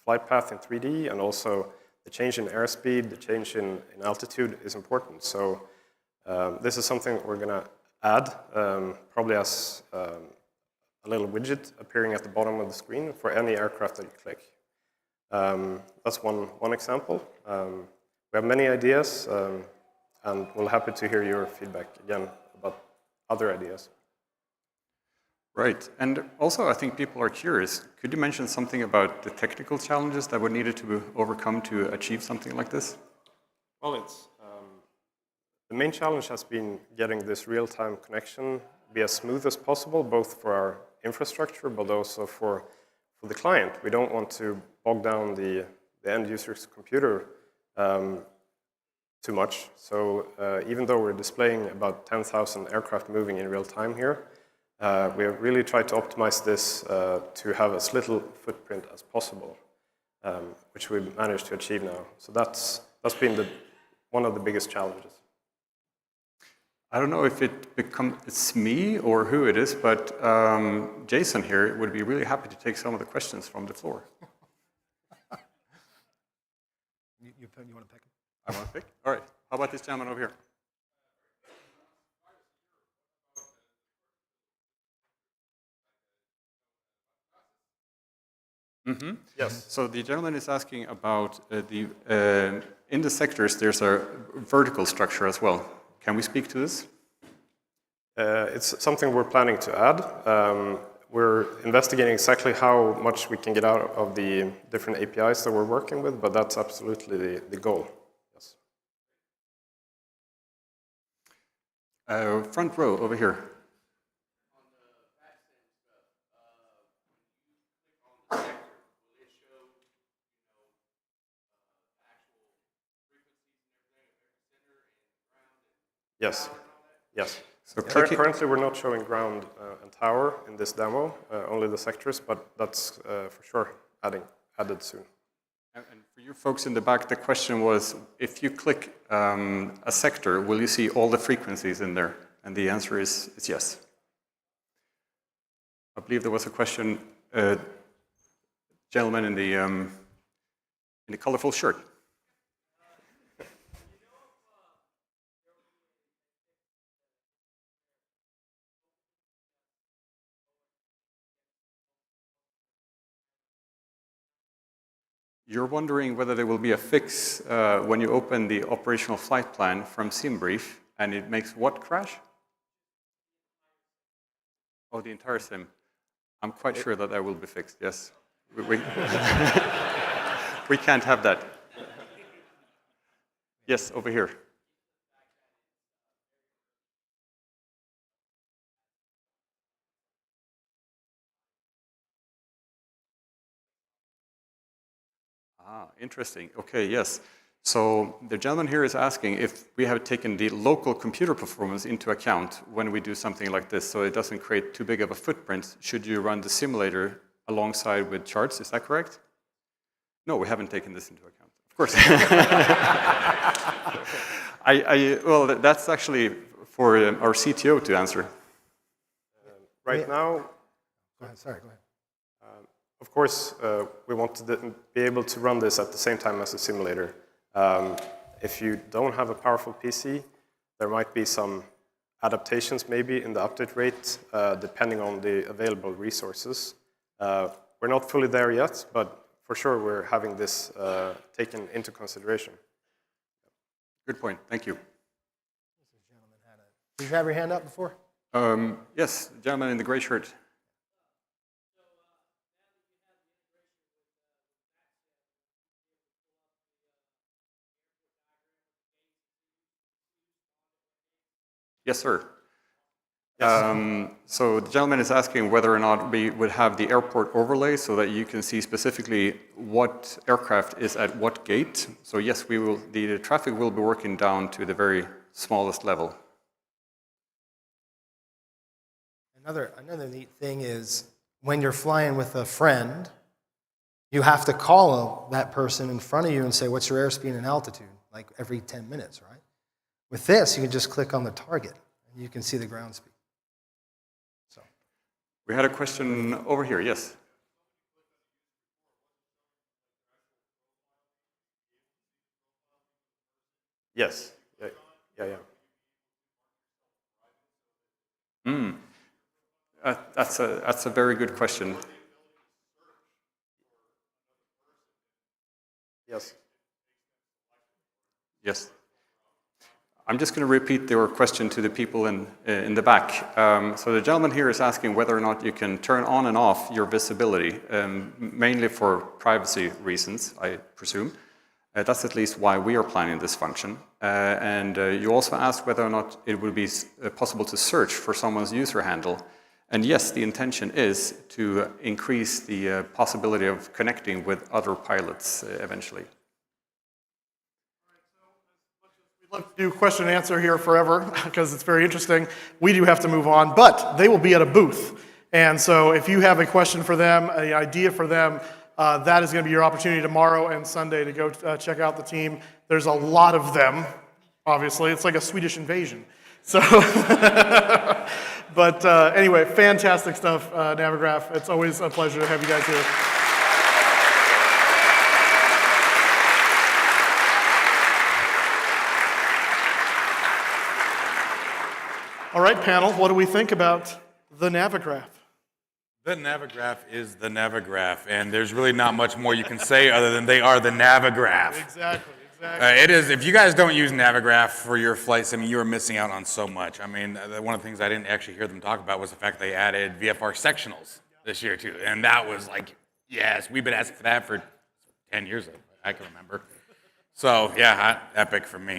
flight path in 3D and also the change in airspeed, the change in altitude is important. So this is something we're going to add, probably as a little widget appearing at the bottom of the screen for any aircraft that you click. That's one example. We have many ideas, and we're happy to hear your feedback again about other ideas.
Right, and also I think people are curious. Could you mention something about the technical challenges that were needed to be overcome to achieve something like this?
Well, it's the main challenge has been getting this real-time connection be as smooth as possible, both for our infrastructure, but also for the client. We don't want to bog down the end user's computer too much. So even though we're displaying about 10,000 aircraft moving in real time here, we have really tried to optimize this to have as little footprint as possible, which we've managed to achieve now. So that's been one of the biggest challenges.
I don't know if it's me or who it is, but Jason here would be really happy to take some of the questions from the floor.
You want to pick?
I want to pick? All right. How about this gentleman over here? Mm-hmm. Yes. So the gentleman is asking about in the sectors there's a vertical structure as well. Can we speak to this?
It's something we're planning to add. We're investigating exactly how much we can get out of the different APIs that we're working with, but that's absolutely the goal. Yes.
Front row over here.
Yes, yes.
So
currently we're not showing ground and tower in this demo, only the sectors, but that's for sure added soon.
And for you folks in the back, the question was, if you click a sector, will you see all the frequencies in there? And the answer is yes. I believe there was a question, gentleman in the colorful shirt. You're wondering whether there will be a fix when you open the operational flight plan from SimBrief and it makes what crash? Oh, the entire sim. I'm quite sure that will be fixed, yes. We can't have that. Yes, over here. Ah, interesting. Okay, yes. So the gentleman here is asking if we have taken the local computer performance into account when we do something like this, so it doesn't create too big of a footprint. Should you run the simulator alongside with charts? Is that correct? No, we haven't taken this into account. Of course. Well, that's actually for our CTO to answer.
Right now,
Go ahead, sorry, go ahead.
of course, we want to be able to run this at the same time as the simulator. If you don't have a powerful PC, there might be some adaptations maybe in the update rate, depending on the available resources. We're not fully there yet, but for sure we're having this taken into consideration.
Good point. Thank you.
Did you have your hand up before?
Yes, the gentleman in the gray shirt. Yes, sir. So the gentleman is asking whether or not we would have the airport overlay so that you can see specifically what aircraft is at what gate. So yes, we will. The traffic will be working down to the very smallest level.
Another neat thing is when you're flying with a friend, you have to call that person in front of you and say, what's your airspeed and altitude? Like every 10 minutes, right? With this, you can just click on the target and you can see the ground speed. So,
We had a question over here, yes. Yes. Yeah. That's a very good question.
Yes.
Yes. I'm just going to repeat your question to the people in the back. So the gentleman here is asking whether or not you can turn on and off your visibility, mainly for privacy reasons, I presume. That's at least why we are planning this function. And you also asked whether or not it would be possible to search for someone's user handle. And yes, the intention is to increase the possibility of connecting with other pilots eventually.
We'd love to do question and answer here forever because it's very interesting. We do have to move on, but they will be at a booth. And so if you have a question for them, an idea for them, that is going to be your opportunity tomorrow and Sunday to go check out the team. There's a lot of them, obviously. It's like a Swedish invasion. So, but anyway, fantastic stuff, Navigraph. It's always a pleasure to have you guys here. All right, panel, what do we think about the Navigraph?
The Navigraph is the Navigraph, and there's really not much more you can say other than they are the Navigraph.
Exactly.
It is. If you guys don't use Navigraph for your flight sim, you are missing out on so much. I mean, one of the things I didn't actually hear them talk about was the fact they added VFR sectionals this year too, and that was like, yes, we've been asking for that for 10 years. I can remember. So yeah, epic for me.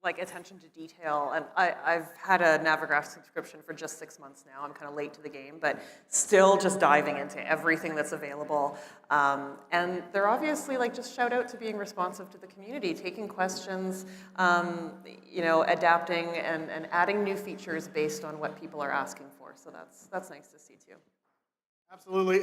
Like attention to detail, and I've had a Navigraph subscription for just 6 months now. I'm kind of late to the game, but still just diving into everything that's available. And they're obviously like just shout out to being responsive to the community, taking questions, you know, adapting and adding new features based on what people are asking for. So that's nice to see too.
Absolutely.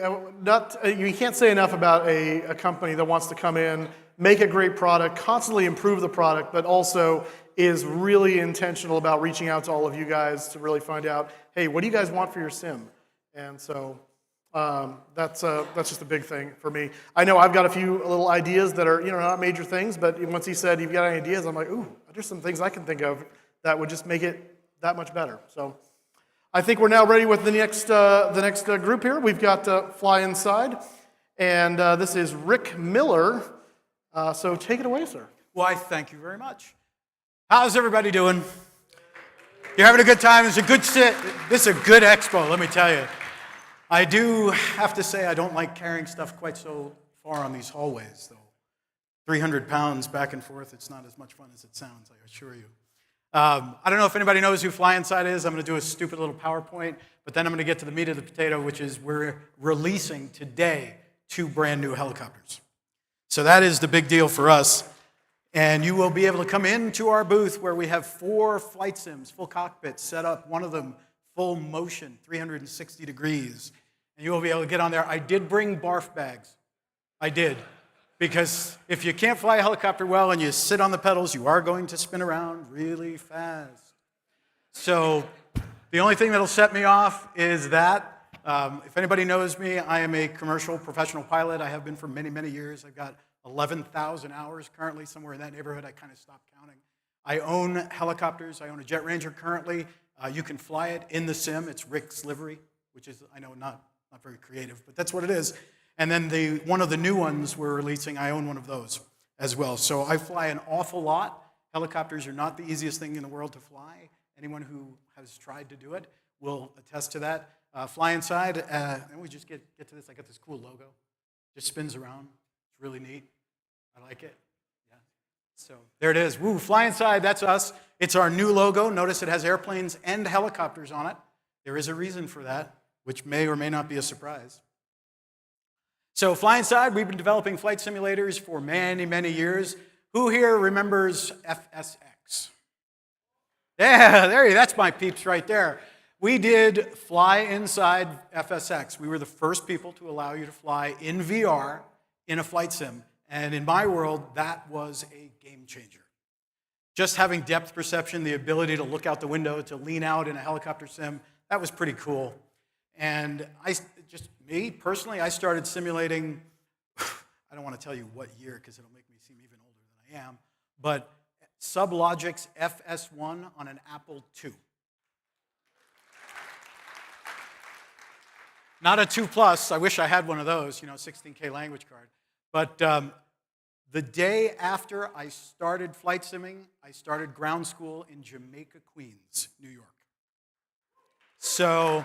You can't say enough about a company that wants to come in, make a great product, constantly improve the product, but also is really intentional about reaching out to all of you guys to really find out, hey, what do you guys want for your sim? And so that's just a big thing for me. I know I've got a few little ideas that are, you know, not major things, but once he said you've got any ideas, I'm like, ooh, there's some things I can think of that would just make it that much better. So I think we're now ready with the next group here. We've got FlyInside, and this is Rick Miller. So take it away, sir.
Why, thank you very much. How's everybody doing? You're having a good time? This is a good expo, let me tell you. I do have to say I don't like carrying stuff quite so far on these hallways, though. 300 pounds back and forth, it's not as much fun as it sounds, I assure you. I don't know if anybody knows who FlyInside is. I'm going to do a stupid little PowerPoint, but then I'm going to get to the meat of the potato, which is we're releasing today 2 brand new helicopters. So that is the big deal for us. And you will be able to come into our booth where we have 4 flight sims, full cockpits set up, one of them full motion, 360 degrees. And you will be able to get on there. I did bring barf bags. I did. Because if you can't fly a helicopter well and you sit on the pedals, you are going to spin around really fast. So the only thing that'll set me off is that. If anybody knows me, I am a commercial professional pilot. I have been for many, many years. I've got 11,000 hours currently, somewhere in that neighborhood. I kind of stopped counting. I own helicopters. I own a Jet Ranger currently. You can fly it in the sim. It's Rick's livery, which is, I know, not very creative, but that's what it is. And then one of the new ones we're releasing, I own one of those as well. So I fly an awful lot. Helicopters are not the easiest thing in the world to fly. Anyone who has tried to do it will attest to that. FlyInside, and we just get to this. I got this cool logo. Just spins around. It's really neat. I like it. Yeah. So there it is. Woo, FlyInside, that's us. It's our new logo. Notice it has airplanes and helicopters on it. There is a reason for that, which may or may not be a surprise. So FlyInside, we've been developing flight simulators for many, many years. Who here remembers FSX? Yeah, that's my peeps right there. We did FlyInside FSX. We were the first people to allow you to fly in VR in a flight sim. And in my world, that was a game changer. Just having depth perception, the ability to look out the window, to lean out in a helicopter sim, that was pretty cool. And me personally, I started simulating, I don't want to tell you what year because it'll make me seem even older than I am, but Sublogic's FS1 on an Apple II. Not a 2 Plus. I wish I had one of those, 16K language card. But the day after I started flight simming, I started ground school in Jamaica, Queens, New York. So,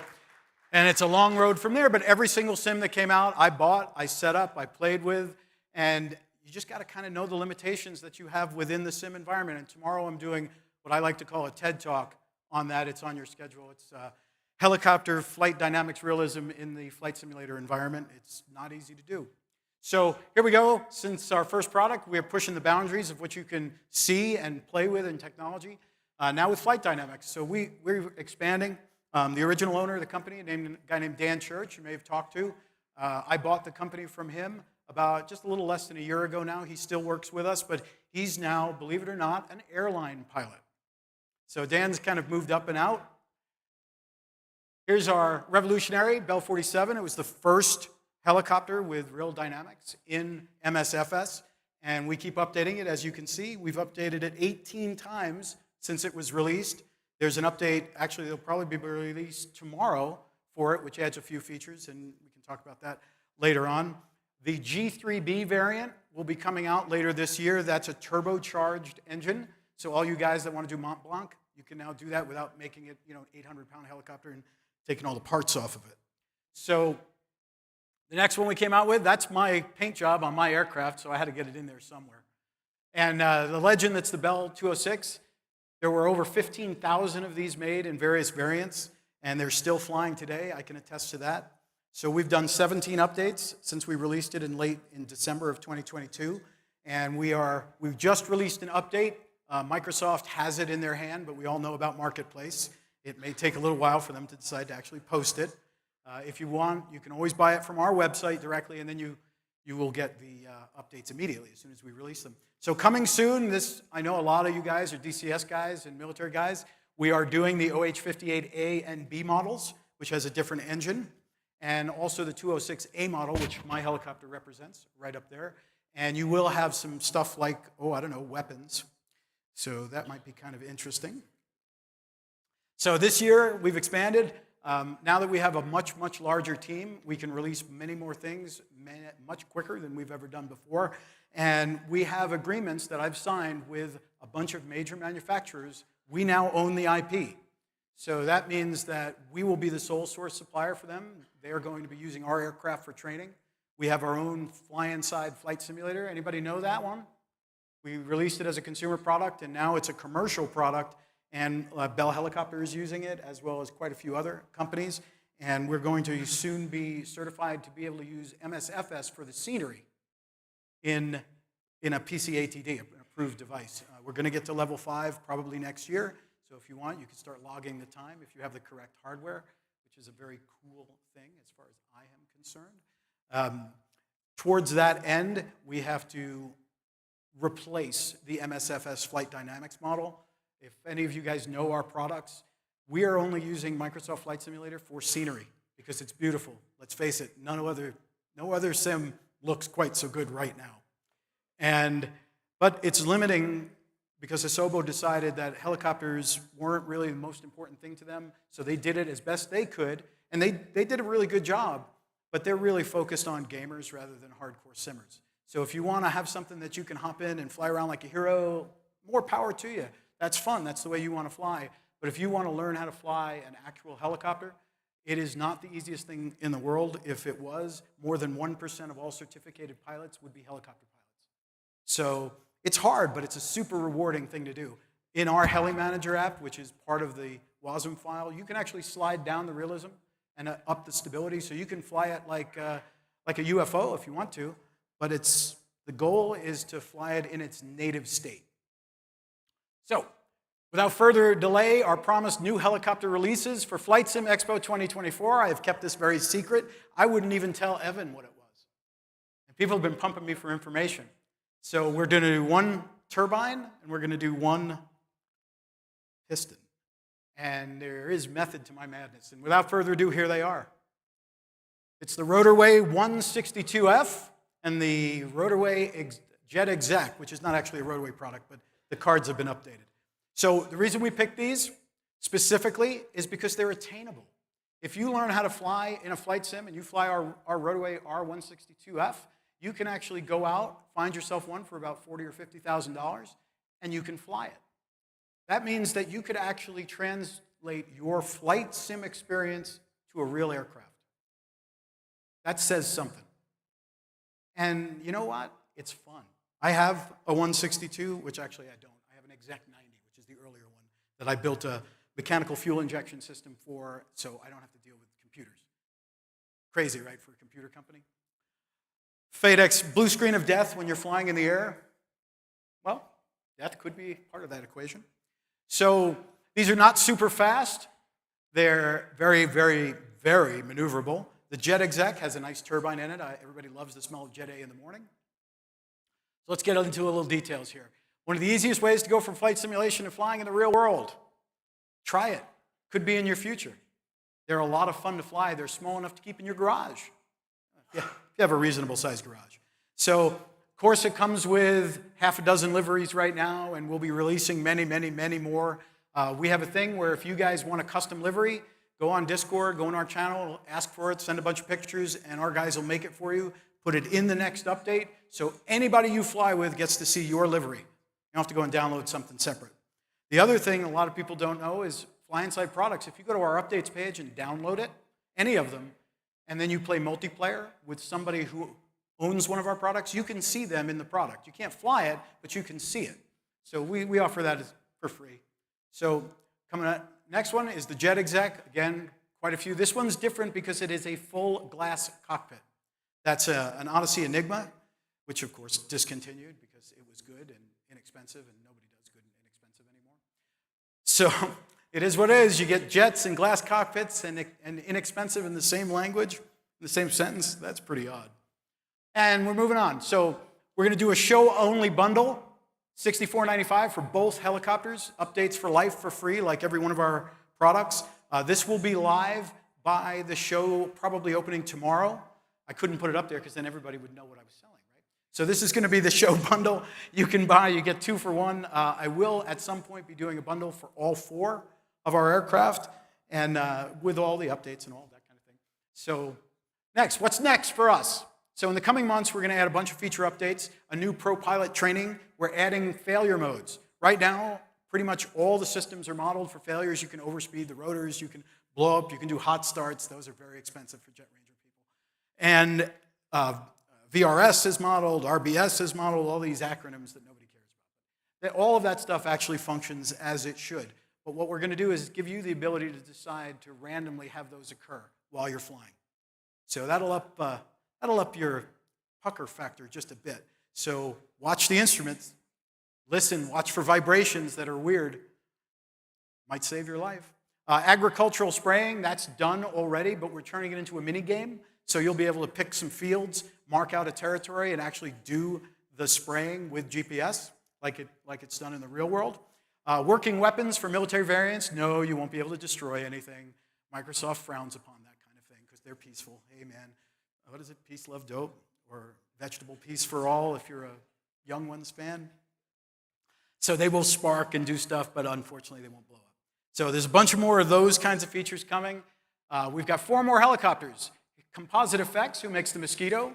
and it's a long road from there, but every single sim that came out, I bought, I set up, I played with, and you just got to kind of know the limitations that you have within the sim environment. And tomorrow I'm doing what I like to call a TED Talk on that. It's on your schedule. It's helicopter flight dynamics realism in the flight simulator environment. It's not easy to do. So here we go. Since our first product, we're pushing the boundaries of what you can see and play with in technology. Now with flight dynamics. So we're expanding. The original owner of the company, a guy named Dan Church, you may have talked to, I bought the company from him about just a little less than a year ago now. He still works with us, but he's now, believe it or not, an airline pilot. So Dan's kind of moved up and out. Here's our revolutionary Bell 47. It was the first helicopter with real dynamics in MSFS, and we keep updating it. As you can see, we've updated it 18 times since it was released. There's an update, actually, they'll probably be released tomorrow for it, which adds a few features, and we can talk about that later on. The G3B variant will be coming out later this year. That's a turbocharged engine. So all you guys that want to do Mont Blanc, you can now do that without making it, an 800-pound helicopter and taking all the parts off of it. So the next one we came out with, that's my paint job on my aircraft, so I had to get it in there somewhere. And the Legend, that's the Bell 206. There were over 15,000 of these made in various variants, and they're still flying today. I can attest to that. So we've done 17 updates since we released it in December of 2022, and we've just released an update. Microsoft has it in their hand, but we all know about Marketplace. It may take a little while for them to decide to actually post it. If you want, you can always buy it from our website directly, and then you will get the updates immediately as soon as we release them. So coming soon, I know a lot of you guys are DCS guys and military guys. We are doing the OH-58A and B models, which has a different engine, and also the 206A model, which my helicopter represents right up there. And you will have some stuff like, weapons. So that might be kind of interesting. So this year, we've expanded. Now that we have a much, much larger team, we can release many more things much quicker than we've ever done before. And we have agreements that I've signed with a bunch of major manufacturers. We now own the IP. So that means that we will be the sole source supplier for them. They are going to be using our aircraft for training. We have our own FlyInside flight simulator. Anybody know that one? We released it as a consumer product, and now it's a commercial product. And Bell Helicopter is using it, as well as quite a few other companies. and we're going to soon be certified to be able to use MSFS for the scenery in a PCATD, an approved device. We're going to get to level 5 probably next year, so if you want, you can start logging the time if you have the correct hardware, which is a very cool thing as far as I am concerned. Towards that end, we have to replace the MSFS flight dynamics model. If any of you guys know our products, we are only using Microsoft Flight Simulator for scenery because it's beautiful. Let's face it, no other sim looks quite so good right now. But it's limiting because Asobo decided that helicopters weren't really the most important thing to them, so they did it as best they could, and they did a really good job, but they're really focused on gamers rather than hardcore simmers. So if you want to have something that you can hop in and fly around like a hero, more power to you. That's fun, that's the way you want to fly. But if you want to learn how to fly an actual helicopter, it is not the easiest thing in the world. If it was, more than 1% of all certificated pilots would be helicopter pilots. So it's hard, but it's a super rewarding thing to do. In our Heli Manager app, which is part of the WASM file, you can actually slide down the realism and up the stability, so you can fly it like a UFO if you want to, but the goal is to fly it in its native state. So, without further delay, our promised new helicopter releases for FlightSimExpo 2024. I have kept this very secret. I wouldn't even tell Evan what it was. And people have been pumping me for information. So we're going to do one turbine, and we're going to do one piston. And there is method to my madness. And without further ado, here they are. It's the Rotorway 162F and the Rotorway Jet Exec, which is not actually a Rotorway product, but the cards have been updated. So the reason we picked these specifically is because they're attainable. If you learn how to fly in a flight sim and you fly our Rotorway R162F, you can actually go out, find yourself one for about $40,000 or $50,000, and you can fly it. That means that you could actually translate your flight sim experience to a real aircraft. That says something. And you know what? It's fun. I have a 162, which actually I don't. I have an Exec 90, which is the earlier one, that I built a mechanical fuel injection system for, so I don't have to deal with computers. Crazy, right, for a computer company? FADEX blue screen of death when you're flying in the air. Well, death could be part of that equation. So these are not super fast. They're very, very, very maneuverable. The Jet Exec has a nice turbine in it. Everybody loves the smell of Jet A in the morning. So let's get into a little details here. One of the easiest ways to go from flight simulation to flying in the real world. Try it. Could be in your future. They're a lot of fun to fly. They're small enough to keep in your garage. Yeah, if you have a reasonable sized garage. So, of course, it comes with half a dozen liveries right now, and we'll be releasing many, many, many more. We have a thing where if you guys want a custom livery, go on Discord, go on our channel, ask for it, send a bunch of pictures, and our guys will make it for you. Put it in the next update, so anybody you fly with gets to see your livery. You don't have to go and download something separate. The other thing a lot of people don't know is FlyInside products. If you go to our updates page and download it, any of them, and then you play multiplayer with somebody who owns one of our products, you can see them in the product. You can't fly it, but you can see it. So we offer that for free. So coming up, next one is the Jet Exec. Again, quite a few. This one's different because it is a full glass cockpit. That's an Odyssey Enigma, which of course discontinued because it was good and inexpensive, and nobody does good and inexpensive anymore. So it is what it is. You get jets and glass cockpits and inexpensive in the same language, in the same sentence. That's pretty odd. And we're moving on. So we're going to do a show-only bundle, $64.95 for both helicopters, updates for life for free, like every one of our products. This will be live by the show probably opening tomorrow. I couldn't put it up there because then everybody would know what I was selling, right? So this is going to be the show bundle. You can buy, you get 2 for 1. I will at some point be doing a bundle for all 4 of our aircraft, and with all the updates and all that kind of thing. So next, what's next for us? So in the coming months, we're going to add a bunch of feature updates, a new pro pilot training. We're adding failure modes. Right now, pretty much all the systems are modeled for failures. You can overspeed the rotors, you can blow up, you can do hot starts. Those are very expensive for Jet Ranger people. And VRS is modeled, RBS is modeled, all these acronyms that nobody cares about. All of that stuff actually functions as it should. But what we're going to do is give you the ability to decide to randomly have those occur while you're flying. So that'll up your pucker factor just a bit. So watch the instruments, listen, watch for vibrations that are weird. Might save your life. Agricultural spraying, that's done already, but we're turning it into a mini game. So you'll be able to pick some fields, mark out a territory, and actually do the spraying with GPS, like it's done in the real world. Working weapons for military variants, no, you won't be able to destroy anything. Microsoft frowns upon that kind of thing because they're peaceful. Hey, man, what is it? Peace, love, dope? Or vegetable peace for all if you're a Young Ones fan. So they will spark and do stuff, but unfortunately they won't blow up. So there's a bunch more of those kinds of features coming. We've got 4 more helicopters. Composite Effects, who makes the Mosquito,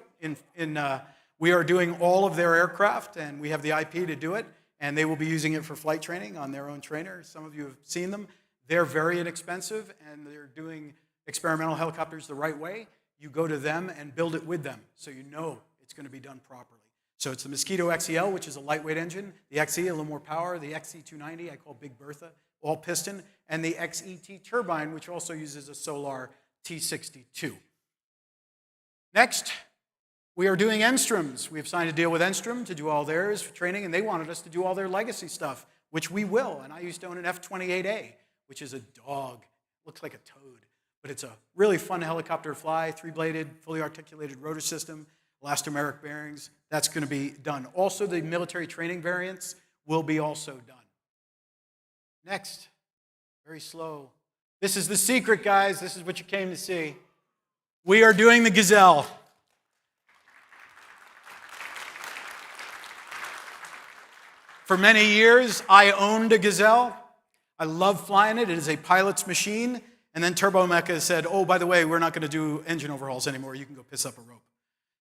we are doing all of their aircraft, and we have the IP to do it, and they will be using it for flight training on their own trainer. Some of you have seen them. They're very inexpensive, and they're doing experimental helicopters the right way. You go to them and build it with them, so you know it's going to be done properly. So it's the Mosquito XEL, which is a lightweight engine, the XE, a little more power, the XE290, I call Big Bertha, all piston, and the XET turbine, which also uses a Solar T62. Next, we are doing Enstroms. We have signed a deal with Enstrom to do all theirs for training, and they wanted us to do all their legacy stuff, which we will. And I used to own an F-28A, which is a dog. Looks like a toad, but it's a really fun helicopter to fly, 3-bladed, fully articulated rotor system, elastomeric bearings. That's going to be done. Also, the military training variants will be also done. Next, very slow. This is the secret, guys. This is what you came to see. We are doing the Gazelle. For many years, I owned a Gazelle. I love flying it. It is a pilot's machine. And then Turbomeca said, oh, by the way, we're not going to do engine overhauls anymore. You can go piss up a rope.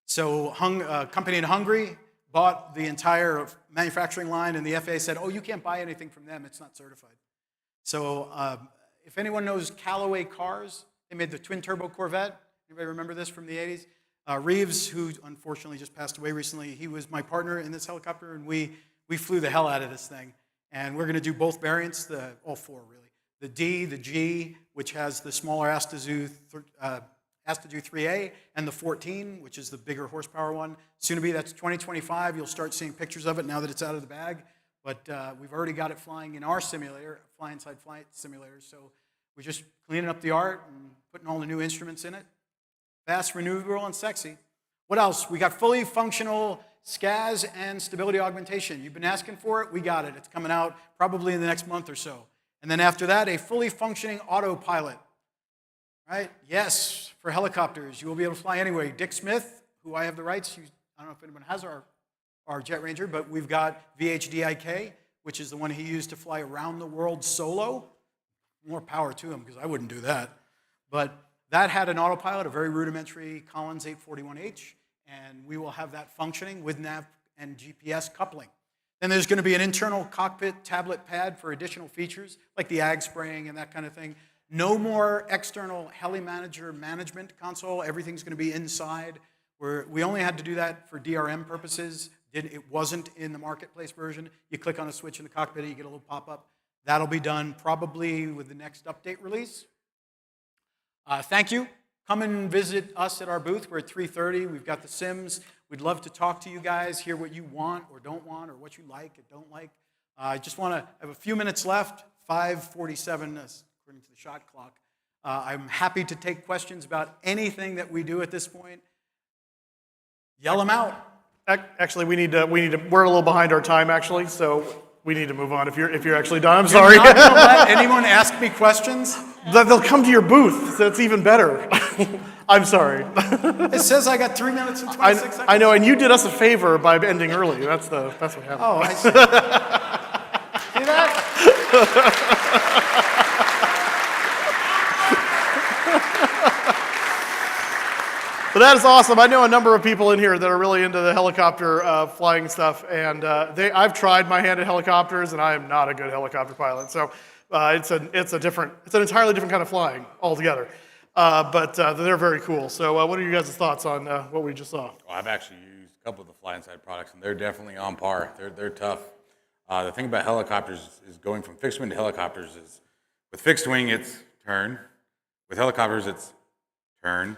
So a company in Hungary bought the entire manufacturing line, and the FAA said, oh, you can't buy anything from them. It's not certified. So if anyone knows Callaway Cars, they made the twin-turbo Corvette. Anybody remember this from the 80s? Reeves, who unfortunately just passed away recently, he was my partner in this helicopter, and we flew the hell out of this thing. And we're going to do both variants, all 4 really. The D, the G, which has the smaller Astudillo 3A, and the 14, which is the bigger horsepower one. Soon to be, that's 2025. You'll start seeing pictures of it now that it's out of the bag. But we've already got it flying in our simulator, FlyInside Flight Simulator. So we're just cleaning up the art and putting all the new instruments in it. Fast, maneuverable, and sexy. What else? We got fully functional SCAS and stability augmentation. You've been asking for it. We got it. It's coming out probably in the next month or so. And then after that, a fully functioning autopilot. Right? Yes, for helicopters. You will be able to fly anyway. Dick Smith, who I have the rights, I don't know if anyone has our Jet Ranger, but we've got VHDIK, which is the one he used to fly around the world solo. More power to him, because I wouldn't do that. But that had an autopilot, a very rudimentary Collins 841H, and we will have that functioning with nav and GPS coupling. Then there's going to be an internal cockpit tablet pad for additional features, like the ag spraying and that kind of thing. No more external heli manager management console. Everything's going to be inside. We only had to do that for DRM purposes. It wasn't in the marketplace version. You click on a switch in the cockpit, you get a little pop-up. That'll be done probably with the next update release. Thank you. Come and visit us at our booth. We're at 3:30. We've got the sims. We'd love to talk to you guys, hear what you want or don't want, or what you like and don't like. I just want to have a few minutes left, 5:47 according to the shot clock. I'm happy to take questions about anything that we do at this point. Yell them out.
Actually, we're a little behind our time, actually, so we need to move on if you're actually done. I'm sorry.
You're not going to let anyone ask me questions?
They'll come to your booth, so it's even better. I'm sorry.
It says I got 3 minutes and 26 seconds.
I know, and you did us a favor by ending early. That's what happened.
Oh, I see. See that?
But that is awesome. I know a number of people in here that are really into the helicopter flying stuff, and I've tried my hand at helicopters, and I am not a good helicopter pilot. So it's an entirely different kind of flying altogether. But they're very cool. So what are you guys' thoughts on what we just saw?
Well, I've actually used a couple of the FlyInside products, and they're definitely on par. They're tough. The thing about helicopters is going from fixed wing to helicopters is, with fixed wing, it's turn. With helicopters, it's turn.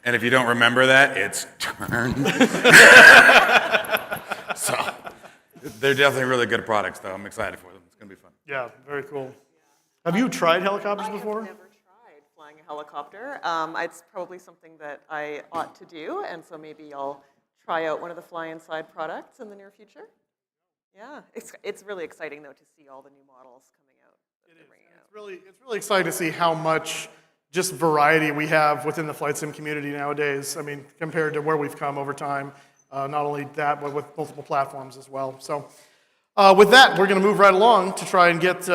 And if you don't remember that, it's turn. So they're definitely really good products, though. I'm excited for them. It's going to be fun.
Yeah, very cool. Have you tried helicopters before?
Flying a helicopter. It's probably something that I ought to do, and so maybe I'll try out one of the FlyInside products in the near future. Yeah, it's really exciting though to see all the new models coming out.
It's really exciting to see how much just variety we have within the flight sim community nowadays. I mean, compared to where we've come over time. Not only that, but with multiple platforms as well. So with that, we're going to move right along to try and get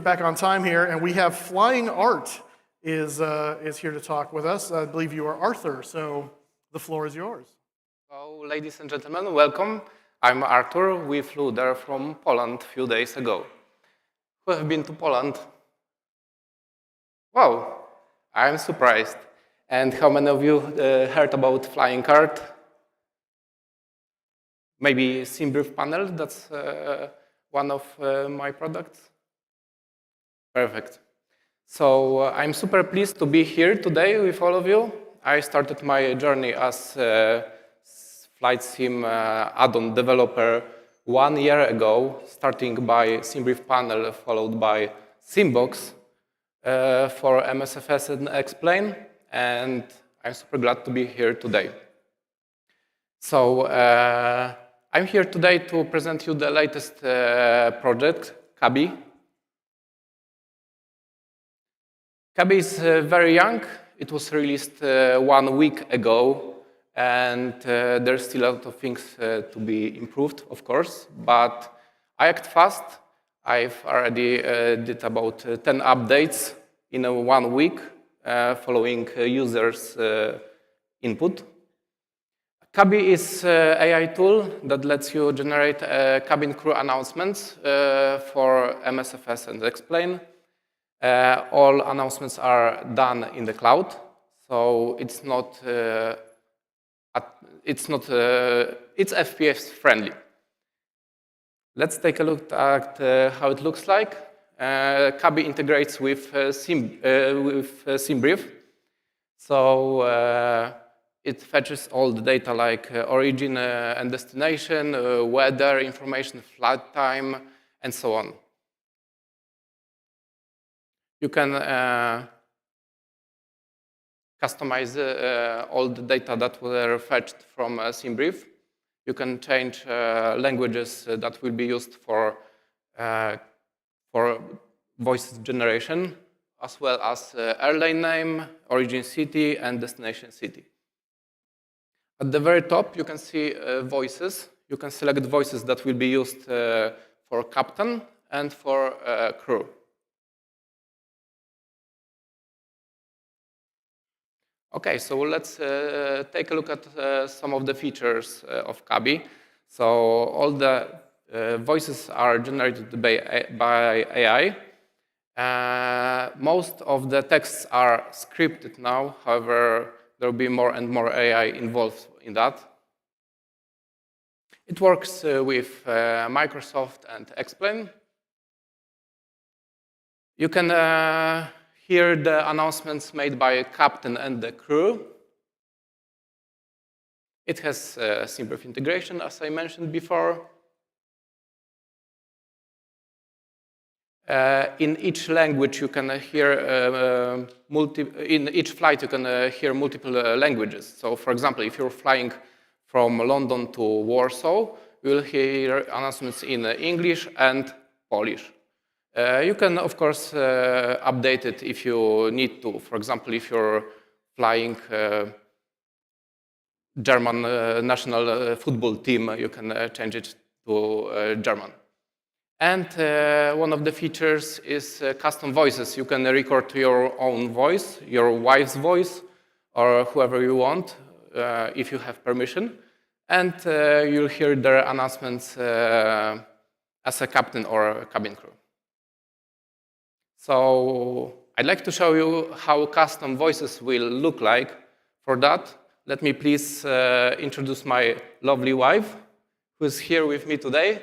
back on time here. And we have Flying Art is here to talk with us. I believe you are Arthur, so the floor is yours.
So, ladies and gentlemen, welcome. I'm Arthur. We flew there from Poland a few days ago. Who have been to Poland? Wow, I'm surprised. And how many of you heard about Flying Art? Maybe SimBrief panel, that's one of my products. Perfect. So I'm super pleased to be here today with all of you. I started my journey as a flight sim add-on developer 1 year ago, starting by SimBrief panel, followed by Simbox for MSFS and X-Plane, and I'm super glad to be here today. So I'm here today to present you the latest project, Kabi. Kabi is very young. It was released 1 week ago, and there's still a lot of things to be improved, of course, but I act fast. I've already did about 10 updates in 1 week following users' input. Kabi is an AI tool that lets you generate cabin crew announcements for MSFS and X-Plane. All announcements are done in the cloud, so it's FPS friendly. Let's take a look at how it looks like. Kabi integrates with SimBrief, so it fetches all the data like origin and destination, weather information, flight time, and so on. You can customize all the data that were fetched from SimBrief. You can change languages that will be used for voice generation, as well as airline name, origin city, and destination city. At the very top, you can see voices. You can select voices that will be used for captain and for crew. Okay, so let's take a look at some of the features of Kabi. So all the voices are generated by AI. Most of the texts are scripted now. However, there will be more and more AI involved in that. It works with Microsoft and X-Plane. You can hear the announcements made by a captain and the crew. It has SimBrief integration, as I mentioned before. In each language, you can hear in each flight, you can hear multiple languages. So, for example, if you're flying from London to Warsaw, you will hear announcements in English and Polish. You can, of course, update it if you need to. For example, if you're flying German national football team, you can change it to German. And one of the features is custom voices. You can record your own voice, your wife's voice, or whoever you want, if you have permission. And you'll hear their announcements as a captain or a cabin crew. So I'd like to show you how custom voices will look like. For that, let me please introduce my lovely wife, who's here with me today.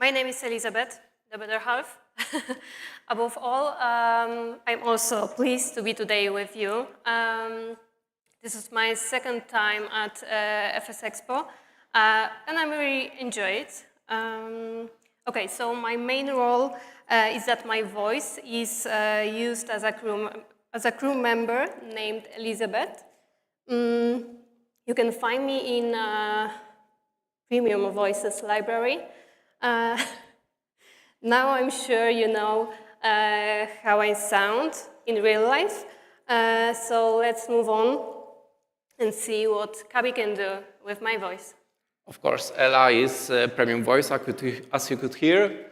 My name is Elizabeth, the better half. Above all, I'm also pleased to be today with you. This is my second time at FSExpo, and I really enjoy it. Okay, so my main role is that my voice is used as a crew member named Elizabeth. You can find me in Premium Voices library. Now I'm sure you know how I sound in real life. So let's move on and see what Kabi can do with my voice.
Of course, Ella is premium voice, as you could hear.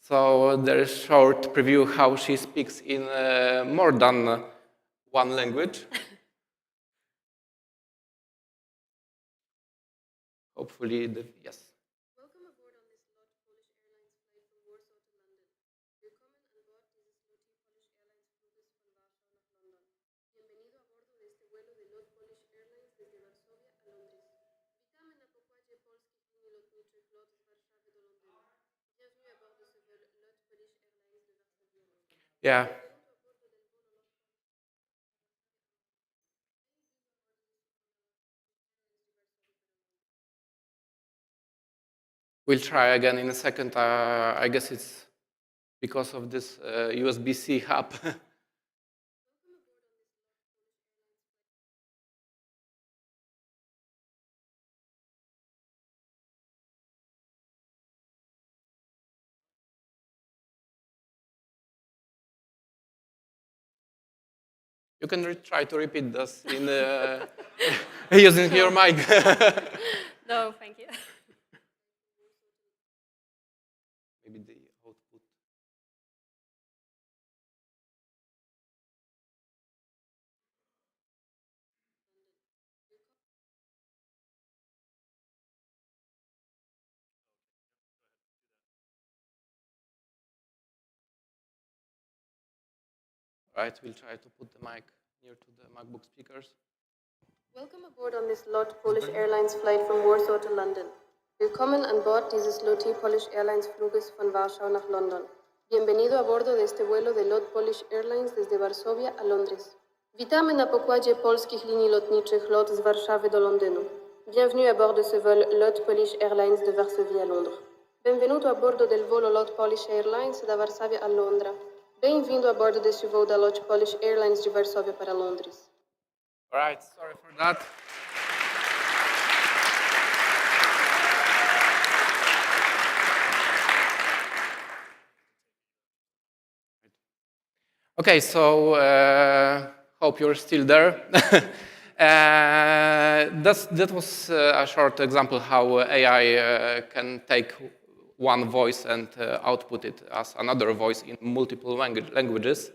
So there is a short preview how she speaks in more than one language. Hopefully, yes.
Welcome aboard on this lot Polish Airlines flight from Warsaw to London. Willkommen an Bord dieses LOT Polish Airlines Fluges von Warschau nach London. Bienvenido a bordo de este vuelo de LOT Polish Airlines desde Varsovia a Londres. Witamy na pokładzie polskich linii lotniczych LOT z Warszawy do Londynu. Bienvenue à bord de ce vol LOT Polish Airlines de Varsovie à Londres.
Yeah. We'll try again in a second. I guess it's because of this USB-C hub. You can try to repeat this in using your mic.
No, thank you.
Maybe the output. Right, we'll try to put the mic near to the MacBook speakers.
Welcome aboard on this LOT Polish Airlines flight from Warsaw to London. Willkommen an Bord dieses LOT Polish Airlines Fluges von Warschau nach London. Bienvenido a bordo de este vuelo de LOT Polish Airlines desde Varsovia a Londres. Witamy na pokładzie polskich linii lotniczych LOT z Warszawy do Londynu. Bienvenue à bord de ce vol LOT Polish Airlines de Varsovie à Londres. Benvenuto a bordo del volo LOT Polish Airlines da Varsavia a Londra. Bem-vindo a bordo deste voo da LOT Polish Airlines de Varsóvia para Londres.
All right, sorry for that. Okay, so hope you're still there. That was a short example how AI can take one voice and output it as another voice in multiple languages.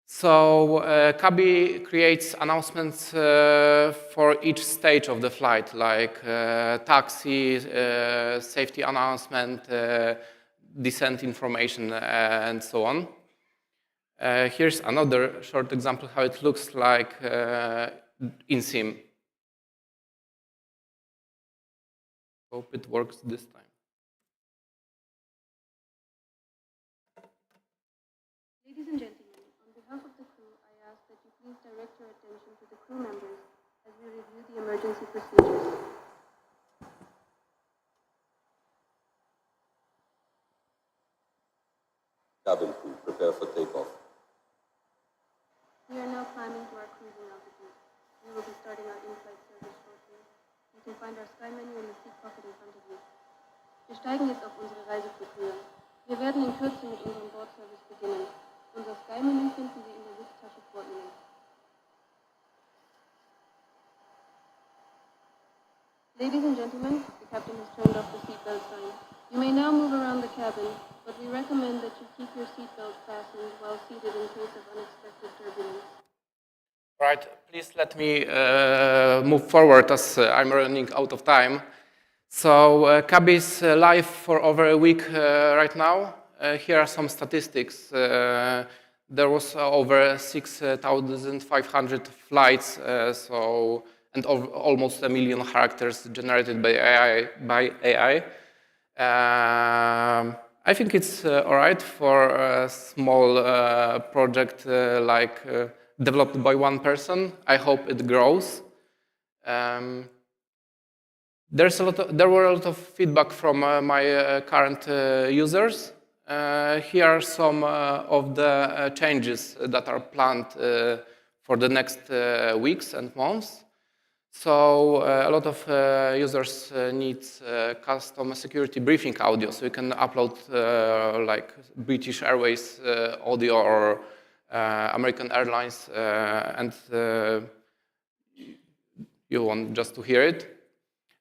So Kabi creates announcements for each stage of the flight, like taxi, safety announcement, descent information, and so on. Here's another short example how it looks like in Sim. Hope it works this time.
Ladies and gentlemen, on behalf of the crew, I ask that you please direct your attention to the crew members as we review the emergency procedures.
Cabin crew, prepare for takeoff.
We are now climbing to our cruising altitude. We will be starting our in-flight service shortly. You can find our sky menu in the seat pocket in front of you. Wir steigen jetzt auf unsere Reiseflughöhe. Wir werden in Kürze mit unserem Bordservice beginnen. Unser Sky-Menü finden Sie in der Sitztasche vor Ihnen. Ladies and gentlemen, the captain has turned off the seatbelt sign. You may now move around the cabin, but we recommend that you keep your seatbelt fastened while seated in case of unexpected turbulence.
Right, please let me move forward as I'm running out of time. So Kabi is live for over a week right now. Here are some statistics. There was over 6,500 flights, and almost 1 million characters generated by AI. I think it's all right for a small project developed by one person. I hope it grows. There were a lot of feedback from my current users. Here are some of the changes that are planned for the next weeks and months. So a lot of users need custom security briefing audio, so you can upload like British Airways audio or American Airlines, and you want just to hear it.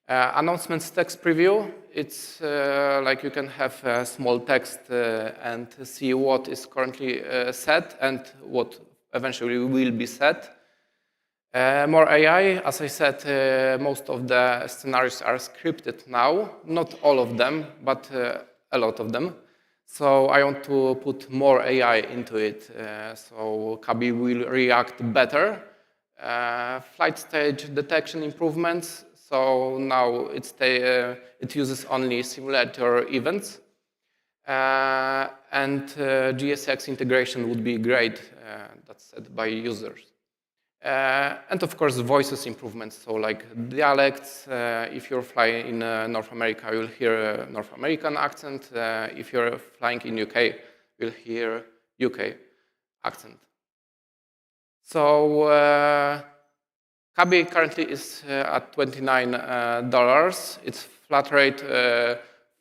Announcements text preview, it's like you can have small text and see what is currently set and what eventually will be set. More AI, as I said, most of the scenarios are scripted now. Not all of them, but a lot of them. So I want to put more AI into it, so Kabi will react better. Flight stage detection improvements, so now it uses only simulator events. And GSX integration would be great, that's said by users. And of course, voices improvements, so like dialects. If you're flying in North America, you'll hear a North American accent. If you're flying in UK, you'll hear UK accent. So Kabi currently is at $29. It's flat rate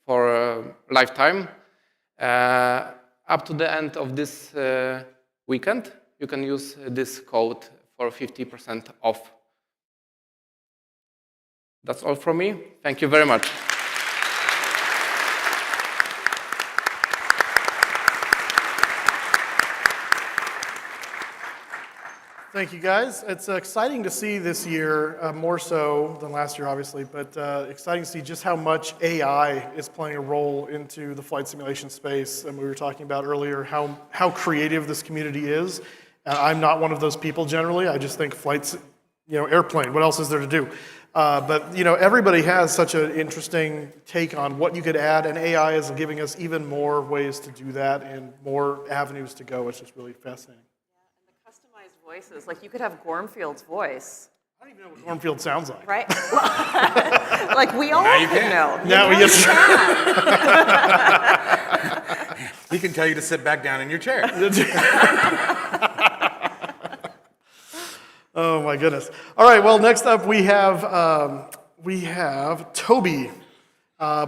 for lifetime. Up to the end of this weekend, you can use this code for 50% off. That's all from me. Thank you very much.
Thank you, guys. It's exciting to see this year, more so than last year, obviously, but exciting to see just how much AI is playing a role into the flight simulation space. And we were talking about earlier how creative this community is. I'm not one of those people generally. I just think flights, airplane. What else is there to do? But everybody has such an interesting take on what you could add, and AI is giving us even more ways to do that and more avenues to go. It's just really fascinating.
Voices. Like you could have Gormfield's voice.
I don't even know what Gormfield sounds like.
Right? Like we all can know.
Now we just
He can tell you to sit back down in your chair.
Oh my goodness. All right, well, next up we have Tobii.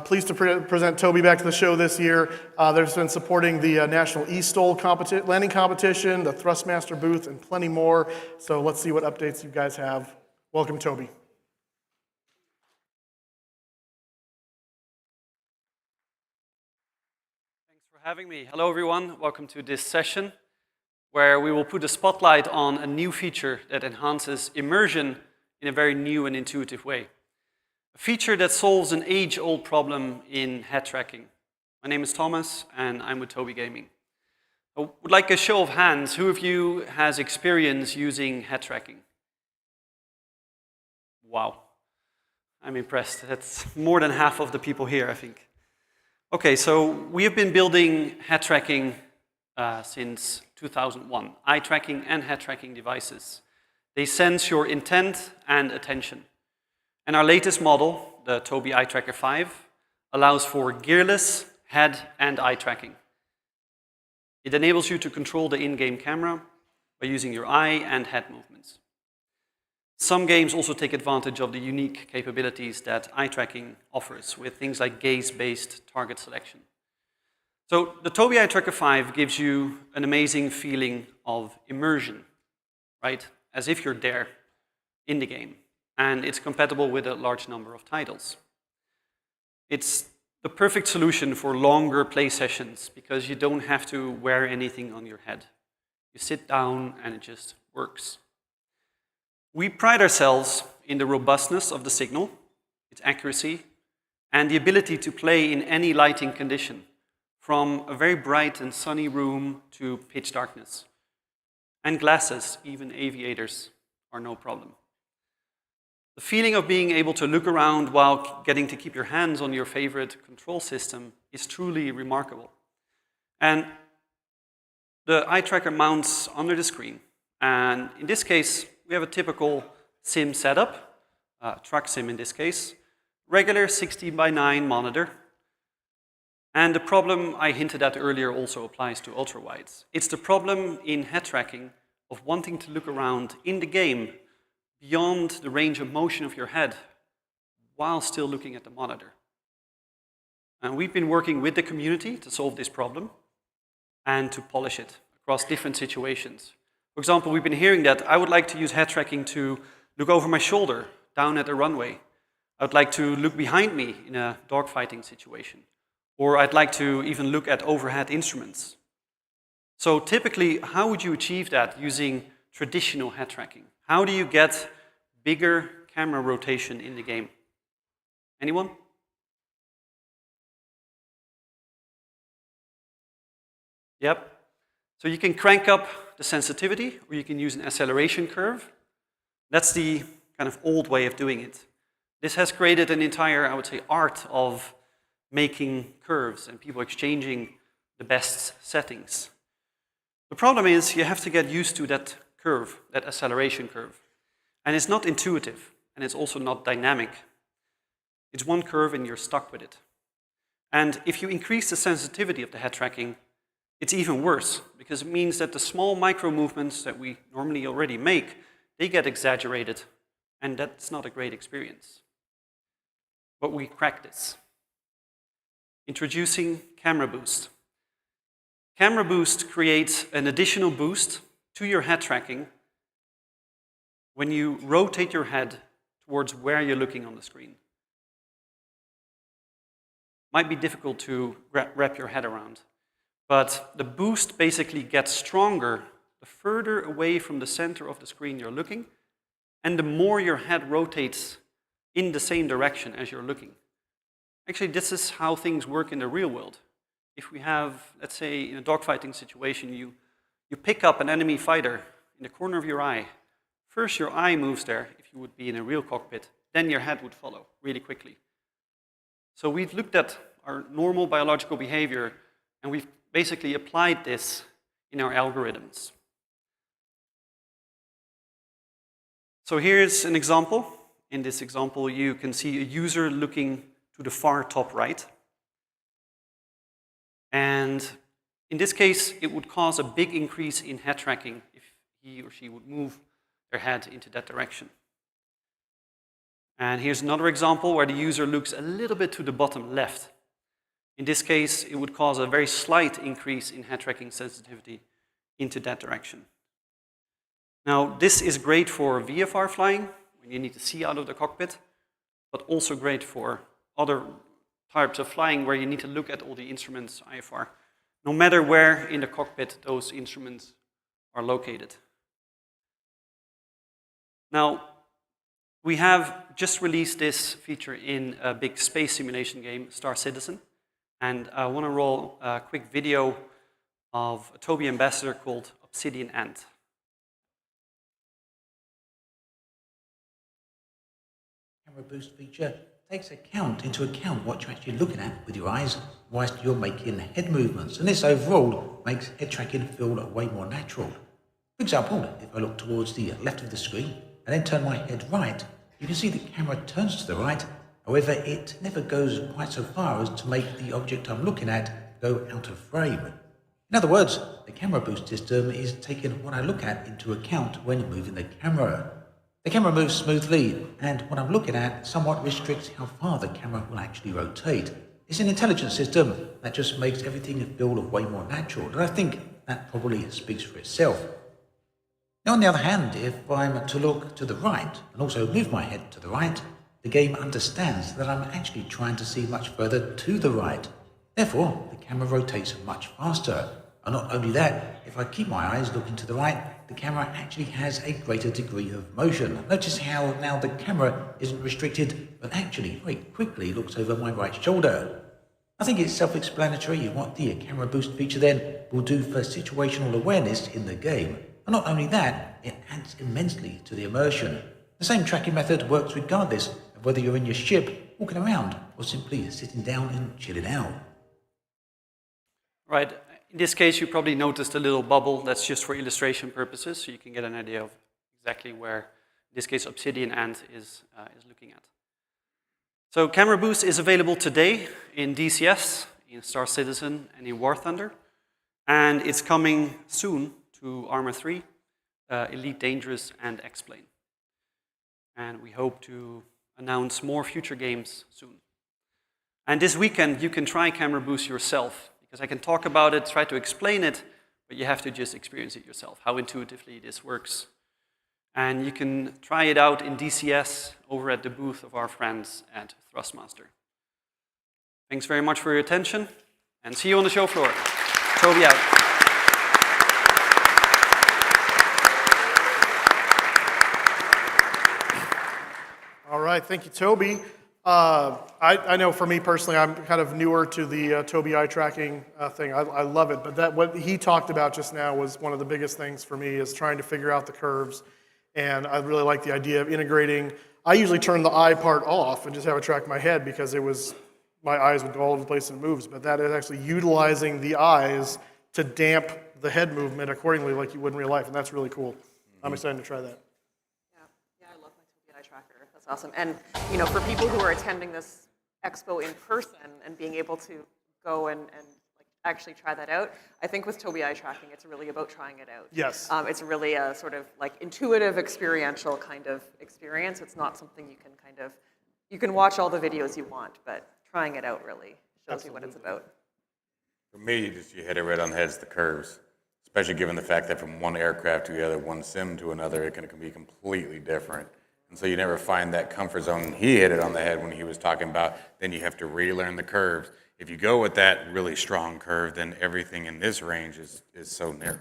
Pleased to present Tobii back to the show this year. They've been supporting the National E-Stol landing competition, the Thrustmaster booth, and plenty more. So let's see what updates you guys have. Welcome, Tobii.
Thanks for having me. Hello, everyone. Welcome to this session where we will put a spotlight on a new feature that enhances immersion in a very new and intuitive way. A feature that solves an age-old problem in head tracking. My name is Thomas, and I'm with Tobii Gaming. I would like a show of hands. Who of you has experience using head tracking? Wow. I'm impressed. That's more than half of the people here, I think. Okay, so we have been building head tracking since 2001. Eye tracking and head tracking devices. They sense your intent and attention. And our latest model, the Tobii Eye Tracker 5, allows for gearless head and eye tracking. It enables you to control the in-game camera by using your eye and head movements. Some games also take advantage of the unique capabilities that eye tracking offers with things like gaze-based target selection. So the Tobii Eye Tracker 5 gives you an amazing feeling of immersion, right? As if you're there in the game. And it's compatible with a large number of titles. It's the perfect solution for longer play sessions because you don't have to wear anything on your head. You sit down and it just works. We pride ourselves in the robustness of the signal, its accuracy, and the ability to play in any lighting condition, from a very bright and sunny room to pitch darkness. And glasses, even aviators, are no problem. The feeling of being able to look around while getting to keep your hands on your favorite control system is truly remarkable. And the eye tracker mounts under the screen. And in this case, we have a typical sim setup, truck sim in this case, regular 16:9 monitor. And the problem I hinted at earlier also applies to ultrawides. It's the problem in head tracking of wanting to look around in the game beyond the range of motion of your head while still looking at the monitor. And we've been working with the community to solve this problem and to polish it across different situations. For example, we've been hearing that I would like to use head tracking to look over my shoulder down at the runway. I would like to look behind me in a dogfighting situation. Or I'd like to even look at overhead instruments. So typically, how would you achieve that using traditional head tracking? How do you get bigger camera rotation in the game? Anyone? Yep. So you can crank up the sensitivity, or you can use an acceleration curve. That's the kind of old way of doing it. This has created an entire, I would say, art of making curves and people exchanging the best settings. The problem is you have to get used to that curve, that acceleration curve. And it's not intuitive, and it's also not dynamic. It's one curve and you're stuck with it. And if you increase the sensitivity of the head tracking, it's even worse, because it means that the small micro movements that we normally already make, they get exaggerated, and that's not a great experience. But we crack this. Introducing Camera Boost. Camera Boost creates an additional boost to your head tracking when you rotate your head towards where you're looking on the screen. Might be difficult to wrap your head around, but the boost basically gets stronger the further away from the center of the screen you're looking, and the more your head rotates in the same direction as you're looking. Actually, this is how things work in the real world. If we have, let's say, in a dogfighting situation, you pick up an enemy fighter in the corner of your eye. First, your eye moves there, if you would be in a real cockpit. Then your head would follow really quickly. So we've looked at our normal biological behavior, and we've basically applied this in our algorithms. So here's an example. In this example, you can see a user looking to the far top right. And in this case, it would cause a big increase in head tracking if he or she would move their head into that direction. And here's another example where the user looks a little bit to the bottom left. In this case, it would cause a very slight increase in head tracking sensitivity into that direction. Now, this is great for VFR flying, when you need to see out of the cockpit, but also great for other types of flying where you need to look at all the instruments, IFR, no matter where in the cockpit those instruments are located. Now, we have just released this feature in a big space simulation game, Star Citizen, and I want to roll a quick video of a Tobii ambassador called Obsidian Ant.
Camera boost feature takes into account what you're actually looking at with your eyes whilst you're making head movements, and this overall makes head tracking feel way more natural. For example, if I look towards the left of the screen and then turn my head right, you can see the camera turns to the right. However, it never goes quite so far as to make the object I'm looking at go out of frame. In other words, the camera boost system is taking what I look at into account when moving the camera. The camera moves smoothly, and what I'm looking at somewhat restricts how far the camera will actually rotate. It's an intelligent system that just makes everything feel way more natural, and I think that probably speaks for itself. Now, on the other hand, if I'm to look to the right and also move my head to the right, the game understands that I'm actually trying to see much further to the right. Therefore, the camera rotates much faster. And not only that, if I keep my eyes looking to the right, the camera actually has a greater degree of motion. Notice how now the camera isn't restricted, but actually very quickly looks over my right shoulder. I think it's self-explanatory what the camera boost feature then will do for situational awareness in the game. And not only that, it adds immensely to the immersion. The same tracking method works regardless of whether you're in your ship, walking around, or simply sitting down and chilling out.
Right. In this case, you probably noticed a little bubble. That's just for illustration purposes, so you can get an idea of exactly where, in this case, Obsidian Ant is looking at. So Camera Boost is available today in DCS, in Star Citizen, and in War Thunder. And it's coming soon to Arma 3, Elite Dangerous, and X-Plane. And we hope to announce more future games soon. And this weekend, you can try Camera Boost yourself, because I can talk about it, try to explain it, but you have to just experience it yourself, how intuitively this works. And you can try it out in DCS over at the booth of our friends at Thrustmaster. Thanks very much for your attention, and see you on the show floor. Tobii out.
All right, thank you, Tobii. I know for me personally, I'm kind of newer to the Tobii eye tracking thing. I love it, but what he talked about just now was one of the biggest things for me, is trying to figure out the curves. And I really like the idea of integrating. I usually turn the eye part off and just have it track my head, because my eyes would go all over the place and it moves. But that is actually utilizing the eyes to damp the head movement accordingly, like you would in real life, and that's really cool. I'm excited to try that.
Yeah, I love my Tobii eye tracker. That's awesome. And for people who are attending this expo in person and being able to go and actually try that out, I think with Tobii eye tracking, it's really about trying it out.
Yes.
It's really a sort of like intuitive, experiential kind of experience. It's not something you can watch all the videos you want, but trying it out really shows you what it's about.
For me, you hit it right on the head, it's the curves. Especially given the fact that from one aircraft to the other, one sim to another, it can be completely different. And so you never find that comfort zone. He hit it on the head when he was talking about, then you have to relearn the curves. If you go with that really strong curve, then everything in this range is so narrow.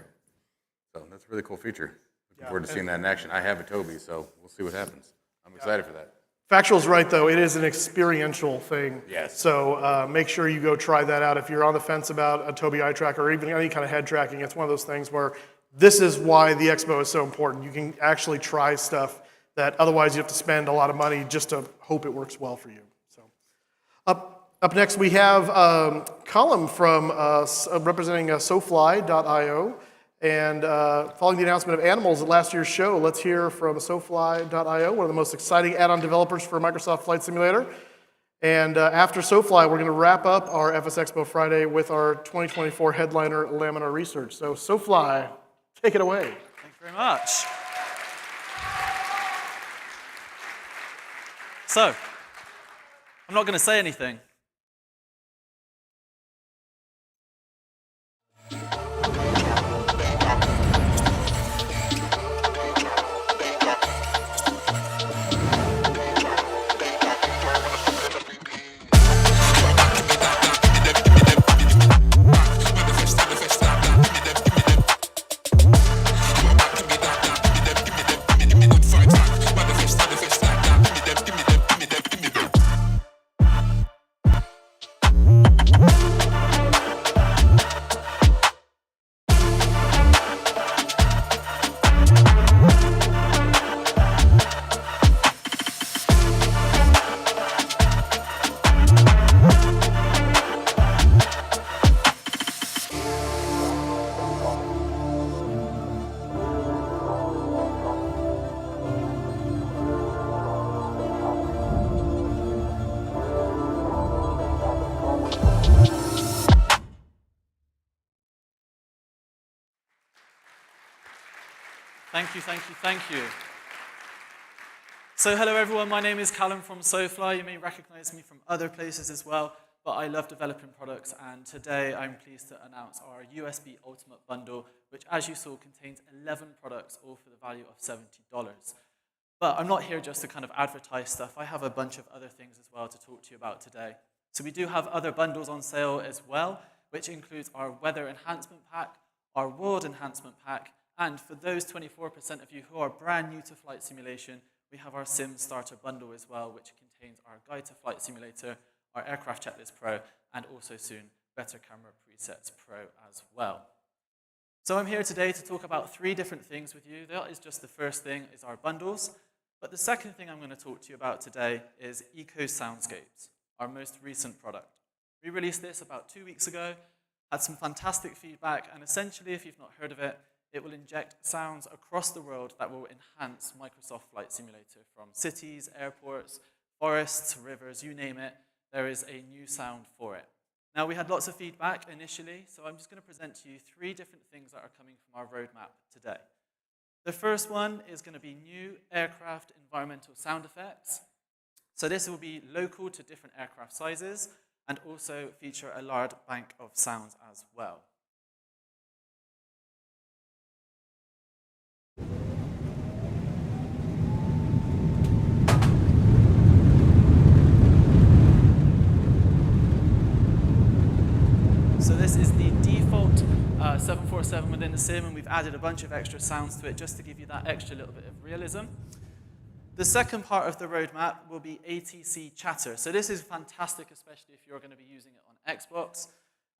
So that's a really cool feature. Looking forward to seeing that in action. I have a Tobii, so we'll see what happens. I'm excited for that.
Factual's right, though. It is an experiential thing.
Yes.
So make sure you go try that out. If you're on the fence about a Tobii eye tracker or even any kind of head tracking, it's one of those things where this is why the expo is so important. You can actually try stuff that otherwise you have to spend a lot of money just to hope it works well for you. So up next, we have Colin from representing Sofly.io. And following the announcement of animals at last year's show, let's hear from Sofly.io, one of the most exciting add-on developers for Microsoft Flight Simulator. And after Sofly, we're going to wrap up our FSExpo Friday with our 2024 headliner, Laminar Research. So Sofly, take it away.
Thank you very much. So, I'm not going to say anything. Thank you. So hello everyone, my name is Callum from Sofly. You may recognize me from other places as well, but I love developing products, and today I'm pleased to announce our USB Ultimate Bundle, which as you saw contains 11 products, all for the value of $70. But I'm not here just to kind of advertise stuff. I have a bunch of other things as well to talk to you about today. So we do have other bundles on sale as well, which includes our Weather Enhancement Pack, our World Enhancement Pack, and for those 24% of you who are brand new to flight simulation, we have our Sim Starter Bundle as well, which contains our Guide to Flight Simulator, our Aircraft Checklist Pro, and also soon Better Camera Presets Pro as well. So I'm here today to talk about 3 different things with you. That is just the first thing, is our bundles. But the second thing I'm going to talk to you about today is Eco Soundscapes, our most recent product. We released this about 2 weeks ago, had some fantastic feedback, and essentially, if you've not heard of it, it will inject sounds across the world that will enhance Microsoft Flight Simulator from cities, airports, forests, rivers, you name it. There is a new sound for it. Now, we had lots of feedback initially, so I'm just going to present to you 3 different things that are coming from our roadmap today. The first one is going to be new aircraft environmental sound effects. So this will be local to different aircraft sizes and also feature a large bank of sounds as well. So this is the default 747 within the sim, and we've added a bunch of extra sounds to it just to give you that extra little bit of realism. The second part of the roadmap will be ATC chatter. So this is fantastic, especially if you're going to be using it on Xbox.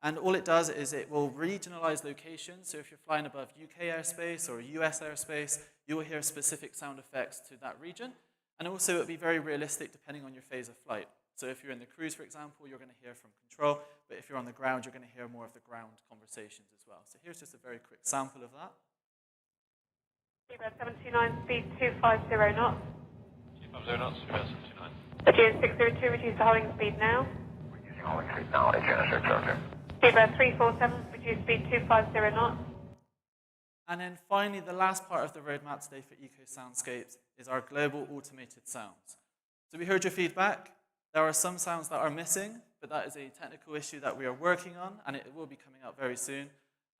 And all it does is it will regionalize locations. So if you're flying above UK airspace or US airspace, you will hear specific sound effects to that region. And also, it'll be very realistic depending on your phase of flight. So if you're in the cruise, for example, you're going to hear from control. But if you're on the ground, you're going to hear more of the ground conversations as well. So here's just a very quick sample of that.
Bluebird 729, speed 250 knots.
250 knots, Bluebird 729.
Aegean 602, reduce the holding speed now.
Reducing holding speed now, Aegean 602.
Bluebird 347, reduce speed 250 knots.
And then finally, the last part of the roadmap today for Eco Soundscapes is our global automated sounds. So we heard your feedback. There are some sounds that are missing, but that is a technical issue that we are working on, and it will be coming out very soon.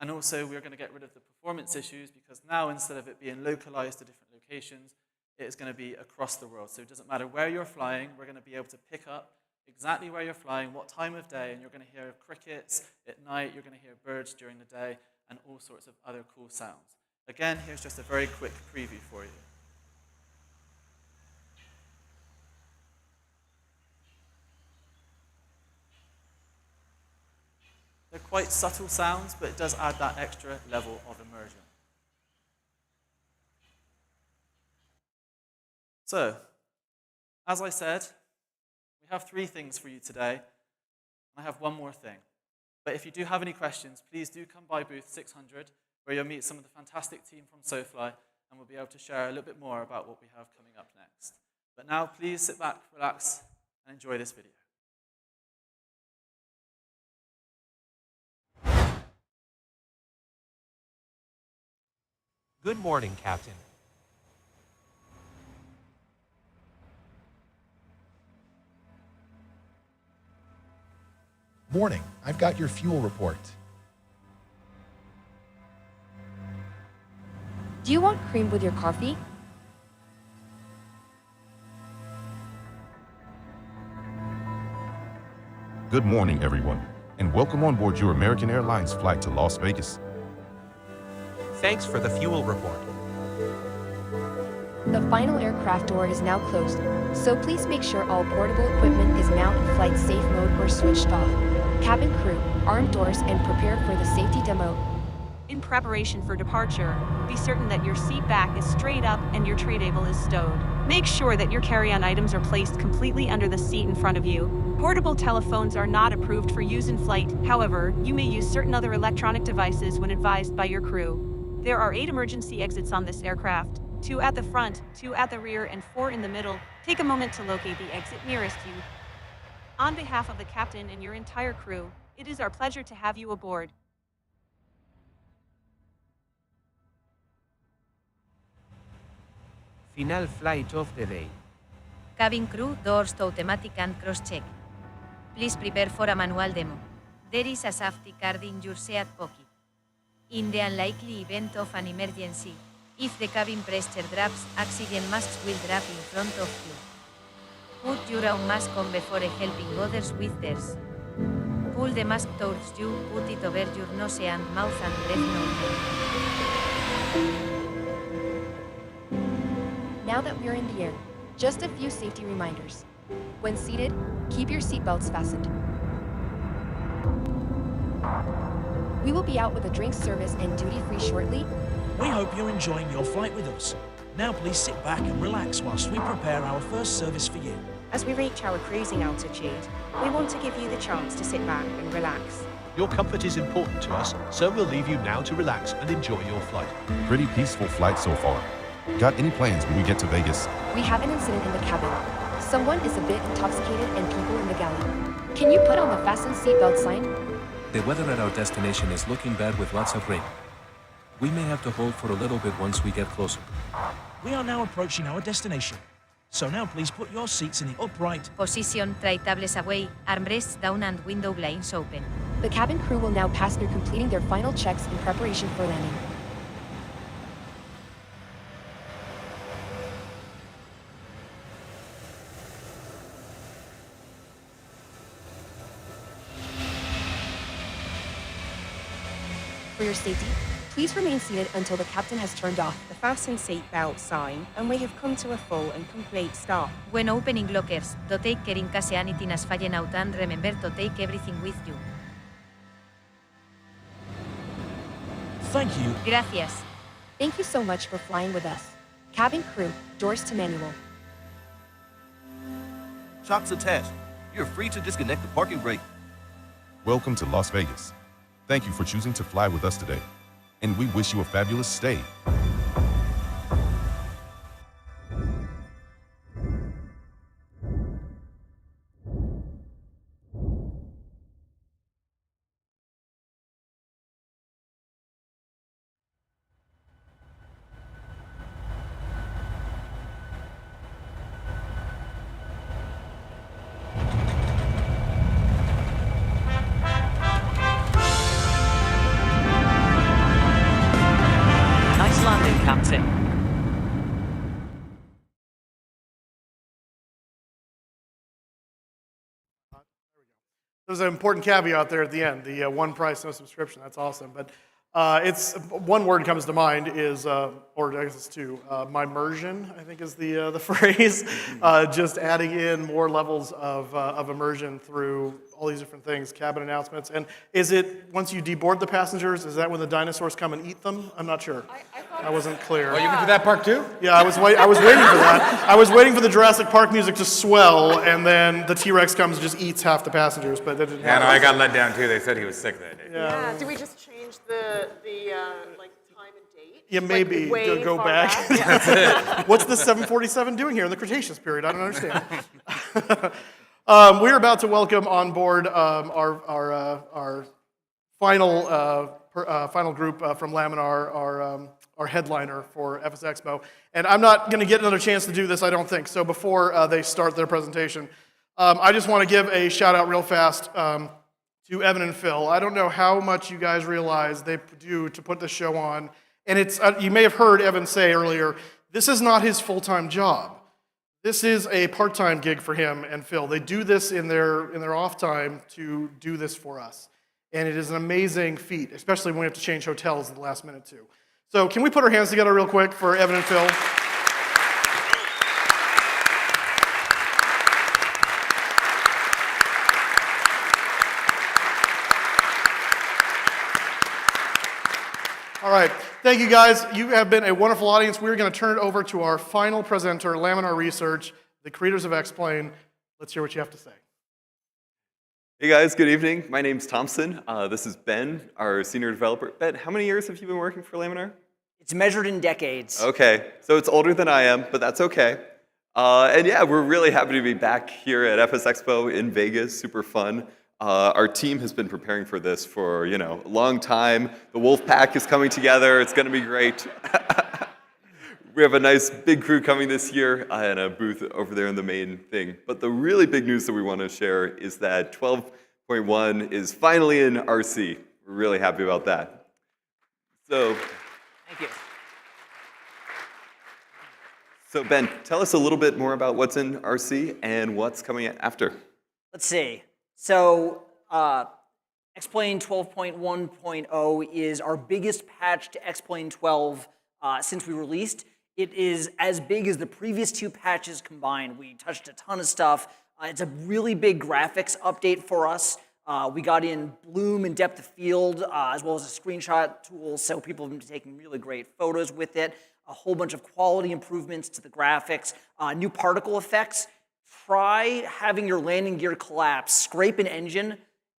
And also, we're going to get rid of the performance issues, because now, instead of it being localized to different locations, it is going to be across the world. So it doesn't matter where you're flying, we're going to be able to pick up exactly where you're flying, what time of day, and you're going to hear crickets at night, you're going to hear birds during the day, and all sorts of other cool sounds. Again, here's just a very quick preview for you. They're quite subtle sounds, but it does add that extra level of immersion. So, as I said, we have 3 things for you today, and I have one more thing. But if you do have any questions, please do come by booth 600, where you'll meet some of the fantastic team from Sofly, and we'll be able to share a little bit more about what we have coming up next. But now, please sit back, relax, and enjoy this video.
Good morning, Captain.
Morning. I've got your fuel report.
Do you want cream with your coffee?
Good morning, everyone, and welcome on board your American Airlines flight to Las Vegas.
Thanks for the fuel report.
The final aircraft door is now closed, so please make sure all portable equipment is now in flight safe mode or switched off. Cabin crew, arm doors and prepare for the safety demo.
In preparation for departure, be certain that your seat back is straight up and your tray table is stowed. Make sure that your carry-on items are placed completely under the seat in front of you. Portable telephones are not approved for use in flight. However, you may use certain other electronic devices when advised by your crew. There are 8 emergency exits on this aircraft, 2 at the front, 2 at the rear, and 4 in the middle. Take a moment to locate the exit nearest you. On behalf of the captain and your entire crew, it is our pleasure to have you aboard.
Final flight of the day.
Cabin crew, doors to automatic and cross-check. Please prepare for a manual demo. There is a safety card in your seat pocket. In the unlikely event of an emergency, if the cabin pressure drops, oxygen masks will drop in front of you. Put your own mask on before helping others with theirs. Pull the mask towards you, put it over your nose and mouth and breathe normally.
Now that we're in the air, just a few safety reminders. When seated, keep your seatbelts fastened. We will be out with a drink service and duty-free shortly.
We hope you're enjoying your flight with us.
Now please sit back and relax whilst we prepare our first service for you.
As we reach our cruising altitude, we want to give you the chance to sit back and relax.
Your comfort is important to us, so we'll leave you now to relax and enjoy your flight.
Pretty peaceful flight so far. Got any plans when we get to Vegas?
We have an incident in the cabin. Someone is a bit intoxicated and people in the galley. Can you put on the fasten seatbelt sign?
The weather at our destination is looking bad with lots of rain. We may have to hold for a little bit once we get closer.
We are now approaching our destination. So now please put your seats in the upright
position, tray tables away, armrests down and window blinds open.
The cabin crew will now pass through completing their final checks in preparation for landing. For your safety, please remain seated until the captain has turned off the fasten seatbelt sign and we have come to a full and complete stop.
When opening lockers, do take care in case anything has fallen out and remember to take everything with you.
Thank you.
Gracias.
Thank you so much for flying with us. Cabin crew, doors to manual.
Shots attached. You're free to disconnect the parking brake.
Welcome to Las Vegas. Thank you for choosing to fly with us today, and we wish you a fabulous stay.
Nice landing, Captain.
There's an important caveat there at the end, the one price, no subscription. That's awesome. But it's one word comes to mind is, or I guess it's two, immersion, I think is the phrase. Just adding in more levels of immersion through all these different things, cabin announcements. And is it, once you deboard the passengers, is that when the dinosaurs come and eat them? I'm not sure. I wasn't clear.
Oh, you can do that part too?
Yeah, I was waiting for that. I was waiting for the Jurassic Park music to swell, and then the T-Rex comes and just eats half the passengers, but that didn't
Yeah, no,
happen.
I got let down too. They said he was sick that day.
Yeah. Do we just change the like time and date?
Yeah, maybe
Like, way
go
far
back.
Yeah.
What's the 747 doing here in the Cretaceous period? I don't understand. We're about to welcome on board our final group from Laminar, our headliner for FSExpo. And I'm not going to get another chance to do this, I don't think. So before they start their presentation, I just want to give a shout out real fast to Evan and Phil. I don't know how much you guys realize they do to put this show on. And it's you may have heard Evan say earlier, this is not his full-time job. This is a part-time gig for him and Phil. They do this in their off time to do this for us. And it is an amazing feat, especially when we have to change hotels at the last minute too. So can we put our hands together real quick for Evan and Phil? All right, thank you guys. You have been a wonderful audience. We're going to turn it over to our final presenter, Laminar Research, the creators of X-Plane. Let's hear what you have to say.
Hey guys, good evening. My name's Thompson. This is Ben, our senior developer. Ben, how many years have you been working for Laminar?
It's measured in decades.
Okay, so it's older than I am, but that's okay. And yeah, we're really happy to be back here at FSExpo in Vegas. Super fun. Our team has been preparing for this for, a long time. The Wolf Pack is coming together. It's going to be great. We have a nice big crew coming this year and a booth over there in the main thing. But the really big news that we want to share is that 12.1 is finally in RC. We're really happy about that. So,
Thank you.
So Ben, tell us a little bit more about what's in RC and what's coming after.
Let's see. So, X-Plane 12.1.0 is our biggest patch to X-Plane 12 since we released. It is as big as the previous two patches combined. We touched a ton of stuff. It's a really big graphics update for us. We got in bloom and depth of field, as well as a screenshot tool, so people have been taking really great photos with it. a whole bunch of quality improvements to the graphics, new particle effects. Try having your landing gear collapse, scrape an engine.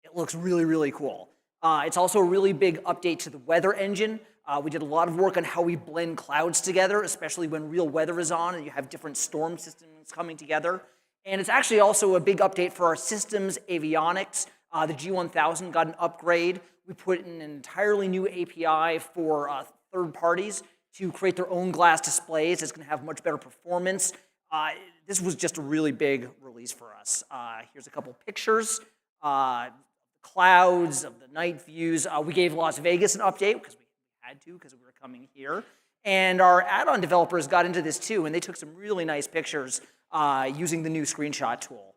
It looks really, really cool. It's also a really big update to the weather engine. We did a lot of work on how we blend clouds together, especially when real weather is on and you have different storm systems coming together. And it's actually also a big update for our systems avionics. The G1000 got an upgrade. We put in an entirely new API for third parties to create their own glass displays. It's going to have much better performance. This was just a really big release for us. Here's a couple pictures. Clouds of the night views. We gave Las Vegas an update because we had to because we were coming here. And our add-on developers got into this too, and they took some really nice pictures using the new screenshot tool.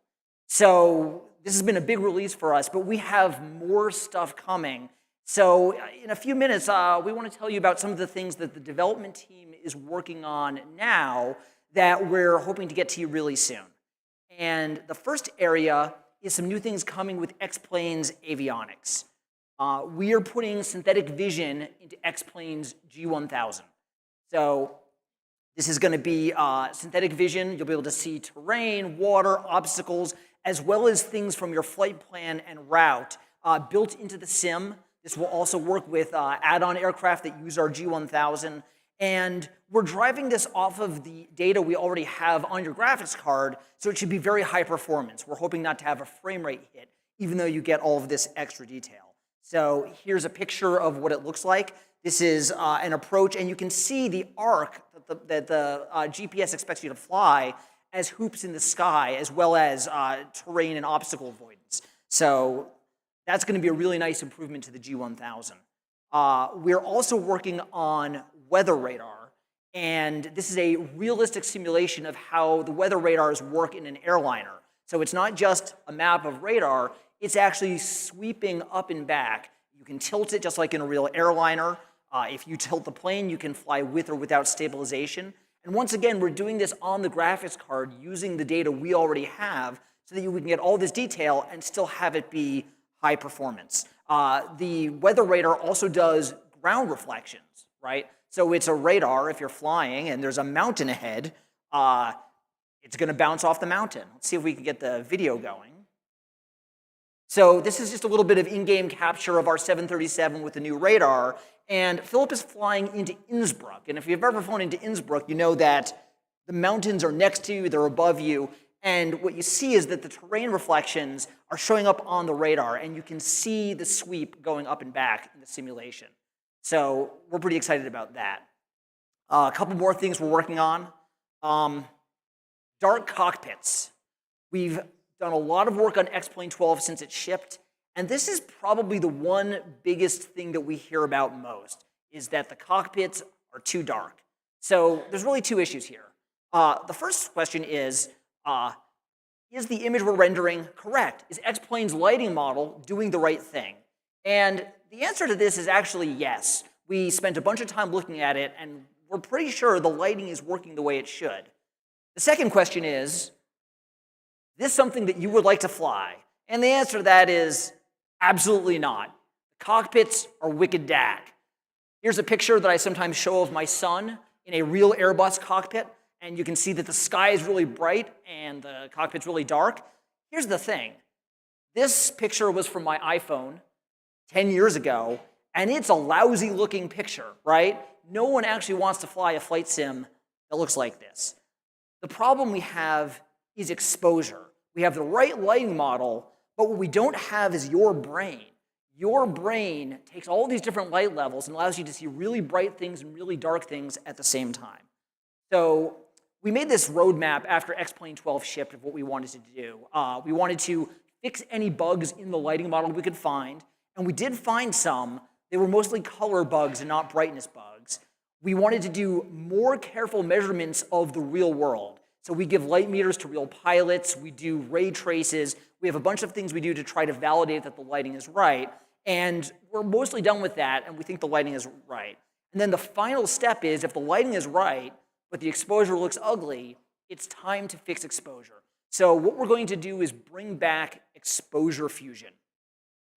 So this has been a big release for us, but we have more stuff coming. So in a few minutes, we want to tell you about some of the things that the development team is working on now that we're hoping to get to you really soon. And the first area is some new things coming with X-Plane's avionics. We are putting synthetic vision into X-Plane's G1000. So this is going to be synthetic vision. You'll be able to see terrain, water, obstacles, as well as things from your flight plan and route built into the sim. This will also work with add-on aircraft that use our G1000. And we're driving this off of the data we already have on your graphics card, so it should be very high performance. We're hoping not to have a frame rate hit, even though you get all of this extra detail. So here's a picture of what it looks like. This is an approach, and you can see the arc that the GPS expects you to fly as hoops in the sky, as well as terrain and obstacle avoidance. So that's going to be a really nice improvement to the G1000. We're also working on weather radar, and this is a realistic simulation of how the weather radars work in an airliner. So it's not just a map of radar, it's actually sweeping up and back. You can tilt it just like in a real airliner. If you tilt the plane, you can fly with or without stabilization. And once again, we're doing this on the graphics card using the data we already have so that we can get all this detail and still have it be high performance. The weather radar also does ground reflections, right? So it's a radar if you're flying and there's a mountain ahead, it's going to bounce off the mountain. Let's see if we can get the video going. So this is just a little bit of in-game capture of our 737 with the new radar. And Philip is flying into Innsbruck. And if you've ever flown into Innsbruck, you know that the mountains are next to you, they're above you. And what you see is that the terrain reflections are showing up on the radar, and you can see the sweep going up and back in the simulation. So we're pretty excited about that. A couple more things we're working on. Dark cockpits. We've done a lot of work on X-Plane 12 since it shipped, and this is probably the one biggest thing that we hear about most, is that the cockpits are too dark. So there's really two issues here. The first question is the image we're rendering correct? Is X-Plane's lighting model doing the right thing? And the answer to this is actually yes. We spent a bunch of time looking at it, and we're pretty sure the lighting is working the way it should. The second question is this something that you would like to fly? And the answer to that is absolutely not. The cockpits are wicked dag. Here's a picture that I sometimes show of my son in a real Airbus cockpit, and you can see that the sky is really bright and the cockpit's really dark. Here's the thing. This picture was from my iPhone 10 years ago, and it's a lousy looking picture, right? No one actually wants to fly a flight sim that looks like this. The problem we have is exposure. We have the right lighting model, but what we don't have is your brain. Your brain takes all these different light levels and allows you to see really bright things and really dark things at the same time. So we made this roadmap after X-Plane 12 shipped of what we wanted to do. We wanted to fix any bugs in the lighting model we could find, and we did find some. They were mostly color bugs and not brightness bugs. We wanted to do more careful measurements of the real world. So we give light meters to real pilots, we do ray traces, we have a bunch of things we do to try to validate that the lighting is right, and we're mostly done with that, and we think the lighting is right. And then the final step is, if the lighting is right, but the exposure looks ugly, it's time to fix exposure. So what we're going to do is bring back exposure fusion.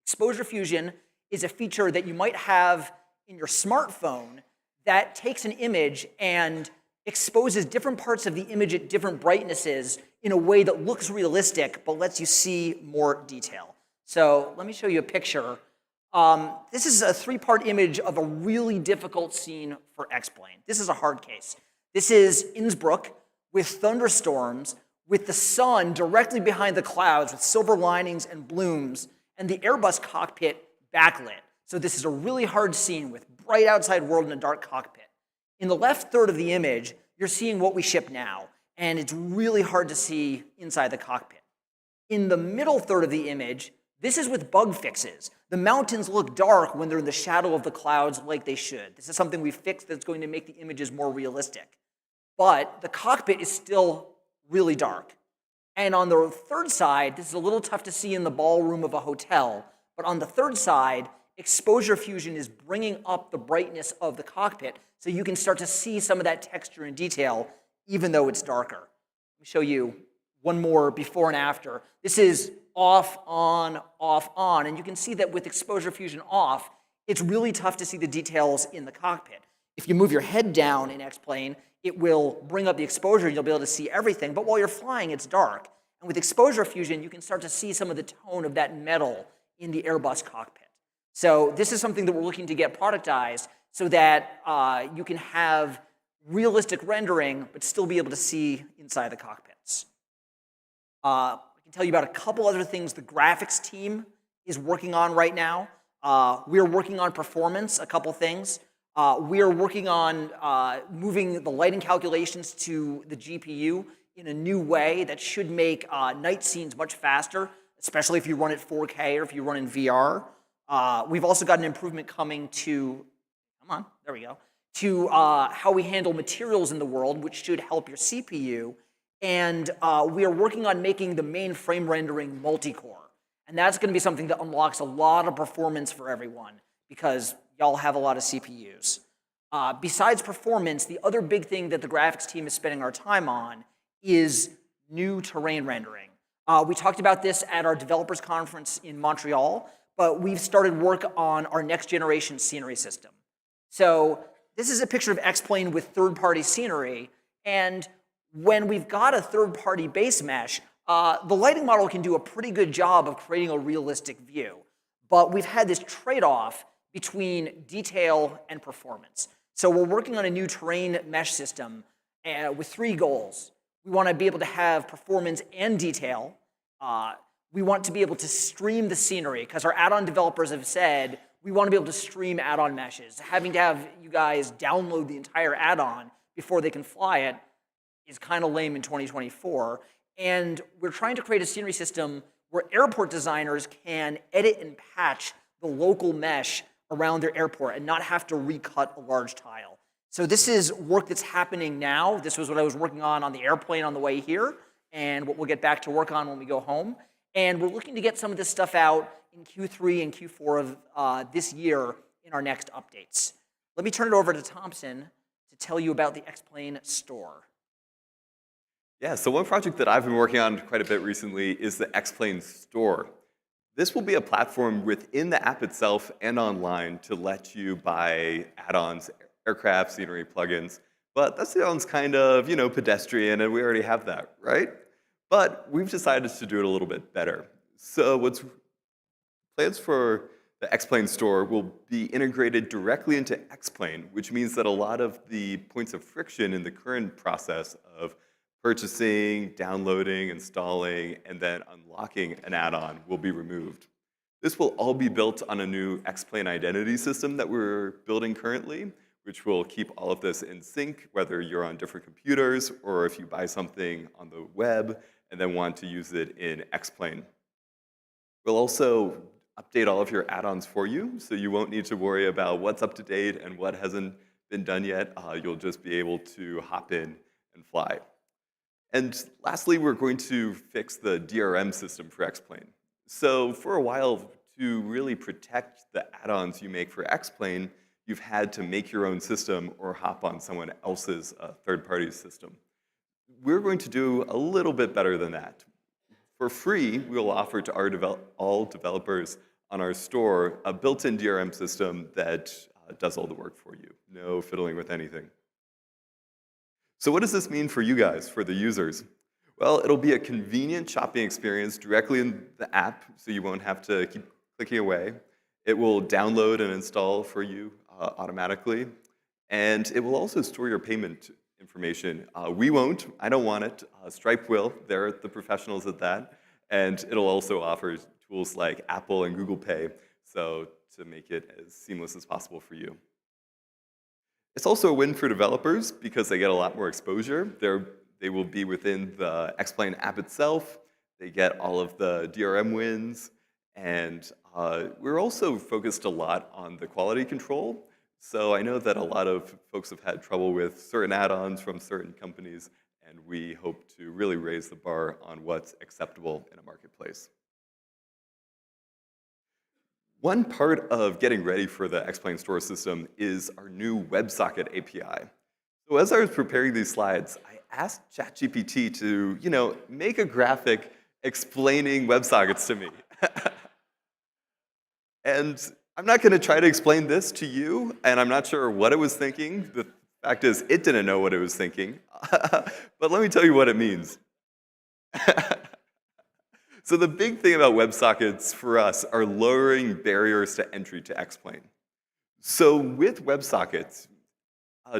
Exposure fusion is a feature that you might have in your smartphone that takes an image and exposes different parts of the image at different brightnesses in a way that looks realistic but lets you see more detail. So let me show you a picture. This is a 3-part image of a really difficult scene for X-Plane. This is a hard case. This is Innsbruck with thunderstorms, with the sun directly behind the clouds with silver linings and blooms, and the Airbus cockpit backlit. So this is a really hard scene with bright outside world and a dark cockpit. In the left third of the image, you're seeing what we ship now, and it's really hard to see inside the cockpit. In the middle third of the image, this is with bug fixes. The mountains look dark when they're in the shadow of the clouds like they should. This is something we fixed that's going to make the images more realistic. But the cockpit is still really dark. And on the third side, this is a little tough to see in the ballroom of a hotel, but on the third side, exposure fusion is bringing up the brightness of the cockpit so you can start to see some of that texture and detail even though it's darker. Let me show you one more before and after. This is off, on, and you can see that with exposure fusion off, it's really tough to see the details in the cockpit. If you move your head down in X-Plane, it will bring up the exposure and you'll be able to see everything, but while you're flying, it's dark. And with exposure fusion, you can start to see some of the tone of that metal in the Airbus cockpit. So this is something that we're looking to get productized so that you can have realistic rendering, but still be able to see inside the cockpits. I can tell you about a couple other things the graphics team is working on right now. We are working on performance, a couple things. We are working on moving the lighting calculations to the GPU in a new way that should make night scenes much faster, especially if you run at 4K or if you run in VR. We've also got an improvement coming to, to how we handle materials in the world, which should help your CPU. And we are working on making the main frame rendering multi-core. And that's going to be something that unlocks a lot of performance for everyone because y'all have a lot of CPUs. Besides performance, the other big thing that the graphics team is spending our time on is new terrain rendering. We talked about this at our developers conference in Montreal, but we've started work on our next generation scenery system. So this is a picture of X-Plane with third-party scenery, and when we've got a third-party base mesh, the lighting model can do a pretty good job of creating a realistic view. But we've had this trade-off between detail and performance. So we're working on a new terrain mesh system with 3 goals. We want to be able to have performance and detail. We want to be able to stream the scenery, because our add-on developers have said we want to be able to stream add-on meshes. Having to have you guys download the entire add-on before they can fly it is kind of lame in 2024. And we're trying to create a scenery system where airport designers can edit and patch the local mesh around their airport and not have to recut a large tile. So this is work that's happening now. This was what I was working on the airplane on the way here, and what we'll get back to work on when we go home. And we're looking to get some of this stuff out in Q3 and Q4 of this year in our next updates. Let me turn it over to Thompson to tell you about the X-Plane store.
Yeah, so one project that I've been working on quite a bit recently is the X-Plane store. This will be a platform within the app itself and online to let you buy add-ons, aircraft, scenery, plugins. But that sounds kind of, pedestrian, and we already have that, right? But we've decided to do it a little bit better. So plans for the X-Plane store will be integrated directly into X-Plane, which means that a lot of the points of friction in the current process of purchasing, downloading, installing, and then unlocking an add-on will be removed. This will all be built on a new X-Plane identity system that we're building currently, which will keep all of this in sync, whether you're on different computers or if you buy something on the web and then want to use it in X-Plane. We'll also update all of your add-ons for you, so you won't need to worry about what's up to date and what hasn't been done yet. You'll just be able to hop in and fly. And lastly, we're going to fix the DRM system for X-Plane. So for a while, to really protect the add-ons you make for X-Plane, you've had to make your own system or hop on someone else's third-party system. We're going to do a little bit better than that. For free, we'll offer to all developers on our store a built-in DRM system that does all the work for you. No fiddling with anything. So what does this mean for you guys, for the users? Well, it'll be a convenient shopping experience directly in the app, so you won't have to keep clicking away. It will download and install for you automatically, and it will also store your payment information. We won't. I don't want it. Stripe will. They're the professionals at that. And it'll also offer tools like Apple and Google Pay, so to make it as seamless as possible for you. It's also a win for developers because they get a lot more exposure. They will be within the X-Plane app itself. They get all of the DRM wins. And we're also focused a lot on the quality control. So I know that a lot of folks have had trouble with certain add-ons from certain companies, and we hope to really raise the bar on what's acceptable in a marketplace. One part of getting ready for the X-Plane store system is our new WebSocket API. So as I was preparing these slides, I asked ChatGPT to, make a graphic explaining WebSockets to me. And I'm not going to try to explain this to you, and I'm not sure what it was thinking. The fact is, it didn't know what it was thinking. But let me tell you what it means. So the big thing about WebSockets for us are lowering barriers to entry to X-Plane. So with WebSockets,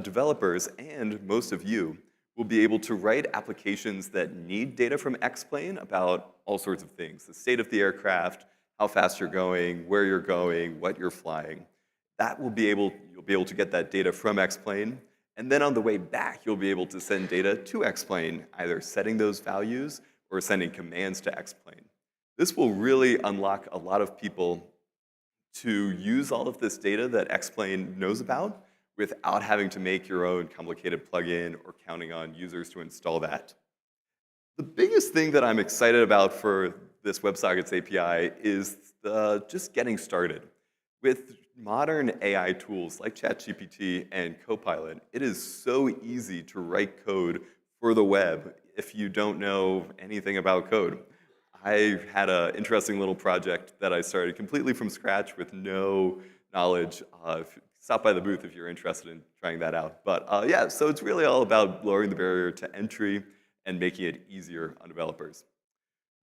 developers and most of you will be able to write applications that need data from X-Plane about all sorts of things, the state of the aircraft, how fast you're going, where you're going, what you're flying. You'll be able to get that data from X-Plane, and then on the way back, you'll be able to send data to X-Plane, either setting those values or sending commands to X-Plane. This will really unlock a lot of people to use all of this data that X-Plane knows about without having to make your own complicated plugin or counting on users to install that. The biggest thing that I'm excited about for this WebSockets API is just getting started. With modern AI tools like ChatGPT and Copilot, it is so easy to write code for the web if you don't know anything about code. I had an interesting little project that I started completely from scratch with no knowledge. Stop by the booth if you're interested in trying that out. But yeah, so it's really all about lowering the barrier to entry and making it easier on developers.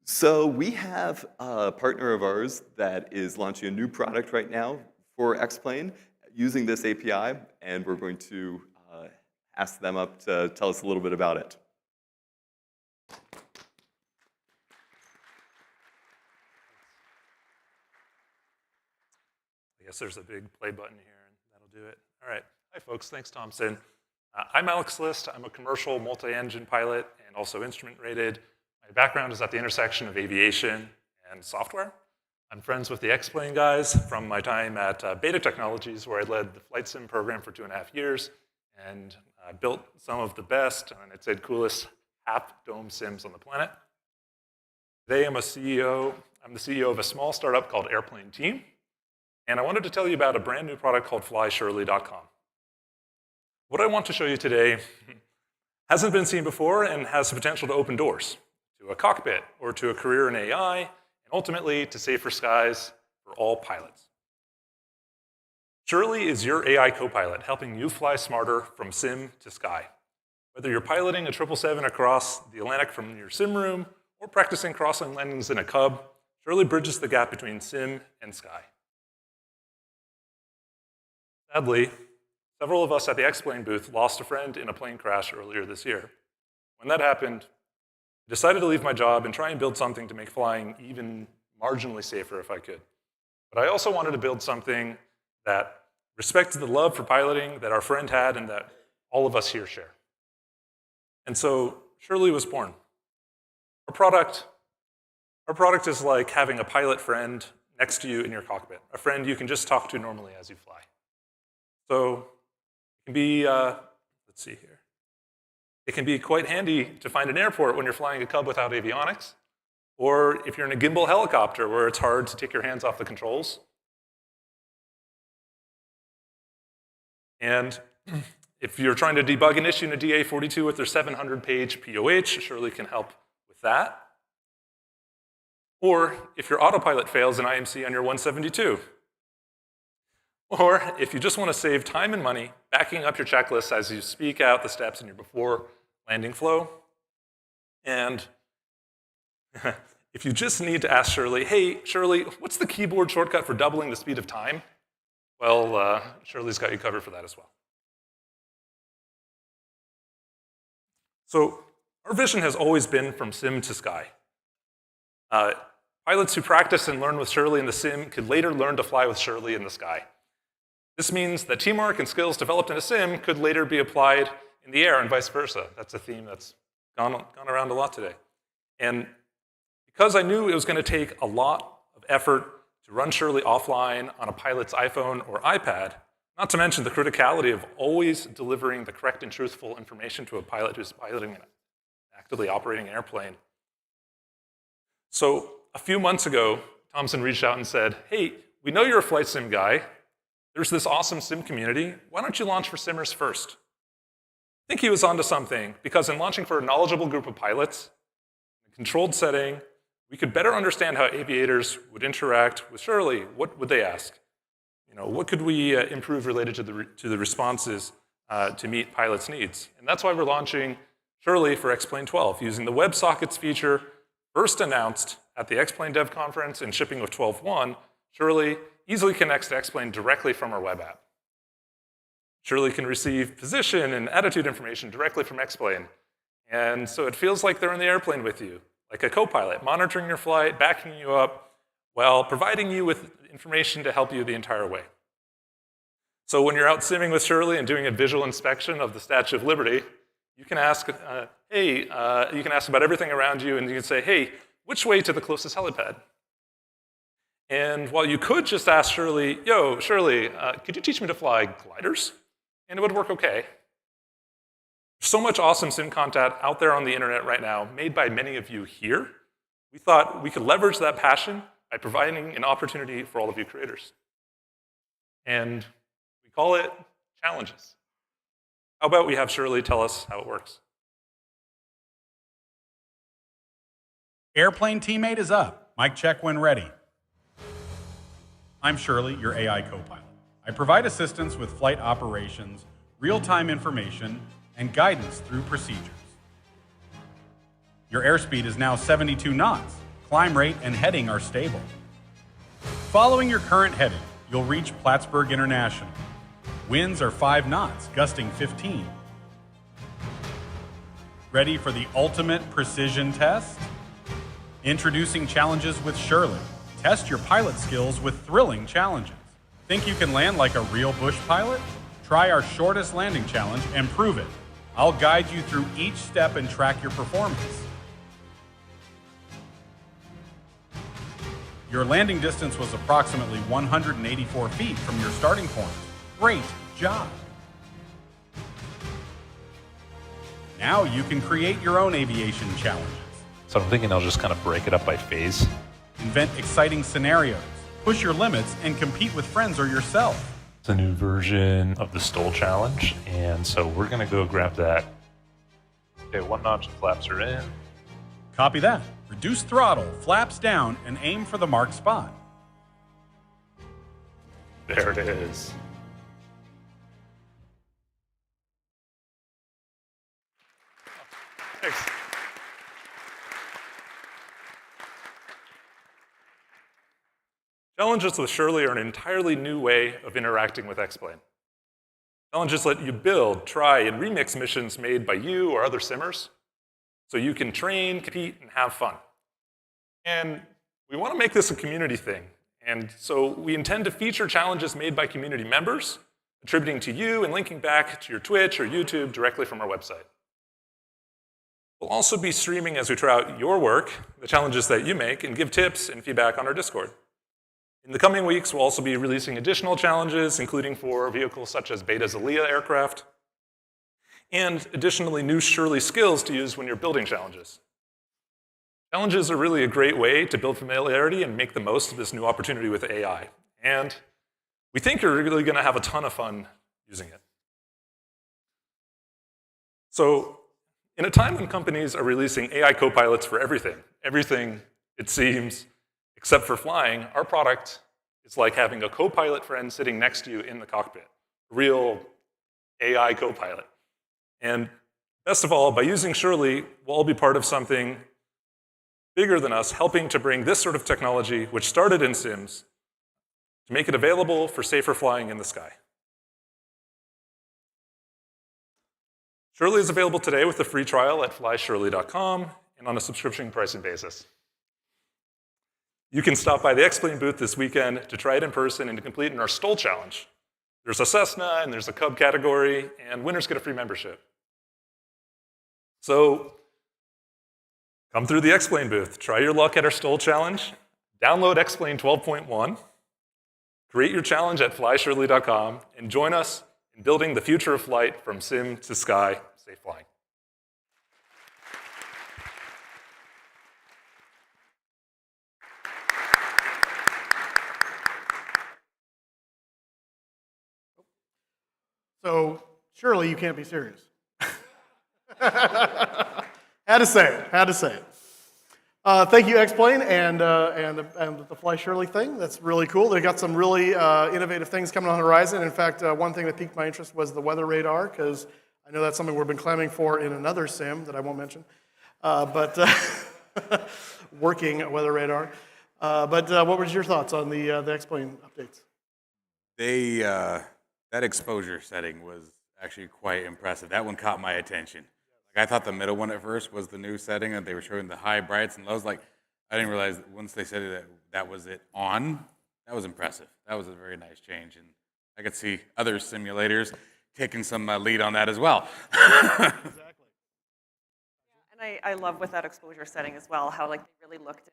So we have a partner of ours that is launching a new product right now for X-Plane using this API, and we're going to ask them up to tell us a little bit about it.
I guess there's a big play button here, and that'll do it. All right. Hi, folks. Thanks, Thompson. I'm Alex List. I'm a commercial multi-engine pilot and also instrument rated. My background is at the intersection of aviation and software. I'm friends with the X-Plane guys from my time at Beta Technologies, where I led the flight sim program for 2.5 years and built some of the best, and I'd say coolest half-dome sims on the planet. Today I'm the CEO of a small startup called Airplane Team, and I wanted to tell you about a brand new product called FlySurely.com. What I want to show you today hasn't been seen before and has the potential to open doors to a cockpit or to a career in AI, and ultimately to safer skies for all pilots. Surely is your AI co-pilot helping you fly smarter from sim to sky. Whether you're piloting a 777 across the Atlantic from your sim room or practicing crossing landings in a Cub, Surely bridges the gap between sim and sky. Sadly, several of us at the X-Plane booth lost a friend in a plane crash earlier this year. When that happened, I decided to leave my job and try and build something to make flying even marginally safer if I could. But I also wanted to build something that respected the love for piloting that our friend had and that all of us here share. And so Surely was born. Our product is like having a pilot friend next to you in your cockpit, a friend you can just talk to normally as you fly. So it can be, let's see here. It can be quite handy to find an airport when you're flying a Cub without avionics, or if you're in a gimbal helicopter where it's hard to take your hands off the controls. And if you're trying to debug an issue in a DA42 with their 700-page POH, Surely can help with that. Or if your autopilot fails in IMC on your 172. Or if you just want to save time and money, backing up your checklist as you speak out the steps in your before landing flow. And if you just need to ask Shirley, hey, Shirley, what's the keyboard shortcut for doubling the speed of time? Well, Shirley's got you covered for that as well. So our vision has always been from sim to sky. Pilots who practice and learn with Shirley in the sim could later learn to fly with Shirley in the sky. This means that teamwork and skills developed in a sim could later be applied in the air and vice versa. That's a theme that's gone around a lot today. And because I knew it was going to take a lot of effort to run Shirley offline on a pilot's iPhone or iPad, not to mention the criticality of always delivering the correct and truthful information to a pilot who's piloting an actively operating airplane. So a few months ago, Thomson reached out and said, hey, we know you're a flight sim guy. There's this awesome sim community. Why don't you launch for simmers first? I think he was onto something, because in launching for a knowledgeable group of pilots, in a controlled setting, we could better understand how aviators would interact with Shirley. What would they ask? What could we improve related to the responses to meet pilots' needs? And that's why we're launching Shirley for X-Plane 12, using the WebSockets feature first announced at the X-Plane Dev Conference and shipping with 12.1. Shirley easily connects to X-Plane directly from our web app. Shirley can receive position and attitude information directly from X-Plane. And so it feels like they're in the airplane with you, like a co-pilot, monitoring your flight, backing you up, while providing you with information to help you the entire way. So when you're out simming with Shirley and doing a visual inspection of the Statue of Liberty, you can ask, you can ask about everything around you, and you can say, hey, which way to the closest helipad? And while you could just ask Shirley, yo, Shirley, could you teach me to fly gliders? And it would work okay. There's so much awesome sim content out there on the internet right now, made by many of you here. We thought we could leverage that passion by providing an opportunity for all of you creators. And we call it challenges. How about we have Shirley tell us how it works?
Airplane teammate is up. Mic check when ready. I'm Shirley, your AI co-pilot. I provide assistance with flight operations, real-time information, and guidance through procedures. Your airspeed is now 72 knots. Climb rate and heading are stable. Following your current heading, you'll reach Plattsburgh International. Winds are 5 knots, gusting 15. Ready for the ultimate precision test? Introducing challenges with Shirley. Test your pilot skills with thrilling challenges. Think you can land like a real bush pilot? Try our shortest landing challenge and prove it. I'll guide you through each step and track your performance. Your landing distance was approximately 184 feet from your starting point. Great job. Now you can create your own aviation challenges.
So I'm thinking I'll just kind of break it up by phase.
Invent exciting scenarios, push your limits, and compete with friends or yourself.
It's a new version of the Stole Challenge, and so we're gonna go grab that. Okay, 1 notch and flaps are in.
Copy that. Reduce throttle, flaps down, and aim for the marked spot.
There it is. Thanks. Challenges with Shirley are an entirely new way of interacting with X-Plane. Challenges let you build, try, and remix missions made by you or other simmers, so you can train, compete, and have fun. And we want to make this a community thing. And so we intend to feature challenges made by community members, attributing to you and linking back to your Twitch or YouTube directly from our website. We'll also be streaming as we try out your work, the challenges that you make, and give tips and feedback on our Discord. In the coming weeks, we'll also be releasing additional challenges, including for vehicles such as Beta's Aliyah aircraft, and additionally new Shirley skills to use when you're building challenges. Challenges are really a great way to build familiarity and make the most of this new opportunity with AI. And we think you're really going to have a ton of fun using it. So in a time when companies are releasing AI co-pilots for everything, it seems, except for flying, our product is like having a co-pilot friend sitting next to you in the cockpit, a real AI co-pilot. And best of all, by using Shirley, we'll all be part of something bigger than us, helping to bring this sort of technology, which started in Sims, to make it available for safer flying in the sky. Shirley is available today with a free trial at flyshirley.com and on a subscription pricing basis. You can stop by the X-Plane booth this weekend to try it in person and to complete in our STOL challenge. There's a Cessna and there's a Cub category, and winners get a free membership. So come through the X-Plane booth, try your luck at our STOL challenge, download X-Plane 12.1, create your challenge at flyshirley.com, and join us in building the future of flight from sim to sky, safe flying.
So surely you can't be serious. Had to say it. Thank you, X-Plane, and the Fly Shirley thing. That's really cool. They got some really innovative things coming on the horizon. In fact, one thing that piqued my interest was the weather radar, because I know that's something we've been clamoring for in another sim that I won't mention, but working weather radar. What was your thoughts on the X-Plane updates?
That exposure setting was actually quite impressive. That one caught my attention. Like, I thought the middle one at first was the new setting that they were showing the high brights and lows. Like, I didn't realize that once they said that was it on. That was impressive. That was a very nice change, and I could see other simulators taking some lead on that as well.
Exactly. And I love with that exposure setting as well how like they really looked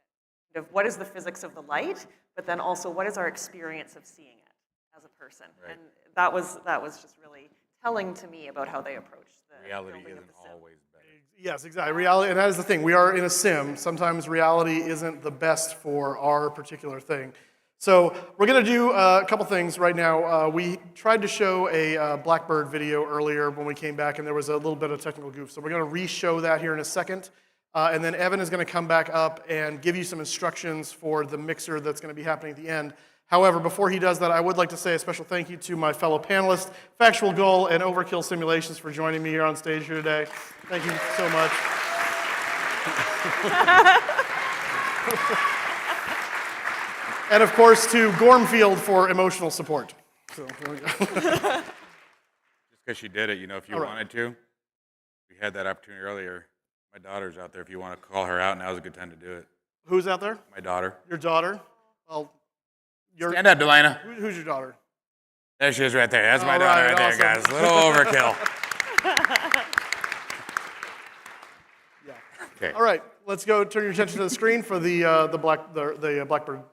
at what is the physics of the light, but then also what is our experience of seeing it as a person.
Right.
And that was just really telling to me about how they approached the
reality
building
isn't
of the sim.
always better.
Yes, exactly. Reality, and that is the thing. We are in a sim. Sometimes reality isn't the best for our particular thing. So we're going to do a couple things right now. We tried to show a Blackbird video earlier when we came back, and there was a little bit of technical goof. So we're going to re-show that here in a second. And then Evan is going to come back up and give you some instructions for the mixer that's going to be happening at the end. However, before he does that, I would like to say a special thank you to my fellow panelists, Factual Goal and Overkill Simulations, for joining me here on stage here today. Thank you so much. And of course, to Gormfield for emotional support. So, there we go.
Just because she did it, you know, if you wanted to, we had that opportunity earlier. My daughter's out there. If you want to call her out, now's a good time to do it.
Who's out there?
My daughter.
Your daughter? Well,
stand up, Delina.
Who's your daughter?
There she is right there. That's my daughter right there, guys. A little overkill.
Yeah.
Okay.
All right, let's go turn your attention to the screen for the Blackbird video.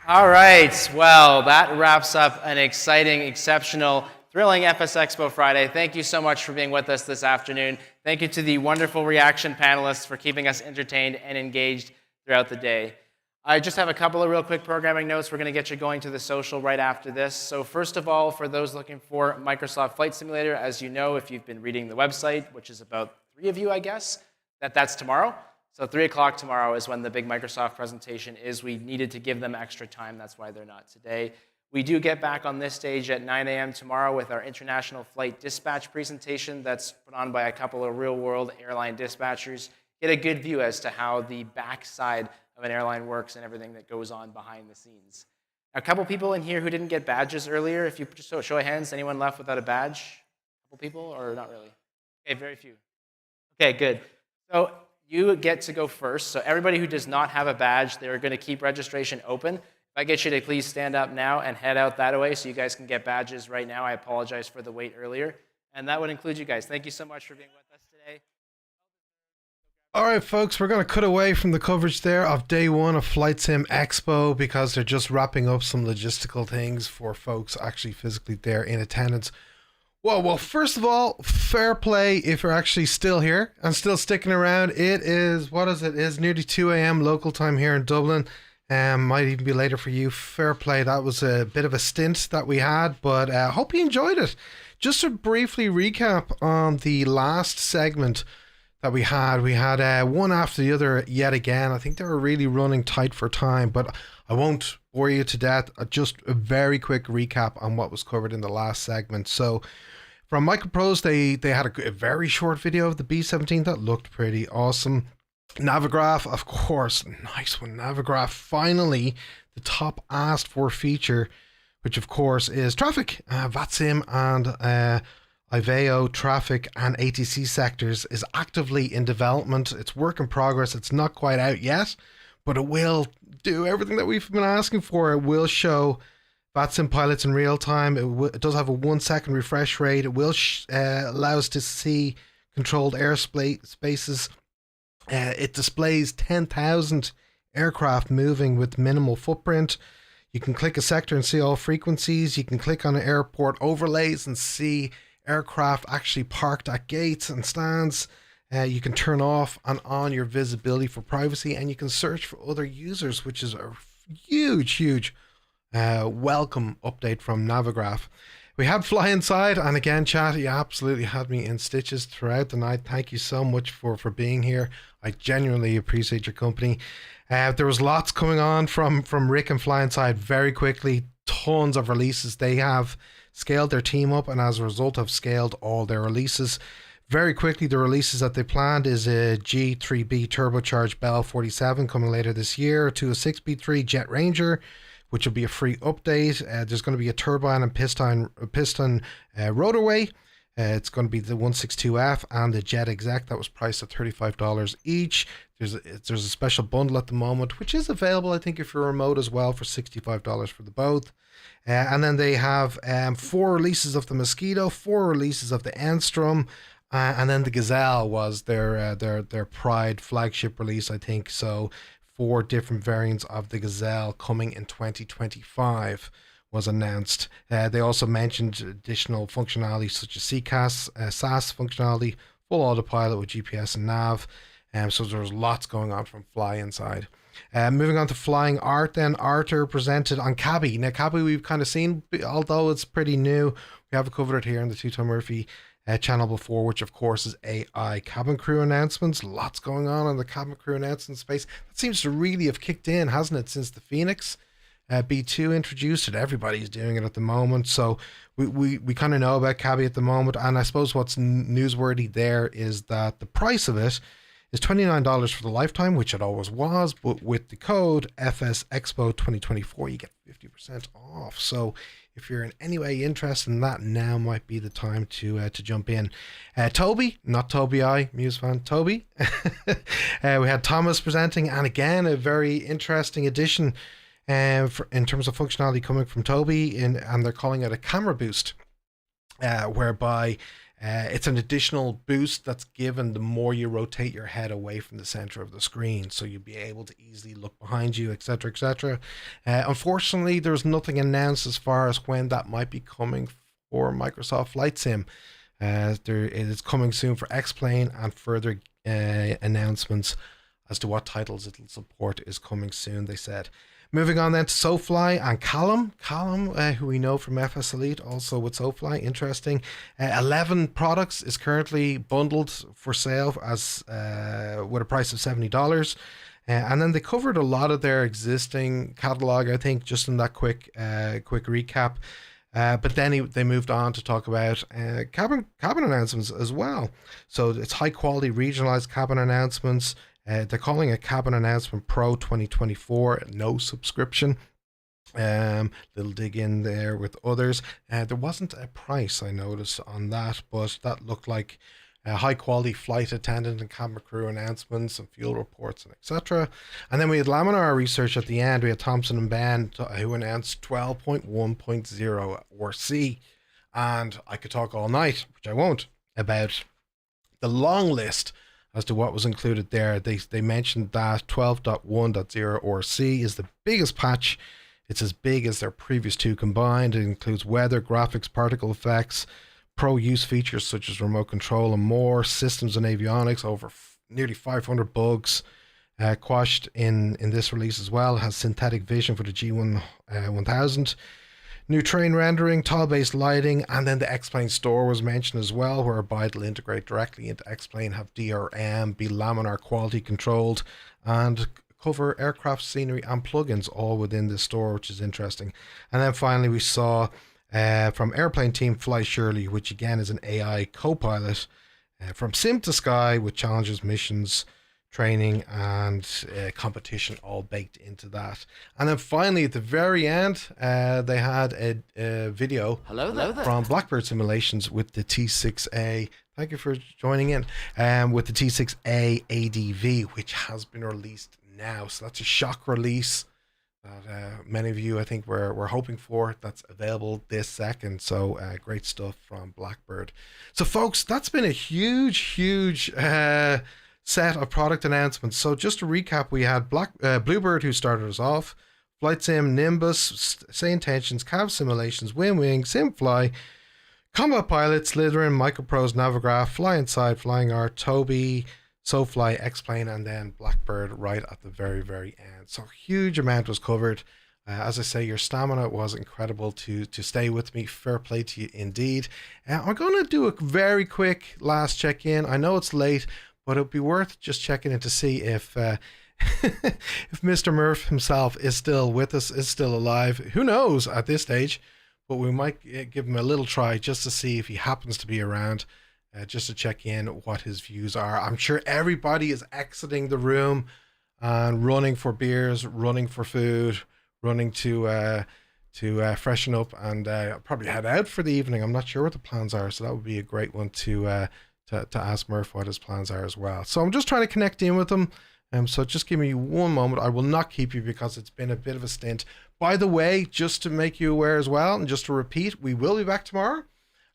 All right, well, that wraps up an exciting, exceptional, thrilling FSExpo Friday. Thank you so much for being with us this afternoon. Thank you to the wonderful reaction panelists for keeping us entertained and engaged throughout the day. I just have a couple of real quick programming notes. We're going to get you going to the social right after this. So first of all, for those looking for Microsoft Flight Simulator, as you know, if you've been reading the website, which is about 3 of you, I guess, that's tomorrow. So 3 o'clock tomorrow is when the big Microsoft presentation is. We needed to give them extra time. That's why they're not today. We do get back on this stage at 9 a.m. tomorrow with our International Flight Dispatch presentation that's put on by a couple of real-world airline dispatchers. Get a good view as to how the backside of an airline works and everything that goes on behind the scenes. A couple people in here who didn't get badges earlier. If you just show of hands, anyone left without a badge? A couple people, or not really? Okay, very few. Okay, good. So you get to go first. So everybody who does not have a badge, they're going to keep registration open. If I get you to please stand up now and head out that way so you guys can get badges right now. I apologize for the wait earlier. And that would include you guys. Thank you so much for being with us today.
All right, folks, we're going to cut away from the coverage there of day one of FlightSimExpo because they're just wrapping up some logistical things for folks actually physically there in attendance. Well, first of all, fair play if you're actually still here and still sticking around. It is, it is nearly 2 a.m. local time here in Dublin. Might even be later for you. Fair play. That was a bit of a stint that we had, but hope you enjoyed it. Just to briefly recap on the last segment that we had one after the other yet again. I think they were really running tight for time, but I won't bore you to death. Just a very quick recap on what was covered in the last segment. So from Microprose, they had a very short video of the B-17 that looked pretty awesome. Navigraph, of course, nice one. Navigraph, finally, the top asked for feature, which of course is traffic. VATSIM and IVEO traffic and ATC sectors is actively in development. It's work in progress. It's not quite out yet, but it will do everything that we've been asking for. It will show VATSIM pilots in real time. It does have a 1 second refresh rate. It will allow us to see controlled airspaces. It displays 10,000 aircraft moving with minimal footprint. You can click a sector and see all frequencies. You can click on airport overlays and see aircraft actually parked at gates and stands. You can turn off and on your visibility for privacy, and you can search for other users, which is a huge welcome update from Navigraph. We had FlyInside, and again, chat, you absolutely had me in stitches throughout the night. Thank you so much for being here. I genuinely appreciate your company. There was lots coming on from Rick and FlyInside very quickly. Tons of releases. They have scaled their team up, and as a result have scaled all their releases. Very quickly, the releases that they planned is a G3B turbocharged Bell 47 coming later this year, 206B3 Jet Ranger, which will be a free update. There's going to be a turbine and piston rotorway. It's going to be the 162F and the Jet Exec that was priced at $35 each. There's a special bundle at the moment, which is available, I think, if you're remote as well, for $65 for the both. And then they have 4 releases of the Mosquito, 4 releases of the Enstrom, and then the Gazelle was their Pride flagship release, I think. So 4 different variants of the Gazelle coming in 2025 was announced. They also mentioned additional functionality such as CCAS, SAS functionality, full autopilot with GPS and nav. So there's lots going on from FlyInside. Moving on to Flying Art, then Arthur presented on Cabby. Now Cabby we've kind of seen, although it's pretty new. We have covered it here in the TwoToneMurphy channel before, which of course is AI cabin crew announcements. Lots going on in the cabin crew announcement space. That seems to really have kicked in, hasn't it, since the Phoenix B2 introduced it. Everybody's doing it at the moment, so we kind of know about Cabby at the moment. And I suppose what's newsworthy there is that the price of it is $29 for the lifetime, which it always was, but with the code FSExpo 2024 you get 50% off. So if you're in any way interested in that, now might be the time to jump in. Tobii, not Tobii, Muse fan, Tobii. We had Thomas presenting, and again a very interesting addition in terms of functionality coming from Tobii, and they're calling it a camera boost, whereby It's an additional boost that's given the more you rotate your head away from the center of the screen, so you'll be able to easily look behind you, etc., etc. Unfortunately, there's nothing announced as far as when that might be coming for Microsoft Flight Sim. It is coming soon for X-Plane, and further announcements as to what titles it'll support is coming soon, they said. Moving on then to Sofly and Callum, who we know from FS Elite, also with Sofly, interesting. 11 products is currently bundled for sale as with a price of $70. And then they covered a lot of their existing catalog, I think, just in that quick recap. But then they moved on to talk about cabin announcements as well. So it's high quality regionalized cabin announcements. They're calling it Cabin Announcement Pro 2024, no subscription. Little dig in there with others. There wasn't a price, I noticed, on that, but that looked like high quality flight attendant and cabin crew announcements and fuel reports and etc. And then we had Laminar Research at the end. We had Thompson and Ben who announced 12.1.0 or C. And I could talk all night, which I won't, about the long list as to what was included there. They mentioned that 12.1.0 or C is the biggest patch. It's as big as their previous two combined. It includes weather, graphics, particle effects, pro use features such as remote control and more, systems and avionics, over nearly 500 bugs quashed in this release as well. It has synthetic vision for the G1000. New train rendering, tile-based lighting, and then the X-Plane store was mentioned as well, whereby it'll integrate directly into X-Plane, have DRM, be laminar quality controlled, and cover aircraft scenery and plugins all within the store, which is interesting. And then finally we saw from airplane team Fly Shirley, which again is an AI co-pilot, from sim to sky with challenges, missions, training and competition all baked into that. And then finally at the very end they had a video from Blackbird Simulations with the T6A. Thank you for joining in. With the T6A ADV, which has been released now, so that's a shock release that many of you I think were hoping for. That's available this second, so great stuff from Blackbird. So folks, that's been a huge set of product announcements. So just to recap, we had Bluebird, who started us off, Flight Sim, Nimbus, Say Intentions, Cav Simulations, Winwing, Simfly, Combat Pilot, Slytherin, Microprose, Navigraph, FlyInside, Flying Art, Tobii, Sofly, X-Plane, and then Blackbird right at the very, very end. So huge amount was covered. As I say, your stamina was incredible to stay with me. Fair play to you indeed. I'm going to do a very quick last check-in. I know it's late, but it'd be worth just checking in to see if if Mr. Murph himself is still with us, is still alive. Who knows at this stage, but we might give him a little try just to see if he happens to be around, just to check in what his views are. I'm sure everybody is exiting the room and running for beers, running for food, running to freshen up and probably head out for the evening. I'm not sure what the plans are, so that would be a great one to ask Murph what his plans are as well. So I'm just trying to connect in with him. So just give me one moment. I will not keep you because it's been a bit of a stint. By the way, just to make you aware as well, and just to repeat, we will be back tomorrow.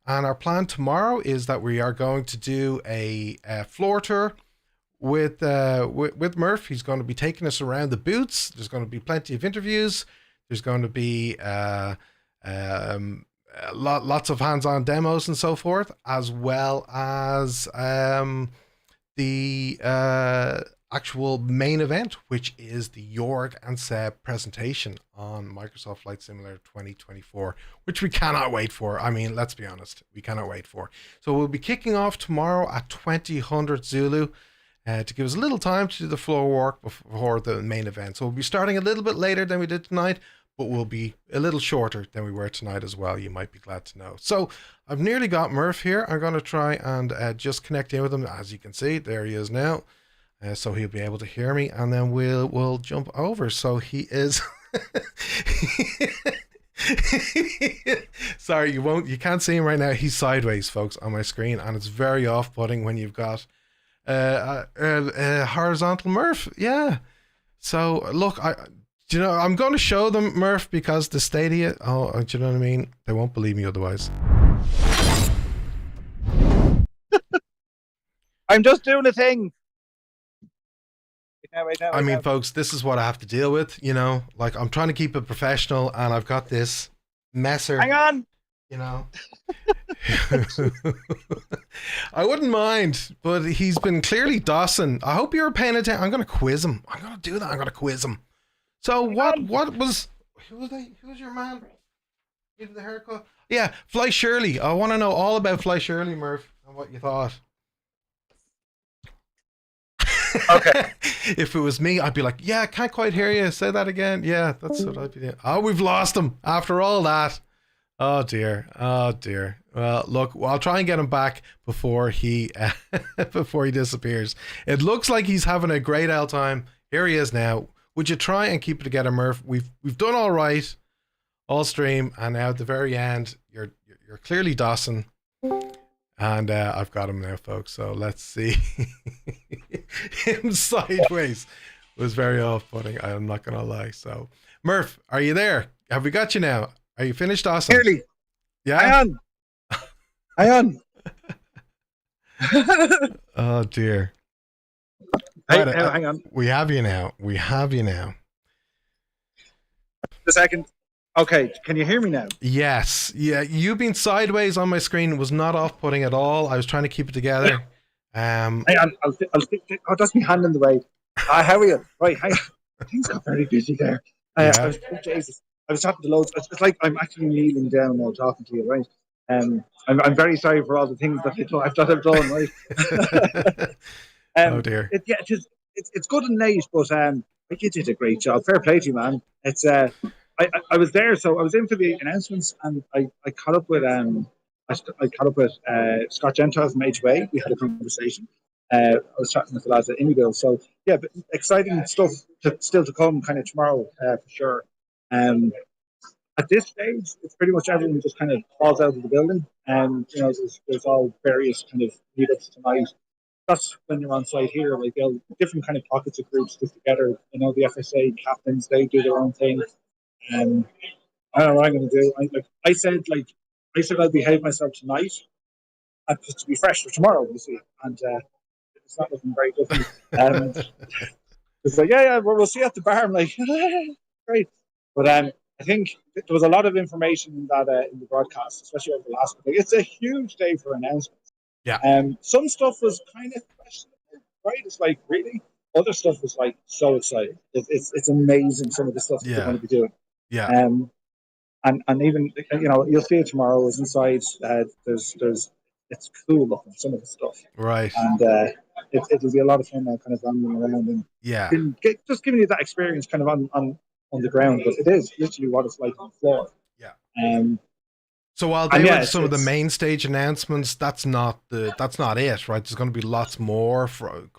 And our plan tomorrow is that we are going to do a floor tour with Murph. He's going to be taking us around the booths. There's going to be plenty of interviews. There's going to be lots of hands-on demos and so forth, as well as the actual main event, which is the Jorg and Seb presentation on Microsoft Flight Simulator 2024, which we cannot wait for. I mean, let's be honest, we cannot wait for. So we'll be kicking off tomorrow at 2000 Zulu to give us a little time to do the floor work before the main event. So we'll be starting a little bit later than we did tonight, but we'll be a little shorter than we were tonight as well, you might be glad to know. So I've nearly got Murph here. I'm going to try and just connect in with him. As you can see, there he is now. So he'll be able to hear me, and then we'll jump over. So he is sorry, you can't see him right now. He's sideways, folks, on my screen, and it's very off-putting when you've got horizontal Murph. Yeah. So look, I'm going to show them Murph because the Stadia. Oh, do you know what I mean? They won't believe me otherwise.
I'm just doing a thing. Wait now.
I mean, folks, this is what I have to deal with, you know? Like, I'm trying to keep it professional, and I've got this messer.
Hang on.
You know? I wouldn't mind, but he's been clearly Dawson. I hope you're paying attention. I'm going to quiz him. I'm going to do that. I'm going to quiz him. So what was... Who was your man? Give the haircut? Yeah, Fly Shirley. I want to know all about Fly Shirley, Murph, and what you thought.
Okay.
If it was me, I'd be like, yeah, I can't quite hear you. Say that again. Yeah, that's what I'd be doing. Oh, we've lost him after all that. Oh, dear. Oh, dear. Well, look, I'll try and get him back before he before he disappears. It looks like he's having a great old time. Here he is now. Would you try and keep it together, Murph? We've done all right, all stream, and now at the very end, you're clearly Dawson. And I've got him now, folks. So let's see. Him sideways was very off-putting. I'm not going to lie. So, Murph, are you there? Have we got you now? Are you finished, Dawson?
Clearly.
Yeah?
Hang on.
Oh, dear.
Hey,
Right,
hang on.
We have you now. We have you now.
A second. Okay, can you hear me now?
Yes. Yeah, you being sideways on my screen was not off-putting at all. I was trying to keep it together.
Hang on. Oh, that's me hand in the way. How are you? Right, hang on. Things got very busy there.
Yeah.
Jesus. I was talking to loads. It's like I'm actually kneeling down while talking to you, right? I'm very sorry for all the things that I've done, right?
Oh dear.
It's good and late, but you did a great job. Fair play to you, man. It's I was there, so I was in for the announcements, and I caught up with Scott Gentile from HWA. We had a conversation. I was chatting with the lads at Indyville. So yeah, but exciting stuff still to come, kind of tomorrow for sure. At this stage, it's pretty much everyone just kind of falls out of the building, and you know, there's all various kind of meetups tonight. That's when you're on site here, like different kind of pockets of groups get together. You know, the FSA captains, they do their own thing. I don't know what I'm going to do. I said I'll behave myself tonight, and just to be fresh for tomorrow, you see. And it's not looking very good. It's like, yeah, we'll see you at the bar. I'm like, great. But I think there was a lot of information in that in the broadcast, especially over the last week. It's a huge day for announcements.
Yeah.
Some stuff was kind of questionable, right? It's like, really? Other stuff was like so exciting. It's amazing, some of the stuff that they're going to be doing.
Yeah.
And even, you know, you'll see it tomorrow. Is inside. There's it's cool looking, some of the stuff.
Right.
And it'll be a lot of fun now, kind of wandering around and just giving you that experience, kind of on the ground. But it is literally what it's like on the floor.
Yeah. So while they were some of the main stage announcements, that's not it, right? There's going to be lots more,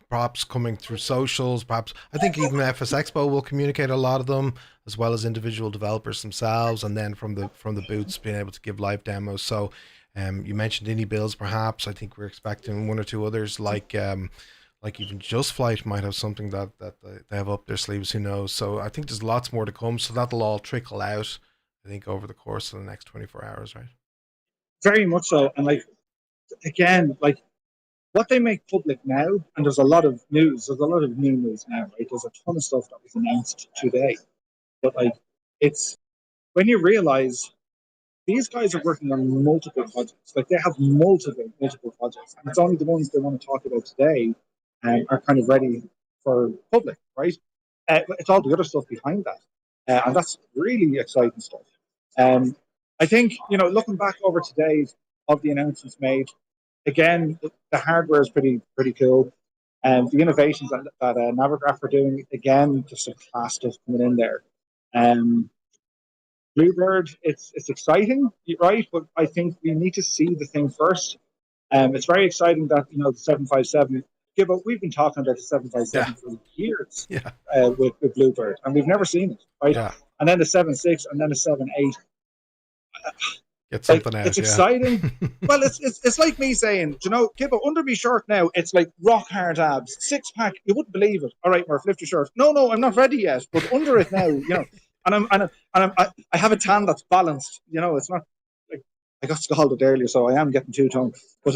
perhaps coming through socials. Perhaps I think even FSExpo will communicate a lot of them, as well as individual developers themselves, and then from the booths being able to give live demos. So, you mentioned Indie Builds, perhaps. I think we're expecting one or two others, like even Just Flight might have something that they have up their sleeves. Who knows? So I think there's lots more to come. So that'll all trickle out, I think, over the course of the next 24 hours, right?
Very much so. And again, what they make public now, and there's a lot of new news now, right? There's a ton of stuff that was announced today. But it's when you realize these guys are working on multiple projects. They have multiple projects. And it's only the ones they want to talk about today are kind of ready for public, right? It's all the other stuff behind that. And that's really exciting stuff. I think, you know, looking back over today of the announcements made, again, the hardware is pretty cool. The innovations that Navigraph are doing, again, just some class stuff coming in there. Bluebird, it's exciting, right? But I think we need to see the thing first. It's very exciting that, you know, the 757. Gibbo, we've been talking about the 757 for years with Bluebird, and we've never seen it, right?
Yeah.
And then the 7.6, and then the 7.8.
Get something out.
It's exciting. Well, it's like me saying, you know, Gibbo, under my shirt now, it's like rock hard abs, 6-pack. You wouldn't believe it. All right, Murph, lift your shirt. No, I'm not ready yet. But under it now, you know, and I have a tan that's balanced. You know, it's not like I got scalded earlier, so I am getting two-tone. But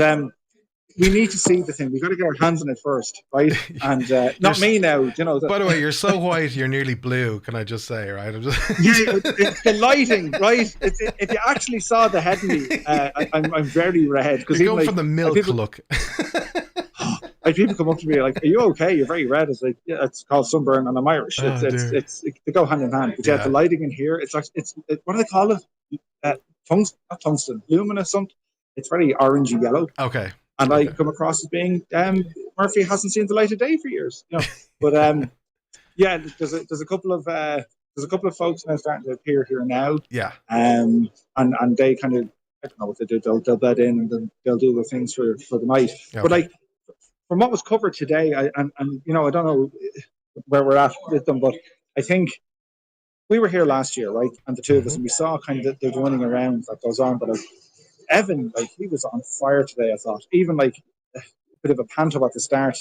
we need to see the thing. We've got to get our hands on it first, right? And not me now, you know.
By the way, you're so white, you're nearly blue. Can I just say, right?
Yeah, the lighting, right? If you actually saw the head of me, I'm very red. Because
you're going for the milk look.
Like people come up to me like, "Are you okay? You're very red." It's like, yeah, it's called sunburn, and I'm Irish. They go hand in hand. But yeah, the lighting in here, it's what do they call it? Tungsten, not tungsten, luminous something. It's very orangey yellow.
Okay.
And I come across as being Murphy hasn't seen the light of day for years, you know. But yeah, there's a couple of folks now starting to appear here now.
Yeah.
And they kind of, I don't know what they do. They'll bed in and then they'll do the things for the night. Okay. But like from what was covered today, and you know, I don't know where we're at with them, but I think we were here last year, right? And the two of us, and we saw kind of the running around that goes on. But like, Evan, like he was on fire today. I thought, even like a bit of a panto at the start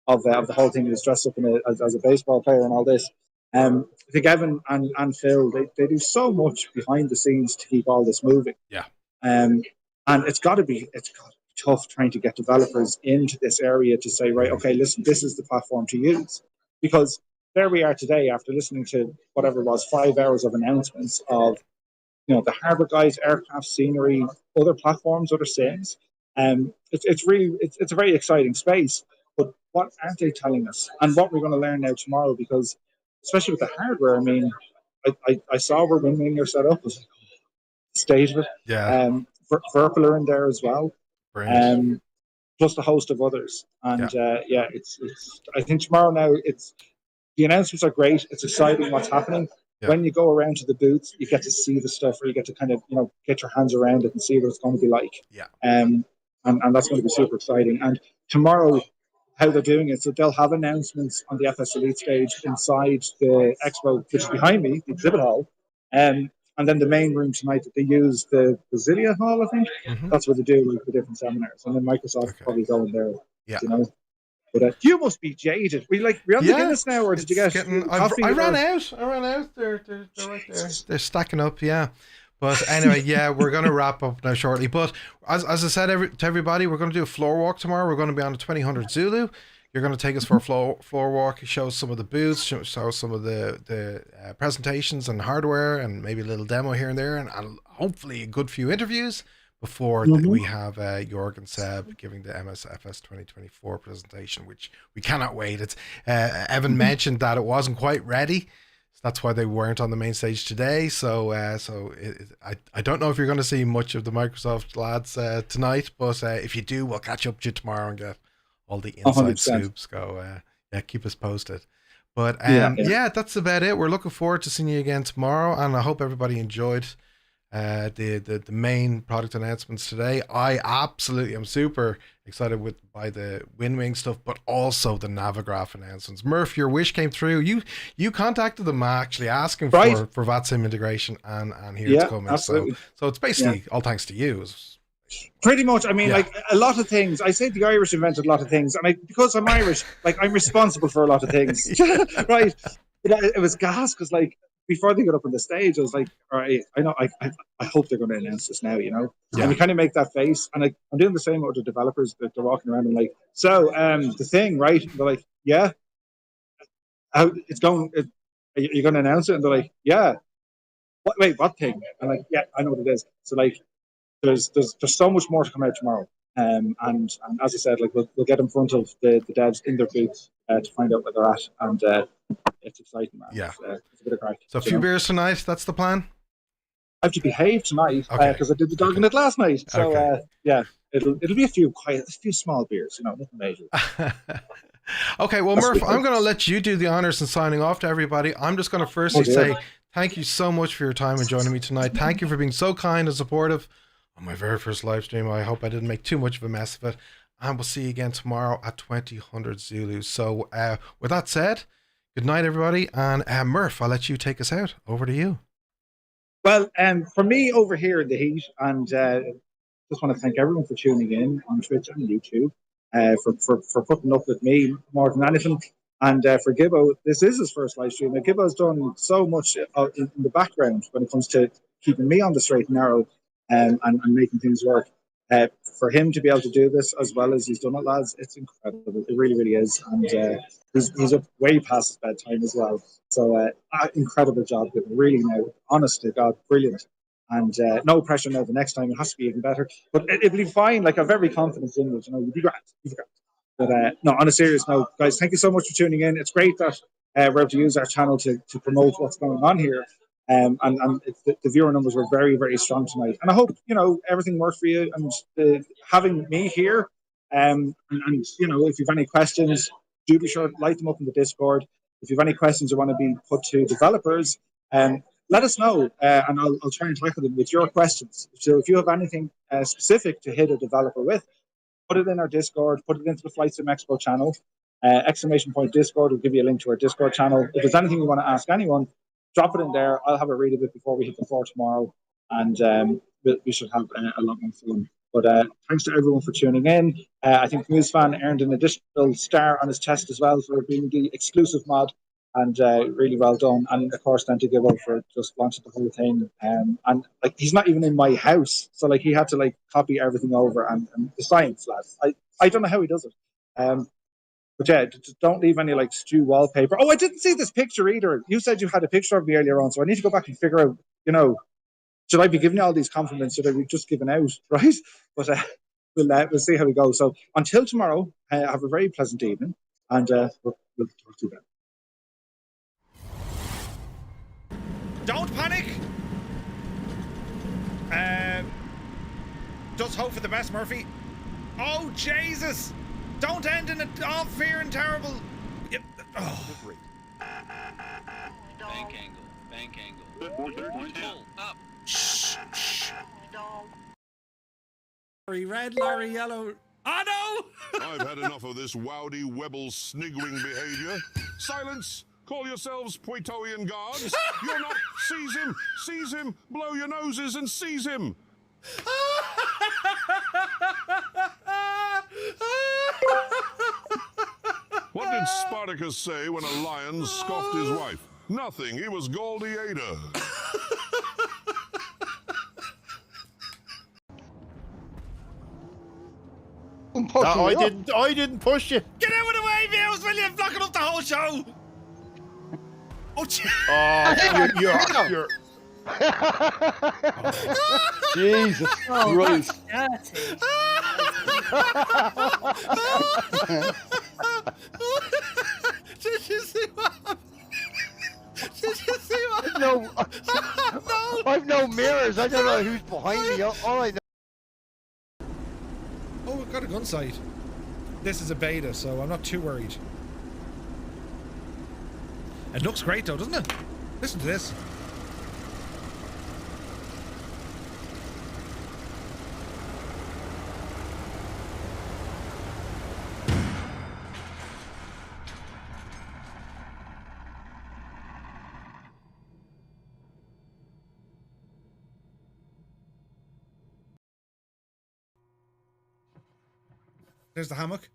of the whole thing. He was dressed up as a baseball player and all this. I think Evan and Phil, they do so much behind the scenes to keep all this moving.
Yeah.
And it's got to be tough trying to get developers into this area to say, right, okay, listen, this is the platform to use, because there we are today after listening to whatever it was 5 hours of announcements of, you know, the harbour guys, aircraft, scenery, other platforms, other sims. It's a very exciting space. But what aren't they telling us? And what we're going to learn now tomorrow, because especially with the hardware, I mean, I saw where Winwing are set up. I was like, state of it.
Yeah.
Verpal are in there as well. Plus a host of others. And it's I think tomorrow now the announcements are great. It's exciting what's happening. Yeah. When you go around to the booths, you get to see the stuff, or you get to kind of, you know, get your hands around it and see what it's going to be like.
Yeah.
And that's going to be super exciting. And tomorrow, how they're doing it, so they'll have announcements on the FS Elite stage inside the expo, which is behind me, the exhibit hall. And then the main room tonight that they use, the Brasilia Hall, I think. Mm-hmm. That's where they do like the different seminars. And then Microsoft probably go in there. Yeah. You know. But you must be jaded. We're on the Guinness now, or did you get coffee?
I ran out. They're right there. They're stacking up, yeah. But anyway, yeah, we're going to wrap up now shortly. But as I said to everybody, we're going to do a floor walk tomorrow. We're going to be on the 2000 Zulu. You're going to take us for a floor walk, show some of the booths, show some of the presentations and hardware, and maybe a little demo here and there, and hopefully a good few interviews before we have Jorg and Seb giving the MSFS 2024 presentation, which we cannot wait. It's Evan mentioned that it wasn't quite ready, so that's why they weren't on the main stage today. So I don't know if you're going to see much of the Microsoft lads tonight, but if you do, we'll catch up to you tomorrow and get all the inside 100%. Scoops. Go, keep us posted. But yeah, that's about it. We're looking forward to seeing you again tomorrow, and I hope everybody enjoyed the main product announcements today. I absolutely am super excited by the Winwing stuff, but also the Navigraph announcements. Murph, your wish came through. You contacted them actually asking for VATSIM integration, and here it's coming. Absolutely. So it's basically all thanks to you.
Pretty much. I mean, like a lot of things. I say the Irish invented a lot of things, and because I'm Irish, like I'm responsible for a lot of things, right? It was gas because like before they got up on the stage, I was like, all right, I know, I hope they're going to announce this now, you know. And you kind of make that face, and I'm doing the same with the developers that they're walking around and like, so the thing, right? And they're like, yeah, how it's going? You're going to announce it? And they're like, yeah. Wait, what thing? And like, yeah, I know what it is. So like. There's so much more to come out tomorrow, and as I said, like we'll get in front of the devs in their booths to find out where they're at, and it's exciting, man. Yeah, it's a bit of crack.
So a few beers tonight. That's the plan.
I have to behave tonight because I did the dog in it last night. So yeah, it'll be a few small beers, you know, nothing major.
Okay, well, Murph, I'm going to let you do the honors and signing off to everybody. I'm just going to firstly say thank you so much for your time and joining me tonight. Thank you for being so kind and supportive on my very first live stream. I hope I didn't make too much of a mess of it. And we'll see you again tomorrow at 2000 Zulu. So with that said, good night, everybody. And Murph, I'll let you take us out. Over to you.
Well, for me over here in the heat, and just want to thank everyone for tuning in on Twitch and YouTube, for putting up with me more than anything. And for Gibbo, this is his first live stream. Now, Gibbo's done so much in the background when it comes to keeping me on the straight and narrow. And making things work. For him to be able to do this as well as he's done it, lads, it's incredible. It really, really is. And he's up way past his bedtime as well. So incredible job, really now. Honest to God, brilliant. And no pressure now. The next time it has to be even better. But it'll be fine. Like, I'm very confident in it. You know, you'll be great. You'll be great. But no, on a serious note, guys, thank you so much for tuning in. It's great that we're able to use our channel to promote what's going on here. And the viewer numbers were very, very strong tonight. And I hope, you know, everything worked for you. And having me here, and you know, if you have any questions, do be sure to light them up in the Discord. If you have any questions you want to be put to developers, let us know, and I'll try and tackle them with your questions. So if you have anything specific to hit a developer with, put it in our Discord, put it into the FlightSimExpo channel. !Discord will give you a link to our Discord channel. If there's anything you want to ask anyone, drop it in there. I'll have a read of it before we hit the floor tomorrow, and we should have a lot more fun. But thanks to everyone for tuning in. I think Fan earned an additional star on his test as well for being the exclusive mod, and really well done. And of course, then to Gibbo for just launching the whole thing. And like, he's not even in my house, so like, he had to like copy everything over, and the science, lads. I don't know how he does it. But yeah, don't leave any like stew wallpaper. Oh, I didn't see this picture either. You said you had a picture of me earlier on, so I need to go back and figure out, you know, should I be giving you all these compliments, should I be just giving out, right? But we'll see how we go. So until tomorrow, have a very pleasant evening, and we'll talk to you then.
Don't panic. Just hope for the best, Murphy. Oh, Jesus. Don't end in all fear and terrible. Yep. Oh.
Bank angle. Pull up.
Shh. Larry red, Larry yellow. Oh no!
I've had enough of this wowdy webble sniggering behavior. Silence! Call yourselves Praetorian guards. You're not. Seize him, blow your noses and seize him. What did Spartacus say when a lion scoffed his wife? Nothing. He was Goldie Ada.
No, I didn't push you.
Get out of the way, Vils, will you? Blocking up the whole show. Oh,
you're Jesus Christ.
Did you see what happened? Did you see what happened?
No. I've no mirrors. I don't know who's behind me. All I know.
Oh, we've got a gun sight. This is a beta, so I'm not too worried. It looks great though, doesn't it? Listen to this. There's the hammock.